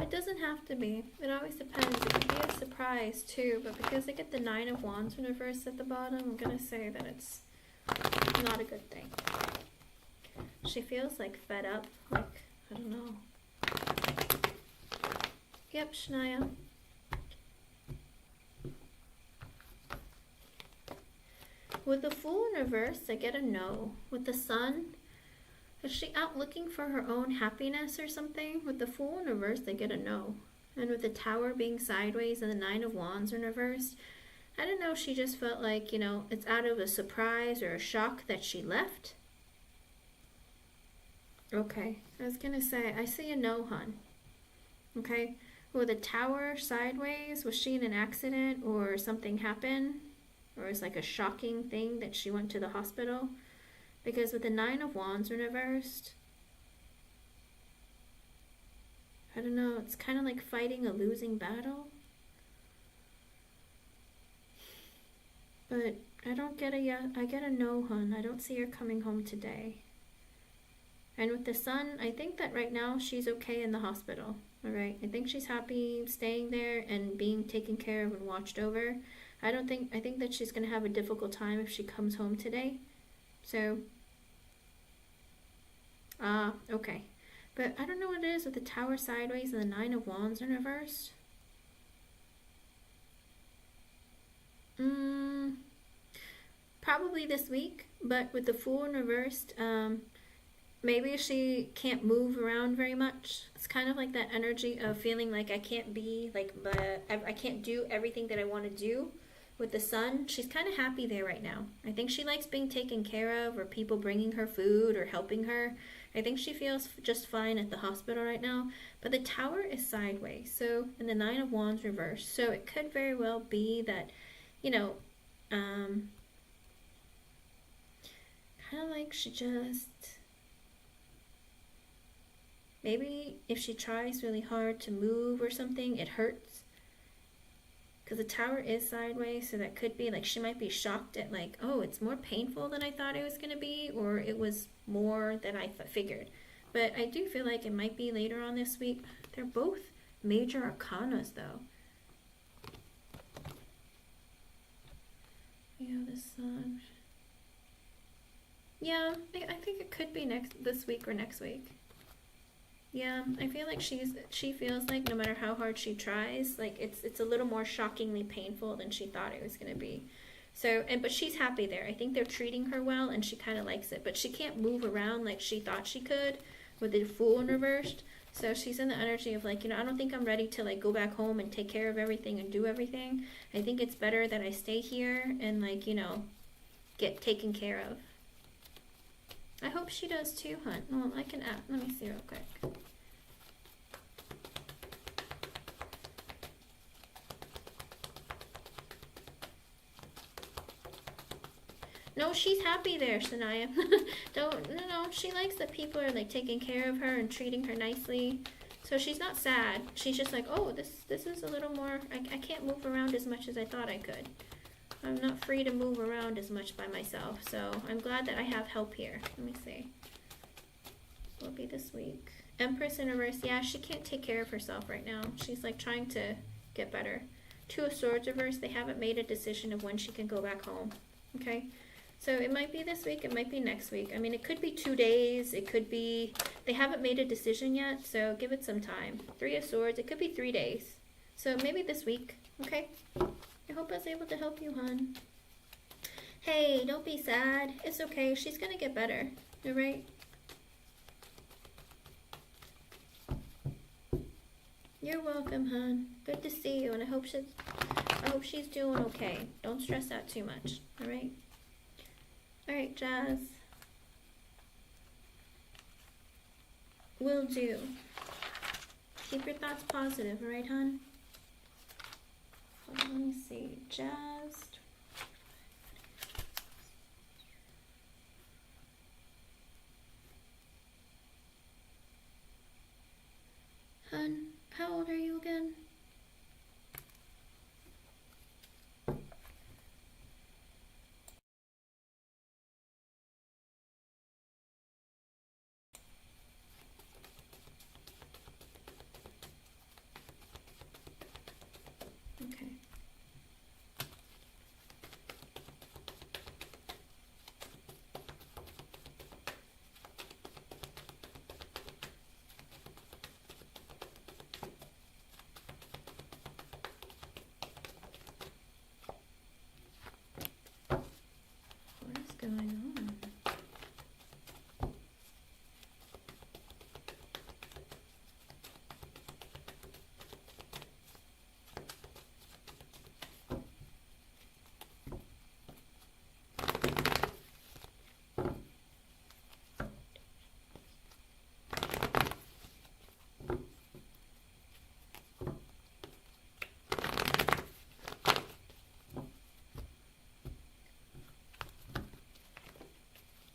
It doesn't have to be. It always depends. It could be a surprise too, but because I get the Nine of Wands in reverse at the bottom, I'm gonna say that it's not a good thing. She feels like fed up, like, I don't know. Yep, Shania. With the Fool in reverse, I get a no. With the Sun, is she out looking for her own happiness or something? With the Fool in reverse, I get a no. And with the Tower being sideways and the Nine of Wands in reverse, I don't know, she just felt like, you know, it's out of a surprise or a shock that she left. Okay, I was gonna say, I see a no, hon. Okay, with the Tower sideways, was she in an accident or something happened? Or it's like a shocking thing that she went to the hospital? Because with the Nine of Wands reversed, I don't know, it's kind of like fighting a losing battle. But I don't get a yes, I get a no, hun. I don't see her coming home today. And with the Sun, I think that right now she's okay in the hospital. All right, I think she's happy staying there and being taken care of and watched over. I think that she's going to have a difficult time if she comes home today. So, okay. But I don't know what it is with the Tower sideways and the Nine of Wands in reverse. Probably this week, but with the Fool in reversed, maybe she can't move around very much. It's kind of like that energy of feeling like I can't be, like, I can't do everything that I want to do. With the Sun, she's kind of happy there right now. I think she likes being taken care of, or people bringing her food or helping her. I think she feels just fine at the hospital right now. But the Tower is sideways, so, and the Nine of Wands reversed. So it could very well be that, you know, kind of like she just, maybe if she tries really hard to move or something, it hurts. Because the Tower is sideways, so that could be like she might be shocked at like, oh, it's more painful than I thought it was going to be, or it was more than I figured. But I do feel like it might be later on this week. They're both major arcanas, though. Yeah, the Sun. Yeah, I think it could be this week or next week. Yeah, I feel like she feels like no matter how hard she tries, like it's a little more shockingly painful than she thought it was going to be. So, but she's happy there. I think they're treating her well and she kind of likes it, but she can't move around like she thought she could with the Fool in reversed. So she's in the energy of like, you know, I don't think I'm ready to like go back home and take care of everything and do everything. I think it's better that I stay here and like, you know, get taken care of. I hope she does too, hun. Well, I can ask. Let me see real quick. No, she's happy there, Shania. No, she likes that people are like taking care of her and treating her nicely. So she's not sad. She's just like, oh, this is a little more, I can't move around as much as I thought I could. I'm not free to move around as much by myself. So I'm glad that I have help here. Let me see. Will be this week. Empress in reverse. Yeah, she can't take care of herself right now. She's like trying to get better. Two of Swords reverse. They haven't made a decision of when she can go back home. Okay. So it might be this week. It might be next week. I mean, it could be 2 days. It could be, they haven't made a decision yet. So give it some time. Three of Swords. It could be 3 days. So maybe this week. Okay. I hope I was able to help you, hon. Hey, don't be sad. It's okay. She's going to get better. All right? You're welcome, hon. Good to see you, and I hope she's doing okay. Don't stress out too much, all right? All right, Jazz. Will do. Keep your thoughts positive, alright, hon? Hold on, let me see. Just... Hun, how old are you again? Okay. What is going on?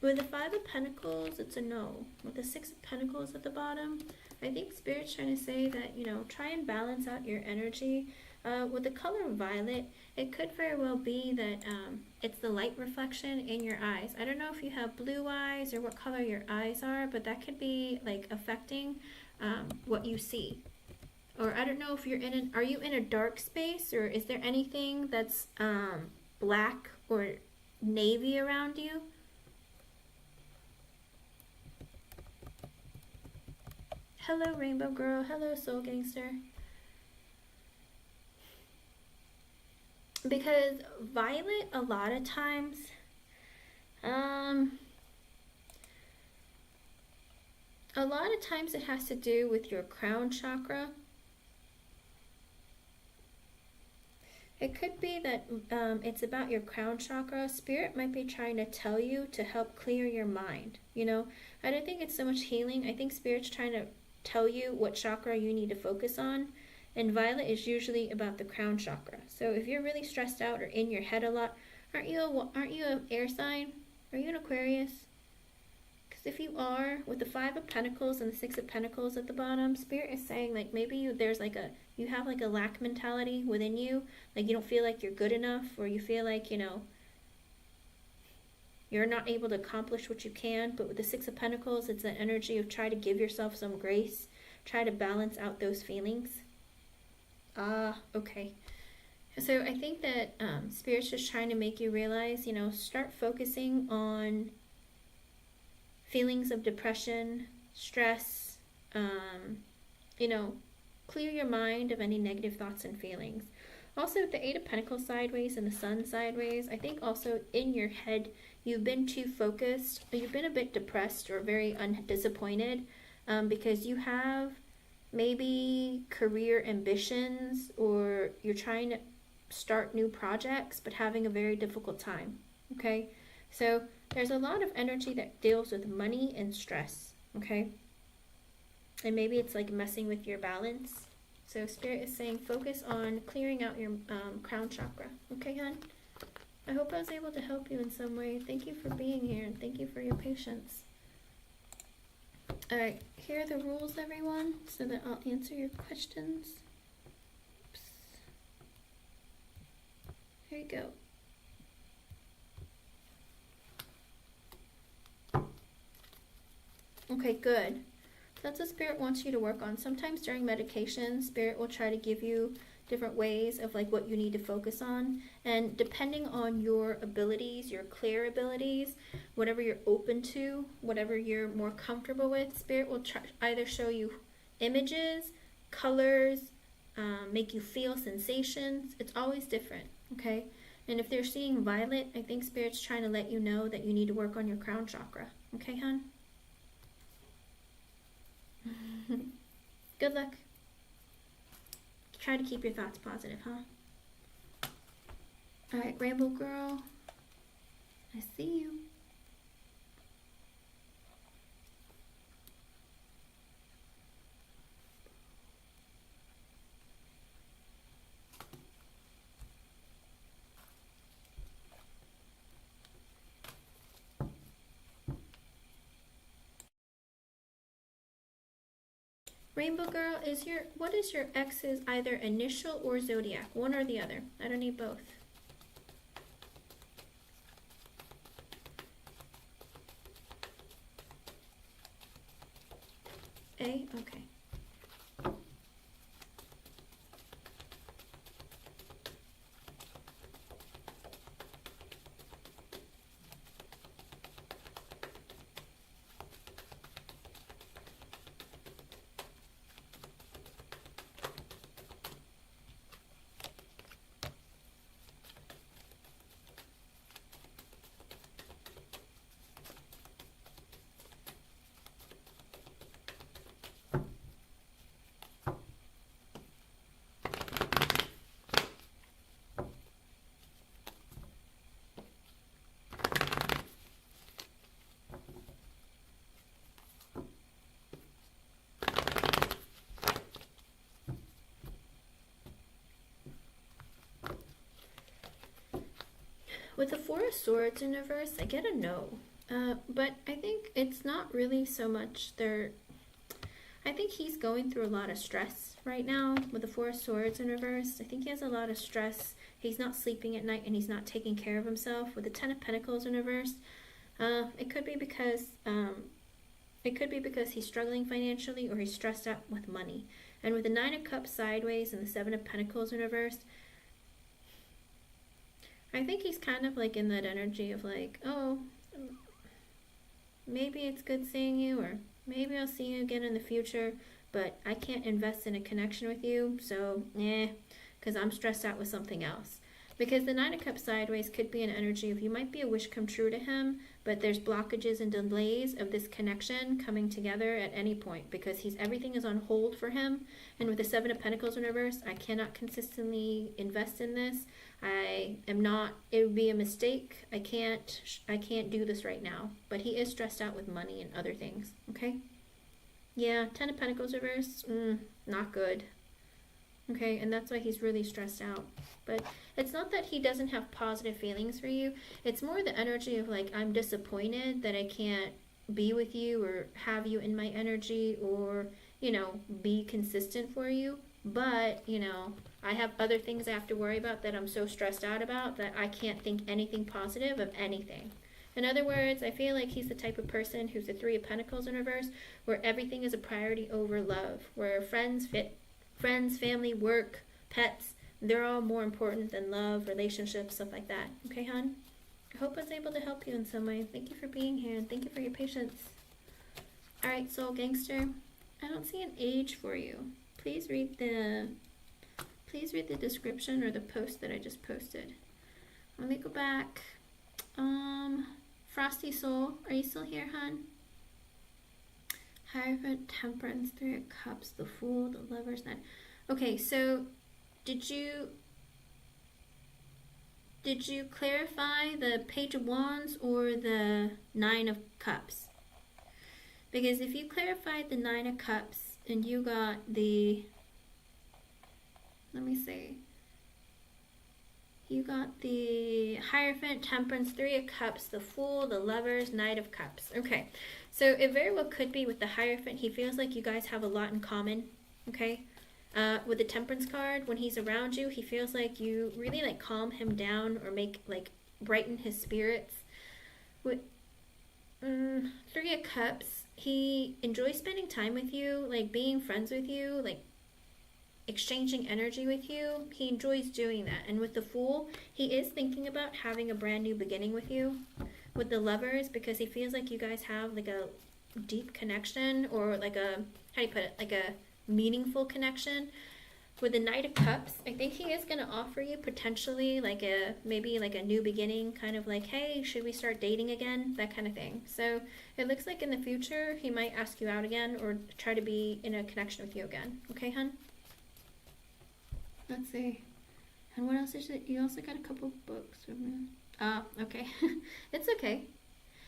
With the Five of Pentacles, it's a no. With the Six of Pentacles at the bottom, I think Spirit's trying to say that, you know, try and balance out your energy. With the color violet, it could very well be that it's the light reflection in your eyes. I don't know if you have blue eyes or what color your eyes are, but that could be like affecting what you see. Or I don't know if you're are you in a dark space, or is there anything that's black or navy around you? Hello, Rainbow Girl. Hello, Soul Gangster. Because violet, a lot of times, it has to do with your crown chakra. It could be that it's about your crown chakra. Spirit might be trying to tell you to help clear your mind. You know, I don't think it's so much healing. I think Spirit's trying to tell you what chakra you need to focus on. And violet is usually about the crown chakra. So if you're really stressed out or in your head a lot, aren't you an air sign? Are you an Aquarius? Because if you are, with the Five of Pentacles and the Six of Pentacles at the bottom, Spirit is saying like maybe you have like a lack mentality within you. Like you don't feel like you're good enough, or you feel like, you know, you're not able to accomplish what you can. But with the Six of Pentacles, it's an energy of try to give yourself some grace. Try to balance out those feelings. Okay. So I think that Spirit's just trying to make you realize, you know, start focusing on feelings of depression, stress, you know, clear your mind of any negative thoughts and feelings. Also, with the Eight of Pentacles sideways and the Sun sideways, I think also in your head, you've been too focused, or you've been a bit depressed or very disappointed because you have maybe career ambitions, or you're trying to start new projects but having a very difficult time. Okay, so there's a lot of energy that deals with money and stress. Okay, and maybe it's like messing with your balance. So Spirit is saying focus on clearing out your crown chakra. Okay, hon? I hope I was able to help you in some way. Thank you for being here, and thank you for your patience. Alright, here are the rules, everyone, so that I'll answer your questions. Oops. Here you go. Okay, good. That's what Spirit wants you to work on. Sometimes during medication, Spirit will try to give you different ways of like what you need to focus on, and depending on your abilities, your clear abilities, whatever you're open to, whatever you're more comfortable with, Spirit will try either show you images, colors, make you feel sensations. It's always different. Okay, and if they're seeing violet, I think Spirit's trying to let you know that you need to work on your crown chakra. Okay, hon? Good luck. Try to keep your thoughts positive, huh? Alright, Rainbow Girl. I see you. Rainbow Girl, what is your ex's either initial or zodiac? One or the other. I don't need both. A? Okay. With the Four of Swords in reverse, I get a no. But I think it's not really so much I think he's going through a lot of stress right now with the Four of Swords in reverse. I think he has a lot of stress. He's not sleeping at night and he's not taking care of himself. With the Ten of Pentacles in reverse, it could be because he's struggling financially or he's stressed out with money. And with the Nine of Cups sideways and the Seven of Pentacles in reverse, I think he's kind of like in that energy of like, oh, maybe it's good seeing you, or maybe I'll see you again in the future, but I can't invest in a connection with you, so because I'm stressed out with something else. Because the Nine of Cups sideways could be an energy of you might be a wish come true to him, but there's blockages and delays of this connection coming together at any point because everything is on hold for him. And with the Seven of Pentacles in reverse, I cannot consistently invest in this. It would be a mistake. I can't do this right now. But he is stressed out with money and other things, okay? Yeah, Ten of Pentacles reverse, not good. Okay, and that's why he's really stressed out. But it's not that he doesn't have positive feelings for you. It's more the energy of like, I'm disappointed that I can't be with you or have you in my energy or, be consistent for you. But, I have other things I have to worry about that I'm so stressed out about that I can't think anything positive of anything. In other words, I feel like he's the type of person who's the Three of Pentacles in reverse, where everything is a priority over love, where friends, family, work, pets, they're all more important than love, relationships, stuff like that. Okay, hon? I hope I was able to help you in some way. Thank you for being here, and thank you for your patience. Alright, Soul Gangster, I don't see an age for you. Please read the description or the post that I just posted. Let me go back. Frosty Soul, are you still here, hon? Hierophant, Temperance, Three of Cups, the Fool, the Lover's Net. Okay, so did you clarify the Page of Wands or the Nine of Cups? Because if you clarified the Nine of Cups and you got the, let me see, you got the Hierophant, Temperance, Three of Cups, the Fool, the Lovers, Knight of Cups. Okay, so it very well could be with the Hierophant, he feels like you guys have a lot in common, okay? With the Temperance card, when he's around you, he feels like you really like calm him down or brighten his spirits. With Three of Cups, he enjoys spending time with you, like being friends with you, like exchanging energy with you. He enjoys doing that. And with the Fool, he is thinking about having a brand new beginning with you. With the Lovers, because he feels like you guys have like a deep connection, or like a, how do you put it, like a meaningful connection. With the Knight of Cups, I think he is going to offer you potentially maybe like a new beginning, kind of like, hey, should we start dating again? That kind of thing. So it looks like in the future he might ask you out again or try to be in a connection with you again. Okay, hun? Let's see. And what else is it? You also got a couple books from me. Oh, okay. It's okay.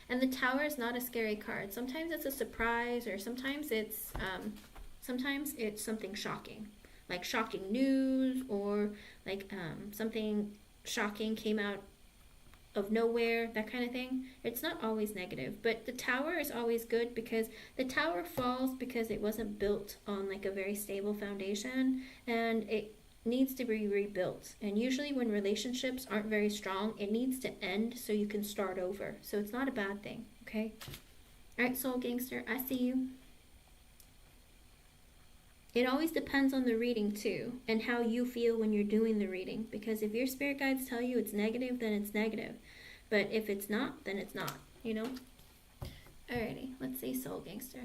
And the Tower is not a scary card. Sometimes it's a surprise, or sometimes it's something shocking. Like shocking news, or like something shocking came out of nowhere, that kind of thing. It's not always negative, but the tower is always good because the tower falls because it wasn't built on like a very stable foundation, and it needs to be rebuilt. And usually when relationships aren't very strong, it needs to end so you can start over. So it's not a bad thing, okay? All right, soul gangster, I see you. It always depends on the reading too, and how you feel when you're doing the reading. Because if your spirit guides tell you it's negative, then it's negative. But if it's not, then it's not, you know? Alrighty, let's see, soul gangster.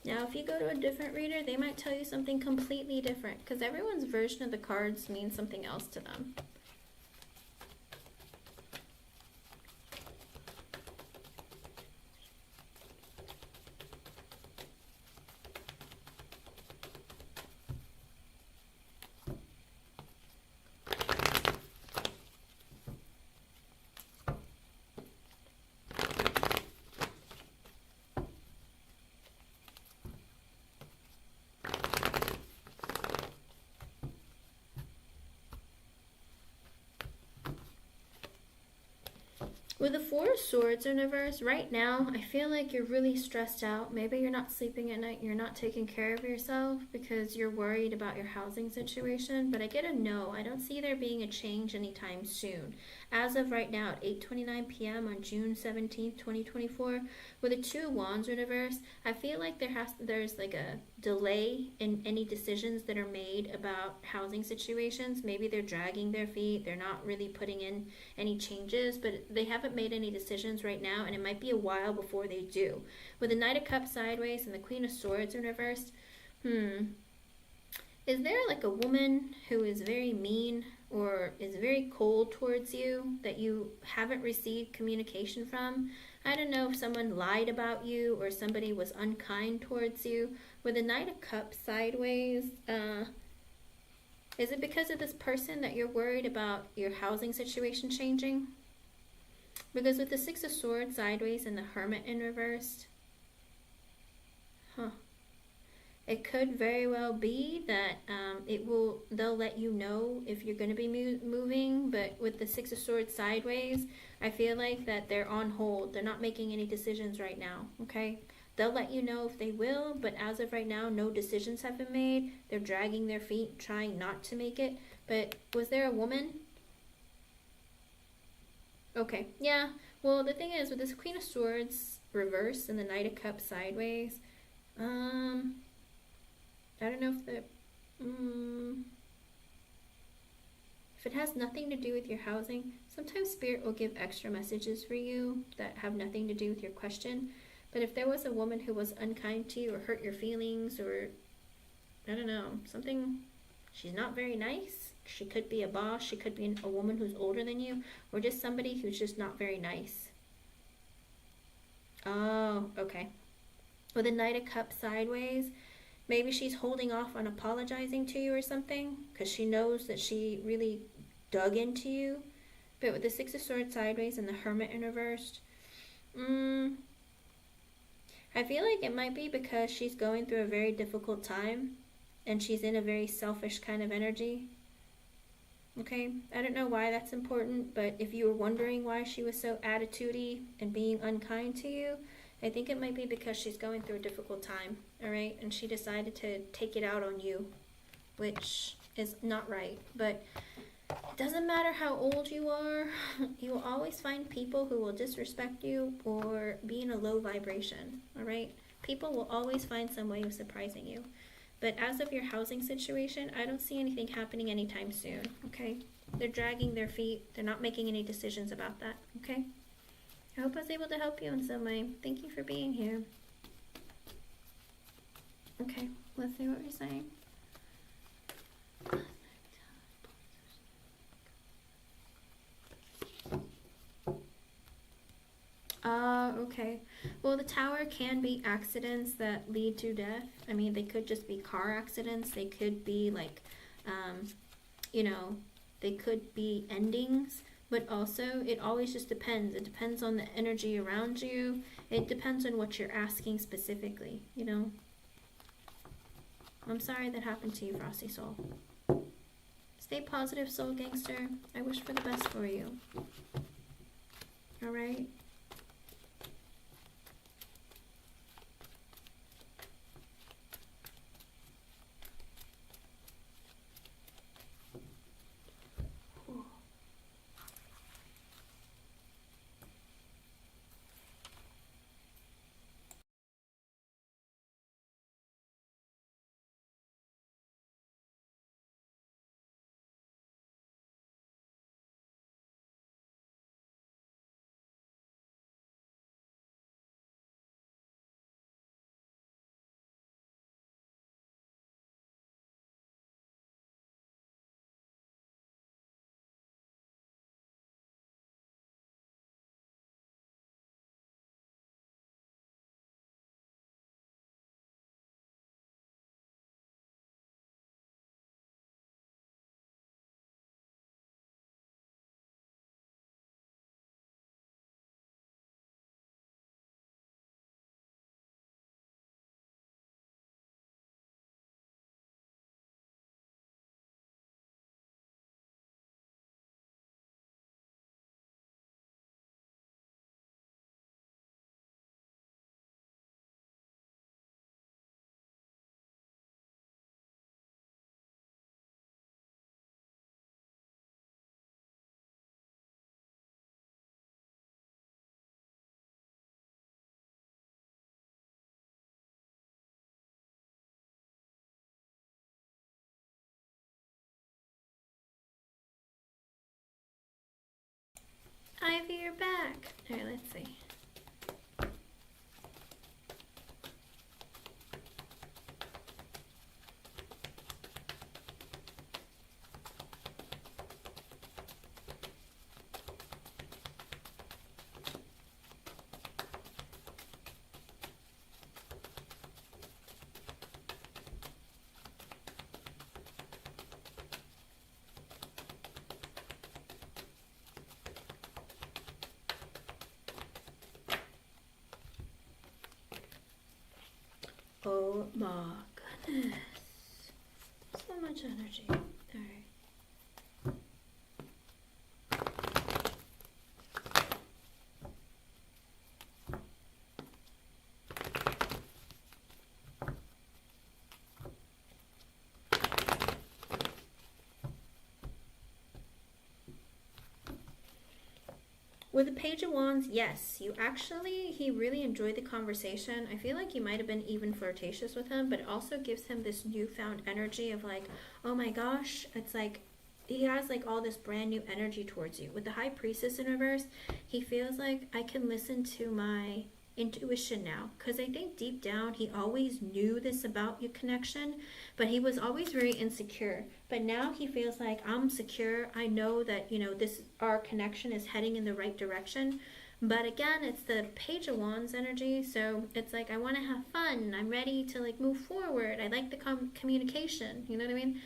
Now, if you go to a different reader, they might tell you something completely different because everyone's version of the cards means something else to them. With the Four of Swords in reverse, right now, I feel like you're really stressed out. Maybe you're not sleeping at night, you're not taking care of yourself because you're worried about your housing situation. But I get a no. I don't see there being a change anytime soon. As of right now, at 8:29 p.m. on June 17th, 2024, with the Two of Wands in reverse, I feel like there's like a delay in any decisions that are made about housing situations. Maybe they're dragging their feet, they're not really putting in any changes, but they haven't made any decisions right now, and it might be a while before they do. With the Knight of Cups sideways and the Queen of Swords in reversed, is there like a woman who is very mean or is very cold towards you that you haven't received communication from? I don't know if someone lied about you or somebody was unkind towards you. With the Knight of Cups sideways, is it because of this person that you're worried about your housing situation changing? Because with the Six of Swords sideways and the Hermit in reversed, it could very well be that they'll let you know if you're going to be moving. But with the Six of Swords sideways, I feel like that they're on hold. They're not making any decisions right now, okay? They'll let you know if they will, but as of right now, no decisions have been made. They're dragging their feet, trying not to make it. But was there a woman? Okay, yeah. Well, the thing is, with this Queen of Swords reverse and the Knight of Cups sideways, I don't know if if it has nothing to do with your housing, sometimes Spirit will give extra messages for you that have nothing to do with your question. But if there was a woman who was unkind to you or hurt your feelings or, I don't know, something, she's not very nice. She could be a boss, she could be a woman who's older than you, or just somebody who's just not very nice. Oh, okay. With a Knight of Cups sideways, maybe she's holding off on apologizing to you or something because she knows that she really dug into you. But with the Six of Swords sideways and the Hermit in reversed, I feel like it might be because she's going through a very difficult time and she's in a very selfish kind of energy. Okay, I don't know why that's important, but if you were wondering why she was so attitudey and being unkind to you, I think it might be because she's going through a difficult time, all right? And she decided to take it out on you, which is not right. But it doesn't matter how old you are, you will always find people who will disrespect you or be in a low vibration, all right? People will always find some way of surprising you. But as of your housing situation, I don't see anything happening anytime soon, okay? They're dragging their feet. They're not making any decisions about that, okay? I hope I was able to help you in some way. Thank you for being here. Okay, let's see what you're saying. Okay. Well, the tower can be accidents that lead to death. I mean, they could just be car accidents. They could be like, um, you know, they could be endings. But also, it always just depends. It depends on the energy around you. It depends on what you're asking specifically, you know. I'm sorry that happened to you, Frosty Soul. Stay positive, Soul Gangster. I wish for the best for you. Alright? Ivy, you're back. Alright, let's see. Oh my goodness. So much energy. Alright. With the Page of Wands, yes, he really enjoyed the conversation. I feel like you might have been even flirtatious with him, but it also gives him this newfound energy of like, oh my gosh, it's like, he has like all this brand new energy towards you. With the High Priestess in reverse, he feels like I can listen to my intuition now, because I think deep down he always knew this about your connection, but he was always very insecure. But now he feels like I'm secure. I know that, you know, this our connection is heading in the right direction. But again, it's the Page of Wands energy, so it's like I want to have fun. I'm ready to like move forward. I like the communication. You know what I mean?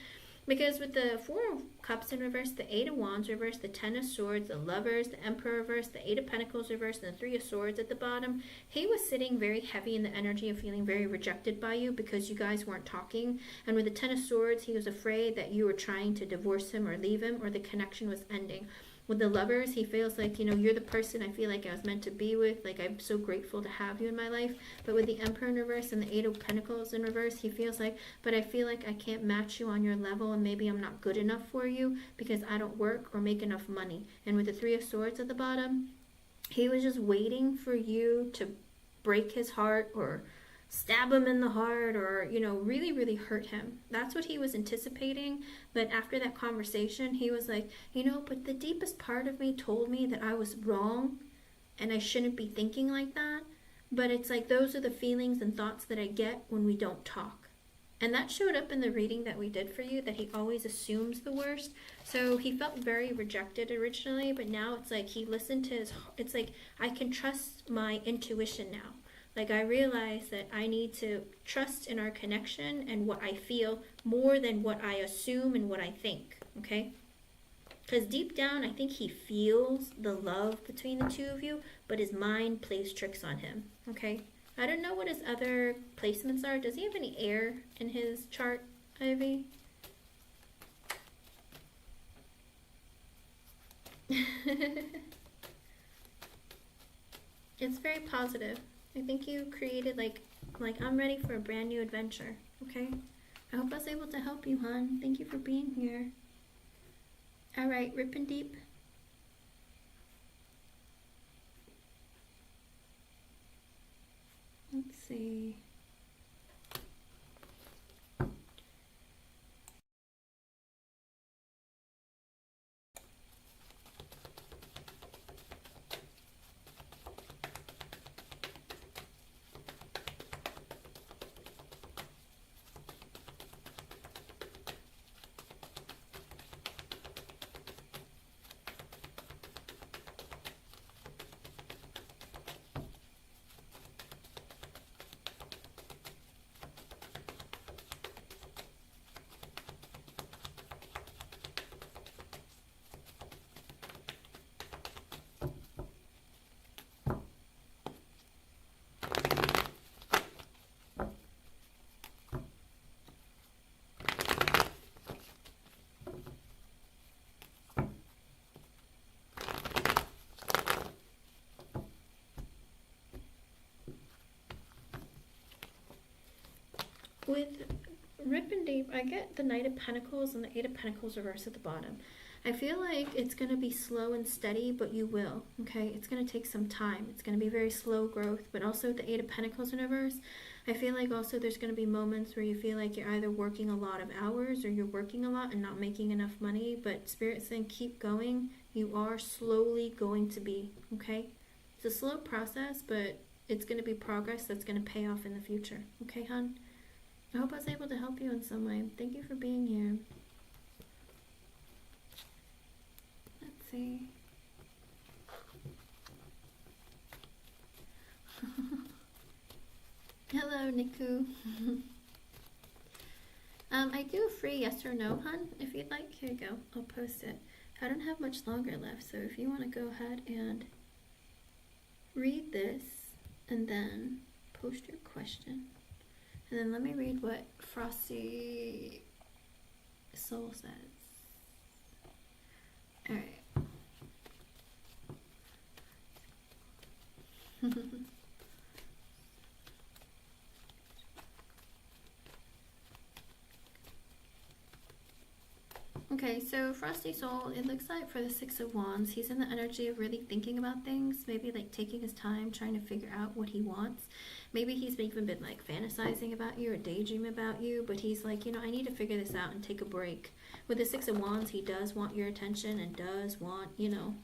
Because with the Four of Cups in reverse, the Eight of Wands reverse, the Ten of Swords, the Lovers, the Emperor reverse, the Eight of Pentacles reverse, and the Three of Swords at the bottom, he was sitting very heavy in the energy of feeling very rejected by you because you guys weren't talking. And with the Ten of Swords, he was afraid that you were trying to divorce him or leave him, or the connection was ending. With the Lovers, he feels like, you know, you're the person I feel like I was meant to be with. Like, I'm so grateful to have you in my life. But with the Emperor in reverse and the Eight of Pentacles in reverse, he feels like, but I feel like I can't match you on your level, and maybe I'm not good enough for you because I don't work or make enough money. And with the Three of Swords at the bottom, he was just waiting for you to break his heart or stab him in the heart, or, you know, really, really hurt him. That's what he was anticipating. But after that conversation, he was like, you know, but the deepest part of me told me that I was wrong and I shouldn't be thinking like that. But it's like those are the feelings and thoughts that I get when we don't talk. And that showed up in the reading that we did for you, that he always assumes the worst. So he felt very rejected originally, but now it's like he listened to his, it's like I can trust my intuition now. Like I realize that I need to trust in our connection and what I feel more than what I assume and what I think, okay? Because deep down, I think he feels the love between the two of you, but his mind plays tricks on him, okay? I don't know what his other placements are. Does he have any air in his chart, Ivy? It's very positive. I think you created like I'm ready for a brand new adventure, okay? I hope I was able to help you, hon. Thank you for being here. All right, rip and deep. Let's see. With Rip and Deep, I get the Knight of Pentacles and the Eight of Pentacles reversed at the bottom. I feel like it's going to be slow and steady, but you will, okay? It's going to take some time. It's going to be very slow growth, but also the Eight of Pentacles in reverse. I feel like also there's going to be moments where you feel like you're either working a lot of hours or you're working a lot and not making enough money, but Spirit's saying keep going. You are slowly going to be, okay? It's a slow process, but it's going to be progress that's going to pay off in the future, okay, hon? I hope I was able to help you in some way. Thank you for being here. Let's see. Hello, Niku. I do a free yes or no, hun. If you'd like, here you go. I'll post it. I don't have much longer left, so if you want to go ahead and read this and then post your question. And then let me read what Frosty Soul says. Alright. Okay, so Frosty Soul, it looks like for the Six of Wands, he's in the energy of really thinking about things, maybe like taking his time, trying to figure out what he wants. Maybe he's even been like fantasizing about you or daydreaming about you, but he's like, you know, I need to figure this out and take a break. With the Six of Wands, he does want your attention and does want, you know,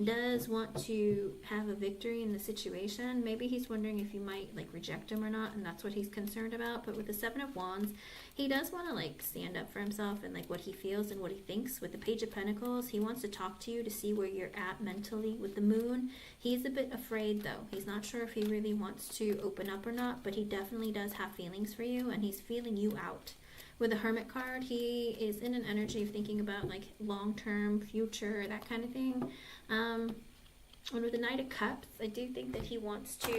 does want to have a victory in the situation. Maybe he's wondering if you might like reject him or not, and that's what he's concerned about. But with the Seven of Wands, he does want to like stand up for himself and like what he feels and what he thinks. With the Page of Pentacles, he wants to talk to you to see where you're at mentally. With the Moon, he's a bit afraid though. He's not sure if he really wants to open up or not, but he definitely does have feelings for you and he's feeling you out. With the Hermit card, he is in an energy of thinking about like long-term future, that kind of thing. And with the Knight of Cups, I do think that he wants to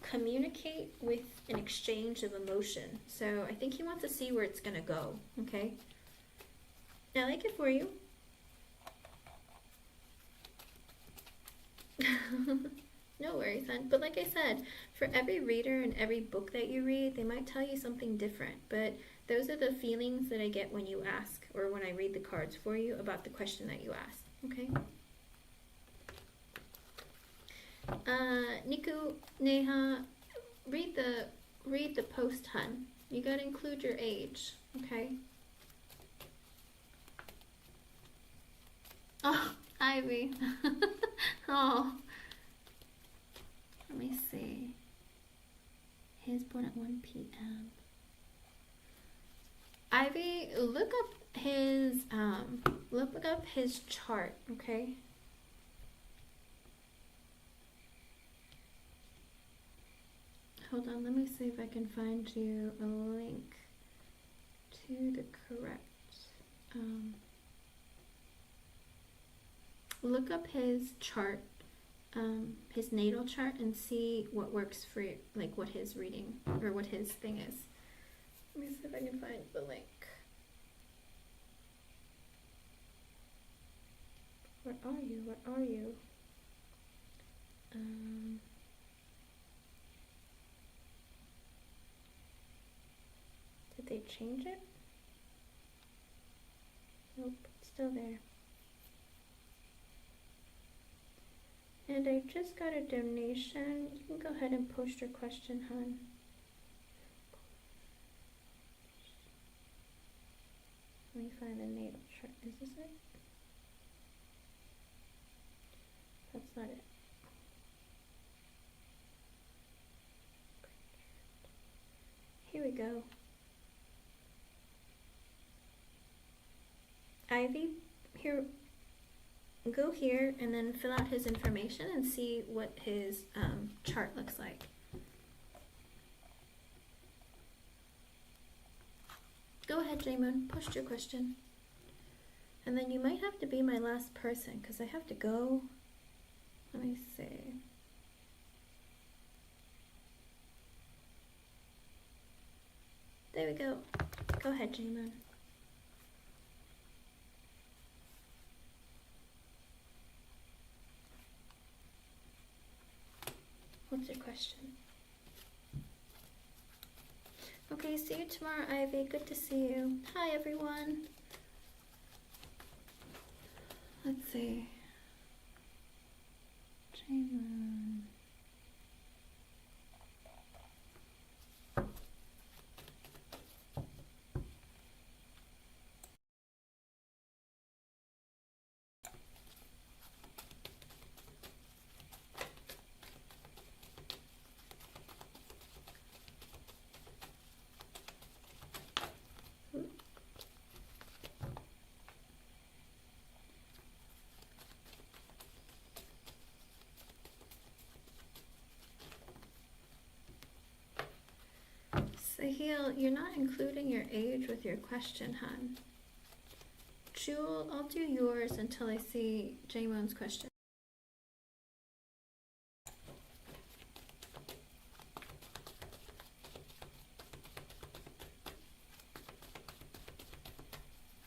communicate with an exchange of emotion. So I think he wants to see where it's going to go, okay? I like it for you. No worries, hon. But like I said, for every reader and every book that you read, they might tell you something different. But those are the feelings that I get when you ask or when I read the cards for you about the question that you asked, okay? Niku, Neha, read the post, hun. You gotta include your age, okay? Oh, Ivy. Oh. Let me see. He's born at 1 p.m. Ivy, look up his chart, okay? Hold on, let me see if I can find you a link to the correct. Look up his chart, his natal chart, and see what works for you, like what his reading or what his thing is. Let me see if I can find the link. Where are you? Where are you? Did they change it? Nope, it's still there. And I just got a donation. You can go ahead and post your question, hon. Let me find the natal chart. Is this it? That's not it. Here we go. Ivy, here, go here and then fill out his information and see what his chart looks like. Go ahead, J-Moon, post your question. And then you might have to be my last person because I have to go. Let me see. There we go. Go ahead, J-Moon. What's your question? Okay, see you tomorrow, Ivy. Good to see you. Hi, everyone. Let's see. J-Moon. Sahil, you're not including your age with your question, hon. Jewel, I'll do yours until I see J-Moon's question.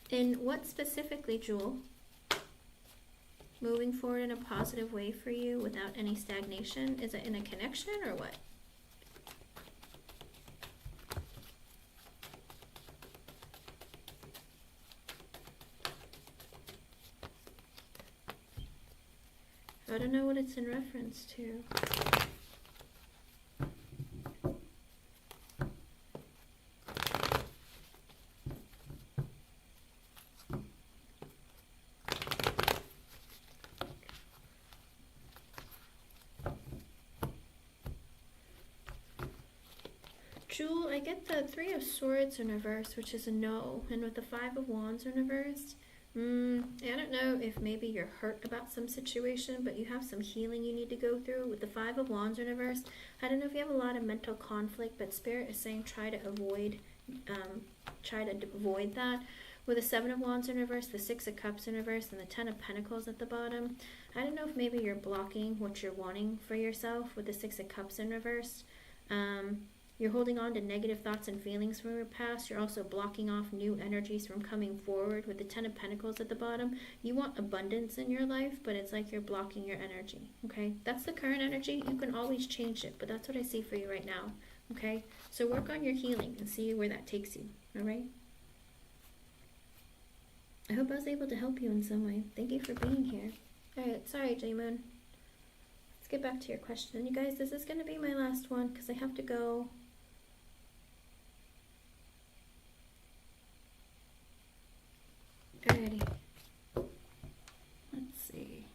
In what specifically, Jewel? Moving forward in a positive way for you without any stagnation? Is it in a connection or what? I don't know what it's in reference to. Jewel, I get the Three of Swords in reverse, which is a no, and with the Five of Wands in reverse, I don't know if maybe you're hurt about some situation, but you have some healing you need to go through. With the Five of Wands in reverse, I don't know if you have a lot of mental conflict, but Spirit is saying try to avoid that. With the Seven of Wands in reverse, the Six of Cups in reverse, and the Ten of Pentacles at the bottom, I don't know if maybe you're blocking what you're wanting for yourself with the Six of Cups in reverse. You're holding on to negative thoughts and feelings from your past. You're also blocking off new energies from coming forward with the Ten of Pentacles at the bottom. You want abundance in your life, but it's like you're blocking your energy, okay? That's the current energy. You can always change it, but that's what I see for you right now, okay? So work on your healing and see where that takes you, all right? I hope I was able to help you in some way. Thank you for being here. All right, sorry, J-Moon. Let's get back to your question. You guys, this is going to be my last one because I have to go. Alrighty. Let's see.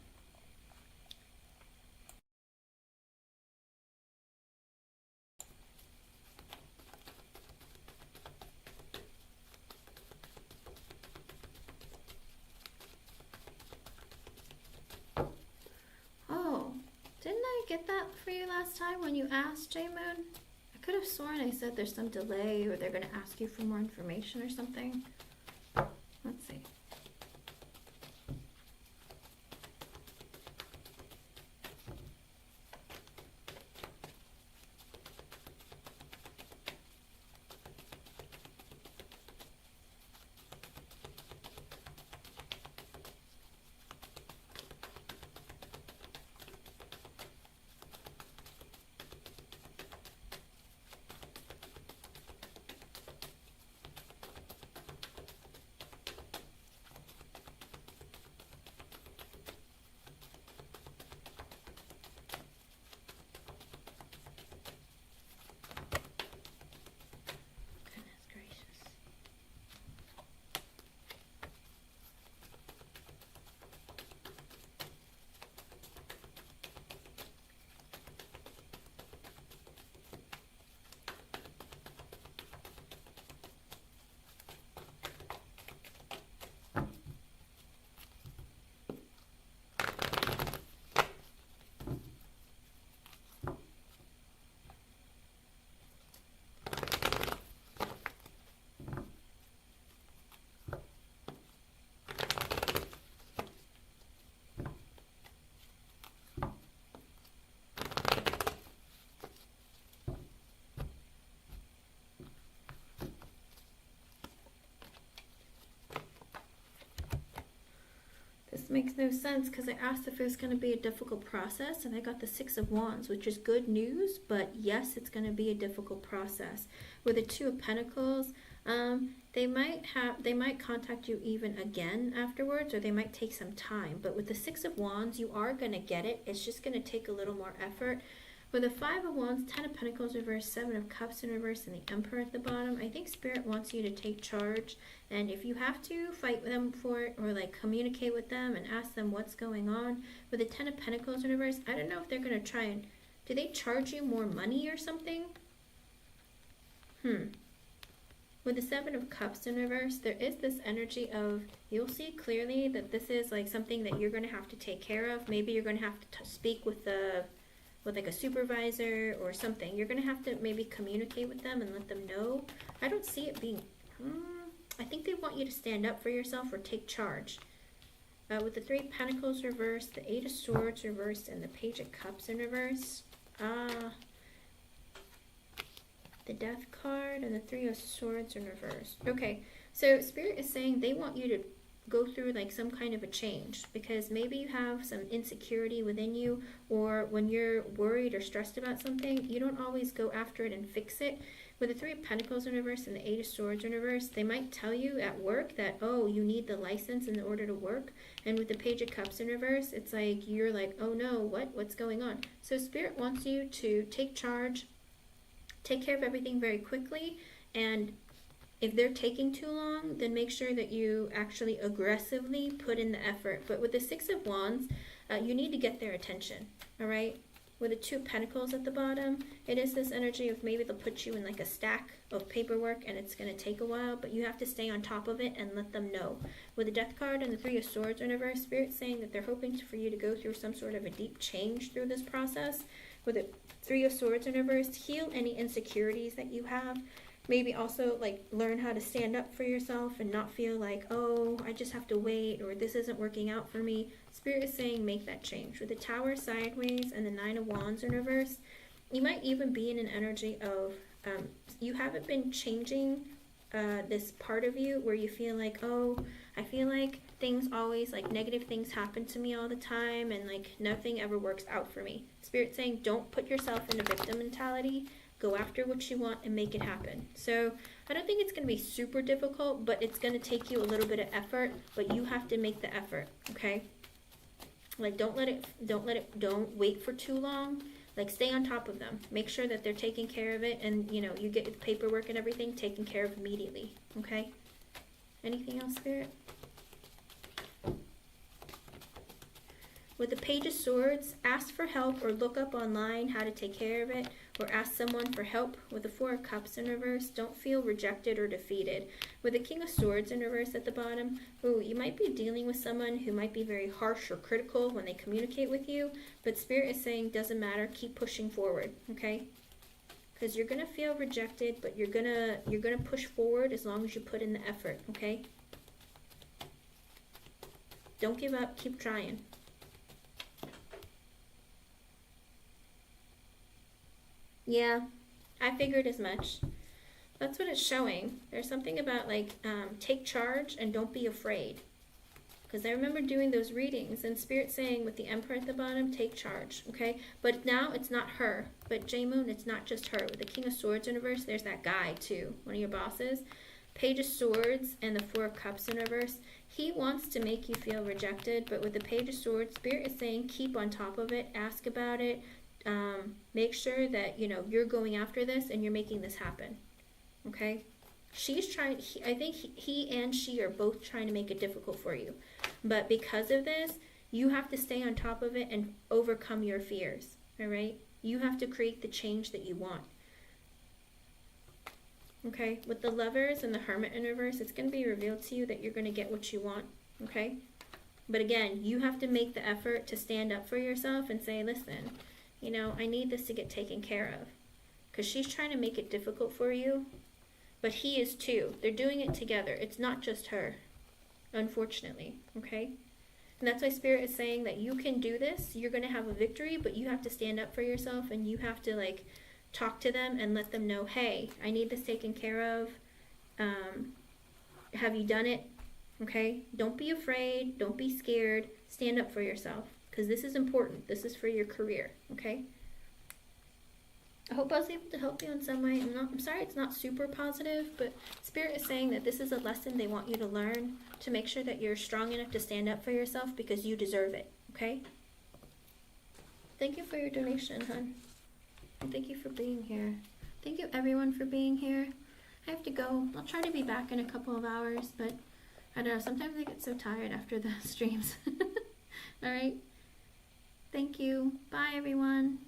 get that for you last time when you asked, J Moon? I could have sworn I said there's some delay or they're going to ask you for more information or something. Let's see. This makes no sense because I asked if it was going to be a difficult process and I got the Six of Wands, which is good news, but yes, it's going to be a difficult process. With the Two of Pentacles, they might contact you even again afterwards, or they might take some time. But with the Six of Wands, you are going to get it. It's just going to take a little more effort. With the Five of Wands, Ten of Pentacles reverse, Seven of Cups in reverse, and the Emperor at the bottom, I think Spirit wants you to take charge. And if you have to, fight with them for it, or like communicate with them and ask them what's going on. With the Ten of Pentacles in reverse, I don't know if they're going to try and... Do they charge you more money or something? With the Seven of Cups in reverse, there is this energy of, you'll see clearly that this is like something that you're going to have to take care of. Maybe you're going to have to speak with like a supervisor or something. You're going to have to maybe communicate with them and let them know. I don't see it being... I think they want you to stand up for yourself or take charge. With the Three of Pentacles reversed, the Eight of Swords reversed, and the Page of Cups in reverse. The Death card and the Three of Swords in reverse. Okay, so Spirit is saying they want you to go through like some kind of a change, because maybe you have some insecurity within you, or when you're worried or stressed about something, you don't always go after it and fix it. With the Three of Pentacles in reverse and the Eight of Swords in reverse, they might tell you at work that, oh, you need the license in order to work. And with the Page of Cups in reverse, it's like, you're like, oh no, what's going on? So Spirit wants you to take charge, take care of everything very quickly, and if they're taking too long, then make sure that you actually aggressively put in the effort. But with the Six of Wands, you need to get their attention, all right? With the Two of Pentacles at the bottom, it is this energy of maybe they'll put you in like a stack of paperwork and it's going to take a while, but you have to stay on top of it and let them know. With the Death card and the Three of Swords in reverse, Spirit saying that they're hoping for you to go through some sort of a deep change through this process. With the Three of Swords in reverse, heal any insecurities that you have. Maybe also like learn how to stand up for yourself and not feel like, oh, I just have to wait, or this isn't working out for me. Spirit is saying make that change. With the Tower sideways and the Nine of Wands in reverse, you might even be in an energy of you haven't been changing this part of you where you feel like, oh, I feel like things always, like negative things happen to me all the time and like nothing ever works out for me. Spirit saying don't put yourself in a victim mentality. Go after what you want and make it happen. So I don't think it's going to be super difficult, but it's going to take you a little bit of effort, but you have to make the effort, okay? Like don't wait for too long. Like stay on top of them. Make sure that they're taking care of it, and you know, you get the paperwork and everything taken care of immediately, okay? Anything else, Spirit? With the Page of Swords, ask for help or look up online how to take care of it, or ask someone for help. With the Four of Cups in reverse, don't feel rejected or defeated. With the King of Swords in reverse at the bottom, you might be dealing with someone who might be very harsh or critical when they communicate with you, but Spirit is saying doesn't matter, keep pushing forward, okay? Because you're gonna feel rejected, but you're gonna push forward as long as you put in the effort, okay? Don't give up, keep trying. Yeah, I figured as much. That's what it's showing. There's something about like, take charge and don't be afraid. Because I remember doing those readings and Spirit saying with the Emperor at the bottom, take charge, okay? But now it's not her. But J-Moon, it's not just her. With the King of Swords in reverse, there's that guy too, one of your bosses. Page of Swords and the Four of Cups in reverse. He wants to make you feel rejected, but with the Page of Swords, Spirit is saying keep on top of it, ask about it, make sure that, you know, you're going after this and you're making this happen, okay? She's trying, I think he and she are both trying to make it difficult for you. But because of this, you have to stay on top of it and overcome your fears, all right? You have to create the change that you want. Okay, with the Lovers and the Hermit in reverse, it's going to be revealed to you that you're going to get what you want, okay? But again, you have to make the effort to stand up for yourself and say, listen, you know, I need this to get taken care of. Because she's trying to make it difficult for you, but he is too. They're doing it together. It's not just her, unfortunately, okay? And that's why Spirit is saying that you can do this. You're going to have a victory, but you have to stand up for yourself and you have to, like, talk to them and let them know, hey, I need this taken care of. Have you done it? Okay? Don't be afraid. Don't be scared. Stand up for yourself because this is important. This is for your career, okay? I hope I was able to help you in some way. I'm sorry it's not super positive, but Spirit is saying that this is a lesson they want you to learn to make sure that you're strong enough to stand up for yourself because you deserve it, okay? Thank you for your donation, hon. And thank you for being here. Thank you everyone for being here. I have to go. I'll try to be back in a couple of hours, but I don't know. Sometimes I get so tired after the streams. All right. Thank you. Bye, everyone.